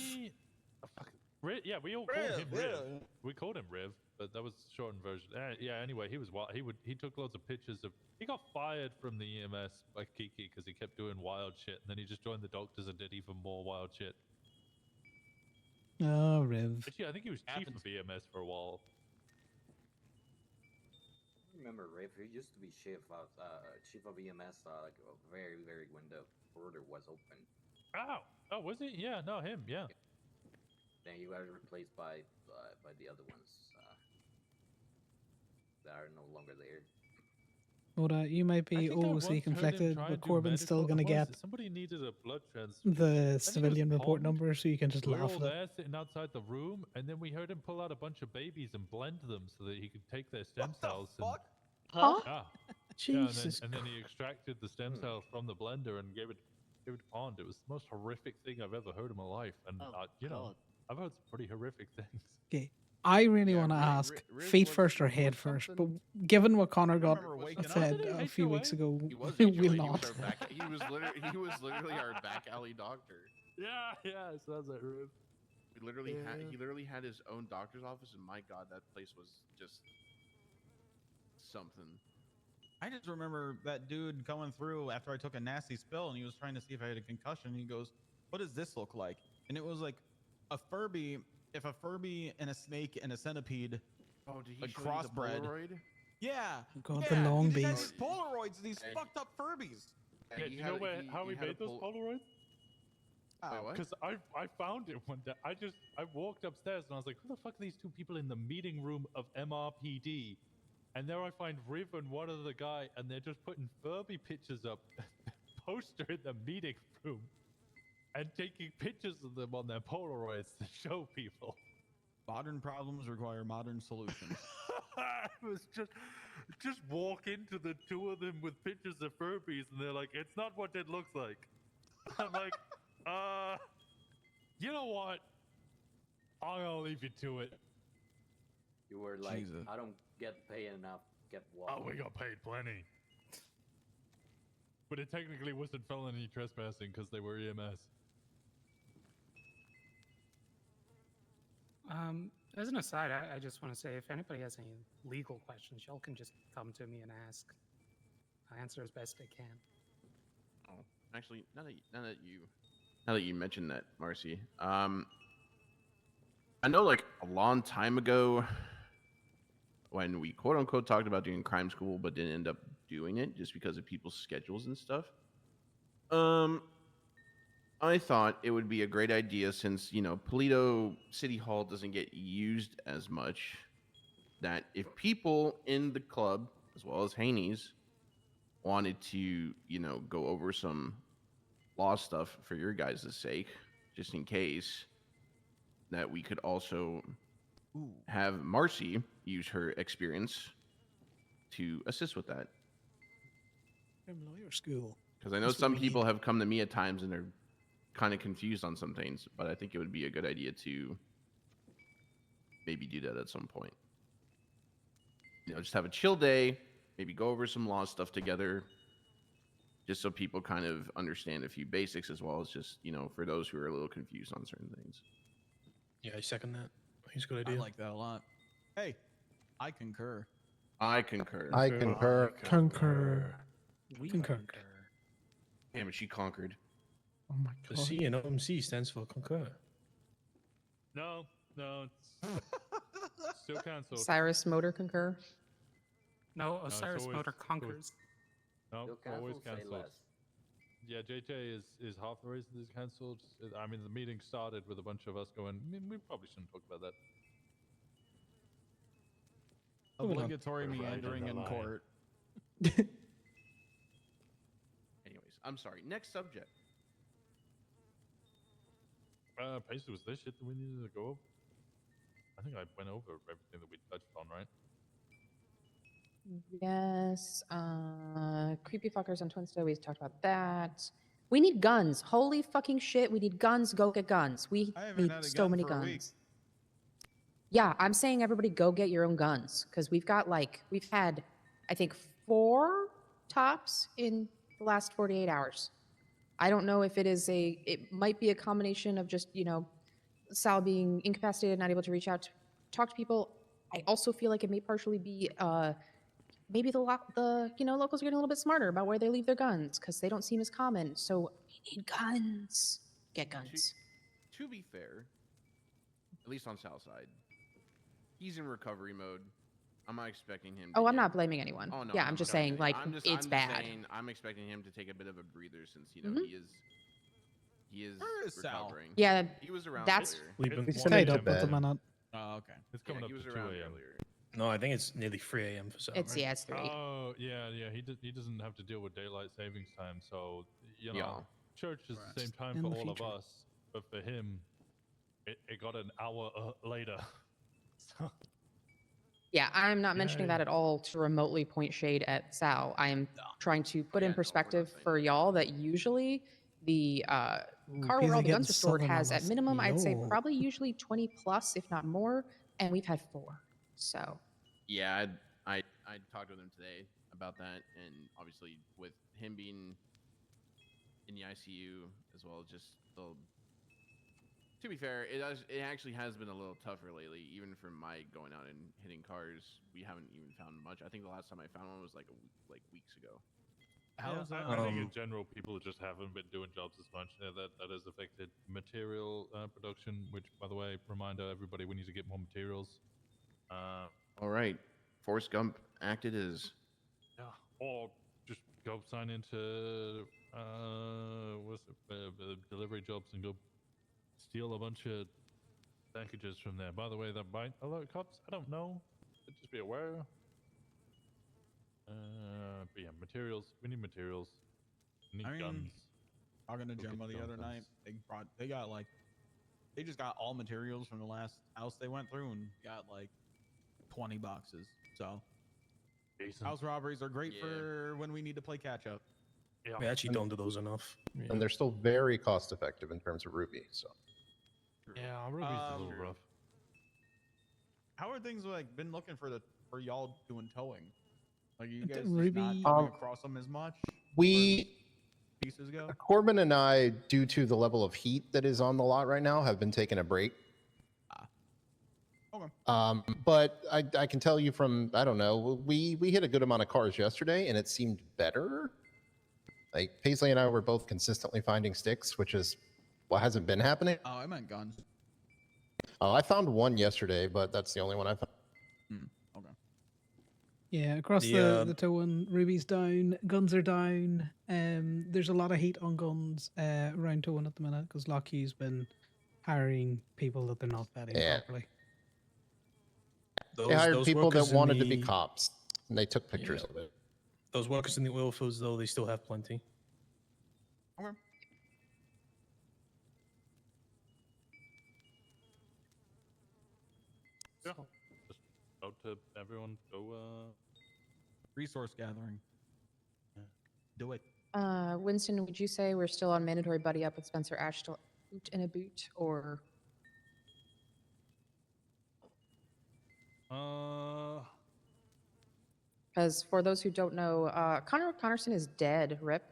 S18: Rivi- yeah, we all
S12: Riv,
S18: called him Riv.
S12: yeah.
S18: We called him Riv, but that was shortened version. Yeah. Anyway, he was wild. He took loads of pictures of. He got fired from the EMS by Kiki because he kept doing wild shit, and then he just joined the doctors and did even more wild shit.
S1: Oh, Riv.
S18: Actually, I think he was chief of EMS for a while.
S4: I remember Riv, he used to be chief of EMS, like a very, very window border was open.
S18: Oh, was he? Yeah, no, him, yeah.
S4: Then he got replaced by the other ones that are no longer there.
S1: Well, you might be overly conflicted, but Corbin's still going to get
S18: Somebody needed a blood transfusion.
S1: the civilian report
S18: pwned.
S1: number, so you can just
S18: We were
S1: laugh
S18: all
S1: at it.
S18: there sitting outside the room, and then we heard him pull out a bunch of babies and blend them so that he could take their stem cells.
S12: Fuck?
S1: Huh?
S18: Yeah.
S1: Jesus
S18: And then he extracted the stem cells from the blender and gave it to Pond. It was the most horrific thing I've ever heard in my life, and you know, I've heard some pretty horrific things.
S1: Okay. I really want to ask, feet first or head first? But given what Connor got said a few weeks ago,
S16: He was
S1: we'll
S16: actually,
S1: not.
S16: he was literally our back alley doctor.
S18: Yeah, it sounds like Riv.
S16: He literally had his own doctor's office, and my God, that place was just something.
S12: I just remember that dude coming through after I took a nasty spill, and he was trying to see if I had a concussion. And he goes, "What does this look like?" And it was like a Furby. If a Furby and a snake and a centipede,
S16: Oh, did he
S12: like
S16: show you the
S12: crossbred.
S16: Polaroid?
S12: Yeah.
S1: God,
S12: yeah.
S1: the long
S12: he just had
S1: bees.
S12: these Polaroids of these fucked up Furbies.
S18: Yeah, do you know how he made those Polaroids?
S12: Wait, what?
S18: Because I found it one day. I walked upstairs and I was like, who the fuck are these two people in the meeting room of MRPD? And there I find Riv and one other guy, and they're just putting Furby pictures up, poster in the meeting room, and taking pictures of them on their Polaroids to show people.
S12: Modern problems require modern solutions.
S18: It was just walk into the two of them with pictures of Furbies, and they're like, it's not what it looks like. I'm like, you know what? I'll leave you to it.
S4: You were like,
S12: Jesus.
S4: I don't get paid enough. Get what?
S18: Oh, we got paid plenty. But it technically wasn't felony trespassing because they were EMS.
S19: As an aside, I just want to say if anybody has any legal questions, y'all can just come to me and ask. I answer as best I can.
S16: Oh, actually, now that you mentioned that, Marcy, I know like a long time ago when we quote unquote talked about doing crime school, but didn't end up doing it just because of people's schedules and stuff. I thought it would be a great idea since, Polito City Hall doesn't get used as much, that if people in the club, as well as Haney's, wanted to, go over some law stuff for your guys' sake, just in case, that we could also have Marcy use her experience to assist with that.
S1: Lawyer school.
S16: Because I know
S1: That's what
S16: some
S1: we
S16: people
S1: need.
S16: have come to me at times and they're kind of confused on some things, but I think it would be a good idea to maybe do that at some point. Just have a chill day, maybe go over some law stuff together, just so people kind of understand a few basics, as well as just, for those who are a little confused on certain things.
S13: Yeah, I second that. I think it's a good idea.
S12: I like that a lot. Hey, I concur.
S16: I concur.
S8: I concur.
S1: Concur.
S19: We
S1: Concur.
S16: Damn it, she conquered.
S1: Oh my
S13: The
S1: god.
S13: C in OMC stands for concur.
S18: No, it's still cancelled.
S15: Cyrus Motor concur.
S19: No,
S18: it's
S19: Osiris
S18: always-
S19: Motor conquers.
S18: No,
S4: Still
S18: always
S4: cancelled, say
S18: cancelled.
S4: less.
S18: Yeah, JJ is half the reason it's cancelled. I mean, the meeting started with a bunch of us going, we probably shouldn't talk about that.
S12: Obligatory
S13: Provided
S12: meandering
S13: the
S12: in
S13: line.
S12: court.
S16: Anyways, I'm sorry. Next subject.
S18: Basically, was there shit that we needed to go over? I think I went over everything that we touched on, right?
S15: Yes. Creepy fuckers on Twinsta. We talked about that. We need guns. Holy fucking shit. We need guns. Go get guns. We
S12: I haven't
S15: need
S12: had a
S15: so
S12: gun
S15: many
S12: for a week.
S15: guns. Yeah, I'm saying everybody go get your own guns because we've had, I think, 4 tops in the last 48 hours. I don't know if it might be a combination of just, Sal being incapacitated, not able to reach out to talk to people. I also feel like it may partially be maybe the locals are getting a little bit smarter about where they leave their guns because they don't seem as common. So we need guns. Get guns.
S16: To be fair, at least on Southside, he's in recovery mode. I'm not expecting him.
S15: I'm not blaming anyone.
S16: Oh no.
S15: Yeah,
S16: no,
S15: I'm just
S16: no,
S15: saying, like,
S16: I'm just
S15: it's bad.
S16: Saying, I'm expecting him to take a bit of a breather since he is
S12: Where is Sal?
S16: recovering.
S15: Yeah,
S16: he was around
S15: that's-
S16: earlier.
S13: We've been
S8: He's
S1: Stayed
S8: to
S1: up with
S8: bed.
S1: the minute.
S12: Oh, okay.
S18: It's coming
S16: he
S18: up
S16: was
S18: to 2
S16: around
S18: a.m.
S16: earlier.
S13: No, I think it's nearly 3 a.m. for Sal.
S15: It's
S13: right?
S15: it's 3.
S18: Oh, yeah. He doesn't have to deal with daylight savings time, so, church is the same time
S1: In
S18: for
S1: the
S18: all of
S1: future.
S18: us, but for him, it got an hour later. So,
S15: Yeah, I'm not mentioning that at all to remotely point shade at Sal. I am trying to put in perspective for y'all that usually the car where
S1: Peasy
S15: all the
S1: getting
S15: guns are stored
S1: southern on
S15: has at
S1: us.
S15: minimum, I'd say
S1: Yo.
S15: probably usually 20 plus, if not more, and we've had 4. So
S16: Yeah, I talked with him today about that, and obviously with him being in the ICU as well as just the. To be fair, it actually has been a little tougher lately. Even for Mike going out and hitting cars, we haven't even found much. I think the last time I found one was like weeks ago.
S18: I think in general, people just haven't been doing jobs as much. That has affected material production, which, by the way, reminder everybody, we need to get more materials.
S16: All right, Forrest Gump acted as.
S18: Yeah, or just go sign into what's delivery jobs and go steal a bunch of packages from there. By the way, that might alert cops. I don't know. But just be aware. But yeah, materials. We need materials. We need
S12: I mean,
S18: guns.
S12: Talking to
S18: Go get
S12: Gemma the
S18: your own
S12: other night,
S18: guns.
S12: they just got all materials from the last house they went through and got like 20 boxes. So
S18: Decent.
S12: house robberies are great for when we need to play catch up.
S18: Yeah.
S13: We actually don't do those enough. Yeah.
S8: And they're still very cost effective in terms of Ruby. So
S18: Yeah, Ruby's a little rough.
S12: How are things like been looking for y'all doing towing? Like you guys
S1: Ruby-
S12: just not coming across them as much?
S8: we
S12: Pieces go.
S8: Corbin and I, due to the level of heat that is on the lot right now, have been taking a break.
S12: Okay.
S8: But I can tell you from, I don't know, we hit a good amount of cars yesterday and it seemed better. Like Paisley and I were both consistently finding sticks, which is what hasn't been happening.
S12: Oh, I meant guns.
S8: Oh, I found one yesterday, but that's the only one I found.
S12: Okay.
S1: Yeah, across the towing, Ruby's down, guns are down. There's a lot of heat on guns around towing at the minute because Locky's been hiring people that they're not vetting properly.
S8: They hired people that wanted to be cops, and they took pictures of it.
S13: Those workers in the oil fields, though, they still have plenty.
S12: Okay.
S18: Yeah. Just out to everyone go
S12: resource gathering. Do it.
S15: Winston, would you say we're still on mandatory buddy up with Spencer Ash to boot in a boot, or? Because for those who don't know, Connor Connorson is dead, rip.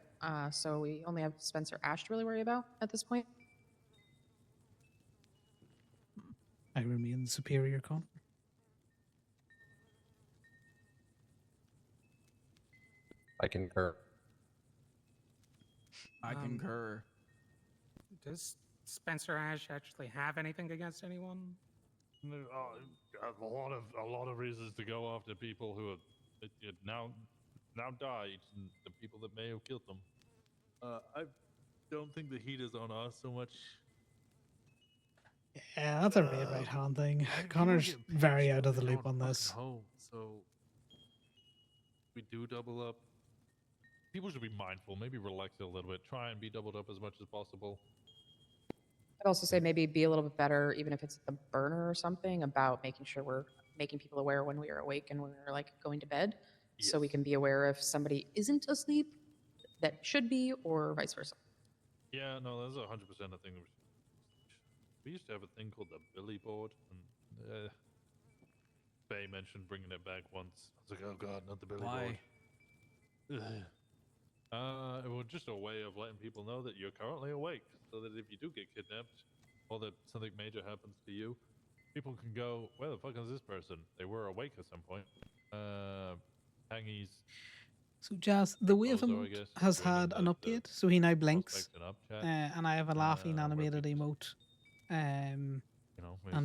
S15: So we only have Spencer Ash to really worry about at this point.
S1: I remain superior, Con.
S8: I concur.
S12: I concur.
S19: Does Spencer Ash actually have anything against anyone?
S18: No, a lot of reasons to go after people who have now died, and the people that may have killed them. I don't think the heat is on us so much.
S1: Yeah, that's a real right hand thing. Connor's very out of the loop on this.
S18: Home, so we do double up. People should be mindful. Maybe relax it a little bit. Try and be doubled up as much as possible.
S15: I'd also say maybe be a little bit better, even if it's a burner or something, about making sure we're making people aware when we are awake and when we're like going to bed, so we can be aware if somebody isn't asleep that should be, or vice versa.
S18: Yeah, no, that's 100% a thing. We used to have a thing called the Billy board, and Faye mentioned bringing it back once. I was like, oh god, not the Billy board. It was just a way of letting people know that you're currently awake, so that if you do get kidnapped, or that something major happens to you, people can go, where the fuck is this person? They were awake at some point. Hangies.
S1: So, Jazz, the wave
S18: Also, I
S1: emote
S18: guess,
S1: has
S18: joining
S1: had an
S18: the
S1: update, so he now blinks,
S18: prospect and up chat,
S1: and I have a laughing animated emote, and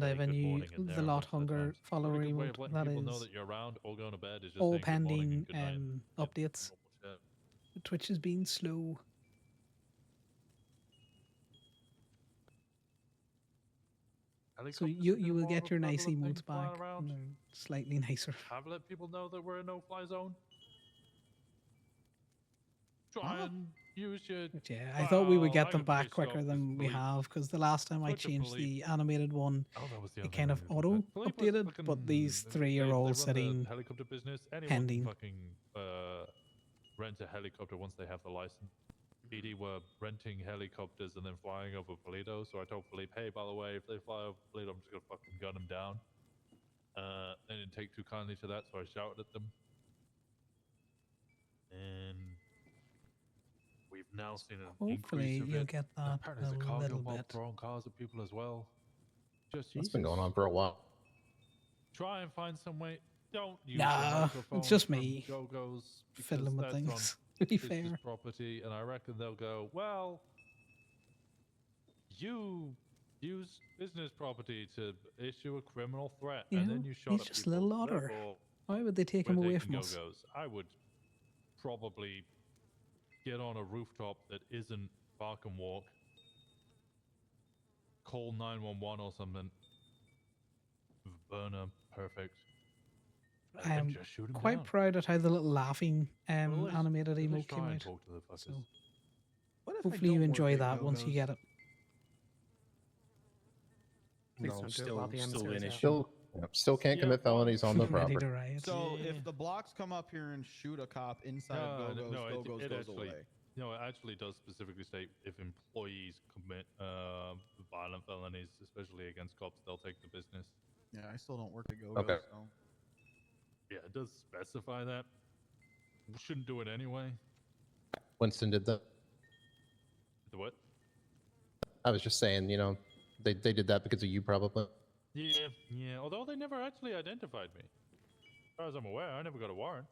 S1: I have a new The Lot Hunger follower
S18: Good way of
S1: emote
S18: letting
S1: that
S18: people know
S1: is
S18: that you're around or going to bed is just
S1: all
S18: saying good morning
S1: pending
S18: and good night.
S1: updates. Twitch has been slow. So you will get your nice emotes back. And they're slightly nicer.
S18: Have let people know that we're a no-fly zone. Try and use your.
S1: Yeah, I thought we would get
S18: I
S1: them
S18: got
S1: back
S18: pissed
S1: quicker
S18: off
S1: than we have, because the last time I
S18: Switch to
S1: changed
S18: Philippe.
S1: the animated one,
S18: that was the
S1: it
S18: other
S1: kind of
S18: thing.
S1: auto
S18: Philippe was
S1: updated, but these
S18: fucking-
S1: three
S18: they
S1: are all
S18: run the
S1: sitting
S18: helicopter business. Anyone
S1: pending.
S18: can fucking rent a helicopter once they have the license. PD were renting helicopters and then flying over Polito, so I told Philippe, hey, by the way, if they fly over Polito, I'm just gonna fucking gun them down. They didn't take too kindly to that, so I shouted at them. And we've now seen an
S1: Hopefully
S18: increase of
S1: you'll
S18: it.
S1: get
S18: And
S1: that
S18: apparently there's
S1: a
S18: a cargo
S1: little
S18: mob
S1: bit.
S18: throwing cars at people as well. Just
S8: It's been going on for a while.
S18: try and find some way. Don't use
S1: Nah,
S18: the microphone
S1: it's just
S18: from
S1: me
S18: Go-Go's because
S1: fiddling with
S18: that's
S1: things,
S18: on
S1: to be
S18: business
S1: fair.
S18: property, and I reckon they'll go, well, you use business property to issue a criminal threat,
S1: You
S18: and
S1: know,
S18: then you shot
S1: he's
S18: at
S1: just a
S18: people.
S1: little otter.
S18: Therefore,
S1: Why would they take
S18: we're
S1: him away
S18: taking
S1: from us?
S18: Go-Go's. I would probably get on a rooftop that isn't park and walk, call 911 or something, burner, perfect.
S1: I
S18: And
S1: am
S18: just shoot 'em
S1: quite
S18: down.
S1: proud at how the little laughing
S18: Well, let's-
S1: animated
S18: let's
S1: emote
S18: try
S1: came
S18: and
S1: out.
S18: talk to the fuckers.
S1: So
S12: What if I
S1: hopefully you
S12: don't work
S1: enjoy
S12: at
S1: that once you
S12: Go-Go's?
S1: get it.
S13: No,
S9: Please don't do it
S13: still,
S9: while the
S13: still
S9: emissary is
S13: an
S9: out.
S13: issue.
S8: Still can't commit felonies on the
S1: Ready
S8: property.
S1: to riot.
S12: So if the blocks come up here and shoot a cop inside of Go-Go's, Go-Go's
S18: it
S12: goes
S18: actually,
S12: away.
S18: No, it actually does specifically state if employees commit violent felonies, especially against cops, they'll take the business.
S12: Yeah, I still don't work at Go-Go's.
S8: Okay.
S12: So.
S18: Yeah, it does specify that. We shouldn't do it anyway.
S8: Winston did that.
S18: The what?
S8: I was just saying, you know, they did that because of you, probably.
S18: Yeah. Although they never actually identified me. As far as I'm aware, I never got a warrant.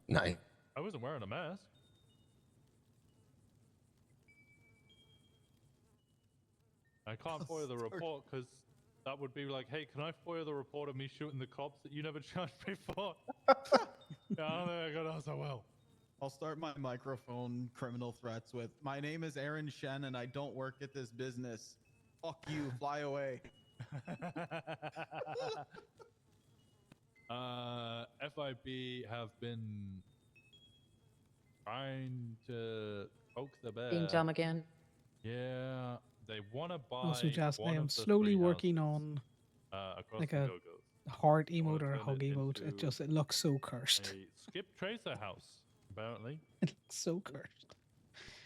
S8: Nice.
S18: I wasn't wearing a mask. I can't FOIA the report because that would be like, hey, can I FOIA the report of me shooting the cops that you never charged me for? Yeah, I don't think I got on so well.
S12: I'll start my microphone criminal threats with, my name is Aaron Shen and I don't work at this business. Fuck you, fly away.
S18: FIB have been trying to poke the bear.
S15: Being dumb again.
S18: Yeah, they want to buy.
S1: Also, just I
S18: one
S1: am
S18: of the
S1: slowly
S18: 3
S1: working
S18: houses,
S1: on
S18: across
S1: like
S18: the
S1: a
S18: Go-Go's.
S1: heart
S18: I wanna
S1: emote or a
S18: turn
S1: hug
S18: it
S1: emote. It
S18: into
S1: just it looks so cursed.
S18: A Skip Tracer house, apparently.
S1: It looks so cursed.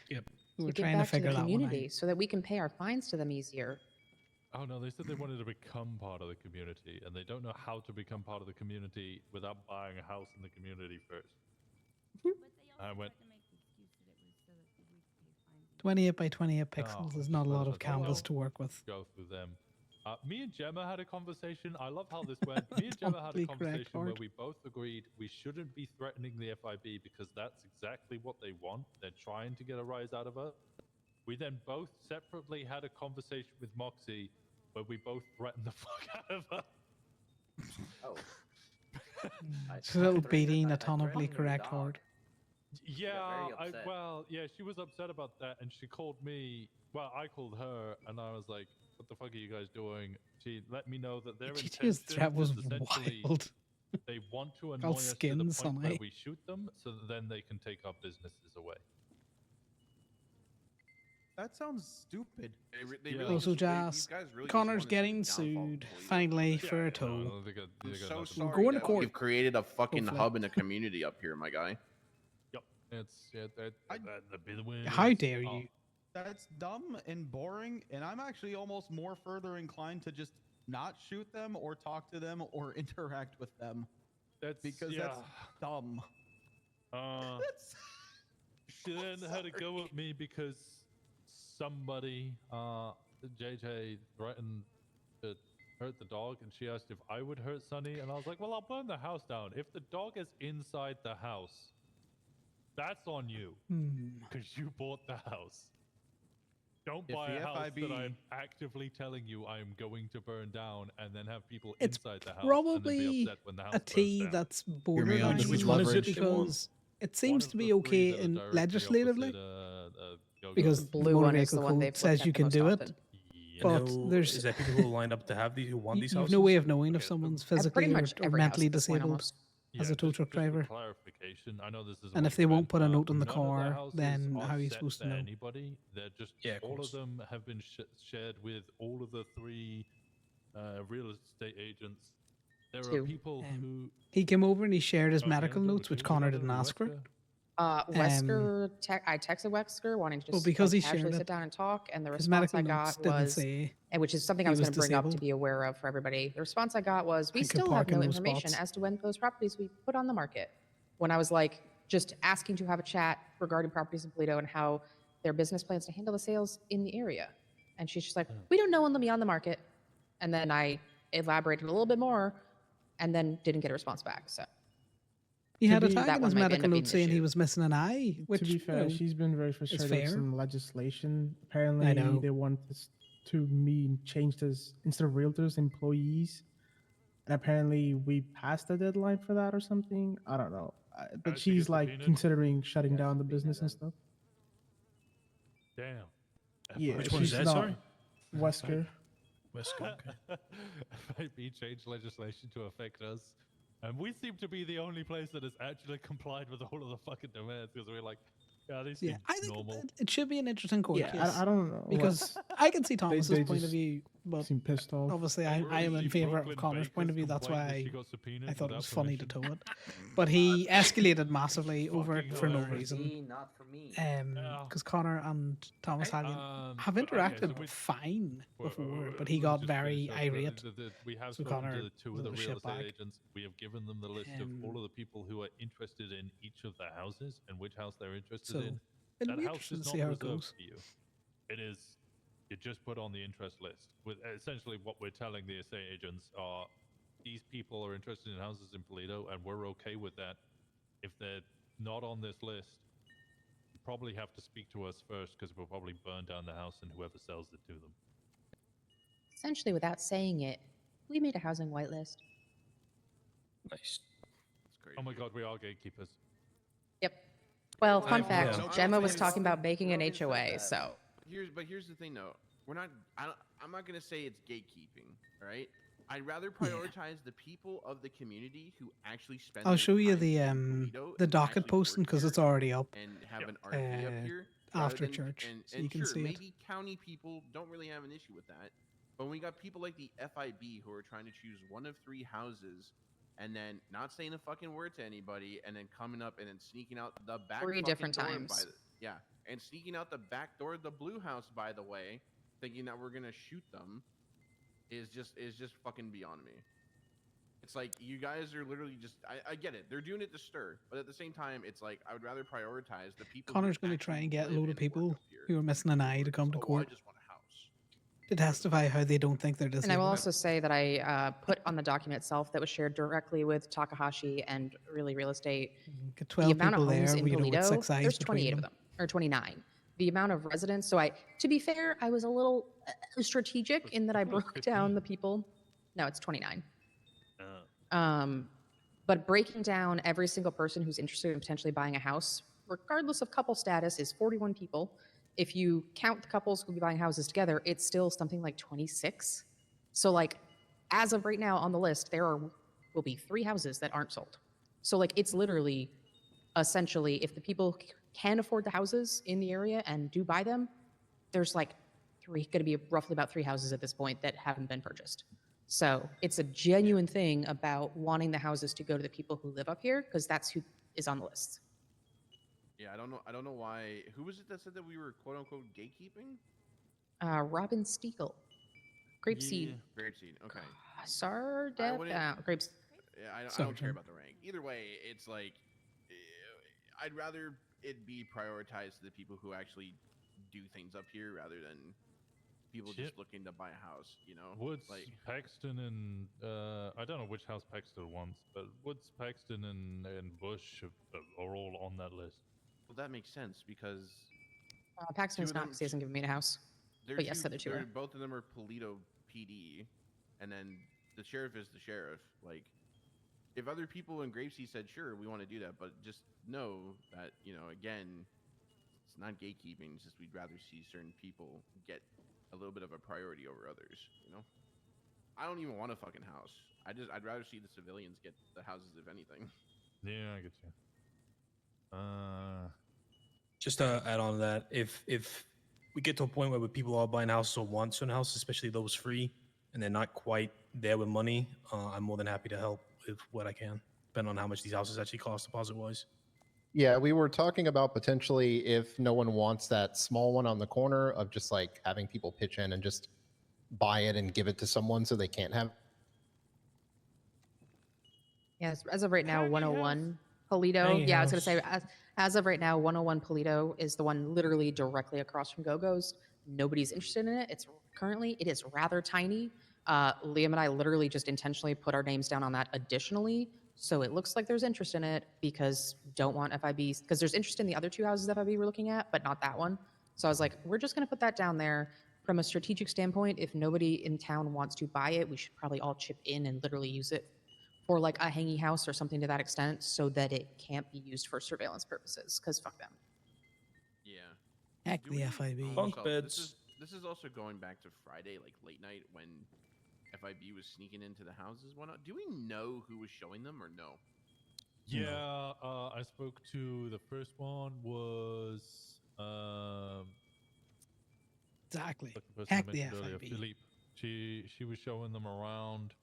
S13: Yep.
S1: We were
S15: To give
S1: trying to
S15: back to
S1: figure
S15: the
S1: that one
S15: community
S1: out.
S15: so that we can pay our fines to them easier.
S18: Oh no, they said they wanted to become part of the community, and they don't know how to become part of the community without buying a house in the community first. I went.
S1: 28 by 28 pixels is not a lot of canvas to work with.
S18: Go through them. Me and Gemma had a conversation. I love how this went. Me and Gemma had a
S1: Totally correct,
S18: conversation where
S1: Howard.
S18: we both agreed we shouldn't be threatening the FIB because that's exactly what they want. They're trying to get a rise out of us. We then both separately had a conversation with Moxie where we both threatened the fuck out of her.
S4: Oh.
S1: It's a little beating, anatomically correct hard.
S18: Yeah,
S4: very upset.
S18: yeah, she was upset about that, and she called me. Well, I called her, and I was like, "What the fuck are you guys doing?" She let me know that their
S1: GTA's
S18: intention
S1: threat was
S18: is essentially
S1: wild.
S18: they want to annoy
S1: Called
S18: us to the
S1: skins
S18: point
S1: on
S18: where
S1: it.
S18: we shoot them, so that then they can take our businesses away.
S12: That sounds stupid.
S1: Also, just Connor's getting sued finally for a toll.
S16: I'm so
S1: We're
S16: sorry
S1: going to
S16: that
S1: court.
S16: You've created a fucking
S1: Hopefully.
S16: hub in a community up here, my guy.
S18: Yep, the big win.
S1: How dare you?
S12: That's dumb and boring, and I'm actually almost more further inclined to just not shoot them or talk to them or interact with them.
S18: That's
S12: because that's dumb.
S18: She then had to go at me because somebody, JJ, threatened to hurt the dog, and she asked if I would hurt Sunny, and I was like, well, I'll burn the house down. If the dog is inside the house, that's on you, because you bought the house. Don't
S12: If
S18: buy
S12: the
S18: a house
S12: FIB
S18: that I'm actively telling you I am going to burn down, and then have people
S1: It's
S18: inside the house and then
S1: probably
S18: be upset when the house
S1: a T
S18: burns down.
S1: that's
S13: Hear me out,
S1: borderline
S13: just which one is it?
S1: because it seems to be
S18: One of the
S1: okay
S18: three that are
S1: in
S18: directly
S1: legislatively
S18: Go-Go.
S1: because the
S15: Blue
S1: motor
S15: one is the
S1: vehicle
S15: one
S1: code
S15: they've
S1: says
S15: looked
S1: you
S15: at the
S1: can
S15: most
S1: do
S15: often.
S1: it.
S13: And
S1: But
S13: who-
S1: there's
S13: is there people who lined up to have these who want these
S1: you've
S13: houses?
S1: no way of knowing if someone's physically
S15: pretty
S1: or,
S15: much
S1: or
S15: every house
S1: mentally
S15: at this point
S1: disabled
S15: almost.
S1: as a tow truck
S18: just for
S1: driver.
S18: clarification, I know this is
S1: And if they won't put a note in the car, then how are you supposed to know?
S18: Anybody? They're just all of them have been shared with all of the 3 real estate agents. There are
S15: Two.
S18: people who
S1: He came over and he shared his
S18: Oh,
S1: medical
S18: Hannibal,
S1: notes,
S18: who
S1: which
S18: was
S1: Connor
S18: another
S1: didn't ask for.
S15: Wesker, I texted Wesker wanting to
S1: Well,
S15: just
S1: because he
S15: casually
S1: shared
S15: sit
S1: it,
S15: down and talk, and the
S1: his
S15: response
S1: medical
S15: I
S1: notes
S15: got
S1: didn't
S15: was,
S1: say
S15: and which is something I
S1: he
S15: was
S1: was
S15: going to bring up to
S1: disabled.
S15: be aware of for everybody. The response I got was, we
S1: And could
S15: still
S1: park
S15: have
S1: in
S15: no
S1: those
S15: information
S1: spots.
S15: as to when those properties we put on the market. When I was like, just asking to have a chat regarding properties in Polito and how their business plans to handle the sales in the area. And she's just like, we don't know when they'll be on the market. And then I elaborated a little bit more and then didn't get a response back. So
S1: He
S15: To
S1: had a
S15: me,
S1: tag
S15: that
S1: in
S15: one
S1: his
S15: might end
S1: medical
S15: up being
S1: note
S15: the
S1: saying he
S15: issue.
S1: was missing an eye, which
S9: To be fair,
S1: you know,
S9: she's been very
S1: is
S9: frustrated with
S1: fair.
S9: some legislation. Apparently,
S1: know.
S9: they want us to change this instead of realtors, employees. And apparently, we passed the deadline for that or something. I don't know. But
S18: she
S9: she's
S18: gets
S9: like
S18: subpoenaed?
S9: considering shutting down the business and stuff.
S18: Damn.
S9: Yeah,
S13: Which one is
S9: she's
S13: that,
S9: not
S13: sorry?
S9: Wesker.
S13: Wesker, okay.
S18: FIB changed legislation to affect us. And we seem to be the only place that has actually complied with all of the fucking demands because we're like, yeah, these
S1: Yeah,
S18: seem
S1: I think
S18: normal.
S1: it should be an interesting court
S9: Yeah,
S1: case.
S9: I don't know.
S1: Because I can see Thomas's
S9: they
S1: point of
S9: just
S1: view, but
S9: seem pissed off.
S1: obviously
S18: Have
S1: I
S18: you
S1: am
S18: ever
S1: in
S18: seen
S1: favor of
S18: Brooklyn
S1: Connor's point of
S18: Baker's
S1: view. That's
S18: complaint
S1: why
S18: when she got subpoenaed
S1: I thought it
S18: without
S1: was funny to
S18: permission?
S1: tow it. But he escalated massively over it
S18: Fucking
S1: for no
S18: hilarious.
S1: reason.
S4: See, not for me.
S1: Because Connor and Thomas Hallion have
S18: but okay, so
S1: interacted
S18: we-
S1: fine
S18: Well,
S1: before, but he
S18: let's
S1: got
S18: just
S1: very
S18: finish up.
S1: irate.
S18: We have
S1: So
S18: spoken
S1: Connor
S18: to two of
S1: was
S18: the
S1: a
S18: real estate
S1: shitbag.
S18: agents. We have given them the list of all of the people who are interested in each of the houses and which house they're interested
S1: So
S18: in.
S1: it'll
S18: That
S1: be
S18: house
S1: interesting
S18: is
S1: to
S18: not
S1: see how it
S18: reserved
S1: goes.
S18: for you. It is. You just put on the interest list. With essentially what we're telling the estate agents are, these people are interested in houses in Toledo, and we're okay with that. If they're not on this list, you probably have to speak to us first because we'll probably burn down the house and whoever sells it to them.
S15: Essentially, without saying it, we made a housing whitelist.
S13: Nice.
S18: Oh my god, we are gatekeepers.
S15: Yep. Well,
S16: Well,
S15: fun
S16: no,
S15: fact,
S16: no,
S15: Gemma
S16: no,
S15: was
S16: no,
S15: talking
S16: no,
S15: about making an
S16: Rogan said
S15: HOA,
S16: that.
S15: so.
S16: But here's the thing, though. I'm not gonna say it's gatekeeping, right? I'd rather prioritize the people of the community who actually spend.
S1: I'll
S16: their
S1: show you
S16: time
S1: the
S16: in Toledo
S1: the
S16: and
S1: docket
S16: actually
S1: posting
S16: work
S1: because
S16: here
S1: it's already up
S16: and have an RV up here
S1: after
S16: rather than-
S1: church, so
S16: and
S1: you can
S16: sure,
S1: see it.
S16: maybe county people don't really have an issue with that, but when we got people like the FIB who are trying to choose one of 3 houses and then not saying a fucking word to anybody and then coming up and then sneaking out the back
S15: 3
S16: fucking
S15: different
S16: door
S15: times.
S16: by the, yeah, and sneaking out the back door of the blue house, by the way, thinking that we're gonna shoot them is just fucking beyond me. It's like you guys are literally just I get it. They're doing it to stir, but at the same time it's like I would rather prioritize the people
S1: Connor's
S16: who
S1: going to try
S16: actually
S1: and get a
S16: live
S1: load of
S16: and work
S1: people
S16: up here.
S1: who are missing an eye to come to
S16: Oh, I
S1: court
S16: just want a house.
S1: to testify how they don't think they're
S15: And I
S1: disabled.
S15: will also say that I put on the document itself that was shared directly with Takahashi and Really Real Estate.
S1: Get
S15: The
S1: 12
S15: amount of
S1: people
S15: homes
S1: there,
S15: in
S1: you know, with
S15: Toledo,
S1: 6 eyes
S15: there's
S1: between
S15: 28 of them, or 29. The amount of residents, so to be fair, I was a little strategic in that I broke down the people. No, it's 29. But breaking down every single person who's interested in potentially buying a house, regardless of couple status, is 41 people. If you count the couples who will be buying houses together, it's still something like 26. So like, as of right now on the list, will be 3 houses that aren't sold. So like, it's literally, essentially, if the people can afford the houses in the area and do buy them, there's like going to be roughly about 3 houses at this point that haven't been purchased. So it's a genuine thing about wanting the houses to go to the people who live up here because that's who is on the list.
S16: Yeah, I don't know why. Who was it that said that we were quote unquote gatekeeping?
S15: Robin Stiegel. Grapeseed.
S16: Yeah. Grapeseed. Okay.
S15: Grapes.
S16: Yeah, I don't care about the rank. Either way, it's like I'd rather it be prioritized to the people who actually do things up here rather than people just looking to buy a house. You know,
S18: Woods,
S16: like
S18: Paxton, and I don't know which house Paxton wants, but Woods, Paxton, and Bush are all on that list.
S16: well, that makes sense because
S15: Paxton's
S16: two of
S15: not
S16: them-
S15: because he hasn't given me a house.
S16: they're
S15: But yes, the other 2 are.
S16: both of them are Toledo PD, and then the sheriff is the sheriff. Like, if other people in Grapeseed said, sure, we want to do that, but just know that, you know, again, it's not gatekeeping. It's just we'd rather see certain people get a little bit of a priority over others, you know? I don't even want a fucking house. I'd rather see the civilians get the houses, if anything.
S18: Yeah, I get you.
S13: Just to add on to that, if we get to a point where people are buying houses or want certain houses, especially those free, and they're not quite there with money, I'm more than happy to help with what I can, depending on how much these houses actually cost deposit-wise.
S8: Yeah, we were talking about potentially if no one wants that small one on the corner of just like having people pitch in and just buy it and give it to someone so they can't have.
S15: Yes, as of right now, 101 Polito.
S1: Tiny
S15: Yeah, I was going to say,
S1: house.
S15: as of right now, 101 Polito is the one literally directly across from Go-Go's. Nobody's interested in it. It is rather tiny. Liam and I literally just intentionally put our names down on that additionally. So it looks like there's interest in it because don't want FIBs, because there's interest in the other 2 houses FIB we're looking at, but not that one. So I was like, we're just going to put that down there. From a strategic standpoint, if nobody in town wants to buy it, we should probably all chip in and literally use it for like a hanging house or something to that extent so that it can't be used for surveillance purposes, because fuck them.
S16: Yeah.
S1: Heck
S16: Do
S1: the
S16: we-
S1: FIB.
S16: Bunk beds. This is also going back to Friday, like late night, when FIB was sneaking into the houses. Whatnot. Do we know who was showing them or no?
S18: Yeah, I spoke to the first one was
S1: Exactly.
S18: like the person
S1: Heck
S18: I
S1: the
S18: mentioned earlier,
S1: FIB.
S18: Philippe. She was showing them around.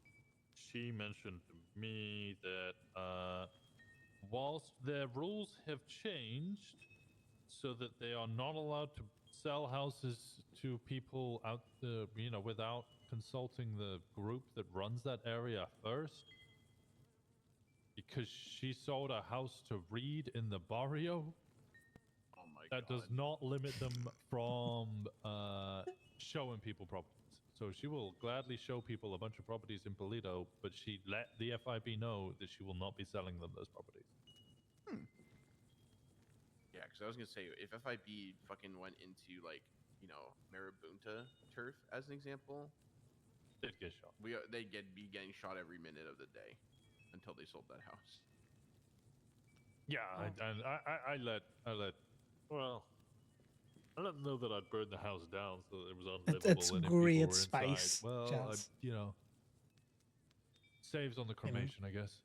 S18: She mentioned to me that whilst their rules have changed so that they are not allowed to sell houses to people out the without consulting the group that runs that area first, because she sold a house to Reed in the barrio.
S16: Oh my
S18: that does not limit them from showing people properties. So she will gladly show people a bunch of properties in Polito, but she let the FIB know that she will not be selling them those properties.
S16: Yeah, because I was gonna say if FIB fucking went into like Marabunta turf as an example,
S18: they'd get shot.
S16: They'd be getting shot every minute of the day until they sold that house.
S18: Yeah, and I let well, I let them know that I'd burned the house down so that it was unlivable
S1: That's
S18: and if people
S1: great
S18: were
S1: spice,
S18: inside, well,
S1: Jazz.
S18: saves on the cremation, I guess.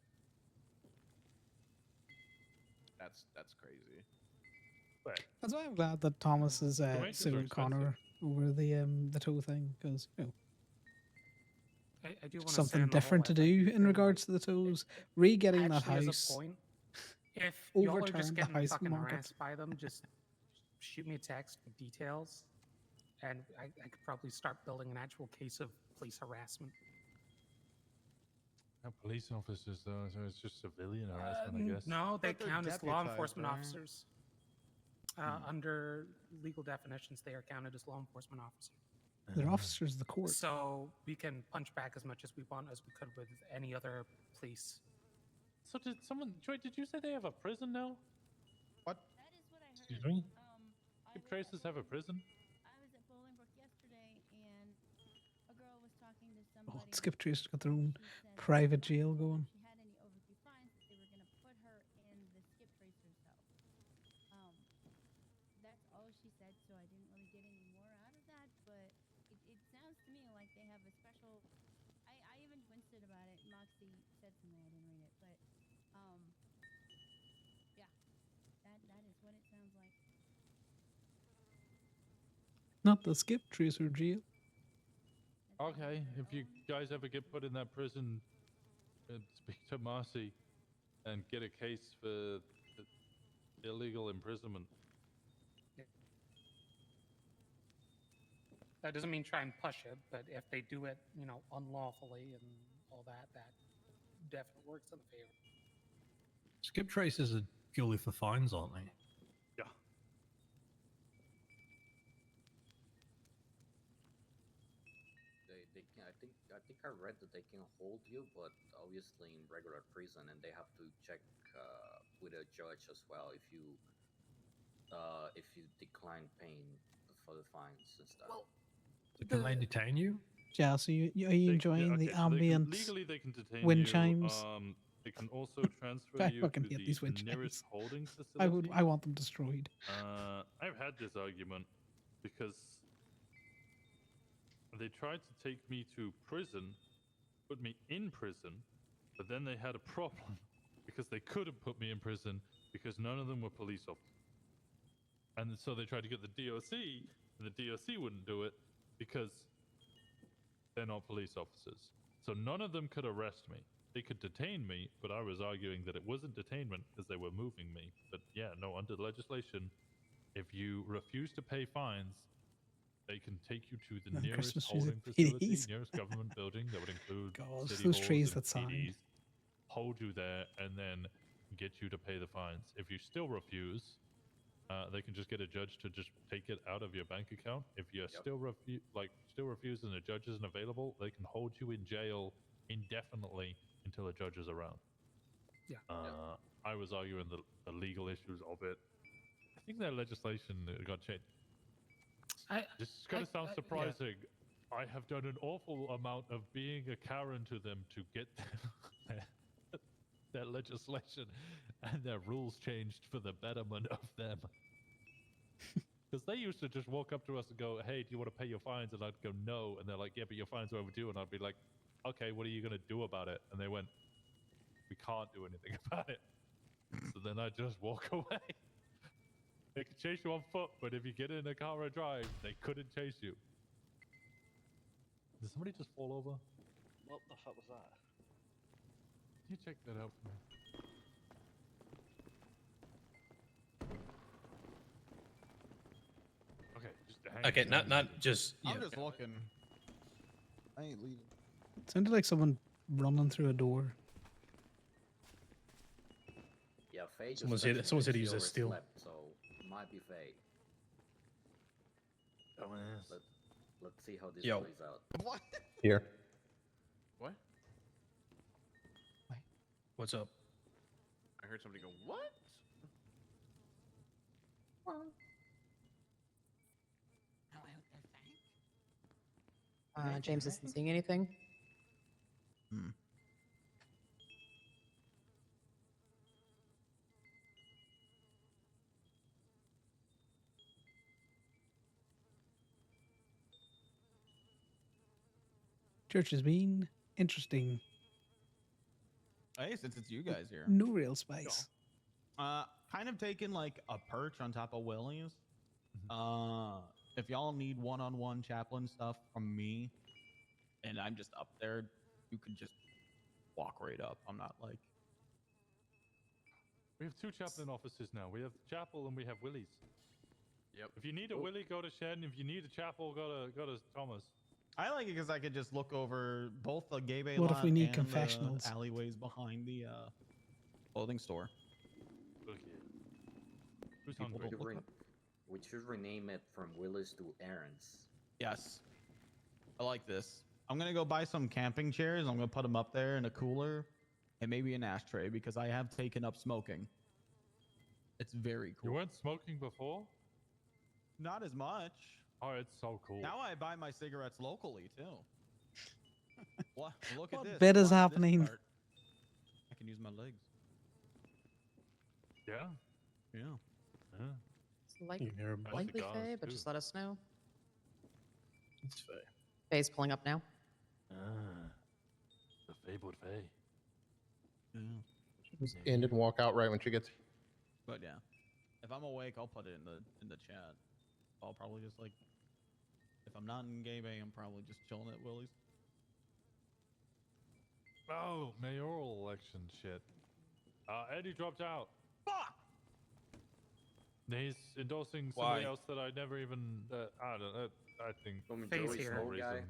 S16: That's crazy.
S18: Right.
S1: That's why I'm glad that Thomas is
S18: Cremations are
S1: suing
S18: expensive.
S1: Connor over the tow thing, because
S19: I do want to say
S1: something
S19: on the whole
S1: different to do in regards to the tows. Re-getting that
S19: actually has a
S1: house,
S19: point. If y'all are just
S1: overturned the
S19: getting
S1: house
S19: fucking
S1: market.
S19: harassed by them, just shoot me a text with details, and I could probably start building an actual case of police harassment.
S18: Not police officers, though, so it's just civilian harassment, I guess.
S19: No, they
S18: But they're
S19: count as law
S18: deputized,
S19: enforcement
S18: right?
S19: officers. Under legal definitions, they are counted as law enforcement officers.
S1: They're officers of the court.
S19: So we can punch back as much as we want as we could with any other police.
S18: So did someone, Joy, did you say they have a prison now?
S12: What?
S18: Excuse me? Skip Traces have a prison?
S5: I was at Bolingbrook yesterday, and a girl was talking to
S1: Oh,
S5: somebody.
S1: Skip Trace got their own private jail going.
S5: She had any overdue fines that they were going to put her in the Skip Tracer's house. That's all she said, so I didn't really get any more out of that. But it sounds to me like they have a special. I even winced about it. Moxie said something, I didn't read it, but yeah, that is what it sounds like.
S1: Not the Skip Tracer jail.
S18: Okay, if you guys ever get put in that prison, speak to Marcy and get a case for illegal imprisonment.
S19: That doesn't mean try and push it, but if they do it, unlawfully and all that, that definitely works in the favor.
S22: Skip traces are purely for fines, aren't they?
S18: Yeah.
S4: They can, I think I read that they can hold you, but obviously in regular prison, and they have to check with a judge as well if you decline paying for the fines and stuff.
S22: So can they detain you?
S1: Yeah, so are you enjoying the ambient
S18: legally they can detain
S1: wind
S18: you.
S1: chimes?
S18: They can also transfer
S1: I
S18: you
S1: fucking
S18: to
S1: hate
S18: the
S1: these wind
S18: nearest
S1: chimes.
S18: holding facility.
S1: I want them destroyed.
S18: I've had this argument because they tried to take me to prison, put me in prison, but then they had a problem because they couldn't put me in prison because none of them were police officers. And so they tried to get the DOC, and the DOC wouldn't do it because they're not police officers. So none of them could arrest me. They could detain me, but I was arguing that it wasn't detainment because they were moving me. But yeah, no, under the legislation, if you refuse to pay fines, they can take you to the
S1: And
S18: nearest
S1: Christmas trees
S18: holding
S1: at
S18: facility,
S1: PDs.
S18: nearest government building that would include
S1: God,
S18: city
S1: those
S18: halls
S1: trees
S18: and
S1: that sign.
S18: PDs, hold you there, and then get you to pay the fines. If you still refuse, they can just get a judge to just take it out of your bank account. If you still refuse and the judge isn't available, they can hold you in jail indefinitely until a judge is around.
S19: Yeah.
S18: I was arguing the legal issues of it. I think their legislation got changed. This is going to sound surprising. I have done an awful amount of being a Karen to them to get their legislation and their rules changed for the betterment of them. Because they used to just walk up to us and go, "Hey, do you want to pay your fines?" And I'd go, "No," and they're like, "Yeah, but your fines are overdue." And I'd be like, "Okay, what are you gonna do about it?" And they went, "We can't do anything about it." So then I just walk away. They could chase you on foot, but if you get in a car or drive, they couldn't chase you. Did somebody just fall over?
S21: What the fuck was that?
S18: Can you check that out for me? Okay, just hang
S13: Okay,
S18: on.
S13: not just.
S12: I'm just looking. I ain't leaving.
S1: It sounded like someone running through a door.
S4: Yeah, Faye just
S13: Someone said-
S4: mentioned
S13: someone
S4: that
S13: said he
S4: she
S13: was a steal.
S4: overslept, so might be Faye.
S18: Dumbass.
S4: Let's see how this
S13: Yo.
S4: plays out.
S12: What?
S8: Here.
S16: What?
S13: What's up?
S16: I heard somebody go, what?
S15: James isn't seeing anything.
S1: Church has been interesting.
S12: Hey, since it's you guys here.
S1: No real spice.
S12: Kind of taking like a perch on top of Willie's. If y'all need one-on-one chaplain stuff from me, and I'm just up there, you can just walk right up. I'm not like.
S18: We have two chaplain offices now. We have Chapel and we have Willie's.
S16: Yep.
S18: If you need a Willie, go to Shen. If you need a Chapel, go to Thomas.
S12: I like it because I could just look over both the gay bay
S1: What if
S12: lot
S1: we need
S12: and
S1: confessionals?
S12: the alleyways behind the clothing store.
S18: Okay. Who's
S12: People
S18: hungry?
S12: don't look up.
S4: We should rename it from Willis to Aaron's.
S12: Yes. I like this. I'm going to go buy some camping chairs. I'm going to put them up there in a cooler and maybe an ashtray because I have taken up smoking. It's very cool.
S18: You weren't smoking before?
S12: Not as much.
S18: Oh, it's so cool.
S12: Now I buy my cigarettes locally too. What? Look at
S1: What
S12: this.
S1: bit is
S12: Watch this
S1: happening?
S12: part. I can use my legs.
S18: Yeah.
S12: Yeah.
S18: Yeah.
S15: Like,
S13: You're
S15: likely
S18: cigars,
S15: Faye, but
S18: too.
S15: just let us know.
S13: It's Faye.
S15: Faye's pulling up now.
S18: The fabled Faye.
S12: Yeah.
S8: Just end and walk out right when she gets.
S12: But yeah, if I'm awake, I'll put it in the chat. I'll probably just like, if I'm not in gay bay, I'm probably just chilling at Willie's.
S18: Oh, mayoral election shit. Eddie dropped out.
S12: Fuck!
S18: He's endorsing
S13: Why?
S18: somebody else that I never even. I don't know. I think.
S2: Faye's
S18: for
S2: here.
S18: reasons.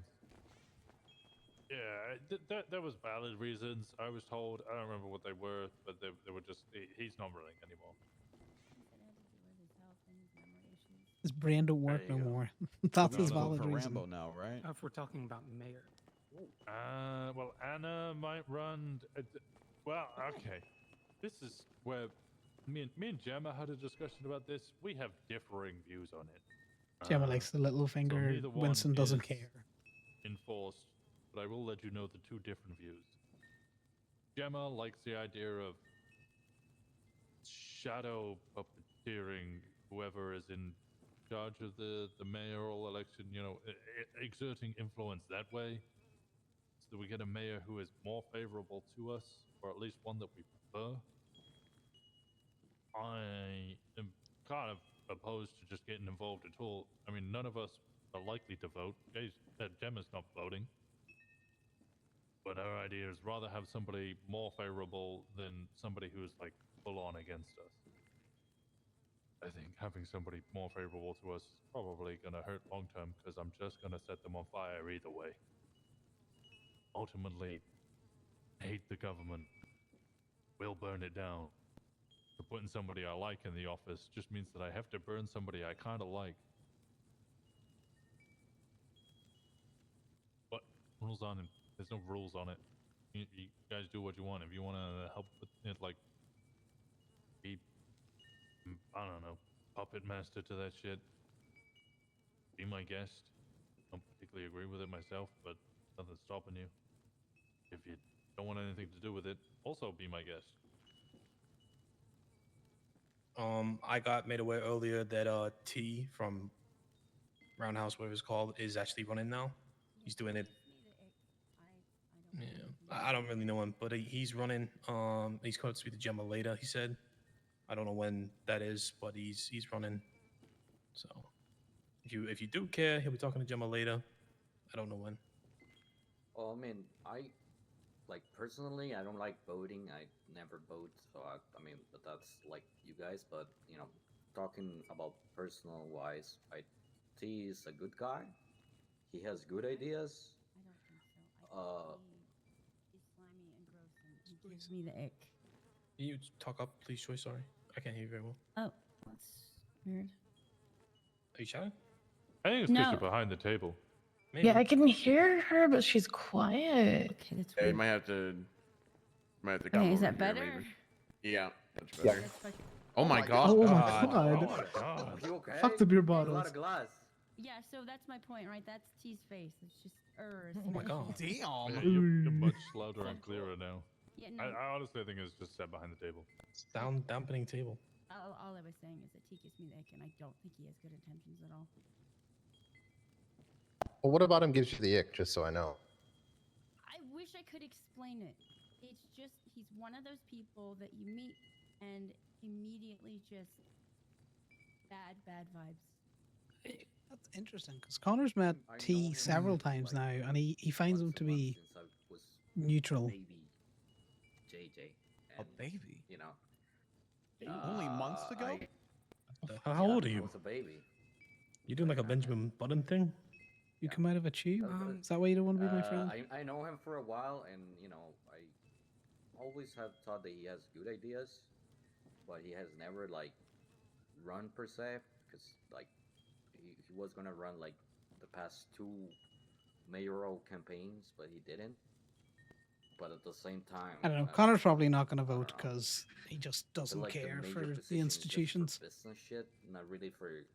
S18: Yeah, there was valid reasons. I was told. I don't remember what they were, but they were just. He's not running anymore.
S1: His brain don't work no
S18: There you go.
S1: more. That's
S12: We're
S1: his
S12: gonna vote
S1: valid
S12: for
S1: reason.
S12: Rambo now, right?
S19: If we're talking about mayor.
S18: Well, Anna might run. Well, okay. This is where me and Gemma had a discussion about this. We have differing views on it.
S1: Gemma likes the little finger.
S18: neither one
S1: Winston doesn't
S18: is
S1: care.
S18: Enforced, but I will let you know the two different views. Gemma likes the idea of shadow puppeteering whoever is in charge of the mayoral election, exerting influence that way, so that we get a mayor who is more favorable to us, or at least one that we prefer. I am kind of opposed to just getting involved at all. I mean, none of us are likely to vote. Gemma's not voting. But our idea is rather have somebody more favorable than somebody who's like full on against us. I think having somebody more favorable to us is probably going to hurt long term because I'm just going to set them on fire either way. Ultimately, hate the government, will burn it down. But putting somebody I like in the office just means that I have to burn somebody I kind of like. But rules on it. There's no rules on it. You guys do what you want. If you want to help with it, like, be, I don't know, puppet master to that shit, be my guest. Don't particularly agree with it myself, but nothing's stopping you. If you don't want anything to do with it, also be my guest.
S13: I got made aware earlier that T from Roundhouse, whatever it's called, is actually running now. He's doing it. Yeah, I don't really know him, but he's running. He's going to speak to Gemma later. He said, I don't know when that is, but he's running. So if you do care, he'll be talking to Gemma later. I don't know when.
S4: Well, I mean, like personally, I don't like voting. I never vote, so I mean, but that's like you guys. But you know, talking about personal wise, T is a good guy. He has good ideas.
S5: He's slimy and gross, and he gives me the ick.
S13: Can you talk up, please, Joy? Sorry, I can't hear you very well.
S5: Oh, that's weird.
S13: Are you shouting?
S18: I think it's because you're behind the table.
S13: Maybe.
S10: Yeah, I can hear her, but she's quiet.
S5: Okay, that's
S16: Yeah, you
S5: weird.
S16: might have to come
S5: Okay, is
S16: over
S5: that
S16: here,
S5: better?
S16: maybe. Yeah, that's
S9: Yeah.
S16: better. Oh my god.
S9: Oh my
S13: God.
S9: god.
S13: Oh my god.
S4: You okay?
S9: Fuck the beer
S4: A lot
S9: bottles.
S4: of glass.
S5: Yeah, so that's my point, right? That's T's face. It's just
S13: Oh my god.
S18: Yeah,
S9: Damn.
S18: you're much louder and clearer now.
S5: Yeah, no.
S18: I honestly think it's just set behind the table.
S13: It's dampening table.
S5: All I was saying is that T gives me the ick, and I don't think he has good intentions at all.
S8: Well, what about him gives you the ick, just so I know?
S5: I wish I could explain it. It's just he's one of those people that you meet and immediately just bad vibes.
S1: That's interesting because Connor's met T several times now, and he finds him to be neutral.
S4: Baby JJ. And,
S12: baby.
S4: You know.
S12: Only months ago?
S13: How old are
S4: I
S13: you?
S4: was a baby.
S13: You doing like a Benjamin Button thing?
S1: You come out of a tube? Is that why you don't want to be my friend?
S4: I know him for a while, and you know, I always have thought that he has good ideas, but he has never like run per se, because like he was gonna run like the past 2 mayoral campaigns, but he didn't. But at the same time,
S1: I don't know. Connor's probably not going to vote because he just
S4: I feel
S1: doesn't
S4: like the
S1: care
S4: major
S1: for
S4: position is
S1: the
S4: just
S1: institutions.
S4: for business shit, not really for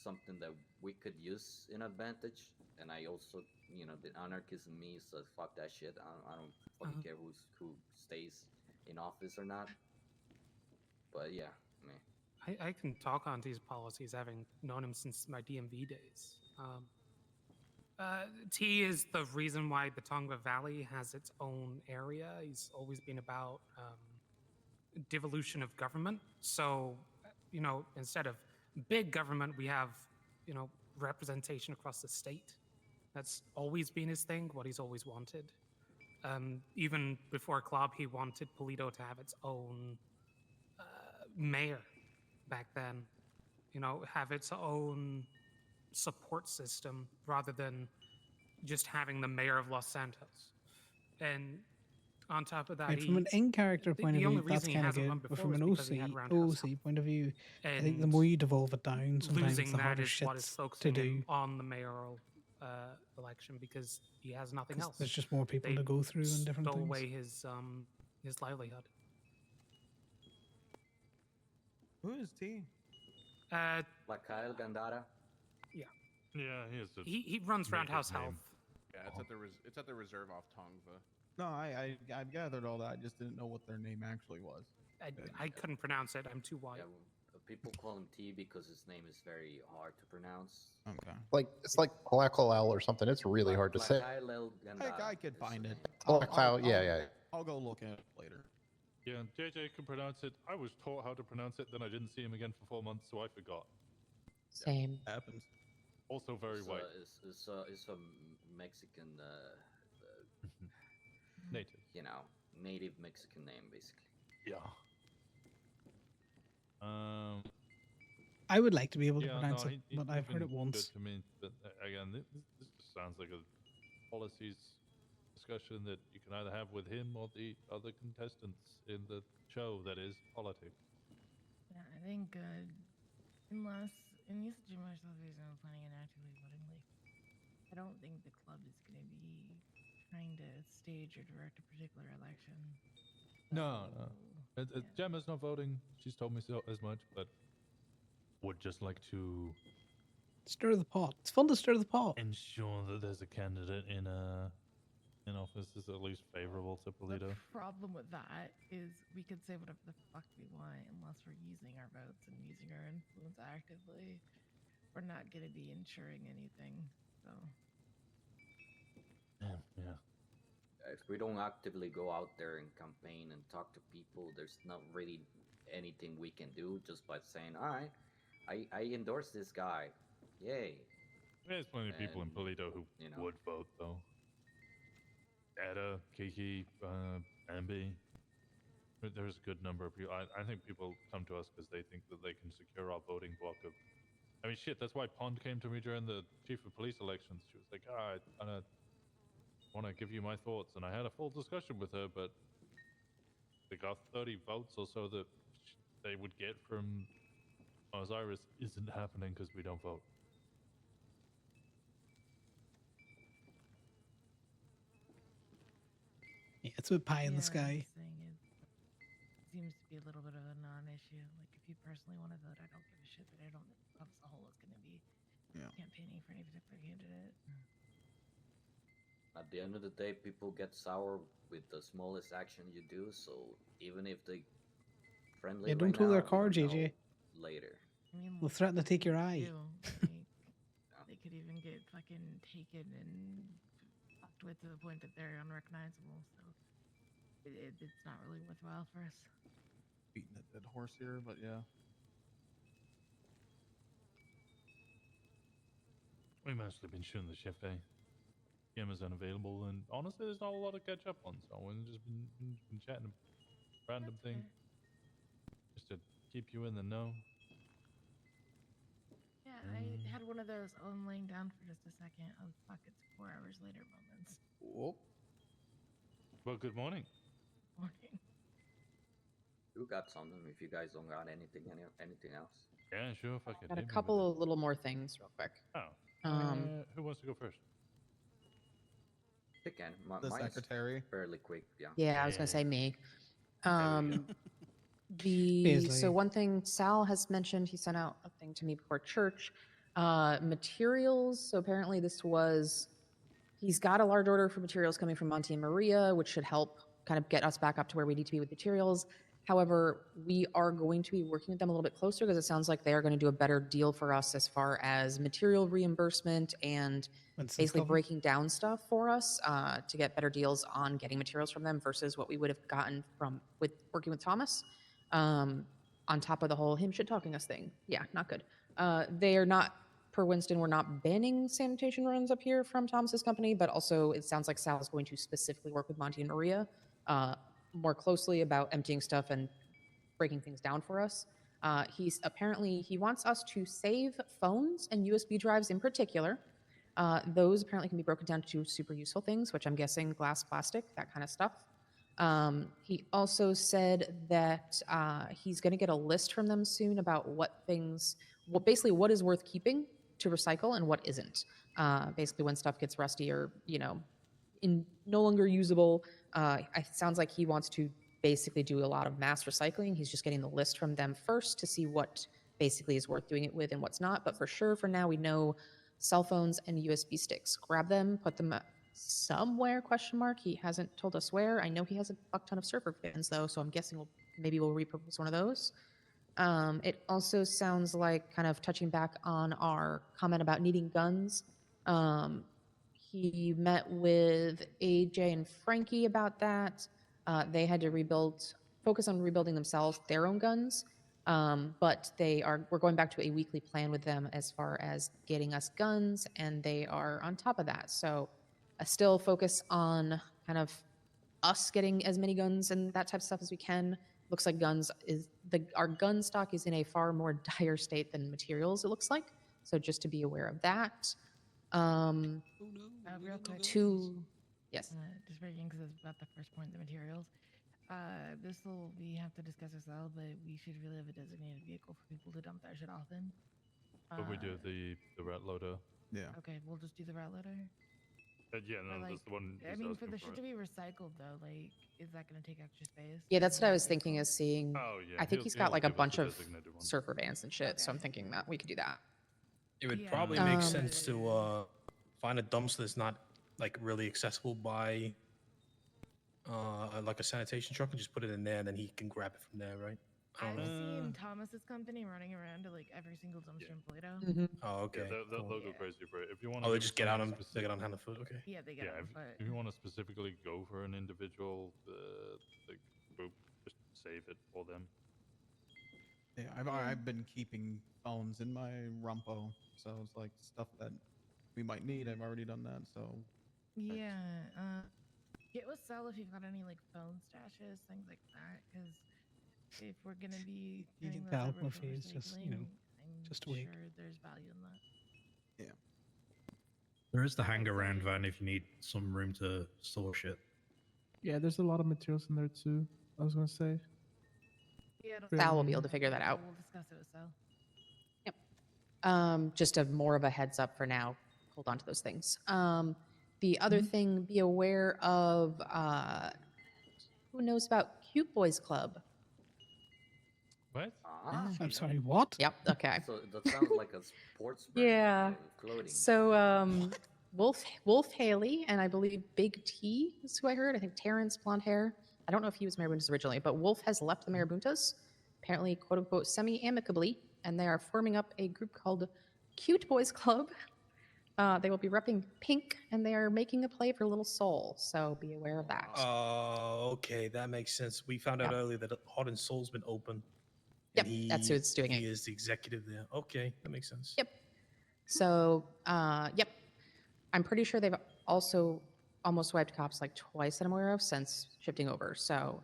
S4: something that we could use in advantage. And I also, you know, the anarchist in me says fuck that shit. I don't fucking care who stays in office or not. But yeah, I mean,
S19: I can talk on these policies, having known him since my DMV days. T is the reason why the Tonga Valley has its own area. He's always been about devolution of government. So, you know, instead of big government, we have, you know, representation across the state. That's always been his thing, what he's always wanted. Even before Club, he wanted Polito to have its own mayor back then, you know, have its own support system rather than just having the mayor of Los Santos. And on top of that,
S1: Right, from an in-character point of
S19: the only
S1: view, that's
S19: reason he
S1: kind of
S19: hasn't
S1: good.
S19: run
S1: But
S19: before
S1: from an
S19: was because he had
S1: OC
S19: Roundhouse
S1: point of view, I think the
S19: And
S1: more you devolve it down, sometimes
S19: losing
S1: the
S19: that
S1: harder
S19: is
S1: shit
S19: what is
S1: to
S19: focusing
S1: do.
S19: him on the mayoral election because he has nothing
S1: 'Cause
S19: else.
S1: there's just more people
S19: They
S1: to go through and different
S19: stole
S1: things.
S19: away his livelihood.
S12: Who is T?
S4: like Kyle Gandara.
S19: Yeah.
S18: Yeah,
S19: He runs Roundhouse Health.
S16: Yeah, it's at the reserve off Tongva.
S12: No, I gathered all that. I just didn't know what their name actually was.
S19: I couldn't pronounce it. I'm too white.
S4: Yeah, people call him T because his name is very hard to pronounce.
S12: Okay.
S8: Like it's like Blackcloud or something. It's really hard to say.
S12: I could find it.
S8: Blackcloud, yeah.
S12: I'll go look at it later.
S18: Yeah, JJ can pronounce it. I was taught how to pronounce it, then I didn't see him again for 4 months, so I forgot.
S15: Same.
S12: Happens.
S18: Also very white.
S4: It's a Mexican
S18: Native.
S4: You know, native Mexican name basically.
S18: Yeah.
S1: I would like to be able to
S18: Yeah,
S1: pronounce
S18: no,
S1: it, but I've heard it once.
S18: Good to me, but again, this just sounds like a policies discussion that you can either have with him or the other contestants in the show that is politics.
S10: Yeah, I think unless you myself is planning and actively voting, like I don't think the club is going to be trying to stage or direct a particular election.
S18: No. Gemma's not voting. She's told me so as much, but would just like to
S1: Stir the pot. It's fun to stir the pot.
S18: ensure that there's a candidate in in office is at least favorable to Polito.
S10: The problem with that is we could say whatever the fuck we want unless we're using our votes and using our influence actively. We're not going to be ensuring anything. So
S18: Yeah.
S4: If we don't actively go out there and campaign and talk to people, there's not really anything we can do just by saying, all right, I endorse this guy. Yay.
S18: There's plenty of people in
S4: And,
S18: Polito who
S4: you know.
S18: would vote, though. Ada, Kiki, Ambi. There's a good number of people. I think people come to us because they think that they can secure our voting block of. I mean, shit, that's why Pond came to me during the chief of police elections. She was like, I want to give you my thoughts. And I had a full discussion with her, but they got 30 votes or so that they would get from Osiris isn't happening because we don't vote.
S1: Yeah, it's a pie in the sky.
S10: it seems to be a little bit of a non-issue. Like if you personally want to vote, I don't give a shit. But I don't think the club as a whole is going to be campaigning for any particular candidate.
S4: At the end of the day, people get sour with the smallest action you do. So even if they friendly,
S1: Yeah, don't
S4: right
S1: pull their
S4: now,
S1: car,
S4: you don't know
S1: JJ.
S4: later.
S10: I mean,
S1: They'll threaten to take your eye.
S10: They could even get fucking taken and fucked with to the point that they're unrecognizable. So it's not really worthwhile for us.
S12: Beating a dead horse here, but yeah.
S18: We've mostly been shooting the shit, eh? Game is unavailable, and honestly, there's not a lot to catch up on, so we've just been chatting random things just to keep you in the know.
S10: Yeah, I had one of those, oh, I'm laying down for just a second. Oh, fuck, it's 4 hours later moments.
S12: Whoop.
S18: Well, good morning.
S10: Morning.
S4: You got something if you guys don't got anything else?
S18: Yeah, sure, fuck it.
S15: Got a
S18: hit me with
S15: couple of little more things real quick.
S18: Oh. Who wants to go first?
S4: They can.
S12: The
S4: Mine's
S12: secretary.
S4: fairly quick, yeah.
S15: Yeah, I was gonna say me.
S4: There we go.
S15: So
S1: Paisley.
S15: one thing Sal has mentioned, he sent out a thing to me before church. Materials. So apparently he's got a large order for materials coming from Monte and Maria, which should help kind of get us back up to where we need to be with materials. However, we are going to be working with them a little bit closer because it sounds like they are going to do a better deal for us as far as material reimbursement and
S1: Winston's
S15: basically
S1: coming.
S15: breaking down stuff for us to get better deals on getting materials from them versus what we would have gotten from working with Thomas. On top of the whole him shit talking us thing. Yeah, not good. They are not, per Winston, we're not banning sanitation runs up here from Thomas's company, but also it sounds like Sal is going to specifically work with Monty and Maria more closely about emptying stuff and breaking things down for us. He wants us to save phones and USB drives in particular. Those apparently can be broken down to super useful things, which I'm guessing glass, plastic, that kind of stuff. He also said that he's going to get a list from them soon about basically what is worth keeping to recycle and what isn't. Basically, when stuff gets rusty or no longer usable, it sounds like he wants to basically do a lot of mass recycling. He's just getting the list from them first to see what basically is worth doing it with and what's not. But for sure, for now, we know cell phones and USB sticks. Grab them, put them somewhere, ? He hasn't told us where. I know he has a fuck ton of surfer fans though, so I'm guessing maybe we'll repurpose one of those. It also sounds like, kind of touching back on our comment about needing guns, he met with AJ and Frankie about that. They had to focus on rebuilding themselves their own guns, but we're going back to a weekly plan with them as far as getting us guns, and they are on top of that. So still focus on kind of us getting as many guns and that type of stuff as we can. Looks like our gun stock is in a far more dire state than materials, it looks like. So just to be aware of that.
S10: Real quick.
S15: Yes.
S10: Just breaking because it's about the first point, the materials. We have to discuss as well, but we should really have a designated vehicle for people to dump their shit off in.
S18: But we do the rat loader.
S12: Yeah.
S10: Okay, we'll just do the rat loader.
S18: Yeah, no, that's the one.
S10: I mean, for the shit to be recycled though, is that going to take extra space?
S15: Yeah, that's what I was thinking, is seeing.
S18: Oh, yeah,
S15: I think he's got like a bunch of
S18: designated one.
S15: surfer vans and shit, so I'm thinking that we could do that.
S13: It would probably make sense to find a dumpster that's not like really accessible by like a sanitation truck and just put it in there, and then he can grab it from there, right? I
S10: I've
S13: don't know.
S10: seen Thomas's company running around to like every single dumpster in Plato.
S13: Oh, okay.
S18: Yeah, they'll
S13: cool.
S18: go crazy for it. If you want
S13: Oh,
S18: to
S13: they
S18: give
S13: just get on
S18: something
S13: them. They get on hand and foot. Okay.
S10: Yeah, they get
S18: Yeah,
S10: on foot.
S18: if you want to specifically go for an individual like group, just save it for them.
S12: Yeah, I've been keeping phones in my rumpo, so it's like stuff that we might need. I've already done that, so
S10: Yeah, get with Sal if you've got any like phone stashes, things like that. Because if we're gonna be
S1: You
S10: turning
S1: can
S10: those
S1: tell
S10: over
S1: if
S10: for
S1: he's just, you know,
S10: recycling, I'm
S1: just a week.
S10: sure there's value in that.
S12: Yeah.
S22: There is the hang around van if you need some room to store shit.
S9: Yeah, there's a lot of materials in there too. I was gonna say.
S10: Yeah,
S15: Sal will be able to figure that out.
S10: We'll discuss it with Sal.
S15: Just a more of a heads up for now. Hold on to those things. The other
S1: Mm-hmm.
S15: thing, be aware of who knows about Cute Boys Club?
S18: What?
S1: I'm sorry, what?
S15: Yep. Okay.
S4: So that sounds like a sports brand
S15: Yeah.
S4: of clothing.
S15: So Wolf Haley and I believe Big T is who I heard. I think Terrence, blonde hair. I don't know if he was Marabuntas originally, but Wolf has left the Marabuntas, apparently quote unquote semi-amicably, and they are forming up a group called Cute Boys Club. They will be repping pink, and they are making a play for Little Soul. So be aware of that.
S13: Oh, okay, that makes sense. We found out
S15: Yeah.
S13: earlier that Heart and Soul's been open.
S15: Yep,
S13: And
S15: that's who it's doing
S13: he
S15: it.
S13: is the executive there. Okay, that makes sense.
S15: Yep. So, yep. I'm pretty sure they've also almost wiped cops like twice that I'm aware of since shifting over. So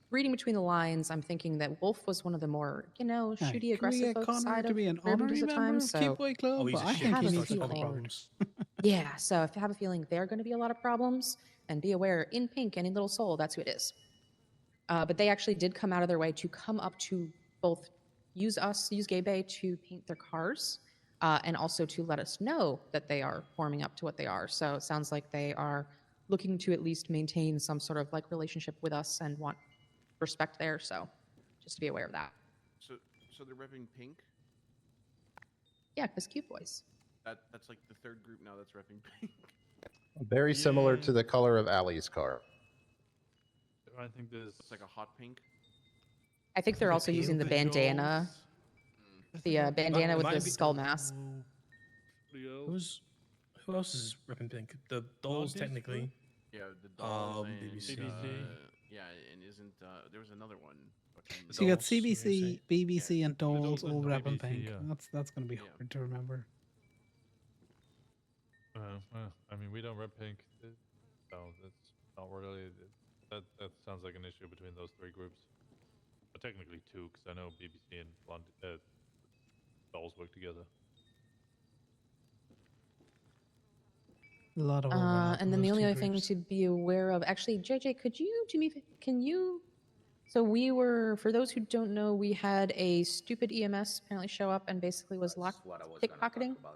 S15: reading between the lines, I'm thinking that Wolf was one of the more, shooty,
S1: Can we
S15: aggressive
S1: get
S15: folks
S1: Connor
S15: side
S1: to
S15: of
S1: be an
S15: Marabuntas
S1: honorary
S15: at
S1: member
S15: times.
S1: of
S15: So
S1: Cute Boy Club?
S13: Oh, he's
S1: But
S13: a
S1: I
S13: shit.
S1: think
S15: have
S1: he
S15: a
S1: needs to
S15: feeling.
S1: problems.
S15: Yeah, so if you have a feeling they're going to be a lot of problems, and be aware in Pink and in Little Soul, that's who it is. But they actually did come out of their way to come up to both use Gay Bay to paint their cars, and also to let us know that they are forming up to what they are. So it sounds like they are looking to at least maintain some sort of like relationship with us and want respect there. So just to be aware of that.
S16: So they're repping pink.
S15: Yeah, because Cute Boys.
S16: That's like the third group now that's repping pink.
S8: Very similar to the color of Allie's car.
S18: I think there's.
S16: It's like a hot pink.
S15: I think they're
S18: The
S15: also using the
S18: pale
S15: bandana. The bandana with the
S13: might be-
S15: skull mask.
S13: Who else is ripping pink? The dolls, technically.
S16: Yeah, the dolls and
S13: BBC.
S16: yeah, and isn't there was another one? fucking-
S1: So you got
S13: Dolls, you
S1: CBC,
S13: say?
S1: BBC, and Dolls
S18: Dolls and
S1: all rapping
S18: BBC,
S1: pink.
S18: yeah.
S1: That's going to be hard to remember.
S18: I mean, we don't rep pink. No, that's not really. That sounds like an issue between those three groups. But technically two, because I know BBC and Dolls work together.
S1: A lot of overlap in
S15: And then the
S1: those
S15: only
S1: two
S15: other thing
S1: groups.
S15: to be aware of, actually, JJ, could you do me? Can you? So we were, for those who don't know, we had a stupid EMS apparently show up and basically was locked
S4: What I was gonna talk
S15: pickpocketing.
S4: about,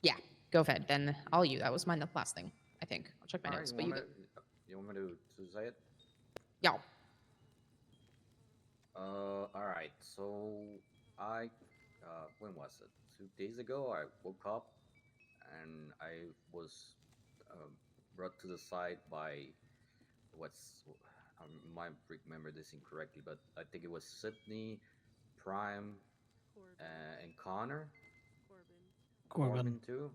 S4: yeah.
S15: Yeah, go ahead. Then all you. That was mine. The last thing I think. I'll check my
S4: Alright,
S15: notes. But you go.
S4: you want me to say it?
S15: Yeah.
S4: Alright, so I, when was it? 2 days ago, I woke up and I was brought to the side by I might remember this incorrectly, but I think it was Sydney, Prime, and Connor.
S1: Corbin.
S4: too.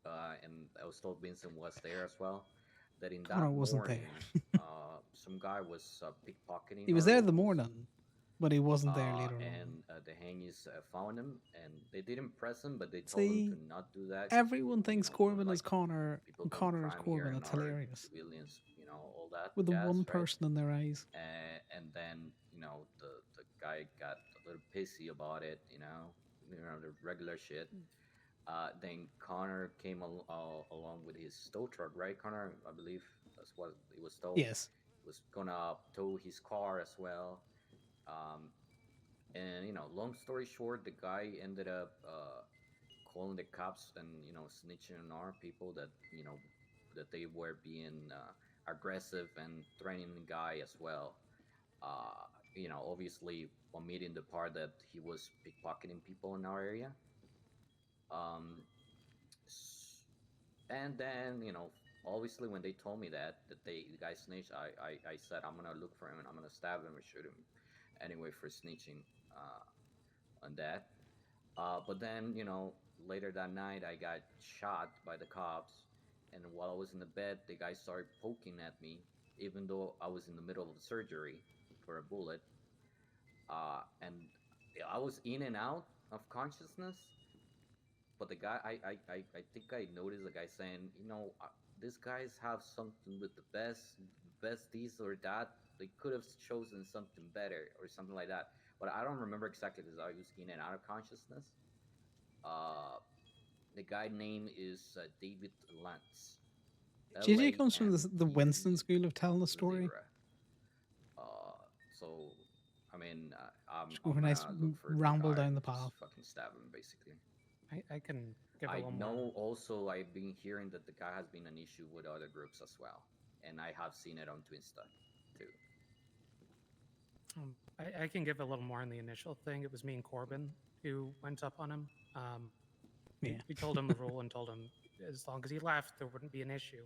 S4: And I was told Vincent was there as well. That in
S1: Connor
S4: that
S1: wasn't
S4: morning,
S1: there.
S4: some guy was pickpocketing.
S1: He was
S4: our
S1: there the
S4: locals.
S1: morning, but he wasn't there later on.
S4: And the Hangies found him, and they didn't press him, but they told him
S1: See,
S4: to not do that.
S1: everyone thinks Corbin is Connor,
S4: people
S1: and
S4: done
S1: Connor is
S4: crime here
S1: Corbin.
S4: and
S1: It's
S4: are
S1: hilarious.
S4: Civilians, all that.
S1: With the
S4: jazz,
S1: one
S4: right?
S1: person in their eyes.
S4: And then the guy got a little pissy about it, the regular shit. Then Connor came along with his tow truck, right, Connor? I believe that's what he was told.
S1: Yes.
S4: He was gonna tow his car as well. And long story short, the guy ended up calling the cops and snitching on our people that that they were being aggressive and threatening the guy as well. Obviously omitting the part that he was pickpocketing people in our area. And then, obviously when they told me that the guy snitched, I said I'm gonna look for him and I'm gonna stab him or shoot him anyway for snitching on that. But then, later that night I got shot by the cops, and while I was in the bed, the guy started poking at me, even though I was in the middle of the surgery for a bullet. And I was in and out of consciousness, but the guy, I think I noticed the guy saying, these guys have something with the best this or that. They could have chosen something better or something like that. But I don't remember exactly because I was in and out of consciousness. Uh, the guy name is David Lantz.
S1: JJ comes from the Winston school of telling the story.
S4: So, I mean, I'm
S1: Just go for a
S4: gonna
S1: nice
S4: look for
S1: ramble
S4: the guy
S1: down the
S4: and just
S1: path.
S4: fucking stab him, basically.
S19: I can give a
S4: I
S19: little
S4: know
S19: more.
S4: also I've been hearing that the guy has been an issue with other groups as well, and I have seen it on Twinsta too.
S19: I can give a little more on the initial thing. It was me and Corbin who went up on him.
S1: Yeah.
S19: We told him the rule and told him as long as he left, there wouldn't be an issue.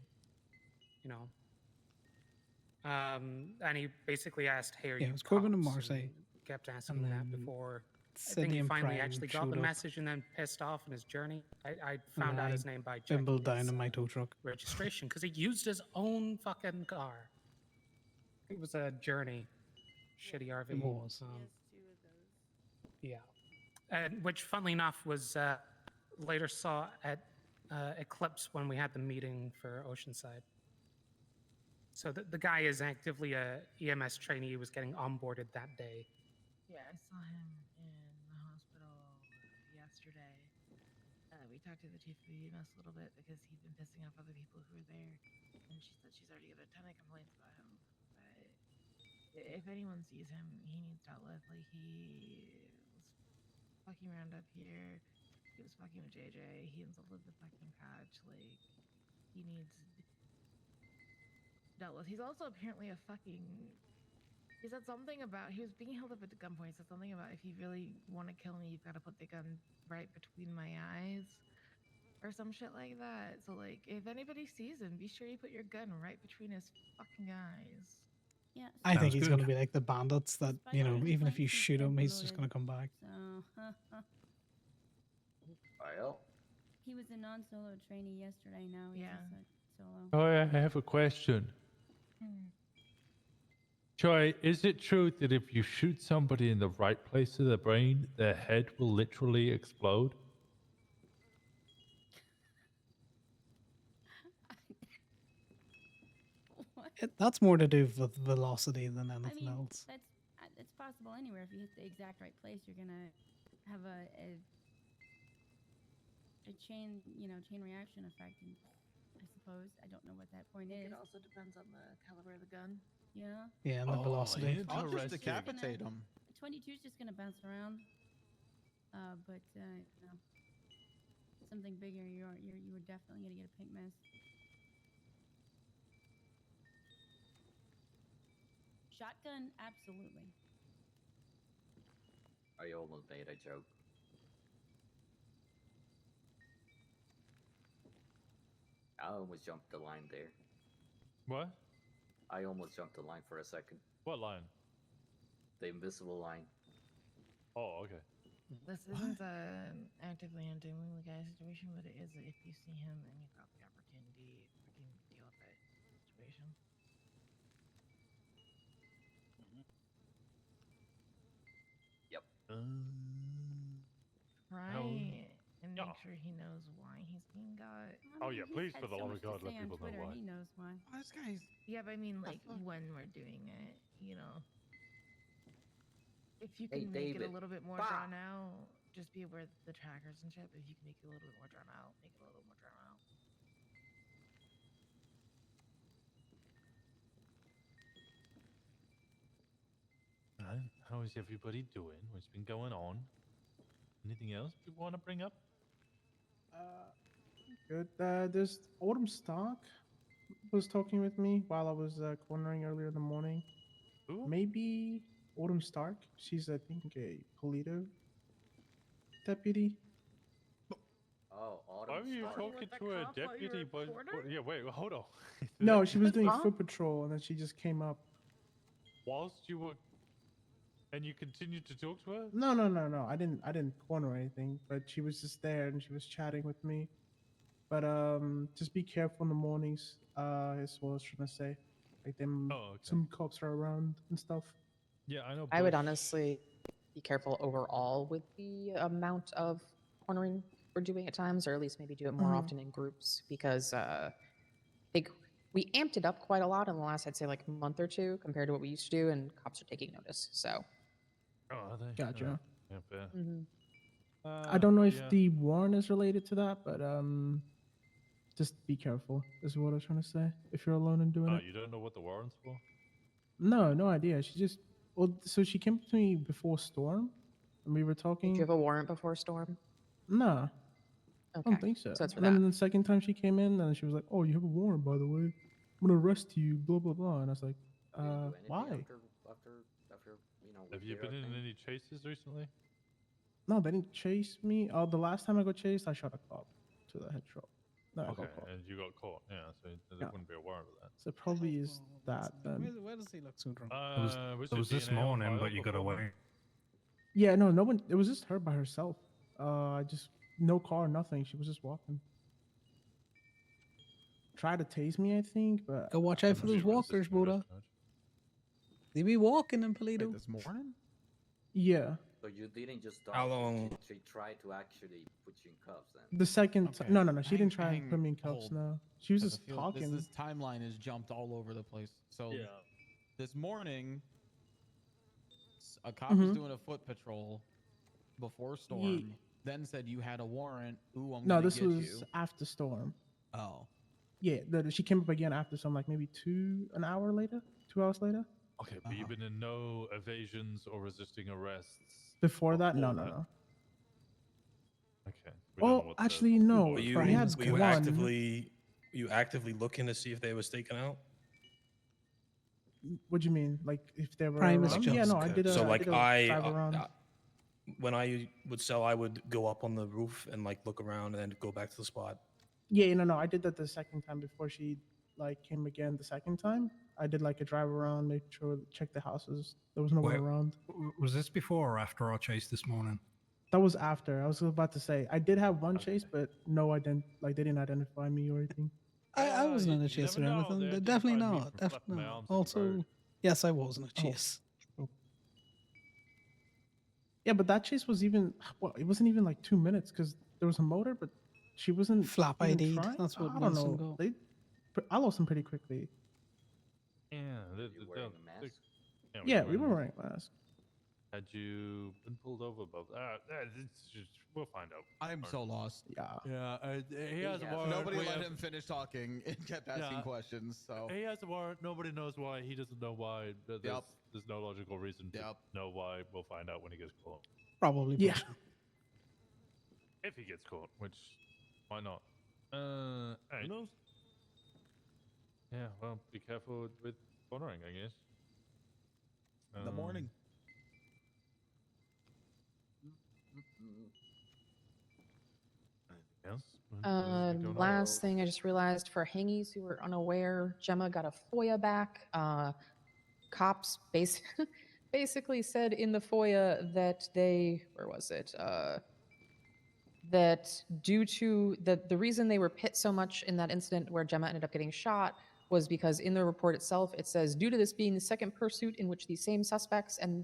S19: And he basically asked, "Hey, are
S1: Yeah,
S19: you
S1: it was Corbin and
S19: cops?"
S1: Marseille.
S19: Kept asking that before. I
S1: City
S19: think he
S1: and
S19: finally
S1: Prime
S19: actually got
S1: showed
S19: the
S1: up.
S19: message and then pissed off in his journey. I
S1: And
S19: found out
S1: I
S19: his name by checking
S1: bimbled down
S19: his,
S1: in my tow truck.
S19: registration because he used his own fucking car. It was a Journey, shitty RV.
S1: It was.
S19: Yeah, and which, funnily enough, was later saw at Eclipse when we had the meeting for Oceanside. So the guy is actively a EMS trainee who was getting onboarded that day.
S10: Yeah, I saw him in the hospital yesterday. We talked to the chief of EMS a little bit because he'd been pissing off other people who were there, and she said she's already got a ton of complaints about him. But if anyone sees him, he needs dealt with. Like, he was fucking around up here. He was fucking with JJ. He insulted the fucking patch. Like, he needs dealt with. He's also apparently a fucking. He said something about he was being held up at gunpoint. He said something about if you really want to kill me, you've got to put the gun right between my eyes, or some shit like that. So, like, if anybody sees him, be sure you put your gun right between his fucking eyes.
S5: Yeah.
S1: I think he's going to be like the bandits that, even if you shoot him, he's just going to come back.
S5: So,
S4: Well,
S5: he was a non-solo trainee yesterday. Now he's a solo.
S6: Oh, I have a question. Joy, is it true that if you shoot somebody in the right place of the brain, their head will literally explode?
S1: That's more to do with velocity than anything else.
S5: That's possible anywhere. If you hit the exact right place, you're gonna have a chain reaction effect. I suppose I don't know what that point is.
S10: It also depends on the caliber of the gun.
S5: Yeah.
S1: Yeah, and the velocity.
S12: I'll just decapitate him.
S5: 22 is just gonna bounce around. But something bigger, you were definitely gonna get a pink mist. Shotgun, absolutely.
S4: I almost made a joke. I almost jumped the line there.
S6: What?
S4: I almost jumped the line for a second.
S6: What line?
S4: The invisible line.
S6: Oh, okay.
S10: This isn't an actively undoing the guy situation, but it is if you see him and you've got the opportunity, fucking deal with that situation.
S4: Yep.
S10: Right. And make sure he knows why he's being got.
S6: Oh, yeah, please, for the love of God, let people know why.
S5: He knows why.
S20: Oh, this guy's.
S10: Yeah, but I mean, like, when we're doing it, if you can make it a
S4: David.
S10: little bit more
S4: Bah!
S10: drawn out, just be aware of the trackers and shit. But if you can make it a little bit more drawn out, make it a little more drawn out.
S6: How is everybody doing? What's been going on? Anything else you want to bring up?
S9: Good. There's Autumn Stark was talking with me while I was cornering earlier in the morning.
S6: Who?
S9: Maybe Autumn Stark. She's, I think, a Polito deputy.
S4: Oh,
S18: Why
S4: Autumn
S18: were you
S4: started.
S18: talking to a deputy? Yeah, wait, hold on. The
S9: No, she was
S18: deputy-
S9: doing foot patrol, and then she just came up.
S18: Whilst you were, and you continued to talk to her.
S9: No. I didn't corner or anything, but she was just there and she was chatting with me. But just be careful in the mornings. Is what I was trying to say. Like them, some cops are around and stuff.
S18: Yeah, I know.
S15: I would honestly be careful overall with the amount of cornering we're doing at times, or at least maybe do it more
S9: Mhm.
S15: often in groups, because I think we amped it up quite a lot in the last, I'd say, like month or two compared to what we used to do, and cops are taking notice. So.
S18: Oh, are they?
S9: Gotcha.
S18: Yeah, fair.
S9: I don't know if
S18: yeah.
S9: the warrant is related to that, but just be careful. Is what I was trying to say. If you're alone and doing
S18: Oh,
S9: it.
S18: you don't know what the warrant's for?
S9: No idea. She just so she came up to me before Storm, and we were talking.
S15: Did you have a warrant before Storm?
S9: Nah. I
S15: Okay.
S9: don't think so.
S15: So it's for
S9: And
S15: that.
S9: then the second time she came in, and she was like, "Oh, you have a warrant, by the way. I'm gonna arrest you." Blah blah blah. And I was like,
S4: Did you do anything
S9: why?
S4: after you know? we
S18: Have you
S4: did our
S18: been in
S4: thing?
S18: any chases recently?
S9: No, they didn't chase me. Oh, the last time I got chased, I shot a cop to the head shot. No, I
S18: Okay,
S9: got caught.
S18: and you got caught. Yeah, so there
S9: Yeah.
S18: wouldn't be a warrant for that.
S9: So it probably is that then.
S1: Where does he look so drunk?
S22: It was this morning, but you got away.
S9: Yeah, no one. It was just her by herself. I just no car, nothing. She was just walking. Tried to tase me, I think, but
S1: Go watch out for those walkers, Buddha. They be walking in Polito.
S12: This morning?
S9: Yeah.
S4: So you didn't just
S13: How long?
S4: She tried to actually put you in cuffs then.
S9: The second
S12: Okay.
S9: no, she didn't try and put me in cuffs.
S12: hold,
S9: No, she was
S12: 'cause
S9: just
S12: I feel
S9: talking.
S12: This timeline is jumped all over the place. So this morning, a cop was
S9: Mhm.
S12: doing a foot patrol before Storm, then said you had a warrant. Ooh, I'm
S9: No,
S12: gonna
S9: this
S12: get
S9: was
S12: you.
S9: after Storm.
S12: Oh.
S9: Yeah, she came up again after some, like maybe 2 hours later.
S18: Okay, but you've been in no evasions or resisting arrests.
S9: Before that, no.
S18: Okay. we don't know
S9: Oh,
S18: what the-
S9: actually, no.
S13: Were you,
S9: I had
S13: were you
S9: one.
S13: actively looking to see if they was taken out?
S9: What do you mean? Like if they were
S1: Primus
S9: around?
S1: jumps.
S9: Yeah, no, I did a,
S13: So like
S9: I did a drive around.
S13: when I would sell, I would go up on the roof and like look around and then go back to the spot.
S9: Yeah, no, I did that the second time before she like came again. The second time, I did like a drive around, make sure check the houses. There was no one
S22: Wait,
S9: around.
S22: Was this before or after our chase this morning?
S9: That was after. I was about to say I did have one chase, but no, I didn't. Like they didn't identify me or anything.
S1: I wasn't in a
S18: you
S1: chase
S18: never
S1: or
S18: know,
S1: anything.
S18: they
S1: Definitely
S18: identified me
S1: not.
S18: from
S1: Definitely
S18: flapping my
S1: not.
S18: arms like a bird.
S1: Also, yes, I was in a chase.
S9: Yeah, but that chase was even well. It wasn't even like 2 minutes because there was a motor, but she wasn't
S1: Flap
S9: even
S1: ID'd.
S9: trying.
S1: That's what
S9: I don't
S1: Wilson
S9: know.
S1: got.
S9: I lost them pretty quickly.
S18: Yeah,
S4: You wearing a mask?
S9: Yeah, we were wearing masks.
S18: Had you been pulled over, Bob? We'll find out.
S12: I'm so lost.
S9: Yeah.
S18: He has a warrant.
S12: Nobody
S18: we
S12: let
S18: have-
S12: him finish talking and kept asking
S18: Yeah.
S12: questions. So
S18: He has a warrant. Nobody knows why. He doesn't know why. There's,
S12: Yep.
S18: there's no logical reason to know why. We'll find out when he gets caught.
S1: Probably.
S9: Yeah.
S1: pushing.
S18: If he gets caught, which why not? Who knows? Yeah, well, be careful with cornering, I guess.
S12: in the morning.
S18: Anything else? What else is going on?
S15: Last thing I just realized for hangies who were unaware, Gemma got a FOIA back. Cops basically said in the FOIA that where was it? That due to the reason they were pit so much in that incident where Gemma ended up getting shot was because in the report itself it says due to this being the second pursuit in which these same suspects and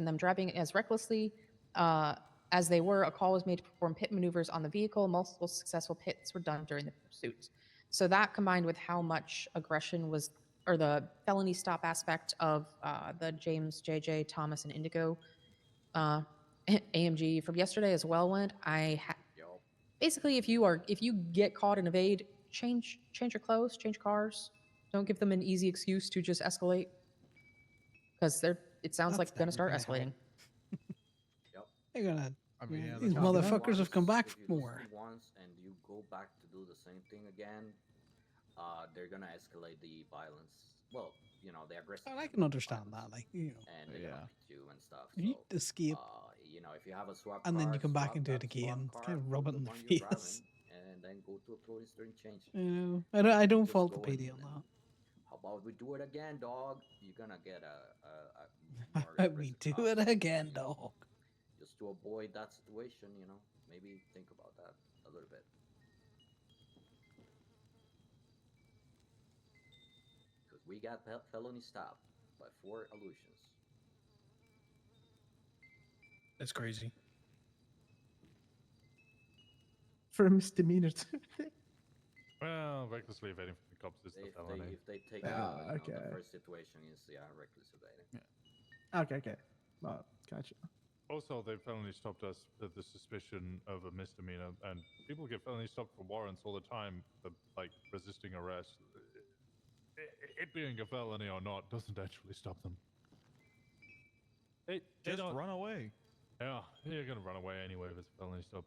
S15: them driving as recklessly as they were, a call was made to perform pit maneuvers on the vehicle. Multiple successful pits were done during the pursuit. So that combined with how much aggression was, or the felony stop aspect of the James, JJ, Thomas, and Indigo AMG from yesterday as well went. Basically, if you get caught in evade, change your clothes, change cars. Don't give them an easy excuse to just escalate, because it sounds like they're gonna start escalating.
S1: They're gonna.
S12: I mean, yeah,
S1: these
S12: that's how it
S1: motherfuckers have come back
S4: If
S1: for
S4: you lose
S1: more.
S4: me once and you go back to do the same thing again, they're gonna escalate the violence. Well, you know, the aggressive.
S1: I can understand that, like, you know.
S4: And they're gonna pit you and stuff.
S1: You
S4: So,
S1: escape.
S4: you know, if you have a swap
S1: And
S4: car,
S1: then you come back
S4: swap
S1: into it
S4: that swap
S1: again,
S4: car
S1: kind of
S4: for
S1: rub it
S4: the
S1: in their
S4: one you're driving,
S1: face.
S4: and then go to a clothing store and change it.
S1: You know, I don't
S4: Just
S1: fault the
S4: go
S1: PD
S4: and-
S1: on that.
S4: How about we do it again, dog? You're gonna get a
S1: How
S4: more
S1: about we
S4: aggressive
S1: do
S4: cops.
S1: it again, dog?
S4: Just to avoid that situation, you know, maybe think about that a little bit. Because we got felony stopped by 4 illusions.
S13: That's crazy.
S9: For a misdemeanor.
S18: Well, recklessly evading from the cops is the
S4: If
S18: felony.
S4: they take
S9: Ah,
S4: you know,
S9: okay.
S4: the first situation is reckless evading.
S9: Okay. Well, gotcha.
S18: Also, they felony stopped us with the suspicion of a misdemeanor, and people get felony stopped for warrants all the time for like resisting arrest. It being a felony or not doesn't actually stop them. They
S12: Just
S18: don't
S12: run away.
S18: Yeah, you're gonna run away anyway if it's a felony stop.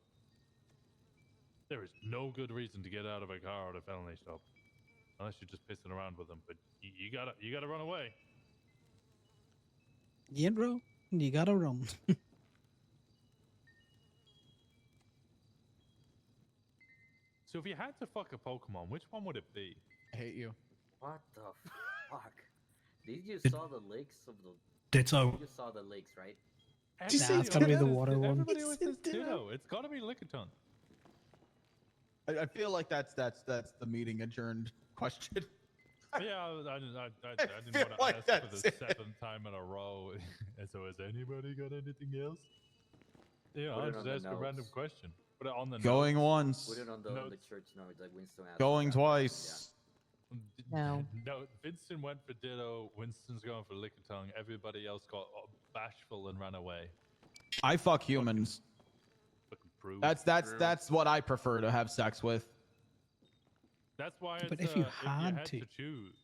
S18: There is no good reason to get out of a car at a felony stop, unless you're just pissing around with them. But you gotta run away.
S1: Yeah, bro, you gotta run.
S18: So if you had to fuck a Pokemon, which one would it be?
S12: I hate you.
S4: What the fuck? Did you
S13: Did-
S4: saw the leaks of the?
S13: Ditto.
S4: You saw the leaks, right?
S1: Did you say it's gotta be the water one?
S18: Everybody always says Ditto. It's gotta be Lickitung.
S12: I feel like that's the meeting adjourned question.
S18: Yeah, I didn't
S12: feel
S18: want to
S12: like
S18: ask for
S12: that's
S18: the
S12: it.
S18: 7th time in a row. And so, has anybody got anything else? Yeah,
S4: Put
S18: I'll
S4: it
S18: just
S4: on the
S18: ask a random
S4: notes.
S18: question. Put it on the
S12: Going
S18: notes.
S12: once.
S4: Put it on the
S18: Notes.
S4: church note that Winston asked.
S12: Going
S4: for that question,
S12: twice.
S15: No.
S18: No, Vincent went for Ditto. Winston's going for Lickitung. Everybody else got bashful and ran away.
S12: I fuck humans.
S18: Fucking prude.
S12: That's what I prefer to have sex with.
S18: That's why it's,
S1: But if you
S18: if
S1: had
S18: you had
S1: to.
S18: choose.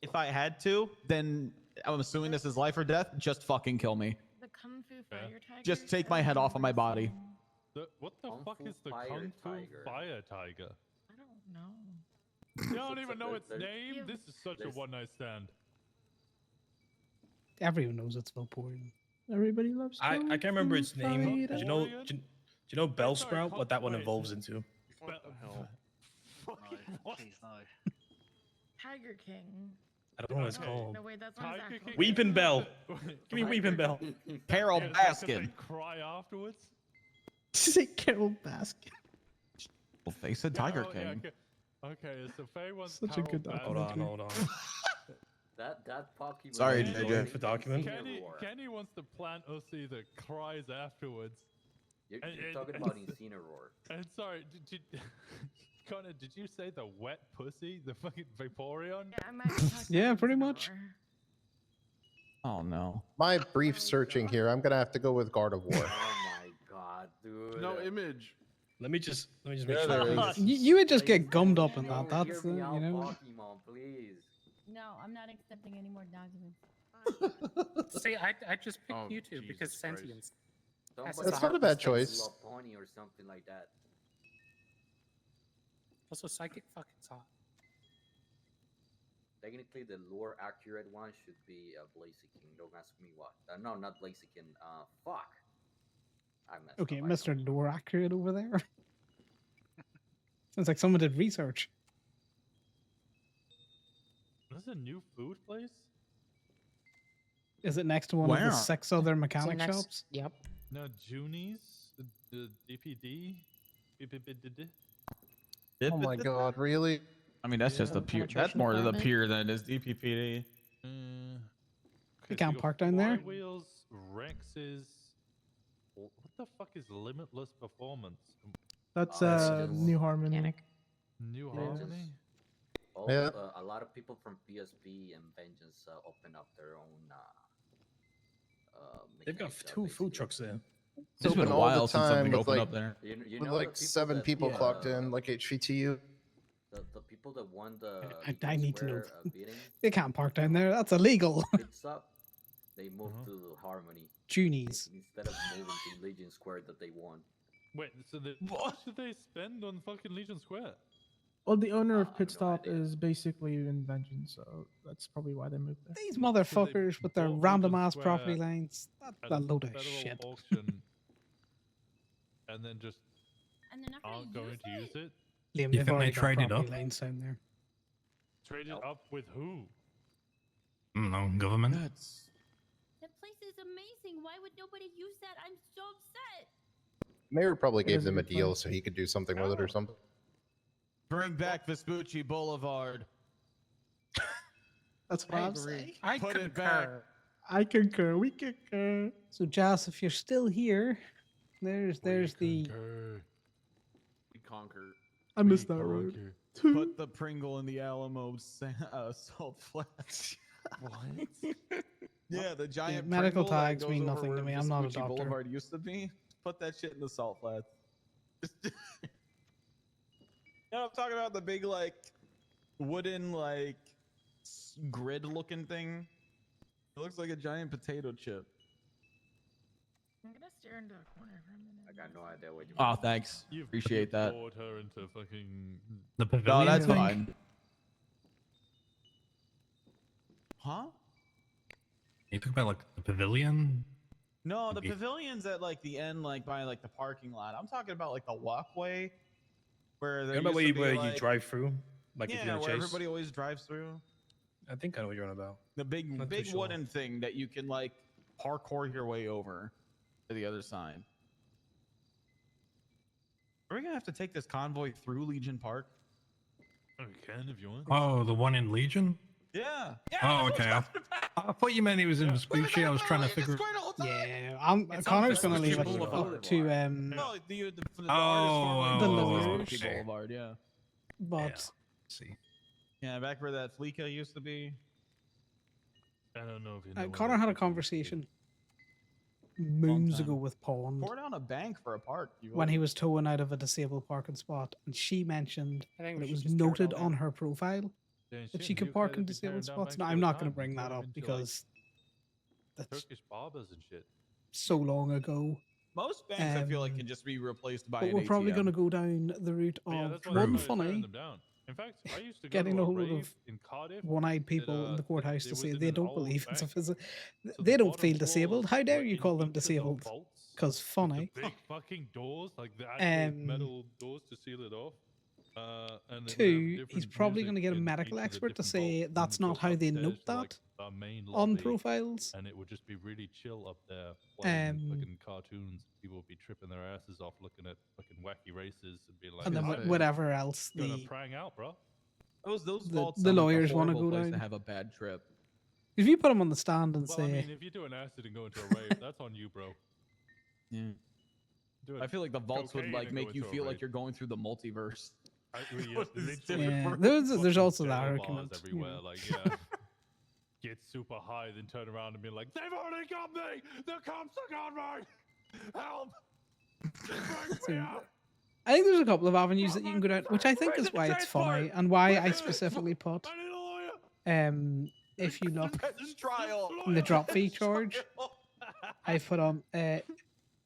S12: If I had to, then I'm assuming this is life or death. Just fucking kill me.
S10: The Kung Fu Fire Tiger.
S12: Just take my head off of my body.
S18: What the
S4: Kung
S18: fuck
S4: Fu
S18: is the
S4: Fire
S18: Kung Fu
S4: Tiger.
S18: Fire Tiger?
S10: I don't know.
S18: You don't even know its
S4: There's-
S18: name? This is such a
S4: there's-
S18: one-night stand.
S1: Everyone knows it's Vaporeon.
S9: Everybody loves.
S13: I can't remember its name.
S9: Fighter.
S13: Do you know Bellsprout? What that one evolves into?
S18: What the hell?
S21: No, please no.
S10: Tiger King.
S13: I don't know what it's called.
S10: No, wait, that's not his
S18: Tiger
S10: actual
S18: King?
S13: Weeping Bell. Give me
S18: Tiger
S13: Weeping Bell.
S12: Carol
S18: Yeah, because they
S12: Baskin.
S18: cry afterwards?
S1: Did you say Carol Baskin?
S12: Well, they said Tiger
S18: Yeah,
S12: King.
S18: okay, so Faye wants
S1: Such a
S18: Carol
S1: good
S18: Baskin.
S13: Hold on.
S4: That Pokemon.
S12: Sorry,
S4: is
S12: JJ.
S4: going
S13: For document.
S4: Incineroar.
S18: Kenny wants to plant Ussy that cries afterwards.
S4: You're
S18: And-
S4: talking
S18: and-
S4: about Incineroar.
S18: And sorry, did Connor, did you say the wet pussy? The fucking Vaporeon?
S10: Yeah, I'm actually talking
S1: Yeah,
S10: about
S1: pretty much.
S10: Incineroar.
S12: Oh no.
S8: My brief searching here, I'm gonna have to go with Gardevoir.
S4: Oh my god, dude.
S16: No image.
S13: Let me just make
S8: Yeah,
S13: sure.
S8: there is.
S1: You would just get gummed up in
S4: Yo,
S1: that. That's
S4: hear me
S1: you
S4: out,
S1: know.
S4: Pokemon, please.
S5: No, I'm not accepting any more documents.
S19: See, I just picked
S16: Oh,
S19: Mewtwo because
S16: Jesus Christ.
S19: sentience.
S4: Somebody
S8: That's not a bad
S4: said
S8: choice.
S4: Lopunny or something like that.
S19: Also, psychic fucking's hot.
S4: Technically, the lore accurate one should be Blaziken. Don't ask me what. No, not Blaziken. Fuck. I messed
S1: Okay,
S4: up. I
S1: Mr.
S4: know.
S1: Door accurate over there. Sounds like someone did research.
S18: This is a new food place?
S1: Is it next to one of
S12: Where?
S1: the 6 other
S15: So
S1: mechanic
S15: next-
S1: shops?
S15: Yep.
S18: No, Junies? The DPD? BPPD?
S8: Oh my god, really?
S12: I mean, that's just the pier. That's
S15: Penetration
S12: more of the
S15: department?
S12: pier than it is DPPD.
S1: You can't park down there?
S18: Wheels, Rex's. What the fuck is Limitless Performance?
S9: That's
S15: that's
S9: New Harmony.
S15: Mechanic.
S18: New
S4: Vengeance.
S18: Harmony?
S4: Oh,
S8: Yeah.
S4: a lot of people from PSP and Vengeance open up their own.
S13: They've got
S4: mechanics,
S13: two food
S4: basically.
S13: trucks there.
S8: It's
S12: It's been
S8: open
S12: a
S8: all
S12: while
S8: the
S12: since something
S8: time with
S12: opened
S8: like
S12: up there.
S4: You
S8: with
S4: know
S8: like
S4: the people
S8: 7
S4: that,
S8: people clocked in, like HVTU.
S4: The people that won the
S1: I need to know.
S4: beating
S1: They can't park down there. That's illegal.
S4: picks up, they moved to Harmony
S1: Junies.
S4: instead of moving to Legion Square that they won.
S18: Wait, so what should they spend on fucking Legion Square?
S9: Well, the owner of
S4: I have
S9: Pit
S4: no
S9: Stop
S4: idea.
S9: is basically in Vengeance, so that's probably why they moved there.
S1: These motherfuckers with their
S18: bought
S1: random
S18: Legion
S1: ass property
S18: Square
S1: lines. That's
S18: at
S1: a load of
S18: federal
S1: shit.
S18: auction and then just
S5: And they're not
S18: aren't going to use it?
S1: Liam,
S22: You
S1: they've
S22: think
S1: already
S22: they
S1: got
S22: traded
S1: property
S22: up?
S1: lines down there.
S18: Trade it up with who?
S22: No, government.
S5: That place is amazing. Why would nobody use that? I'm so upset.
S8: Mayor probably
S9: It
S8: gave
S9: is a
S8: them a
S9: good
S8: deal
S9: place.
S8: so he could do something with it or something.
S12: Bring back Vespucci Boulevard.
S9: That's what I'm saying.
S19: I
S12: Put it
S19: concur.
S9: I concur. We concur.
S1: So, Jas, if you're still here, there's the
S16: We conquer.
S9: I missed that road.
S12: Put the Pringle in the Alamo salt flats.
S18: What?
S12: Yeah, the giant
S1: medical
S12: Pringle that
S1: tags
S12: goes
S1: mean
S12: over
S1: nothing to
S12: where
S1: me. I'm not a
S12: Vespucci
S1: doctor.
S12: Boulevard used to be. Put that shit in the salt flats. No, I'm talking about the big like wooden like grid looking thing. It looks like a giant potato chip.
S10: I'm gonna stare into a corner for a minute.
S4: I got no idea what you.
S12: Oh, thanks.
S18: You've
S12: Appreciate that.
S18: bored her into fucking.
S22: The
S12: No,
S22: pavilion.
S12: that's
S22: thing?
S12: fine. Huh?
S22: You talk about like the pavilion.
S12: No, the
S22: Maybe.
S12: pavilion's at like the end, like by like the parking lot. I'm talking about like the walkway where there
S13: Remember
S12: used to
S13: where
S12: be,
S13: you
S12: like,
S13: drive through? Like if
S12: yeah,
S13: you're gonna
S12: where
S13: chase?
S12: everybody always drives through.
S13: I think I know what you're on about.
S12: The big
S13: Not too
S12: big
S13: sure.
S12: wooden thing that you can like parkour your way over to the other side. Are we gonna have to take this convoy through Legion Park?
S18: Oh, you can if you want.
S22: Oh, the one in Legion.
S12: Yeah.
S22: Oh, okay. I thought you meant he was in Vespucci. I was trying to figure.
S1: Yeah, Connor's gonna leave it up to
S12: No, the
S22: Oh,
S12: artist
S1: the
S12: formerly
S1: lawyers.
S12: Vespucci Boulevard, yeah.
S1: but
S22: See.
S12: Yeah, back where that Fleeca used to be.
S18: I don't know if you know.
S1: Connor had a conversation moons ago with Pawn
S12: Pour down a bank for a park.
S1: when he was towing out of a disabled parking spot, and she mentioned
S19: I think
S1: that
S19: we
S1: it
S19: should
S1: was
S19: just tear it
S1: noted
S19: all
S1: on
S19: down.
S1: her profile
S18: Yeah,
S1: that
S18: shit,
S1: she could
S18: UK,
S1: park
S18: they've
S1: in
S18: been tearing
S1: disabled
S18: down
S1: spots.
S18: banks
S1: No,
S18: all
S1: I'm
S18: the
S1: not going
S18: time
S1: to bring
S18: and
S1: that
S18: turn
S1: up
S18: them into, like,
S1: because that's
S18: Turkish barbers and shit.
S1: so long ago.
S12: Most banks, I feel like, can just be replaced by
S1: But
S12: an
S1: we're probably
S12: ATM.
S1: going to go down the route
S18: But yeah,
S1: of
S18: that's why
S1: one
S18: they started tearing
S1: funny,
S18: them down. In fact, I used to go
S1: getting
S18: to
S1: a
S18: a
S1: hold
S18: rave
S1: of
S18: in Cardiff.
S1: one-eyed people in the courthouse
S18: it
S1: to
S18: was
S1: say
S18: in
S1: they
S18: an
S1: don't
S18: old
S1: believe it's a
S18: bank.
S1: physical.
S18: So
S1: They
S18: the
S1: don't
S18: bottom
S1: feel
S18: floors
S1: disabled. How dare
S18: were
S1: you
S18: in
S1: call them
S18: each of the
S1: disabled?
S18: vaults
S1: Because
S18: with
S1: funny.
S18: the big fucking doors, like the actual
S1: Um,
S18: metal doors to seal it off. And it would have
S1: Two, he's
S18: different
S1: probably going to
S18: music
S1: get a
S18: in
S1: medical
S18: each of the
S1: expert to
S18: different
S1: say
S18: vaults,
S1: that's
S18: and you'd
S1: not
S18: go
S1: how they
S18: upstairs
S1: note
S18: to, like,
S1: that
S18: our main
S1: on
S18: lobby,
S1: profiles.
S18: and it would just be really chill up there, playing
S1: Um,
S18: fucking cartoons. People would be tripping their asses off, looking at fucking wacky races, and be like,
S1: And then
S18: "I'm
S1: whatever else
S18: gonna
S1: the
S18: prang out, bro."
S12: Those
S1: the-
S12: vaults
S1: the
S12: sound like a
S1: lawyers wanna
S12: horrible
S1: go
S12: place
S1: down.
S12: to have a bad trip.
S1: if you put them on the stand and
S18: Well,
S1: say,
S18: I mean, if you do an acid and go into a rave, that's on you, bro.
S12: Yeah.
S18: Do
S12: I feel like the vaults would
S18: cocaine
S12: like
S18: and
S12: make
S18: go
S12: you
S18: into a
S12: feel like
S18: rave.
S12: you're going through the multiverse.
S18: What is
S12: It's
S18: different
S1: yeah,
S18: from
S1: there's
S18: fucking
S1: also that
S18: jello
S1: argument.
S18: bars
S1: you
S18: everywhere.
S1: know.
S18: Like, yeah, get super high, then turn around and be like, "They've already got me. The cops are got me. Help! Bring
S1: So,
S18: me out."
S1: I think there's a couple of avenues that you can go down, which I think is why it's funny and why I specifically put if you look
S12: trial
S1: in the drop fee charge, I put on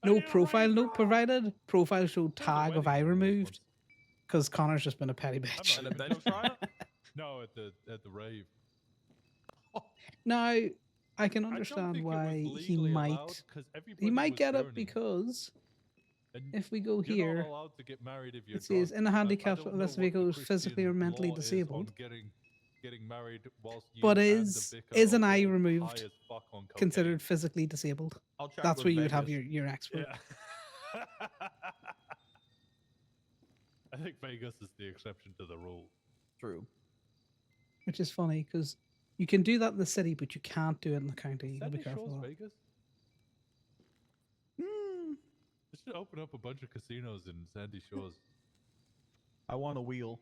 S1: no profile note provided. Profile show tag of I removed because Connor's just been a petty bitch.
S12: At a bench trial?
S18: No, at the rave.
S1: Now I can
S18: don't
S1: understand
S18: think it was
S1: why he
S18: legally allowed,
S1: might
S18: 'cause everybody
S1: might
S18: was
S1: get it
S18: journeying.
S1: because
S18: And
S1: if we go
S18: you're
S1: here,
S18: not allowed to get married if you're
S1: it says
S18: drunk.
S1: in a
S18: I
S1: handicapped
S18: don't know
S1: unless the
S18: what
S1: vehicle is
S18: the
S1: physically or
S18: Christian
S1: mentally
S18: law is
S1: disabled.
S18: on getting married whilst you
S1: But
S18: and the
S1: is
S18: vicar
S1: an
S18: are
S1: eye
S18: all high
S1: removed
S18: as fuck on cocaine?
S1: considered physically disabled?
S12: I'll check
S1: That's
S12: with
S1: where you would have
S12: Vegas.
S1: your expert.
S18: Yeah. I think Vegas is the exception to the rule.
S12: True.
S1: Which is funny because you can do that in the city, but you can't do it in the county. You gotta
S18: Sandy
S1: be careful.
S18: Shores,
S1: of that.
S18: Vegas? They should open up a bunch of casinos in Sandy Shores.
S12: I want a wheel.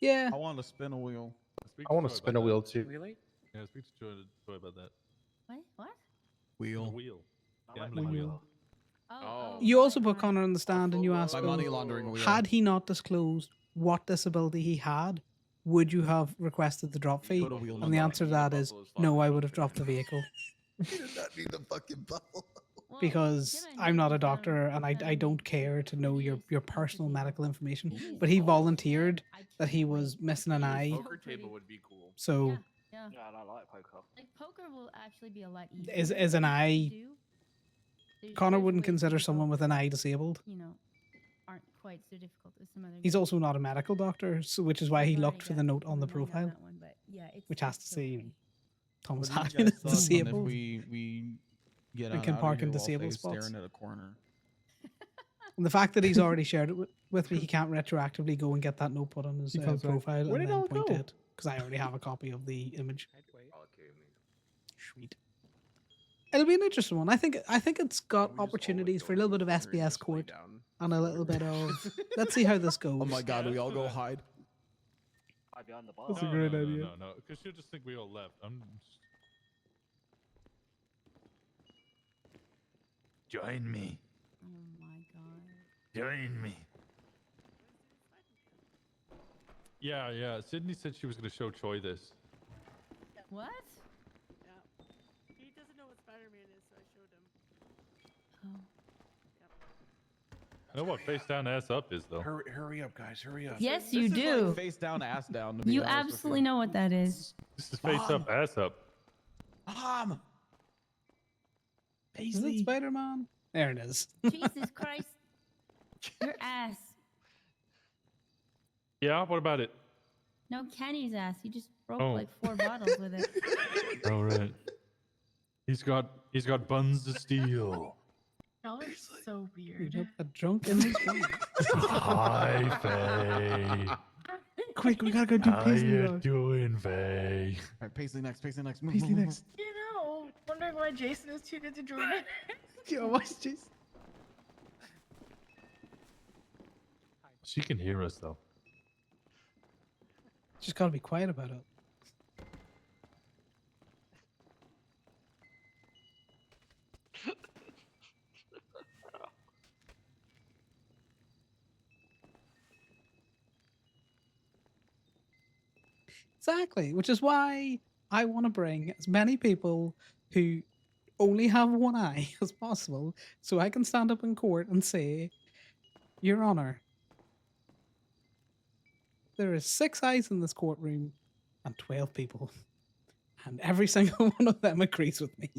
S1: Yeah.
S12: I want to spin a wheel.
S8: I want to spin a wheel too.
S19: Really?
S18: Yeah, speak to Joy about that.
S5: What? What?
S18: A wheel.
S1: like
S18: Gambling wheel.
S1: You also put Connor on the stand and you asked
S12: My
S1: him,
S12: money laundering wheel.
S1: had he not disclosed what disability he had, would you have requested the drop fee?
S12: Put a wheel
S1: And
S12: on
S1: the
S12: the
S1: answer to that is no, I would have dropped the vehicle.
S16: You did not need the fucking bubble.
S1: Because I'm not a doctor and I don't care to know your personal medical information. But he volunteered that he was missing an eye.
S16: Poker table would be cool.
S1: So
S5: Yeah.
S21: Yeah, I don't like poker.
S5: Like poker will actually be a lot easier.
S1: is an eye
S5: There's
S1: Connor
S5: ways
S1: wouldn't
S5: to
S1: consider
S5: go,
S1: someone with an eye disabled.
S5: You know, aren't quite so difficult as some other.
S1: He's
S5: guys.
S1: also not a medical doctor, so which is why he
S5: I've already
S1: looked for
S5: got
S1: the note on the
S5: my mind
S1: profile,
S5: that one, but yeah, it's
S1: which has to
S5: it's
S1: say you know,
S5: okay.
S1: Thomas
S12: What do you
S1: Hadman
S12: guys
S1: is
S12: thoughts on if
S1: disabled.
S12: we get
S1: and
S12: on
S1: can
S12: out of
S1: park
S12: here
S1: in
S12: while
S1: disabled
S12: Faye's
S1: spots.
S12: staring at a corner?
S1: And the fact that he's already shared it with me, he can't retroactively go and get that note put on his
S9: Because, like,
S1: profile
S9: where
S1: and
S9: did
S1: then
S9: all
S1: point
S9: go?
S1: to it because I already have a copy of the image. Sweet. It'll be an interesting one. I think it's got opportunities for a little bit of SBS court and a little bit of. Let's see how this goes.
S12: Oh my god, we all go hide.
S21: Hide behind the bar.
S9: That's a great idea.
S18: No, because she'll just think we all left. Join me.
S5: Oh my god.
S18: Join me. Yeah. Sydney said she was going to show Troy this.
S5: What?
S2: Yeah. He doesn't know what Spider-Man is, so I showed him.
S5: Oh.
S18: I know what face down, ass up is, though.
S12: Hurry up, guys. Hurry up.
S5: Yes,
S12: This
S5: you
S12: is
S5: do.
S12: Like face down, ass down. To be
S5: You
S12: honest with
S5: absolutely know what that is.
S18: This is face up, ass up.
S12: Mom.
S1: Is it Spider-Man? There it is.
S5: Jesus Christ. Your ass.
S18: Yeah, what about it?
S5: No, Kenny's ass. He just broke
S18: Oh.
S5: like 4 bottles with it.
S18: All right. He's got buns to steal.
S10: Y'all are so
S1: You
S10: weird.
S1: look a drunk in his drink.
S18: Hi, Faye.
S9: Quick, we gotta go do
S18: How
S9: Paisley
S18: you
S9: now.
S18: doing, Faye?
S12: All right, Paisley next. Paisley next. Move,
S9: Paisley
S12: move, move,
S9: next.
S10: You know, wondering why Jason is too good to join it.
S9: Yo, watch Jason.
S18: She can hear us, though.
S1: Just gotta be quiet about it. Exactly, which is why I want to bring as many people who only have one eye as possible, so I can stand up in court and say, Your Honor, there is 6 eyes in this courtroom and 12 people, and every single one of them agrees with me.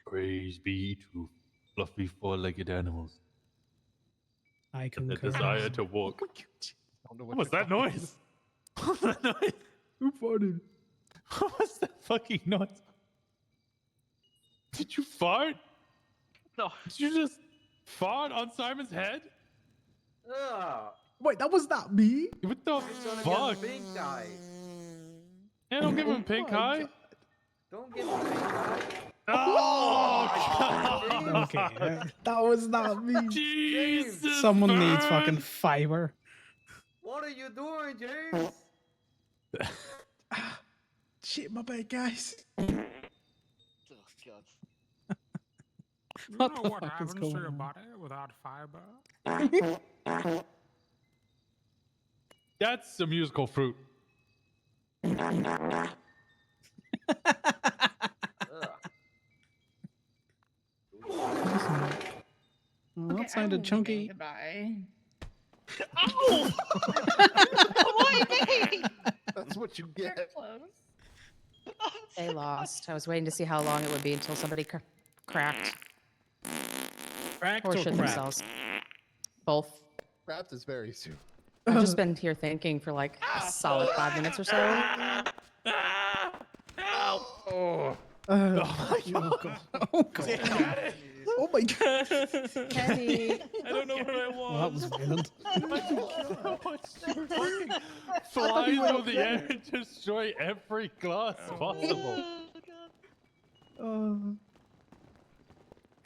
S18: Praise be to fluffy four-legged animals.
S1: I
S18: And the
S1: concur.
S18: desire to walk. What was that noise? What was that noise?
S9: Who farted?
S18: What was that fucking noise? Did you fart?
S21: No.
S18: Did you just fart on Simon's head?
S4: Ugh.
S9: Wait, that was not me.
S18: What the
S4: He's gonna
S18: fuck?
S4: get pink eye.
S18: Yeah, don't give him pink
S9: my
S18: eye.
S9: God.
S4: Don't give him pink eye.
S18: Oh,
S1: Okay,
S9: That was not me.
S18: Jesus!
S1: someone needs
S18: man.
S1: fucking fiber.
S4: What are you doing, James?
S9: Shit, my bad, guys.
S21: Oh, God.
S19: You
S1: What
S19: know
S1: the
S19: what
S1: fuck is
S19: happens to
S1: going
S19: your
S1: on?
S19: body without fiber?
S18: That's a musical fruit.
S4: Ugh.
S1: Well, that sounded chunky.
S10: Goodbye.
S8: That's what you get.
S10: Close.
S15: They lost. I was waiting to see how long it would be until somebody cracked
S1: Cracked
S15: or
S1: or
S15: shit
S1: crap?
S15: themselves. Both.
S8: Craft is very soon.
S15: I've just been here thinking for like a solid 5 minutes or so.
S18: Oh.
S1: Oh my god. Oh god.
S9: Oh my god.
S15: Kenny.
S18: I don't know where I was.
S1: Well, that was violent.
S18: Fly through the air and destroy every glass possible.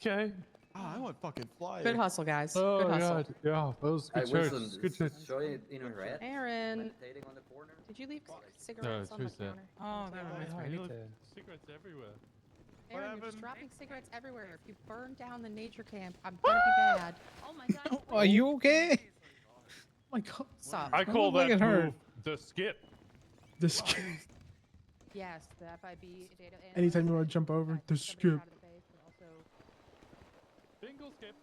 S18: Okay.
S12: Ah, I went fucking fly.
S15: Good hustle, guys.
S18: Oh
S15: Good hustle.
S18: god, yeah, that was
S4: Hey,
S18: good choice.
S4: Wilson,
S18: Good choice.
S4: show it in her head.
S15: Aaron,
S4: Meditating on the corner.
S15: did you leave cigarettes on the
S18: Tuesday.
S15: counter?
S19: Oh, that reminds me. I need to.
S18: Cigarettes everywhere.
S15: Aaron, you're just dropping cigarettes everywhere. If you burn down the nature camp, I'm gonna be bad.
S5: Oh my god.
S1: Are you okay? Oh my god.
S15: Stop.
S18: I call
S1: look
S18: that
S1: at her.
S18: move the skip.
S9: This
S15: Yes, the FIB data.
S9: anytime you want to jump over, the skip.
S18: Bingo skip.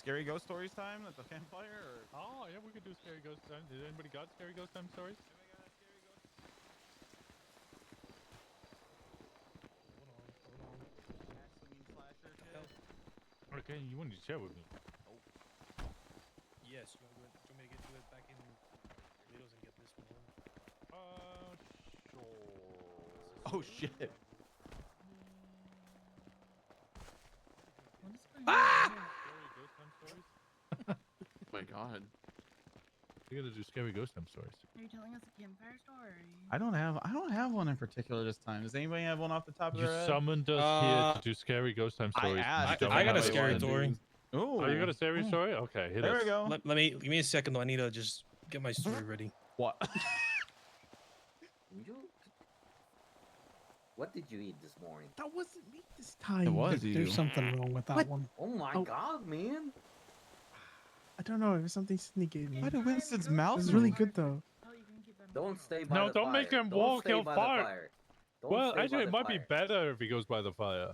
S12: scary ghost stories time at the campfire? Or?
S18: Oh, yeah, we could do scary ghost time. Did anybody got scary ghost time stories? Okay, you wanted to share with me.
S13: Yes, you want me to get to it back in Toledo's and get this one?
S12: Oh
S18: Sure.
S12: shit.
S18: Ah! Scary ghost time stories?
S16: Oh my god.
S18: We gotta do scary ghost time stories.
S10: Are you telling us a campfire story?
S12: I don't have one in particular this time. Does anybody have one off the top of
S18: You
S12: their head?
S18: summoned us here to do scary ghost time stories.
S13: I got a scary story.
S12: Oh,
S18: you got a scary story? Okay, hit
S12: there
S18: us.
S12: we go.
S13: Let me give me a second though. I need to just get my story ready.
S12: What?
S4: What did you eat this morning?
S9: That wasn't me this time.
S1: There's something wrong with that
S9: What?
S1: one.
S4: Oh my god, man!
S9: I don't know. It was something Sydney gave me.
S12: Why did Winston's mouth?
S9: It was really good though.
S4: Don't stay by
S18: No,
S4: the
S18: don't
S4: fire.
S18: make him
S4: Don't
S18: walk.
S4: stay
S18: He'll
S4: by
S18: fire.
S4: the fire. Don't
S18: Well,
S4: stay by
S18: actually,
S4: the
S18: it might be
S4: fire.
S18: better if he goes by the fire.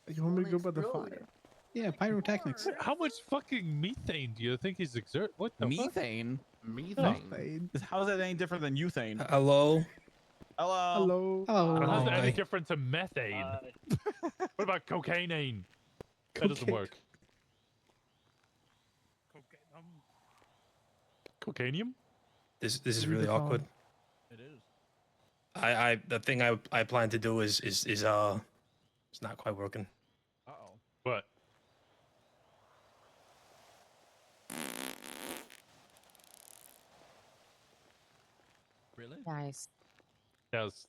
S9: You want me to go by the
S4: Explode.
S9: fire?
S1: Yeah, pyrotechnics.
S18: How much fucking methane do you think he's exert? What the
S12: Methane?
S16: Methane?
S12: How is that any different than uthane?
S13: Hello.
S12: Hello.
S9: Hello.
S1: Hello.
S18: How's that any
S13: Okay.
S18: different to methane? What about cocaine? That doesn't work. Cocainium?
S13: This is
S9: Leave
S13: really
S9: the phone.
S13: awkward.
S12: It is.
S13: The thing I plan to do is it's not quite working.
S12: Uh oh.
S18: What?
S12: Really?
S15: Nice.
S18: Yes.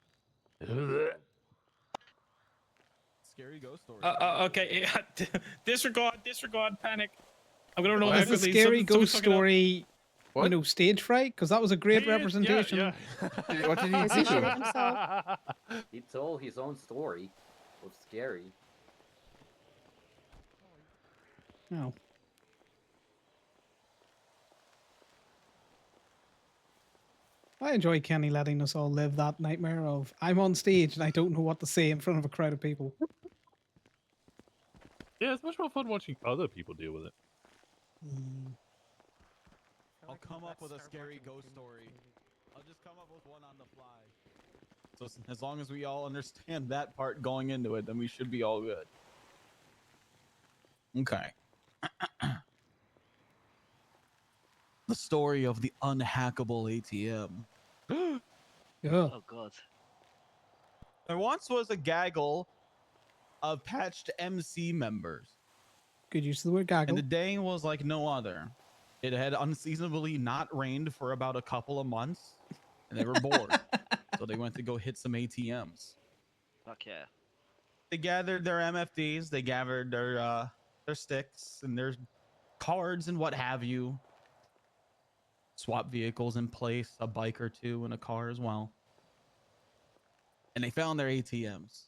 S12: Scary ghost story.
S13: Okay. Disregard panic. I'm gonna roll
S1: Is the
S13: accurately.
S1: scary
S13: Something
S1: ghost
S13: fucking up.
S1: story, you know, stage fright? Because that was a great representation.
S18: Yeah.
S16: What did he
S15: Is he
S16: do?
S15: shitting himself?
S4: He told his own story. It was scary.
S1: No. I enjoy Kenny letting us all live that nightmare of I'm on stage and I don't know what to say in front of a crowd of people.
S18: Yeah, it's much more fun watching other people deal with it.
S12: I'll come up with a scary ghost story. I'll just come up with one on the fly. So as long as we all understand that part going into it, then we should be all good. Okay. The story of the unhackable ATM.
S1: Yeah.
S21: Oh god.
S12: There once was a gaggle of patched MC members.
S1: Good use of the word gaggle.
S12: And the day was like no other. It had unseasonably not rained for about a couple of months, and they were bored. So they went to go hit some ATMs.
S21: Fuck yeah.
S12: They gathered their MFDs, they gathered their sticks and their cards and what have you. Swap vehicles in place, a bike or two and a car as well. And they found their ATMs.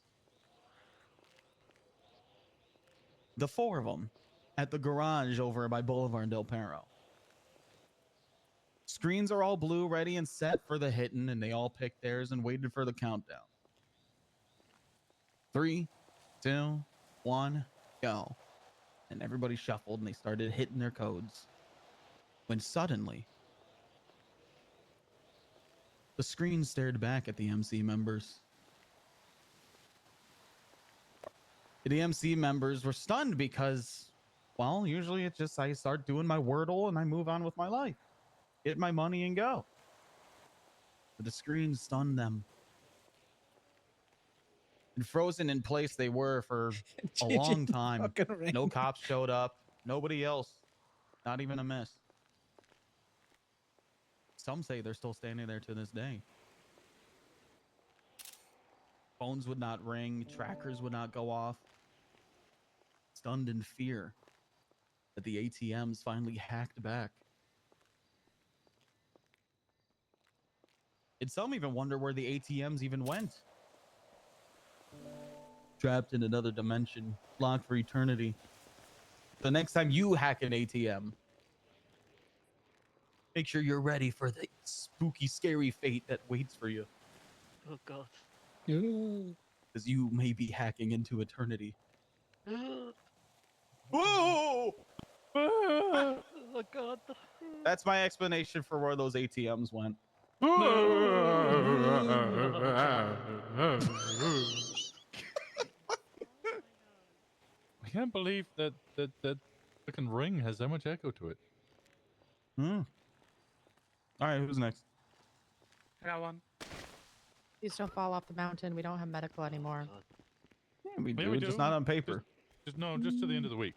S12: The four of them at the garage over by Boulevard Del Perro. Screens are all blue, ready and set for the hitting, and they all picked theirs and waited for the countdown. 3, 2, 1, go. And everybody shuffled and they started hitting their codes. When suddenly, the screen stared back at the MC members. The MC members were stunned because, well, usually it's just I start doing my Wordle and I move on with my life. Get my money and go. But the screen stunned them. And frozen in place they were for a long time. No cops showed up. Nobody else. Not even a miss. Some say they're still standing there to this day. Phones would not ring. Trackers would not go off. Stunned in fear that the ATMs finally hacked back. And some even wonder where the ATMs even went. Trapped in another dimension, locked for eternity. The next time you hack an ATM, make sure you're ready for the spooky, scary fate that waits for you.
S21: Oh god.
S12: Because you may be hacking into eternity. Whoa!
S21: Oh god.
S12: That's my explanation for where those ATMs went.
S18: I can't believe that fucking ring has so much echo to it.
S12: All right, who's next?
S19: I got one.
S15: Please don't fall off the mountain. We don't have medical anymore.
S12: Yeah, we
S18: Yeah,
S12: do,
S18: we
S12: just
S18: do.
S12: not on paper.
S18: Just to the end of the week.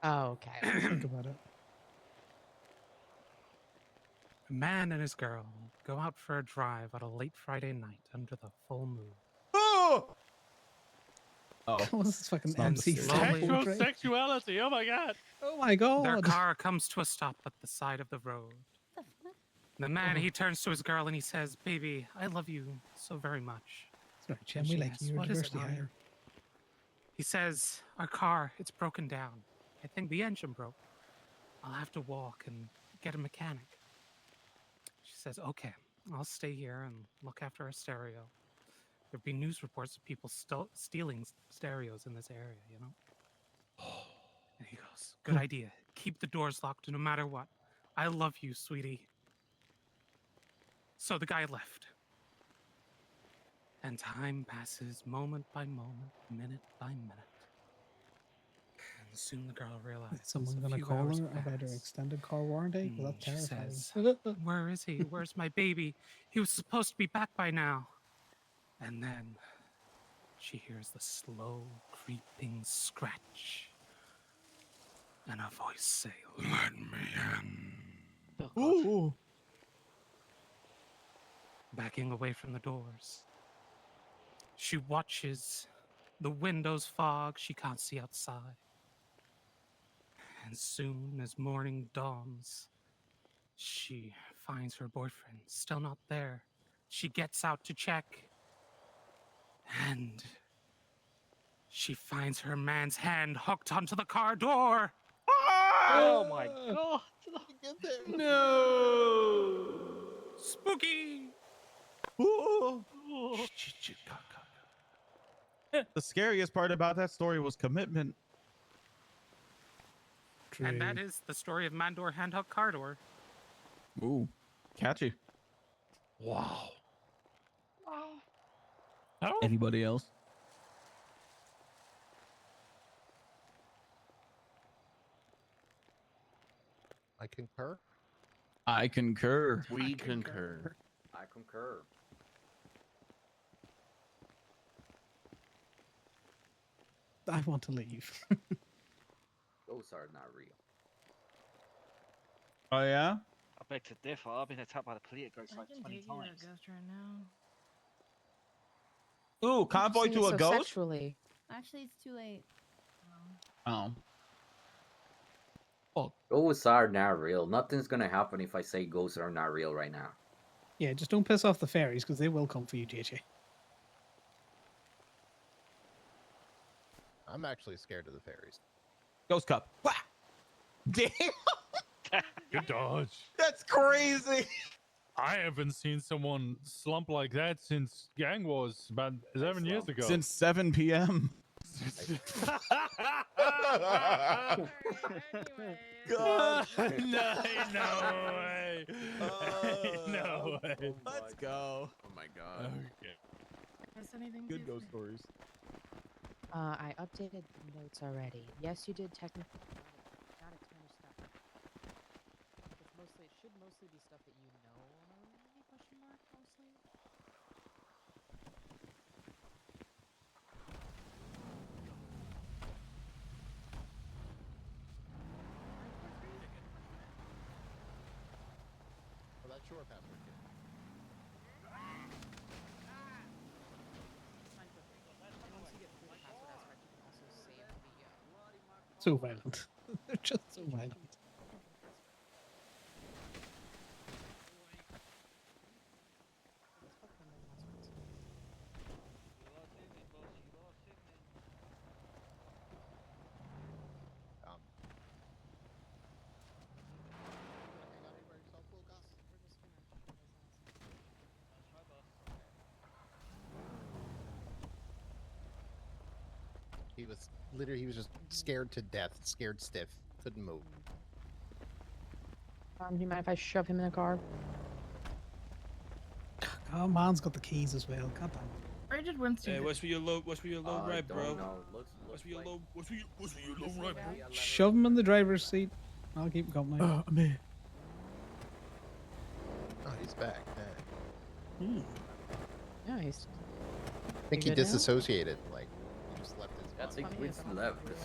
S15: Oh, okay.
S1: Think about it.
S19: A man and his girl go out for a drive on a late Friday night under the full moon.
S12: Oh!
S1: What was this fucking
S19: It's not
S1: MC
S19: the
S1: Fat
S19: same.
S1: portrait?
S18: Sexuality. Oh my god.
S1: Oh my god.
S19: Their car comes to a stop at the side of the road. The man, he turns to his girl and he says, "Baby, I love you so very much."
S1: Sorry, Jim,
S19: And
S1: we
S19: she
S1: like
S19: asks,
S1: your
S19: "What is it,
S1: diversity
S19: honey?"
S1: hire.
S19: He says, "Our car, it's broken down. I think the engine broke. I'll have to walk and get a mechanic." She says, "Okay, I'll stay here and look after our stereo. There'd be news reports of people stealing stereos in this area, you know?" And he goes, "Good idea. Keep the doors locked no matter what. I love you, sweetie." So the guy left. And time passes moment by moment, minute by minute. And soon the girl realizes
S1: Is someone
S19: a
S1: gonna
S19: few
S1: call
S19: hours
S1: her about her
S19: pass.
S1: extended car warranty? Well, that's
S19: She
S1: terrifying.
S19: says, "Where is he? Where's my baby? He was supposed to be back by now." And then she hears the slow creeping scratch and a voice say, "Let me in."
S12: Ooh.
S19: Backing away from the doors, she watches the windows fog. She can't see outside. And soon as morning dawns, she finds her boyfriend still not there. She gets out to check, and she finds her man's hand hooked onto the car door.
S21: Oh my god.
S12: No.
S19: Spooky.
S12: Ooh. The scariest part about that story was commitment.
S19: And that is the story of Mandor Handhook Car Door.
S12: Ooh, catchy.
S18: Wow.
S12: Anybody else?
S8: I concur.
S12: I concur.
S16: We concur.
S4: I concur.
S1: I want to leave.
S4: Those are not real.
S12: Oh yeah.
S21: I beg to differ. I've been attacked by the police ghost like 20
S10: Take you to a
S21: times.
S10: ghost right now.
S12: Ooh, convoy
S15: Saying
S12: to a
S15: so
S12: ghost.
S15: Sexually.
S5: Actually, it's too late.
S12: Oh.
S4: Ghosts are not real. Nothing's gonna happen if I say ghosts are not real right now.
S1: Yeah, just don't piss off the fairies because they will come for you, JJ.
S8: I'm actually scared of the fairies.
S12: Ghost cup. Wah! Damn.
S18: Good dodge.
S12: That's crazy.
S18: I haven't seen someone slump like that since Gang Wars about 7 years ago.
S12: Since 7 p.m.
S18: God. No way. No way.
S12: Let's go.
S16: Oh my god.
S18: Okay.
S10: Has anything
S12: Good ghost stories.
S15: I updated the notes already. Yes, you did technically. Not a ton of stuff. It's mostly, it should mostly be stuff that you know already, question mark, mostly.
S8: Well, that's your password. Kid.
S1: So violent. They're just so violent.
S8: He was literally, he was just scared to death, scared stiff. Couldn't move.
S15: Do you mind if I shove him in the car?
S1: Oh, man's got the keys as well. God damn.
S10: Where did Winston?
S14: Hey, what's for your low? What's for your low ride, bro?
S4: Looks
S14: What's for your low? What's for your low ride, bro?
S1: Shove him in the driver's seat. I'll keep him company.
S9: Oh, man.
S8: Oh, he's back.
S15: Yeah, he's.
S8: I think he
S15: You good now?
S8: disassociated. Like, he just left his.
S4: I think
S15: funny, I
S4: Winston
S15: don't
S4: left because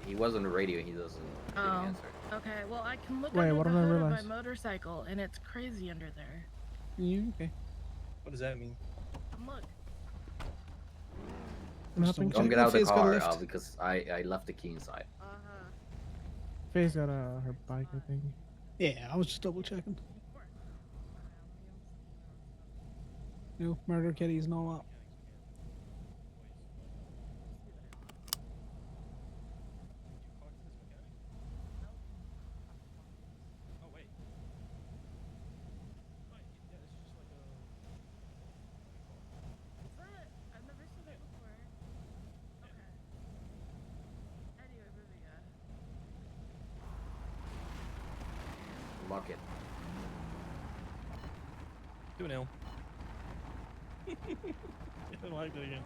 S4: he was on the radio. He didn't
S10: Oh,
S4: answer.
S10: okay. Well, I can look
S9: Wait,
S10: under
S9: what
S10: the
S9: did I
S10: hood of my
S9: realize?
S10: motorcycle, and it's crazy under there.
S1: You okay?
S13: What does that mean?
S10: Look.
S4: Don't get out of the car because I left the key inside.
S9: Faye's got her bike, I think.
S1: Yeah, I was just double checking. No murder kitties and all that.
S10: I've never seen it before. Okay. Anyway, moving on.
S4: Lock it.
S13: 2-0. I like that again.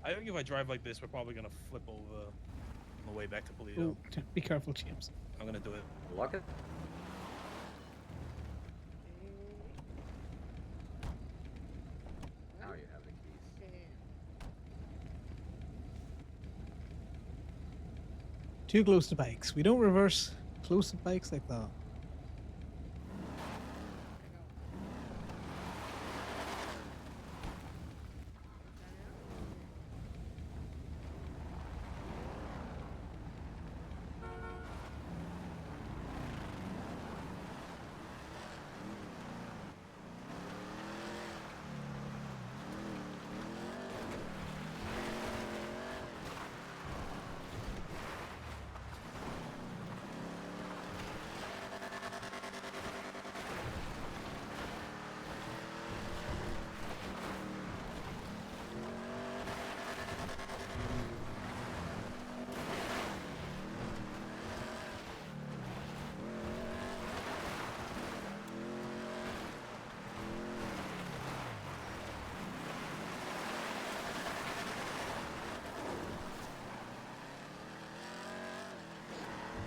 S13: I think if I drive like this, we're probably gonna flip over on the way back to Polito.
S1: Oh, be careful, James.
S13: I'm gonna do it.
S4: Lock it. Now you have the keys.
S1: Too close to bikes. We don't reverse close to bikes like that.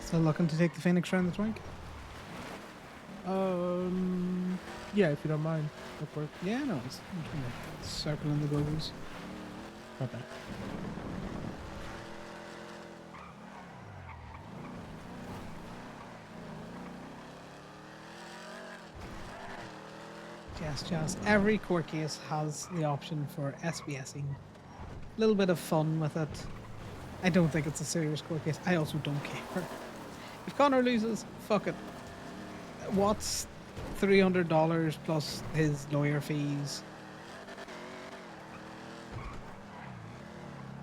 S1: Still looking to take the Phoenix around the twink?
S9: Yeah, if you don't mind. Of course.
S1: Yeah, no, it's I'm trying to circle in the goals.
S9: Not bad.
S1: Just. Every court case has the option for SBSing. A little bit of fun with it. I don't think it's a serious court case. I also don't care. If Conor loses, fuck it. What's $300 plus his lawyer fees?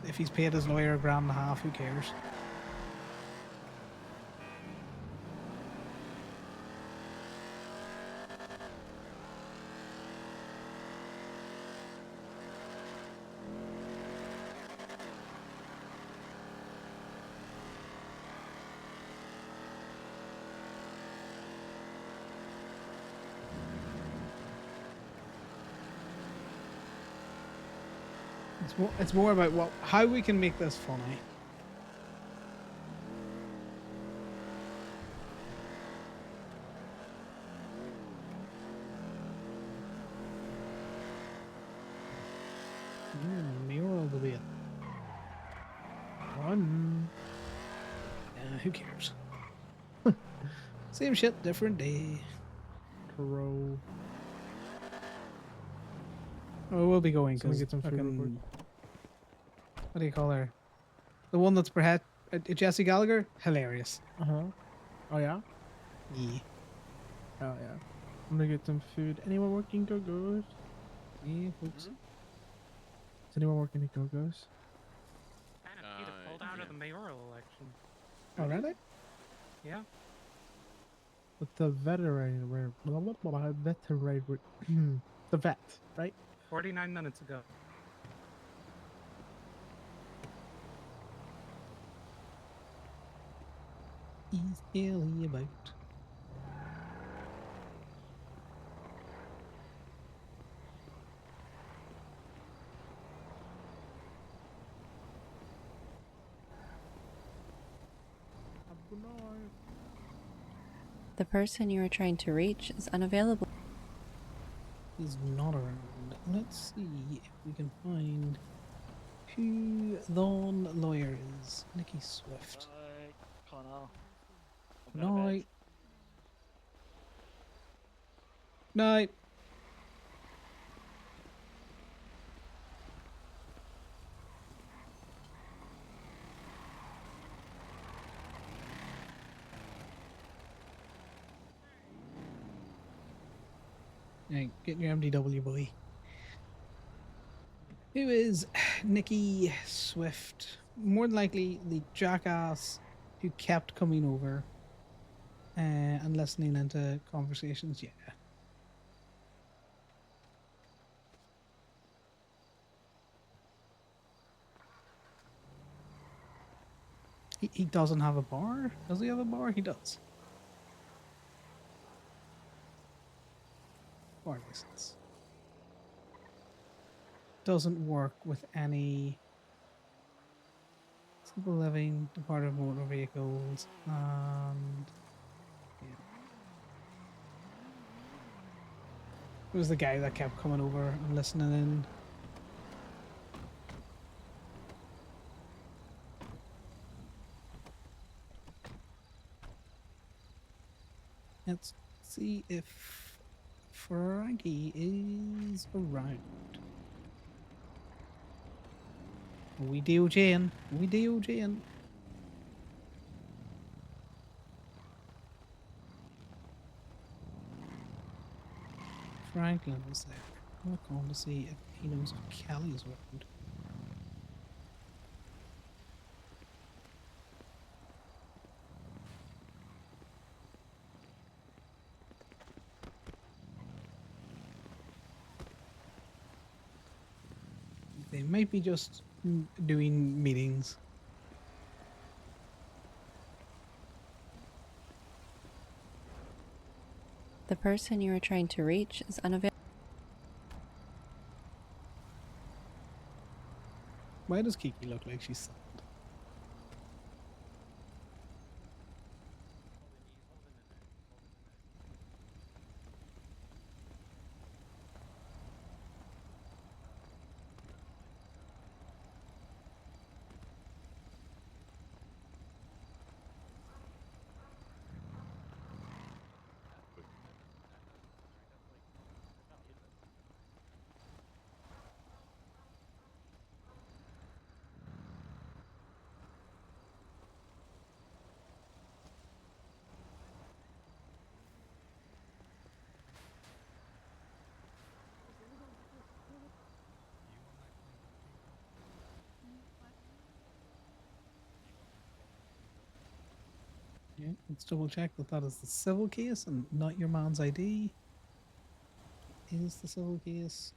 S1: If he's paid his lawyer $1.50, who cares? It's more about how we can make this funny. Mural will be it. One. Who cares? Same shit, different day.
S9: Pro.
S1: Oh, we'll be going
S9: So we
S1: because
S9: get some food real quick.
S1: what do you call her? The one that's perhaps Jesse Gallagher? Hilarious.
S9: Oh, yeah?
S1: Yeah.
S9: Oh, yeah. I'm gonna get some food. Anyone working go-go's?
S1: Yeah, folks.
S9: Is anyone working at go-go's?
S19: Peter pulled out of the mayoral election.
S1: Oh, really?
S19: Yeah.
S9: With the veteran, the vet, right?
S19: 49 minutes ago.
S1: is Ellie about?
S7: The person you are trying to reach is unavailable.
S1: He's not around. Let's see if we can find who the lawyer is. Nikki Swift.
S21: Connor. I'm
S1: Good
S21: going to bed.
S1: night. Night. Hey, get your MDW, boy. Who is Nikki Swift? More than likely the jackass who kept coming over and listening into conversations. Yeah. He doesn't have a bar? Does he have a bar? He does. Bar license. Doesn't work with any simple living, departed motor vehicles, and yeah. It was the guy that kept coming over and listening in. Let's see if Frankie is around. We DOJing. We DOJing. Franklin is there. I'm going to see if he knows if Kelly's around. They might be just doing meetings.
S7: The person you are trying to reach is unavailable.
S1: Why does Kiki look like she's sad? Yeah, let's double check that that is the civil case and not your man's ID. Is the civil case?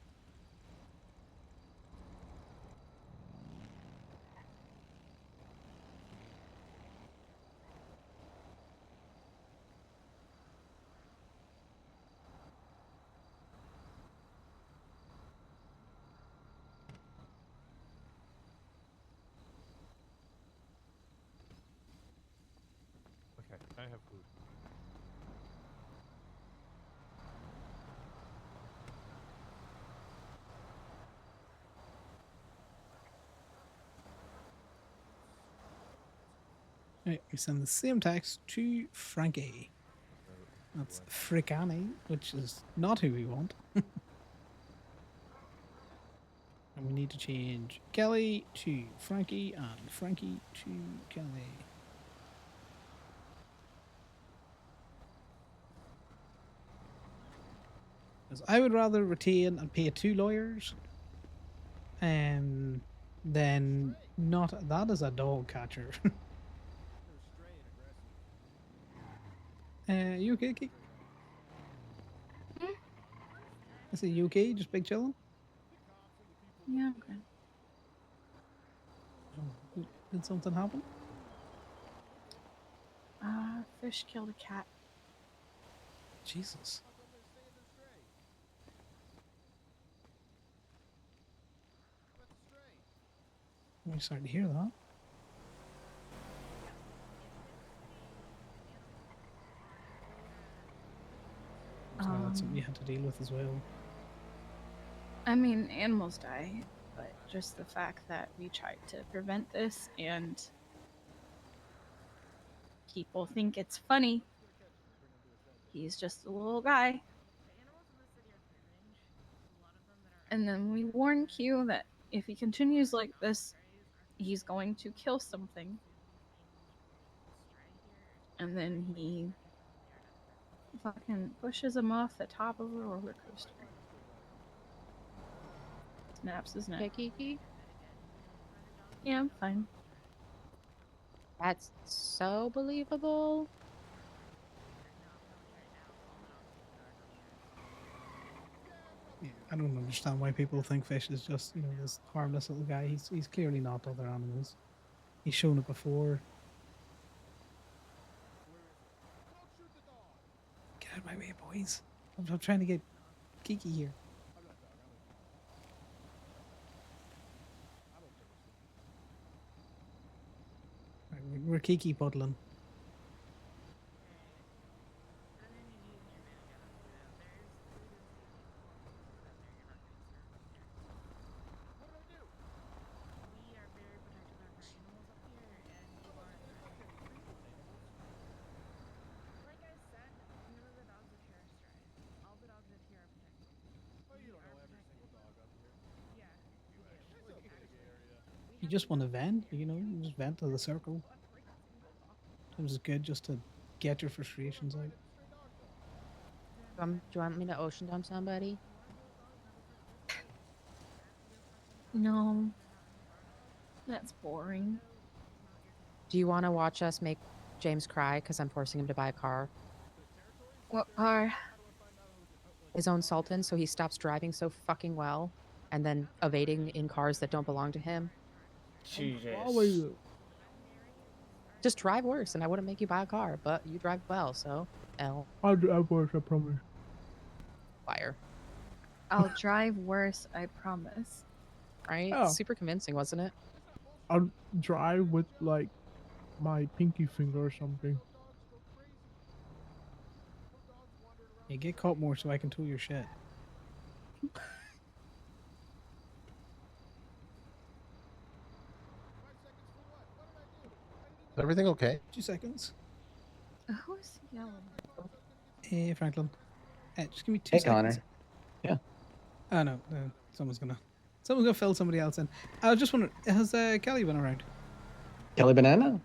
S18: Okay, I have food.
S1: Right, we send the same text to Frankie. That's Fricani, which is not who we want. And we need to change Kelly to Frankie and Frankie to Kelly. Because I would rather retain and pay 2 lawyers than not. That is a dog catcher. You okay, Kate? I say, you okay? Just big chilling?
S11: Yeah, okay.
S1: Did something happen?
S11: fish killed a cat.
S1: Jesus. I'm starting to hear that. So that's something you had to deal with as well.
S11: I mean, animals die, but just the fact that we tried to prevent this and people think it's funny. He's just a little guy. And then we warn Q that if he continues like this, he's going to kill something. And then he fucking pushes him off the top of a roller coaster. Snaps his neck.
S15: Hey, Kiki.
S11: Yeah, I'm fine.
S15: That's so believable.
S1: Yeah, I don't understand why people think fish is just, this harmless little guy. He's clearly not other animals. He's shown it before. Get out of my way, boys. I'm trying to get Kiki here. Right, we're Kiki puddling. You just want to vent, you just vent to the circle. Sometimes it's good just to get your frustrations out.
S15: Do you want me to ocean dump somebody?
S11: No. That's boring.
S15: Do you want to watch us make James cry because I'm forcing him to buy a car?
S11: What car?
S15: His own Sultan, so he stops driving so fucking well and then evading in cars that don't belong to him.
S3: Jesus.
S15: Just drive worse and I wouldn't make you buy a car, but you drive well, so L.
S9: I'll drive worse, I promise.
S15: Fire.
S11: I'll drive worse, I promise.
S15: Right?
S9: Oh.
S15: Super convincing, wasn't it?
S9: I'll drive with like my pinky finger or something.
S1: Yeah, get caught more so I can tow your shit.
S8: Is everything okay?
S1: 2 seconds.
S11: Who's yelling?
S1: Hey, Franklin. Just give me 2
S3: Hey,
S1: seconds.
S3: Connor. Yeah.
S1: Oh, no. Someone's gonna fill somebody else in. I was just wondering, has Kelly been around?
S3: Kelly Banana?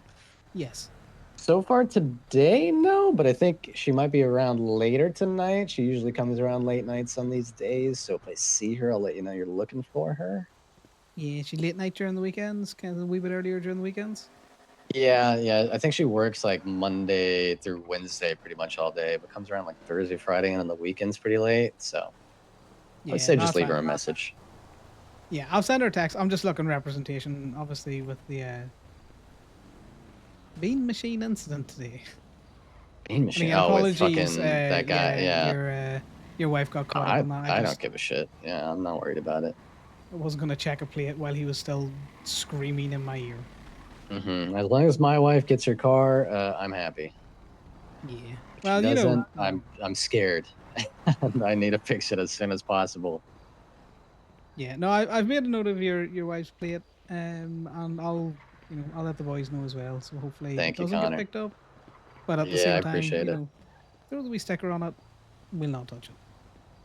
S1: Yes.
S3: So far today, no, but I think she might be around later tonight. She usually comes around late nights on these days, so if I see her, I'll let you know you're looking for her.
S1: Yeah, she late night during the weekends, kind of a wee bit earlier during the weekends.
S3: Yeah. I think she works like Monday through Wednesday pretty much all day, but comes around like Thursday, Friday, and on the weekends pretty late. So I'd say just leave her a message.
S1: Yeah, I'll send her a text. I'm just looking representation, obviously, with the bean machine incident today.
S3: Bean machine.
S1: Again,
S3: Oh, with
S1: apologies.
S3: fucking that guy. Yeah.
S1: Your wife got caught up in that.
S3: I don't give a shit. Yeah, I'm not worried about it.
S1: I wasn't gonna check a plate while he was still screaming in my ear.
S3: As long as my wife gets her car, I'm happy.
S1: Yeah.
S3: If
S1: Well,
S3: she doesn't, I'm scared. I need to fix it as soon as possible.
S1: Yeah. No, I've made a note of your wife's plate, and I'll let the boys know as well. So hopefully
S3: Thank
S1: it
S3: you,
S1: doesn't get
S3: Connor.
S1: picked up. But at the
S3: Yeah,
S1: same
S3: I
S1: time,
S3: appreciate it.
S1: throw the wee sticker on it. We'll not touch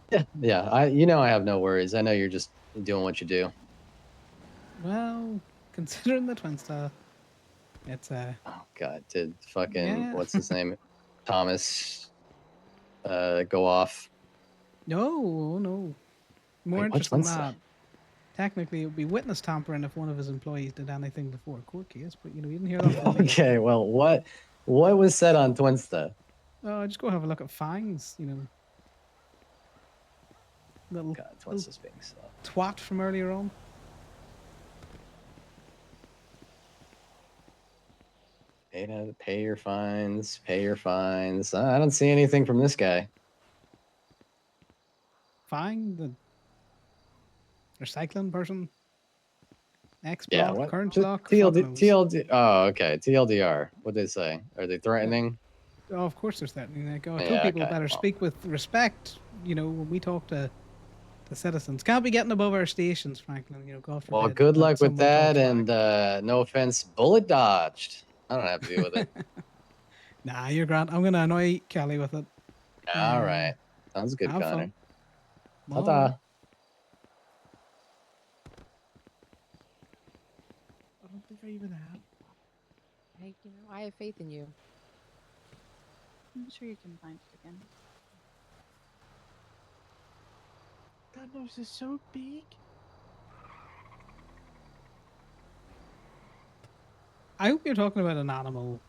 S1: it.
S3: Yeah. I have no worries. I know you're just doing what you do.
S1: Well, considering the twin star, it's
S3: Oh God, did fucking
S1: Yeah.
S3: what's his name, Thomas, go off?
S1: No. More
S3: Wait, what's
S1: interesting than
S3: Wednesday?
S1: that. Technically, it would be witness tampering if one of his employees did anything before a court case, but you didn't hear that from me.
S3: Okay, well, what was said on Twinsta?
S1: Oh, just go have a look at Fangs, Little,
S3: God, Twinsta's being so.
S1: twat from earlier on.
S3: Pay your fines. Pay your fines. I don't see anything from this guy.
S1: Fine. The recycling person. Next
S3: Yeah,
S1: block,
S3: what?
S1: current
S3: Just
S1: block.
S3: TLD,
S1: fuck knows.
S3: TLD. Oh, okay. TLDR. What they say? Are they threatening?
S1: Oh, of course there's that. Like, oh, I
S3: Yeah,
S1: told people
S3: okay,
S1: better
S3: well.
S1: speak with respect. You know, when we talk to the citizens, can't be getting above our stations, Franklin. You know, God forbid.
S3: Well, good luck with
S1: someone
S3: that,
S1: talks
S3: and no offense, bullet dodged. I don't have to deal with it.
S1: Nah, you're grand. I'm gonna annoy Kelly with it.
S3: All right, sounds good,
S1: have
S3: Connor.
S1: fun.
S3: Ta-ta.
S9: I don't think I even have.
S15: I have faith in you.
S11: I'm sure you can find it again.
S9: That nose is so big.
S1: I hope you're talking about an animal,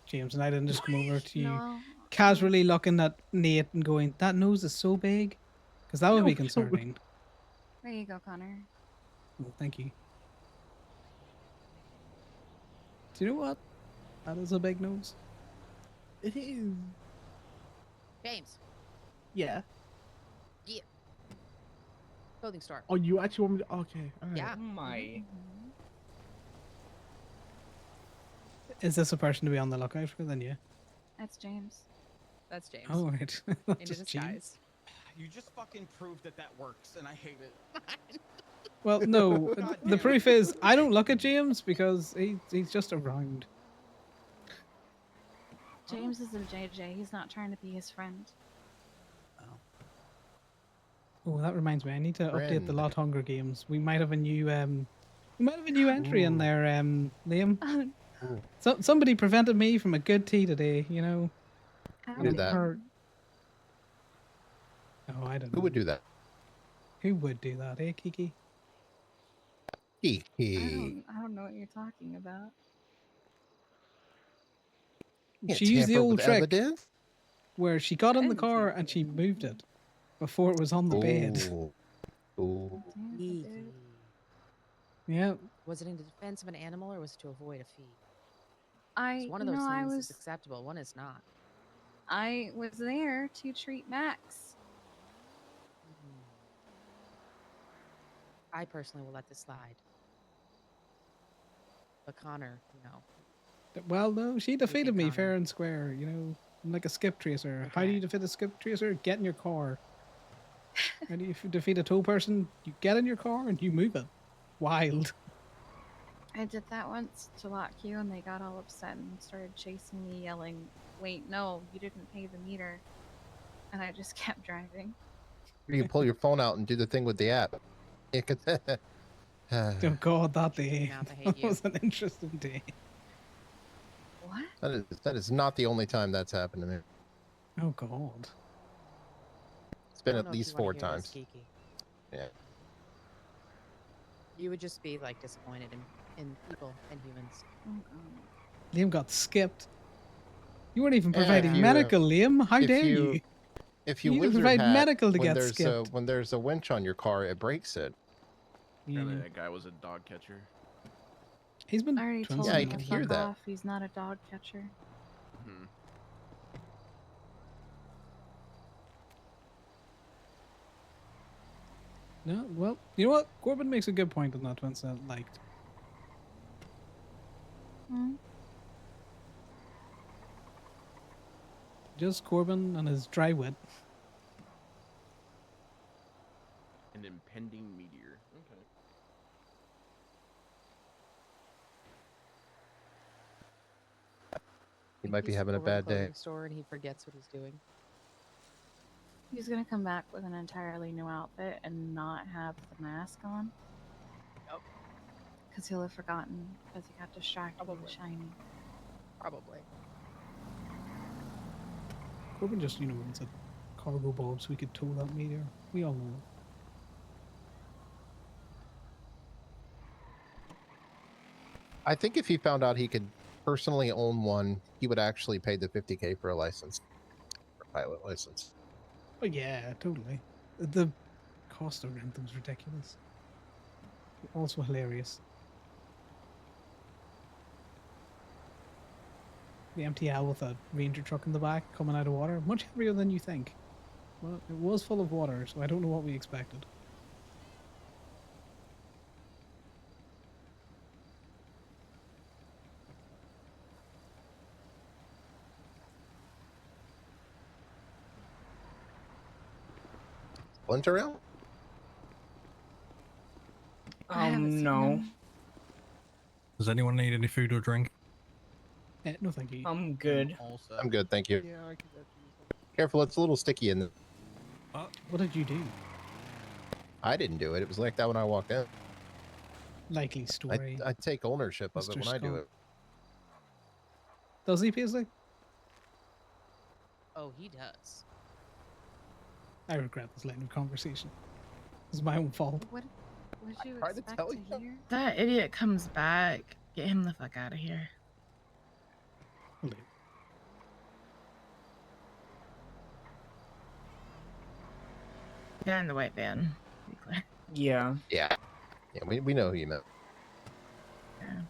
S1: James, and I didn't just come over to you
S11: No,
S1: casually looking at Nate and going, "That nose is so big," because that would be
S9: No,
S1: concerning.
S11: there you go, Connor.
S1: Well, thank you. Do you know what? That is a big nose.
S9: It is.
S15: James.
S9: Yeah.
S15: Yeah. Clothing store.
S9: Oh, you actually want me to? Okay. All right.
S15: Yeah.
S21: My.
S1: Is this a person to be on the lookout for? Then yeah.
S11: That's James.
S15: That's James.
S1: Oh right.
S15: In
S1: Just
S15: disguise.
S1: James.
S12: You just fucking proved that works, and I hate it.
S1: Well, no. The proof is I don't look at James because he's just around.
S11: James is a JJ. He's not trying to be his friend.
S1: Oh, that reminds me. I need to update the
S8: Friend.
S1: Lot Hunger Games. We might have a new entry in there, Liam. So somebody prevented me from a good tea today. You know.
S8: Who did that?
S1: Oh, I don't know.
S8: Who would do that?
S1: Who would do that, eh, Kiki?
S8: Kiki.
S11: I don't know what you're talking about.
S1: She used the old trick
S8: Evidence?
S1: where she got in the car and she moved it before it was on the bed.
S8: Ooh.
S1: Yeah.
S15: Was it in defense of an animal or was it to avoid a fee?
S11: I,
S15: 'Cause one of
S11: you
S15: those
S11: know, I
S15: things
S11: was
S15: is acceptable, one is not.
S11: I was there to treat Max.
S15: I personally will let this slide. But Connor, no.
S1: Well, no, she defeated me
S15: Connor?
S1: fair and square. You know, I'm like a skip tracer. How do you defeat a skip tracer? Get in your car. How do you defeat a tow person? You get in your car and you move it. Wild.
S11: I did that once to Lot Q, and they got all upset and started chasing me, yelling, "Wait, no, you didn't pay the meter." And I just kept driving.
S8: You pull your phone out and do the thing with the app.
S1: Oh God, that day.
S15: out to hate
S1: That
S15: you.
S1: was an interesting day.
S11: What?
S8: That is not the only time that's happened to me.
S1: Oh God.
S8: It's been
S15: I don't
S8: at
S15: know if
S8: least
S15: you wanna
S8: 4
S15: hear this,
S8: times.
S15: Kiki.
S8: Yeah.
S15: You would just be like disappointed in people and humans.
S1: Liam got skipped. You weren't even
S8: Yeah, if
S1: providing
S8: you,
S1: medical, Liam. How
S8: if
S1: dare
S8: you-
S1: you?
S8: If
S1: You
S8: you
S1: need to
S8: wizard
S1: provide
S8: hat,
S1: medical to
S8: when
S1: get
S8: there's
S1: skipped.
S8: when there's a winch on your car, it breaks it.
S16: Apparently that guy was a dog catcher.
S1: He's been
S11: I already told
S8: Yeah, you
S11: him
S8: can
S11: to
S8: hear
S11: fuck
S8: that.
S11: off. He's not a dog catcher.
S16: Hmm.
S1: No, well, you know what? Corbin makes a good point on that one. So liked.
S11: Hmm?
S1: Just Corbin and his dry wit.
S16: An impending meteor. Okay.
S8: He might be
S15: He's
S8: having a
S15: over at the
S8: bad day.
S15: clothing store and he forgets what he's doing.
S11: He's gonna come back with an entirely new outfit and not have the mask on.
S15: Yep.
S11: Because he'll have forgotten because he got distracted with shiny.
S15: Probably.
S1: Corbin just, wants a cargo bulb so we could tow that meteor. We all know.
S8: I think if he found out he could personally own one, he would actually pay the $50K for a license, for a pilot license.
S1: Oh yeah, totally. The cost of renting's ridiculous. Also hilarious. the MTL with a ranger truck in the back coming out of water. Much heavier than you think. Well, it was full of water, so I don't know what we expected.
S8: Splinter out?
S10: I haven't seen
S22: No.
S10: him.
S22: Does anyone need any food or drink?
S1: No, thank you.
S22: I'm good.
S8: I'm good, thank you.
S17: Yeah, I can
S8: Careful, it's a little sticky in the...
S1: What did you do?
S8: I didn't do it. It was like that when I walked in.
S1: Likely story.
S8: I take ownership of it
S1: Mr.
S8: when I do
S1: Scott.
S8: it.
S1: Does he, Paisley?
S15: Oh, he does.
S1: I regret this line of conversation. It's my own fault.
S11: What did you
S8: tried to
S11: expect
S8: tell
S11: to
S8: you.
S11: hear?
S10: That idiot comes back. Get him the fuck out of here. They're in the white van. To be clear.
S22: Yeah.
S8: Yeah. Yeah, we know who you meant.
S10: Yeah.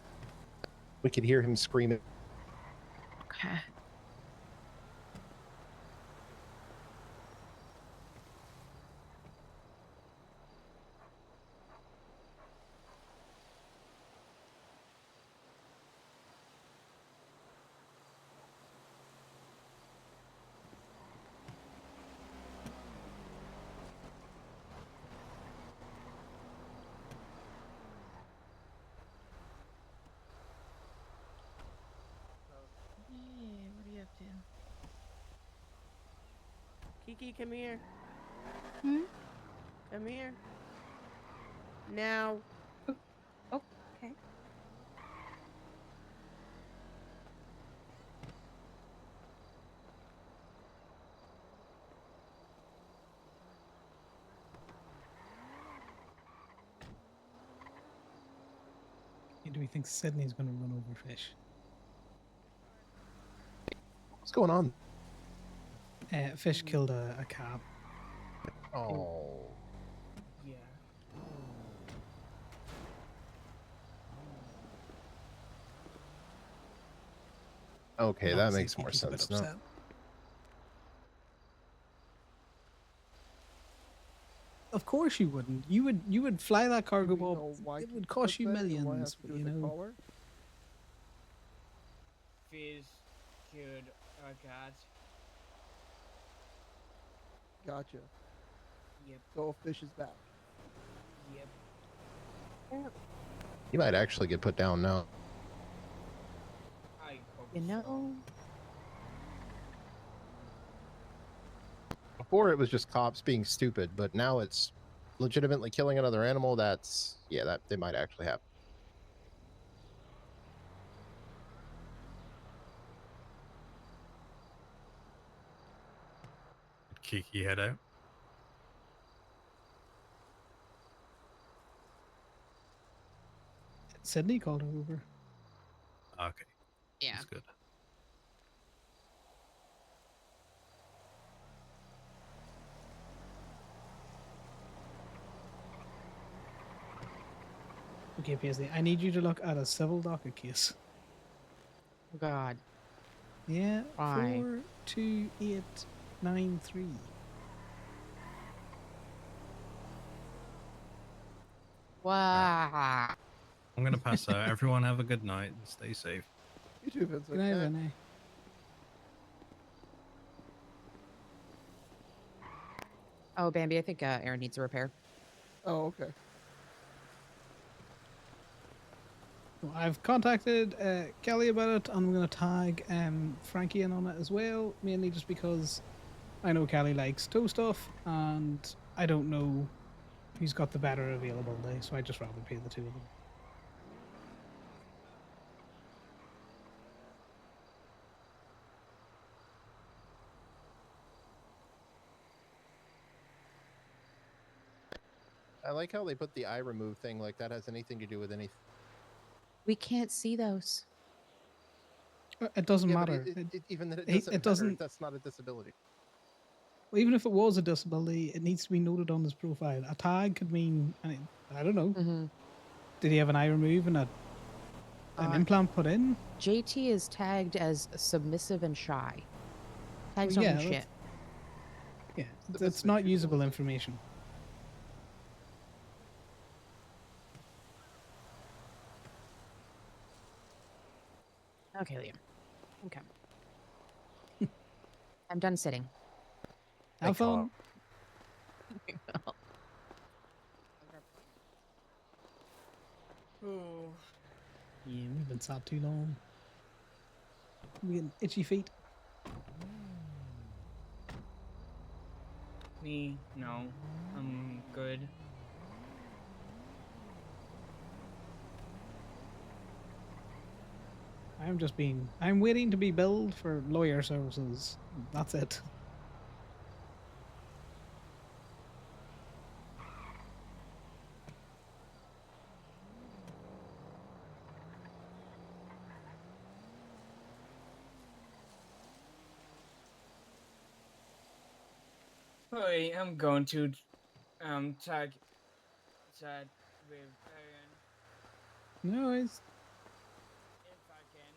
S8: We could hear him screaming.
S10: Okay. Hey, what are you up to?
S2: Kiki, come here.
S11: Hmm?
S2: Come here. Now.
S11: Oh, okay.
S1: Do we think Sydney's going to run over Fish?
S8: What's going on?
S1: Fish killed a cab.
S8: Oh.
S1: Yeah.
S8: Okay, that
S1: Obviously,
S8: makes more
S1: Kiki's a bit
S8: sense now.
S1: upset. Of course you wouldn't. You would fly that cargo bob. It would cost you millions, but you know.
S20: Fish killed a cat.
S17: Gotcha.
S20: Yep.
S17: So Fish is back.
S20: Yep.
S8: You might actually get put down now.
S20: I hope
S15: You know.
S8: Before it was just cops being stupid, but now it's legitimately killing another animal. That's that they might actually happen.
S22: Kiki head out.
S1: Sydney called her over.
S22: Okay.
S15: Yeah.
S22: That's good.
S1: Okay, Paisley, I need you to look at a civil docket case.
S15: Oh, God.
S1: Yeah,
S15: Why?
S1: 42893.
S15: Wow.
S22: I'm gonna pass out. Everyone have a good night and stay safe.
S17: You too, Vincent.
S1: Good night, Renee.
S15: Oh, Bambi, I think Aaron needs a repair.
S17: Oh, okay.
S1: Well, I've contacted Kelly about it, and I'm going to tag Frankie in on it as well, mainly just because I know Kelly likes tow stuff, and I don't know who's got the better availability, so I just rather pay the two of them.
S8: I like how they put the eye remove thing like that has anything to do with anything.
S15: We can't see those.
S1: It doesn't
S8: Yeah, but
S1: matter.
S8: Even that it
S1: It
S8: doesn't,
S1: doesn't.
S8: That's not a disability.
S1: Well, even if it was a disability, it needs to be noted on his profile. A tag could mean, I don't know.
S15: Mm-hmm.
S1: Did he have an eye remove and a An implant put in?
S15: JT is tagged as submissive and shy. Tags
S1: Well,
S15: don't
S1: yeah,
S15: mean shit.
S1: Yeah, that's not usable information.
S15: Okay, Liam. Okay. I'm done sitting.
S1: Have fun.
S20: Oh.
S1: Yeah, we've been sat too long. We getting itchy feet.
S20: Me? No. I'm good.
S1: I'm waiting to be billed for lawyer services. That's it.
S20: Hey, I'm going to tag chat with Aaron
S1: No, it's
S20: if I can.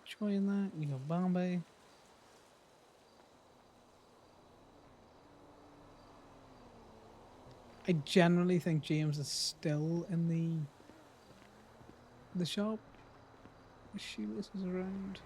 S1: enjoying that. You know, Bombay. I generally think James is still in the shop. His shoelace is around.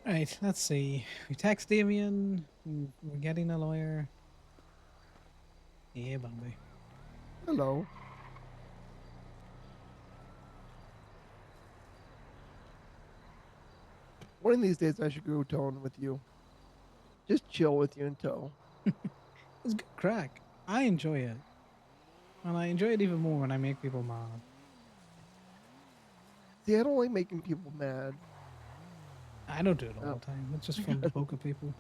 S1: Right, let's see. We text Damien. We're getting a lawyer. Yeah, Bombay.
S17: Hello. One of these days, I should go towing with you. Just chill with you in tow.
S1: It's good crack. I enjoy it. And I enjoy it even more when I make people mad.
S17: See, I don't like making people mad.
S1: I don't do it all the time. It's just fun to poke at people.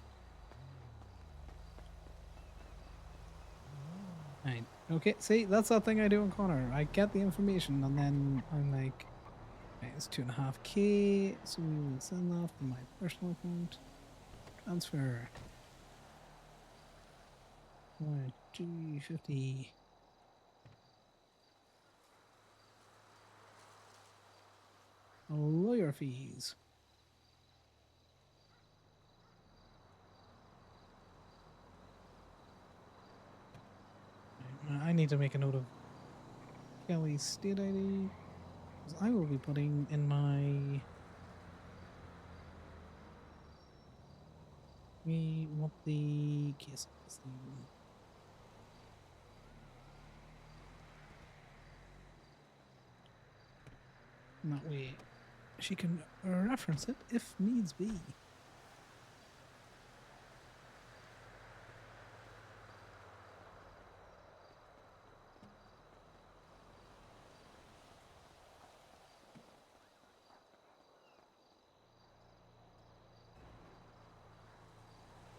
S1: Right. Okay, see, that's that thing I do in Connor. I get the information and then I'm like, right, it's 2.5k, so we will send that from my personal account. Transfer. 250. Lawyer fees. I need to make a note of Kelly's state ID. Because I will be putting in my... We want the case is. And that way she can reference it if needs be.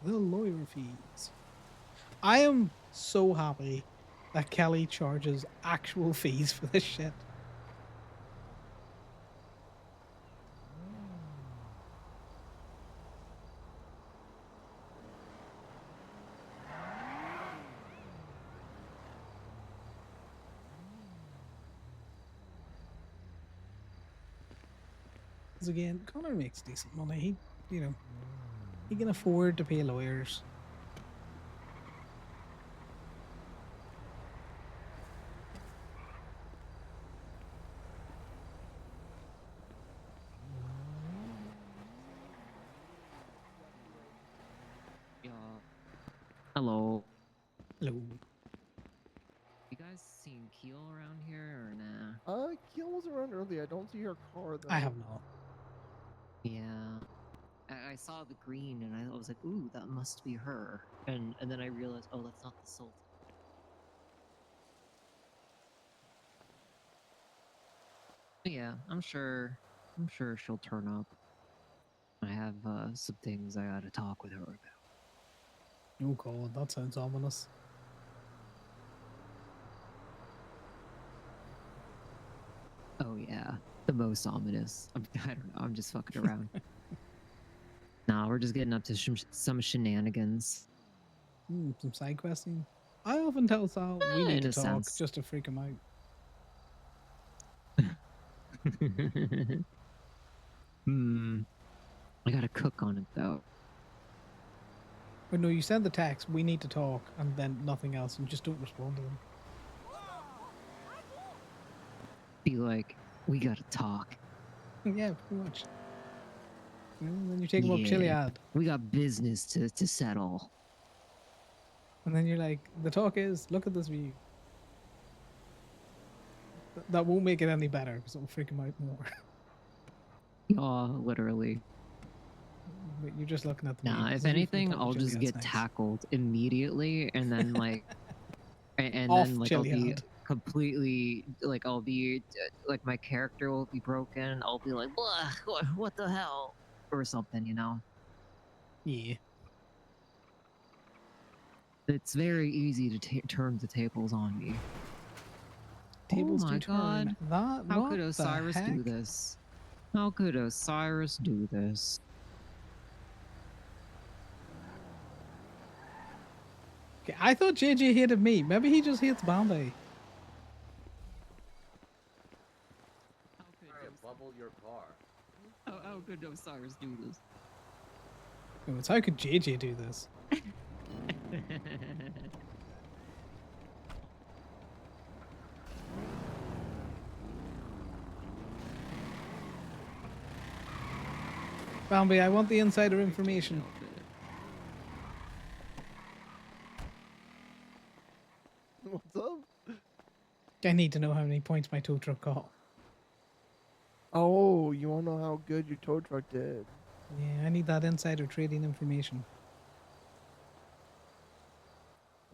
S1: The lawyer fees. I am so happy that Kelly charges actual fees for this shit. Because again, Connor makes decent money. He, you know, he can afford to pay lawyers.
S5: Hello.
S1: Hello.
S5: You guys seen Keel around here or nah?
S17: Keel was around earlier. I don't see her car though.
S1: I have not.
S5: Yeah. I saw the green and I was like, ooh, that must be her. And then I realized, oh, that's not the Sultan. But yeah, I'm sure she'll turn up. I have some things I gotta talk with her about.
S1: Oh god, that sounds ominous.
S5: Oh yeah, the most ominous. I don't know. I'm just fucking around. Nah, we're just getting up to some shenanigans.
S1: Some side questing. I often tell Sal we need
S5: In
S1: to
S5: a
S1: talk
S5: sense.
S1: just to freak him out.
S5: I gotta cook on it though.
S1: But no, you send the text, we need to talk, and then nothing else, and just don't respond to them.
S5: Be like, we gotta talk.
S1: Yeah, pretty much. And then you take him up Chiliad.
S5: We got business to settle.
S1: And then you're like, the talk is, look at this view. That won't make it any better, because it'll freak him out more.
S5: Literally.
S1: But you're just looking at the
S5: Nah,
S1: view.
S5: if
S1: The view from the
S5: anything,
S1: top of
S5: I'll just
S1: Chiliad's
S5: get
S1: nice.
S5: tackled immediately, and then like, and
S1: Off
S5: then like I'll be
S1: Chiliad.
S5: completely like I'll be like my character will be broken. I'll be like, what the hell, or something, you know.
S1: Yeah.
S5: It's very easy to turn the tables on me.
S1: Tables
S5: oh my
S1: do turn.
S5: god!
S1: That,
S5: How
S1: what
S5: could
S1: the
S5: Osiris do
S1: heck?
S5: this? How could Osiris do this?
S1: Okay, I thought JJ hated me. Maybe he just hates Bombay.
S4: Try to bubble your car.
S5: How could Osiris do this?
S1: No, it's how could JJ do this? Bombay, I want the insider information.
S17: What's up?
S1: I need to know how many points my tow truck got.
S17: Oh, you want to know how good your tow truck did?
S1: Yeah, I need that insider trading information.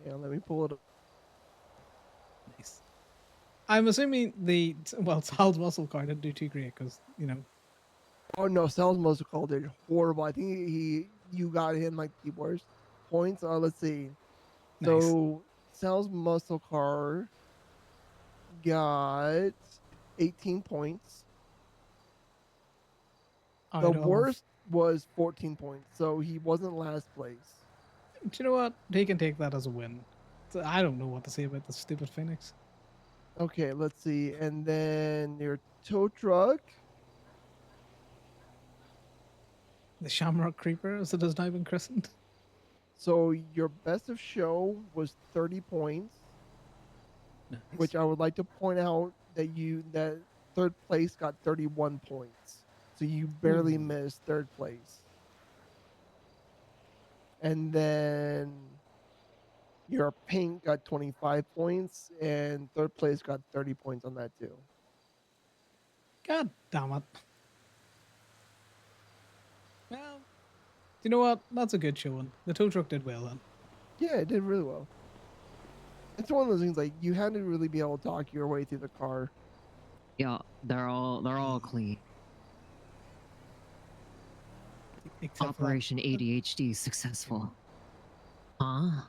S17: Yeah, let me pull it up.
S1: Nice. I'm assuming Sal's muscle car didn't do too great because, you know.
S17: Oh no, Sal's muscle call did horrible. I think you got him like the worst points. Let's see.
S1: Nice.
S17: So Sal's muscle car got 18 points. The
S1: Out of-
S17: worst was 14 points, so he wasn't last place.
S1: Do you know what? He can take that as a win. So I don't know what to say about the stupid Phoenix.
S17: Okay, let's see. And then your tow truck.
S1: The Shamrock Creeper, as it has now been christened.
S17: So your best of show was 30 points.
S1: Nice.
S17: Which I would like to point out that third place got 31 points. So you barely missed third place. And then your paint got 25 points, and third place got 30 points on that too.
S1: God damn it. Well, do you know what? That's a good showing. The tow truck did well then.
S17: Yeah, it did really well. It's one of those things like you had to really be able to talk your way through the car.
S5: Yeah, they're all clean.
S1: Except
S5: Operation ADHD successful. Huh?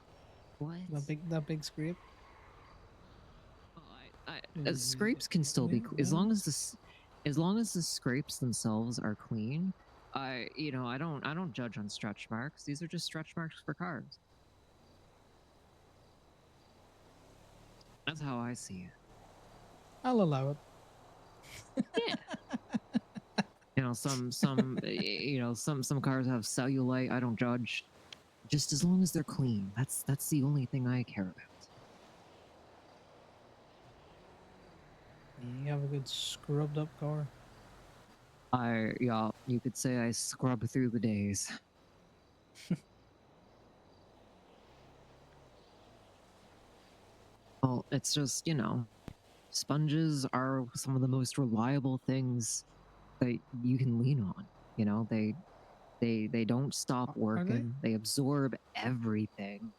S5: What?
S1: That big scrape.
S5: Scrapes can still be as long as the scrapes themselves are clean. I don't judge on stretch marks. These are just stretch marks for cars. That's how I see it.
S1: I'll allow it.
S5: Some some cars have cellulite. I don't judge. Just as long as they're clean. That's the only thing I care about.
S1: You have a good scrubbed up car.
S5: You could say I scrub through the days. Well, it's just, sponges are some of the most reliable things that you can lean on. They don't stop working. They absorb everything,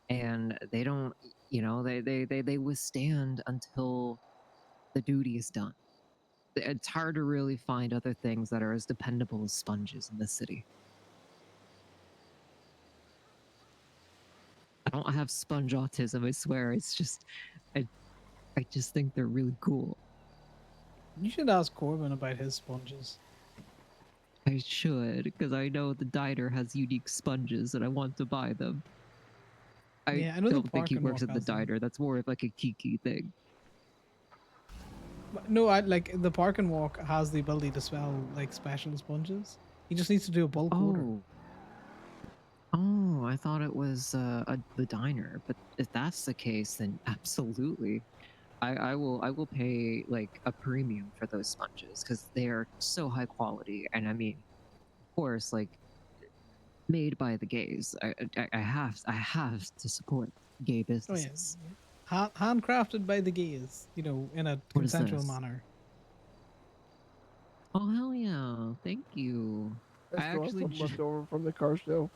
S5: and they don't. They withstand until the duty is done. It's hard to really find other things that are as dependable as sponges in this city. I don't have sponge autism, I swear. It's just, I just think they're really cool.
S1: You should ask Corbin about his sponges.
S5: I should, because I know the diner has unique sponges and I want to buy them.
S1: Yeah, I know the
S5: don't think he
S1: Park and
S5: works
S1: Walk
S5: at the
S1: has them.
S5: diner. That's more of like a Kiki thing.
S1: But no, I like the Park and Walk has the ability to smell like special sponges. He just needs to do a bulk order.
S5: Oh, I thought it was the diner. But if that's the case, then absolutely. I will pay like a premium for those sponges because they are so high quality. And I mean, of course, like made by the gays. I have to support gay
S1: Oh
S5: businesses.
S1: yeah, handcrafted by the gays. In a
S5: What is
S1: consensual
S5: this?
S1: manner.
S5: Oh hell yeah! Thank you.
S17: I still have some left over from the car show.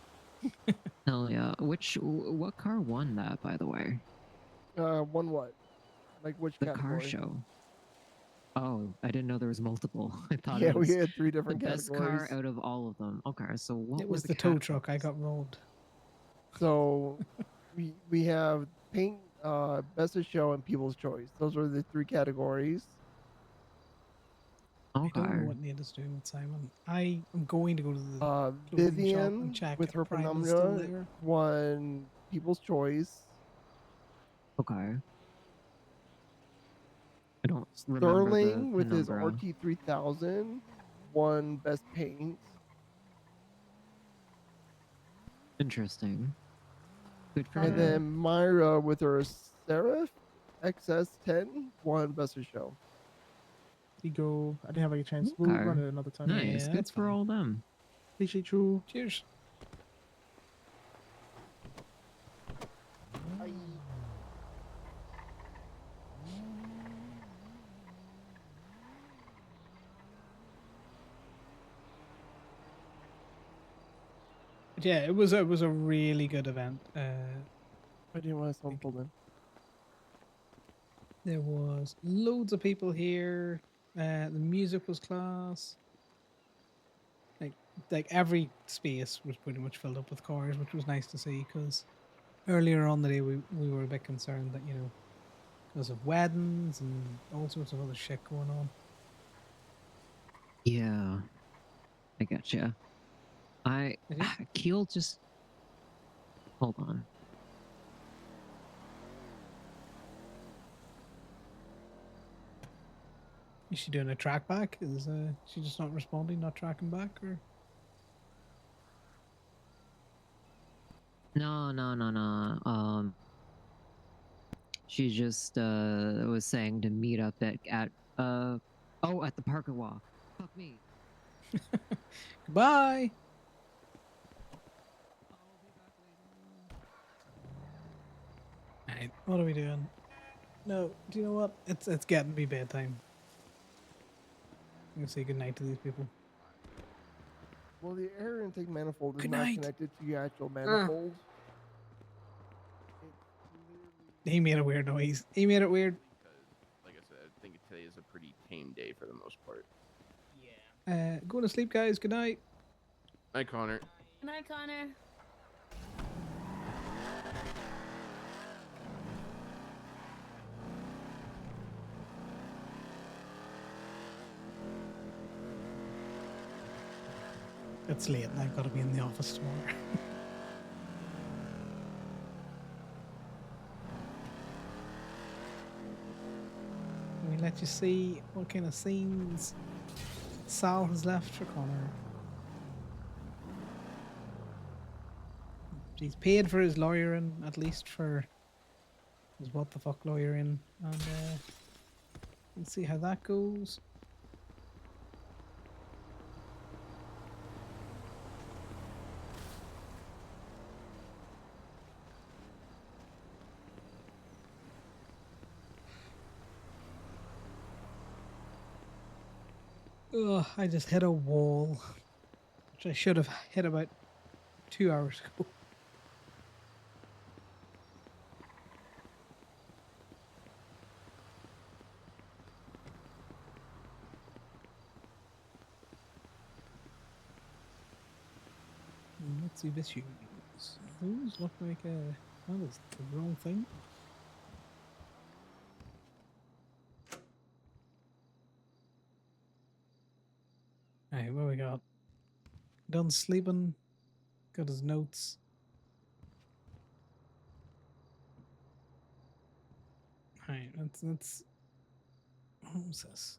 S5: Hell yeah! What car won that, by the way?
S17: One what? Like which
S5: The
S17: category?
S5: car show. Oh, I didn't know there was multiple. I thought
S17: Yeah,
S5: it was
S17: we had 3 different
S5: the best
S17: categories.
S5: car out of all of them. Okay, so what
S1: It
S5: were
S1: was
S5: the
S1: the tow truck. I got robbed.
S17: So we have paint, best of show, and people's choice. Those are the 3 categories.
S1: I don't know what Nada's doing with Simon. I am going to go to the clothing shop and
S17: Vivian
S1: check
S17: with
S1: if
S17: her
S1: Primal's still
S17: penumbra
S1: there.
S17: won people's choice.
S5: Okay. I don't remember
S17: Sterling
S5: the
S17: with his
S5: penumbra.
S17: RT3000 won best paint.
S5: Interesting. Good for
S17: And
S5: her.
S17: then Myra with her Seraph XS10 won best of show.
S9: You go. I didn't have a chance.
S5: Okay.
S9: We'll run it another time.
S5: Nice. Good for all them.
S9: Appreciate you.
S1: Cheers. But yeah, it was a really good event.
S17: I didn't want to someone pulled in.
S1: There was loads of people here. The music was class. Like every space was pretty much filled up with cars, which was nice to see. Because earlier on the day we were a bit concerned that because of weddings and all sorts of other shit going on.
S5: Yeah, I gotcha. Keel just hold on.
S1: Is she doing a track back? Is she just not responding, not tracking back, or?
S5: No. She just was saying to meet up at the Parker Walk. Fuck me.
S1: Goodbye. Alright, what are we doing? No, do you know what? It's getting to be bedtime. I'm gonna say goodnight to these people.
S17: Well, the air intake manifold is
S1: Good
S17: not
S1: night.
S17: connected to the actual manifold.
S1: He made a weird noise. He made it weird.
S16: Like I said, I think today is a pretty tame day for the most part.
S1: Going to sleep, guys. Good night.
S16: Hi, Connor.
S10: Good night, Connor.
S1: It's late and I've got to be in the office tomorrow. Let me let you see what kind of scenes Sal has left for Connor. He's paid for his lawyering, at least for his what the fuck lawyering, and let's see how that goes. Ugh, I just hit a wall, which I should have hit about 2 hours ago. Let's see this use. Those look like that is the wrong thing. Alright, what we got? Done sleeping. Got his notes. Alright, let's what was this?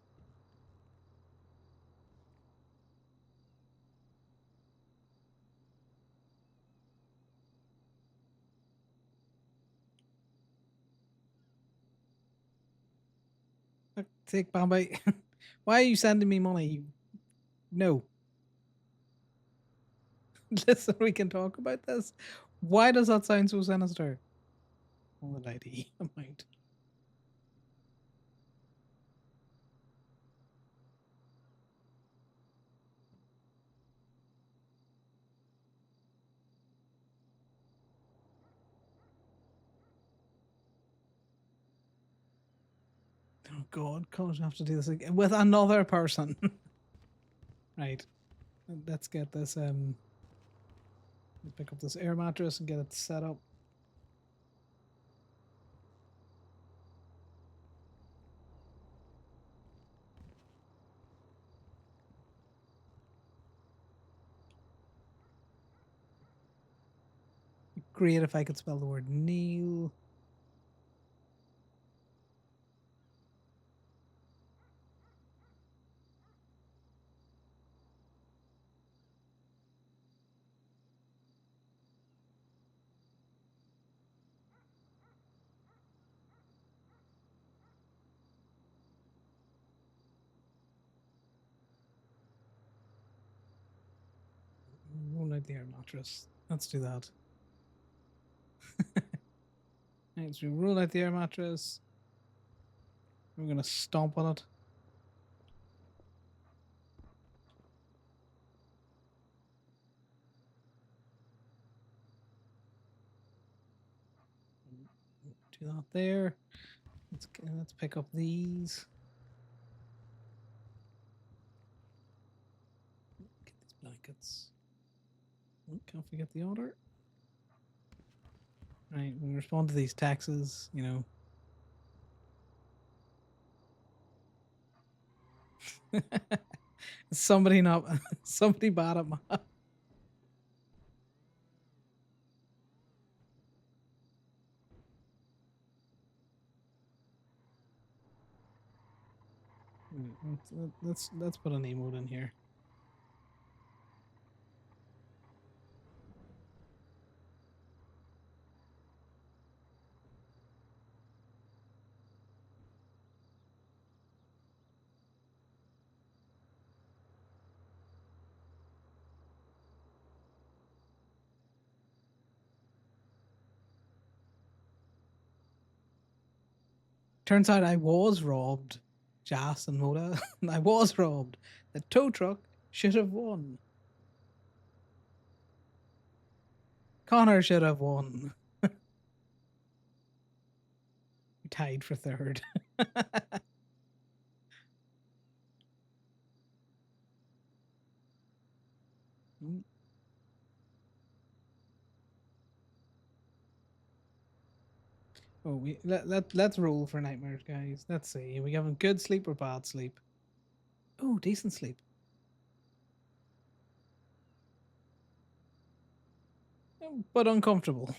S1: Take Bombay. Why are you sending me money? No. Listen, we can talk about this. Why does that sound so sinister? All the ID amount. Oh God, can't have to do this again with another person. Right. Let's get this let's pick up this air mattress and get it set up. Great if I could spell the word Neil. Roll out the air mattress. Let's do that. Right, so we roll out the air mattress. We're gonna stomp on it. Do that there. Let's pick up these. Get these blankets. Oh, can't forget the order. Right, we respond to these taxes, you know. Somebody bad at math. Let's put an emote in here. Turns out I was robbed, Jas and Moda. I was robbed. The tow truck should have won. Connor should have won. We tied for third. Oh, let's roll for nightmares, guys. Let's see. Are we having good sleep or bad sleep? Oh, decent sleep. But uncomfortable.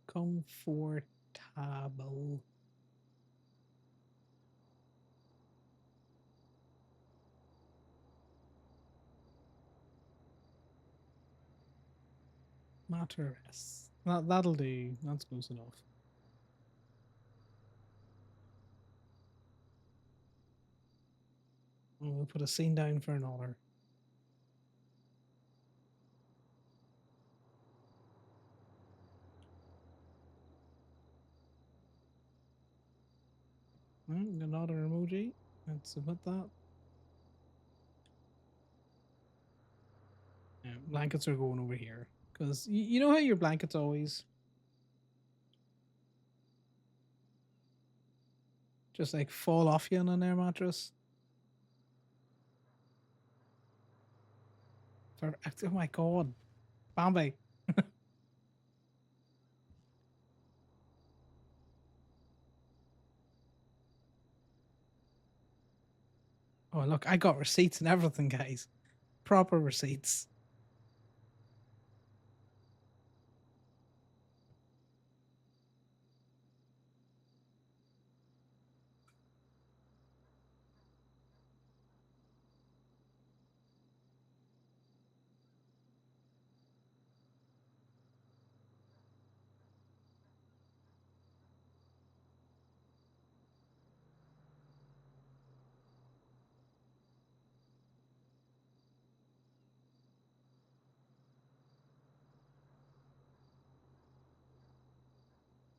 S1: Comfortable. Mattress. That'll do. That's close enough. And we'll put a scene down for another. Another emoji. Let's submit that. Yeah, blankets are going over here. Because you know how your blankets always just like fall off you on an air mattress? Oh my god. Bambi. Oh, look, I got receipts and everything, guys. Proper receipts.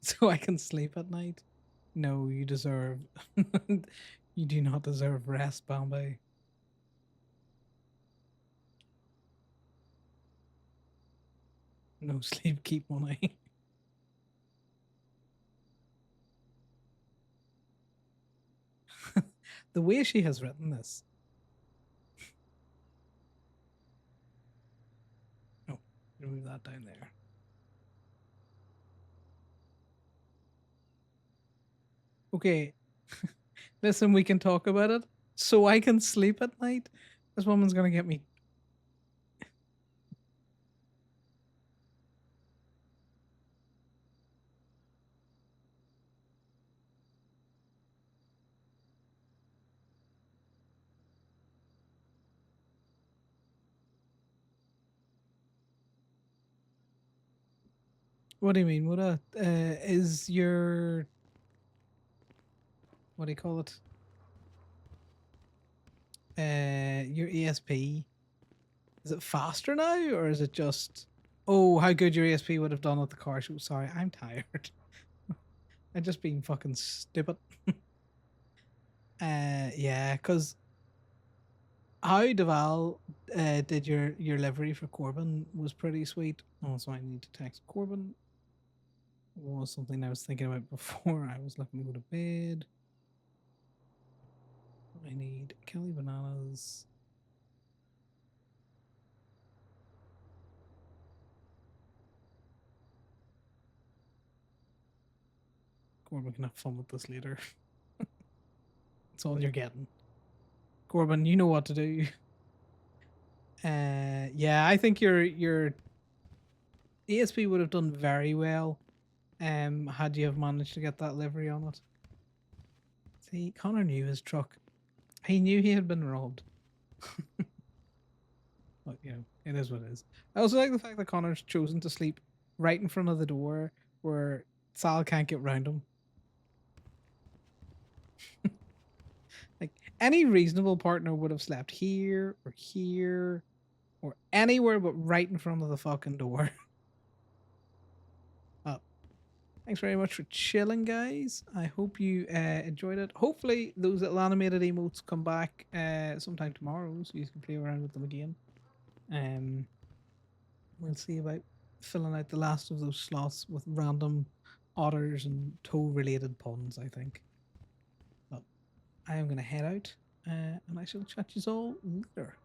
S1: So I can sleep at night? No, you deserve. You do not deserve rest, Bambi. No sleep, keep money. The way she has written this. Oh, move that down there. Okay. Listen, we can talk about it. So I can sleep at night? This woman's gonna get me. What do you mean? What is your, what do you call it? Your ESP, is it faster now, or is it just, oh, how good your ESP would have done at the car show? Sorry, I'm tired. I'm just being fucking stupid. Yeah, because how Deval did your livery for Corbin was pretty sweet. Also, I need to text Corbin. Was something I was thinking about before I was looking to go to bed. I need Kelly bananas. Corbin can have fun with this later. That's all you're getting. Corbin, you know what to do. Yeah, I think your ESP would have done very well had you have managed to get that livery on it. See, Connor knew his truck. He knew he had been robbed. But, you know, it is what it is. I also like the fact that Connor's chosen to sleep right in front of the door where Sal can't get round him. Like, any reasonable partner would have slept here or anywhere but right in front of the fucking door. Thanks very much for chilling, guys. I hope you enjoyed it. Hopefully, those little animated emotes come back sometime tomorrow, so you can play around with them again. We'll see about filling out the last of those slots with random otters and toe-related puns, I think. But I am going to head out, and I shall chat you all later.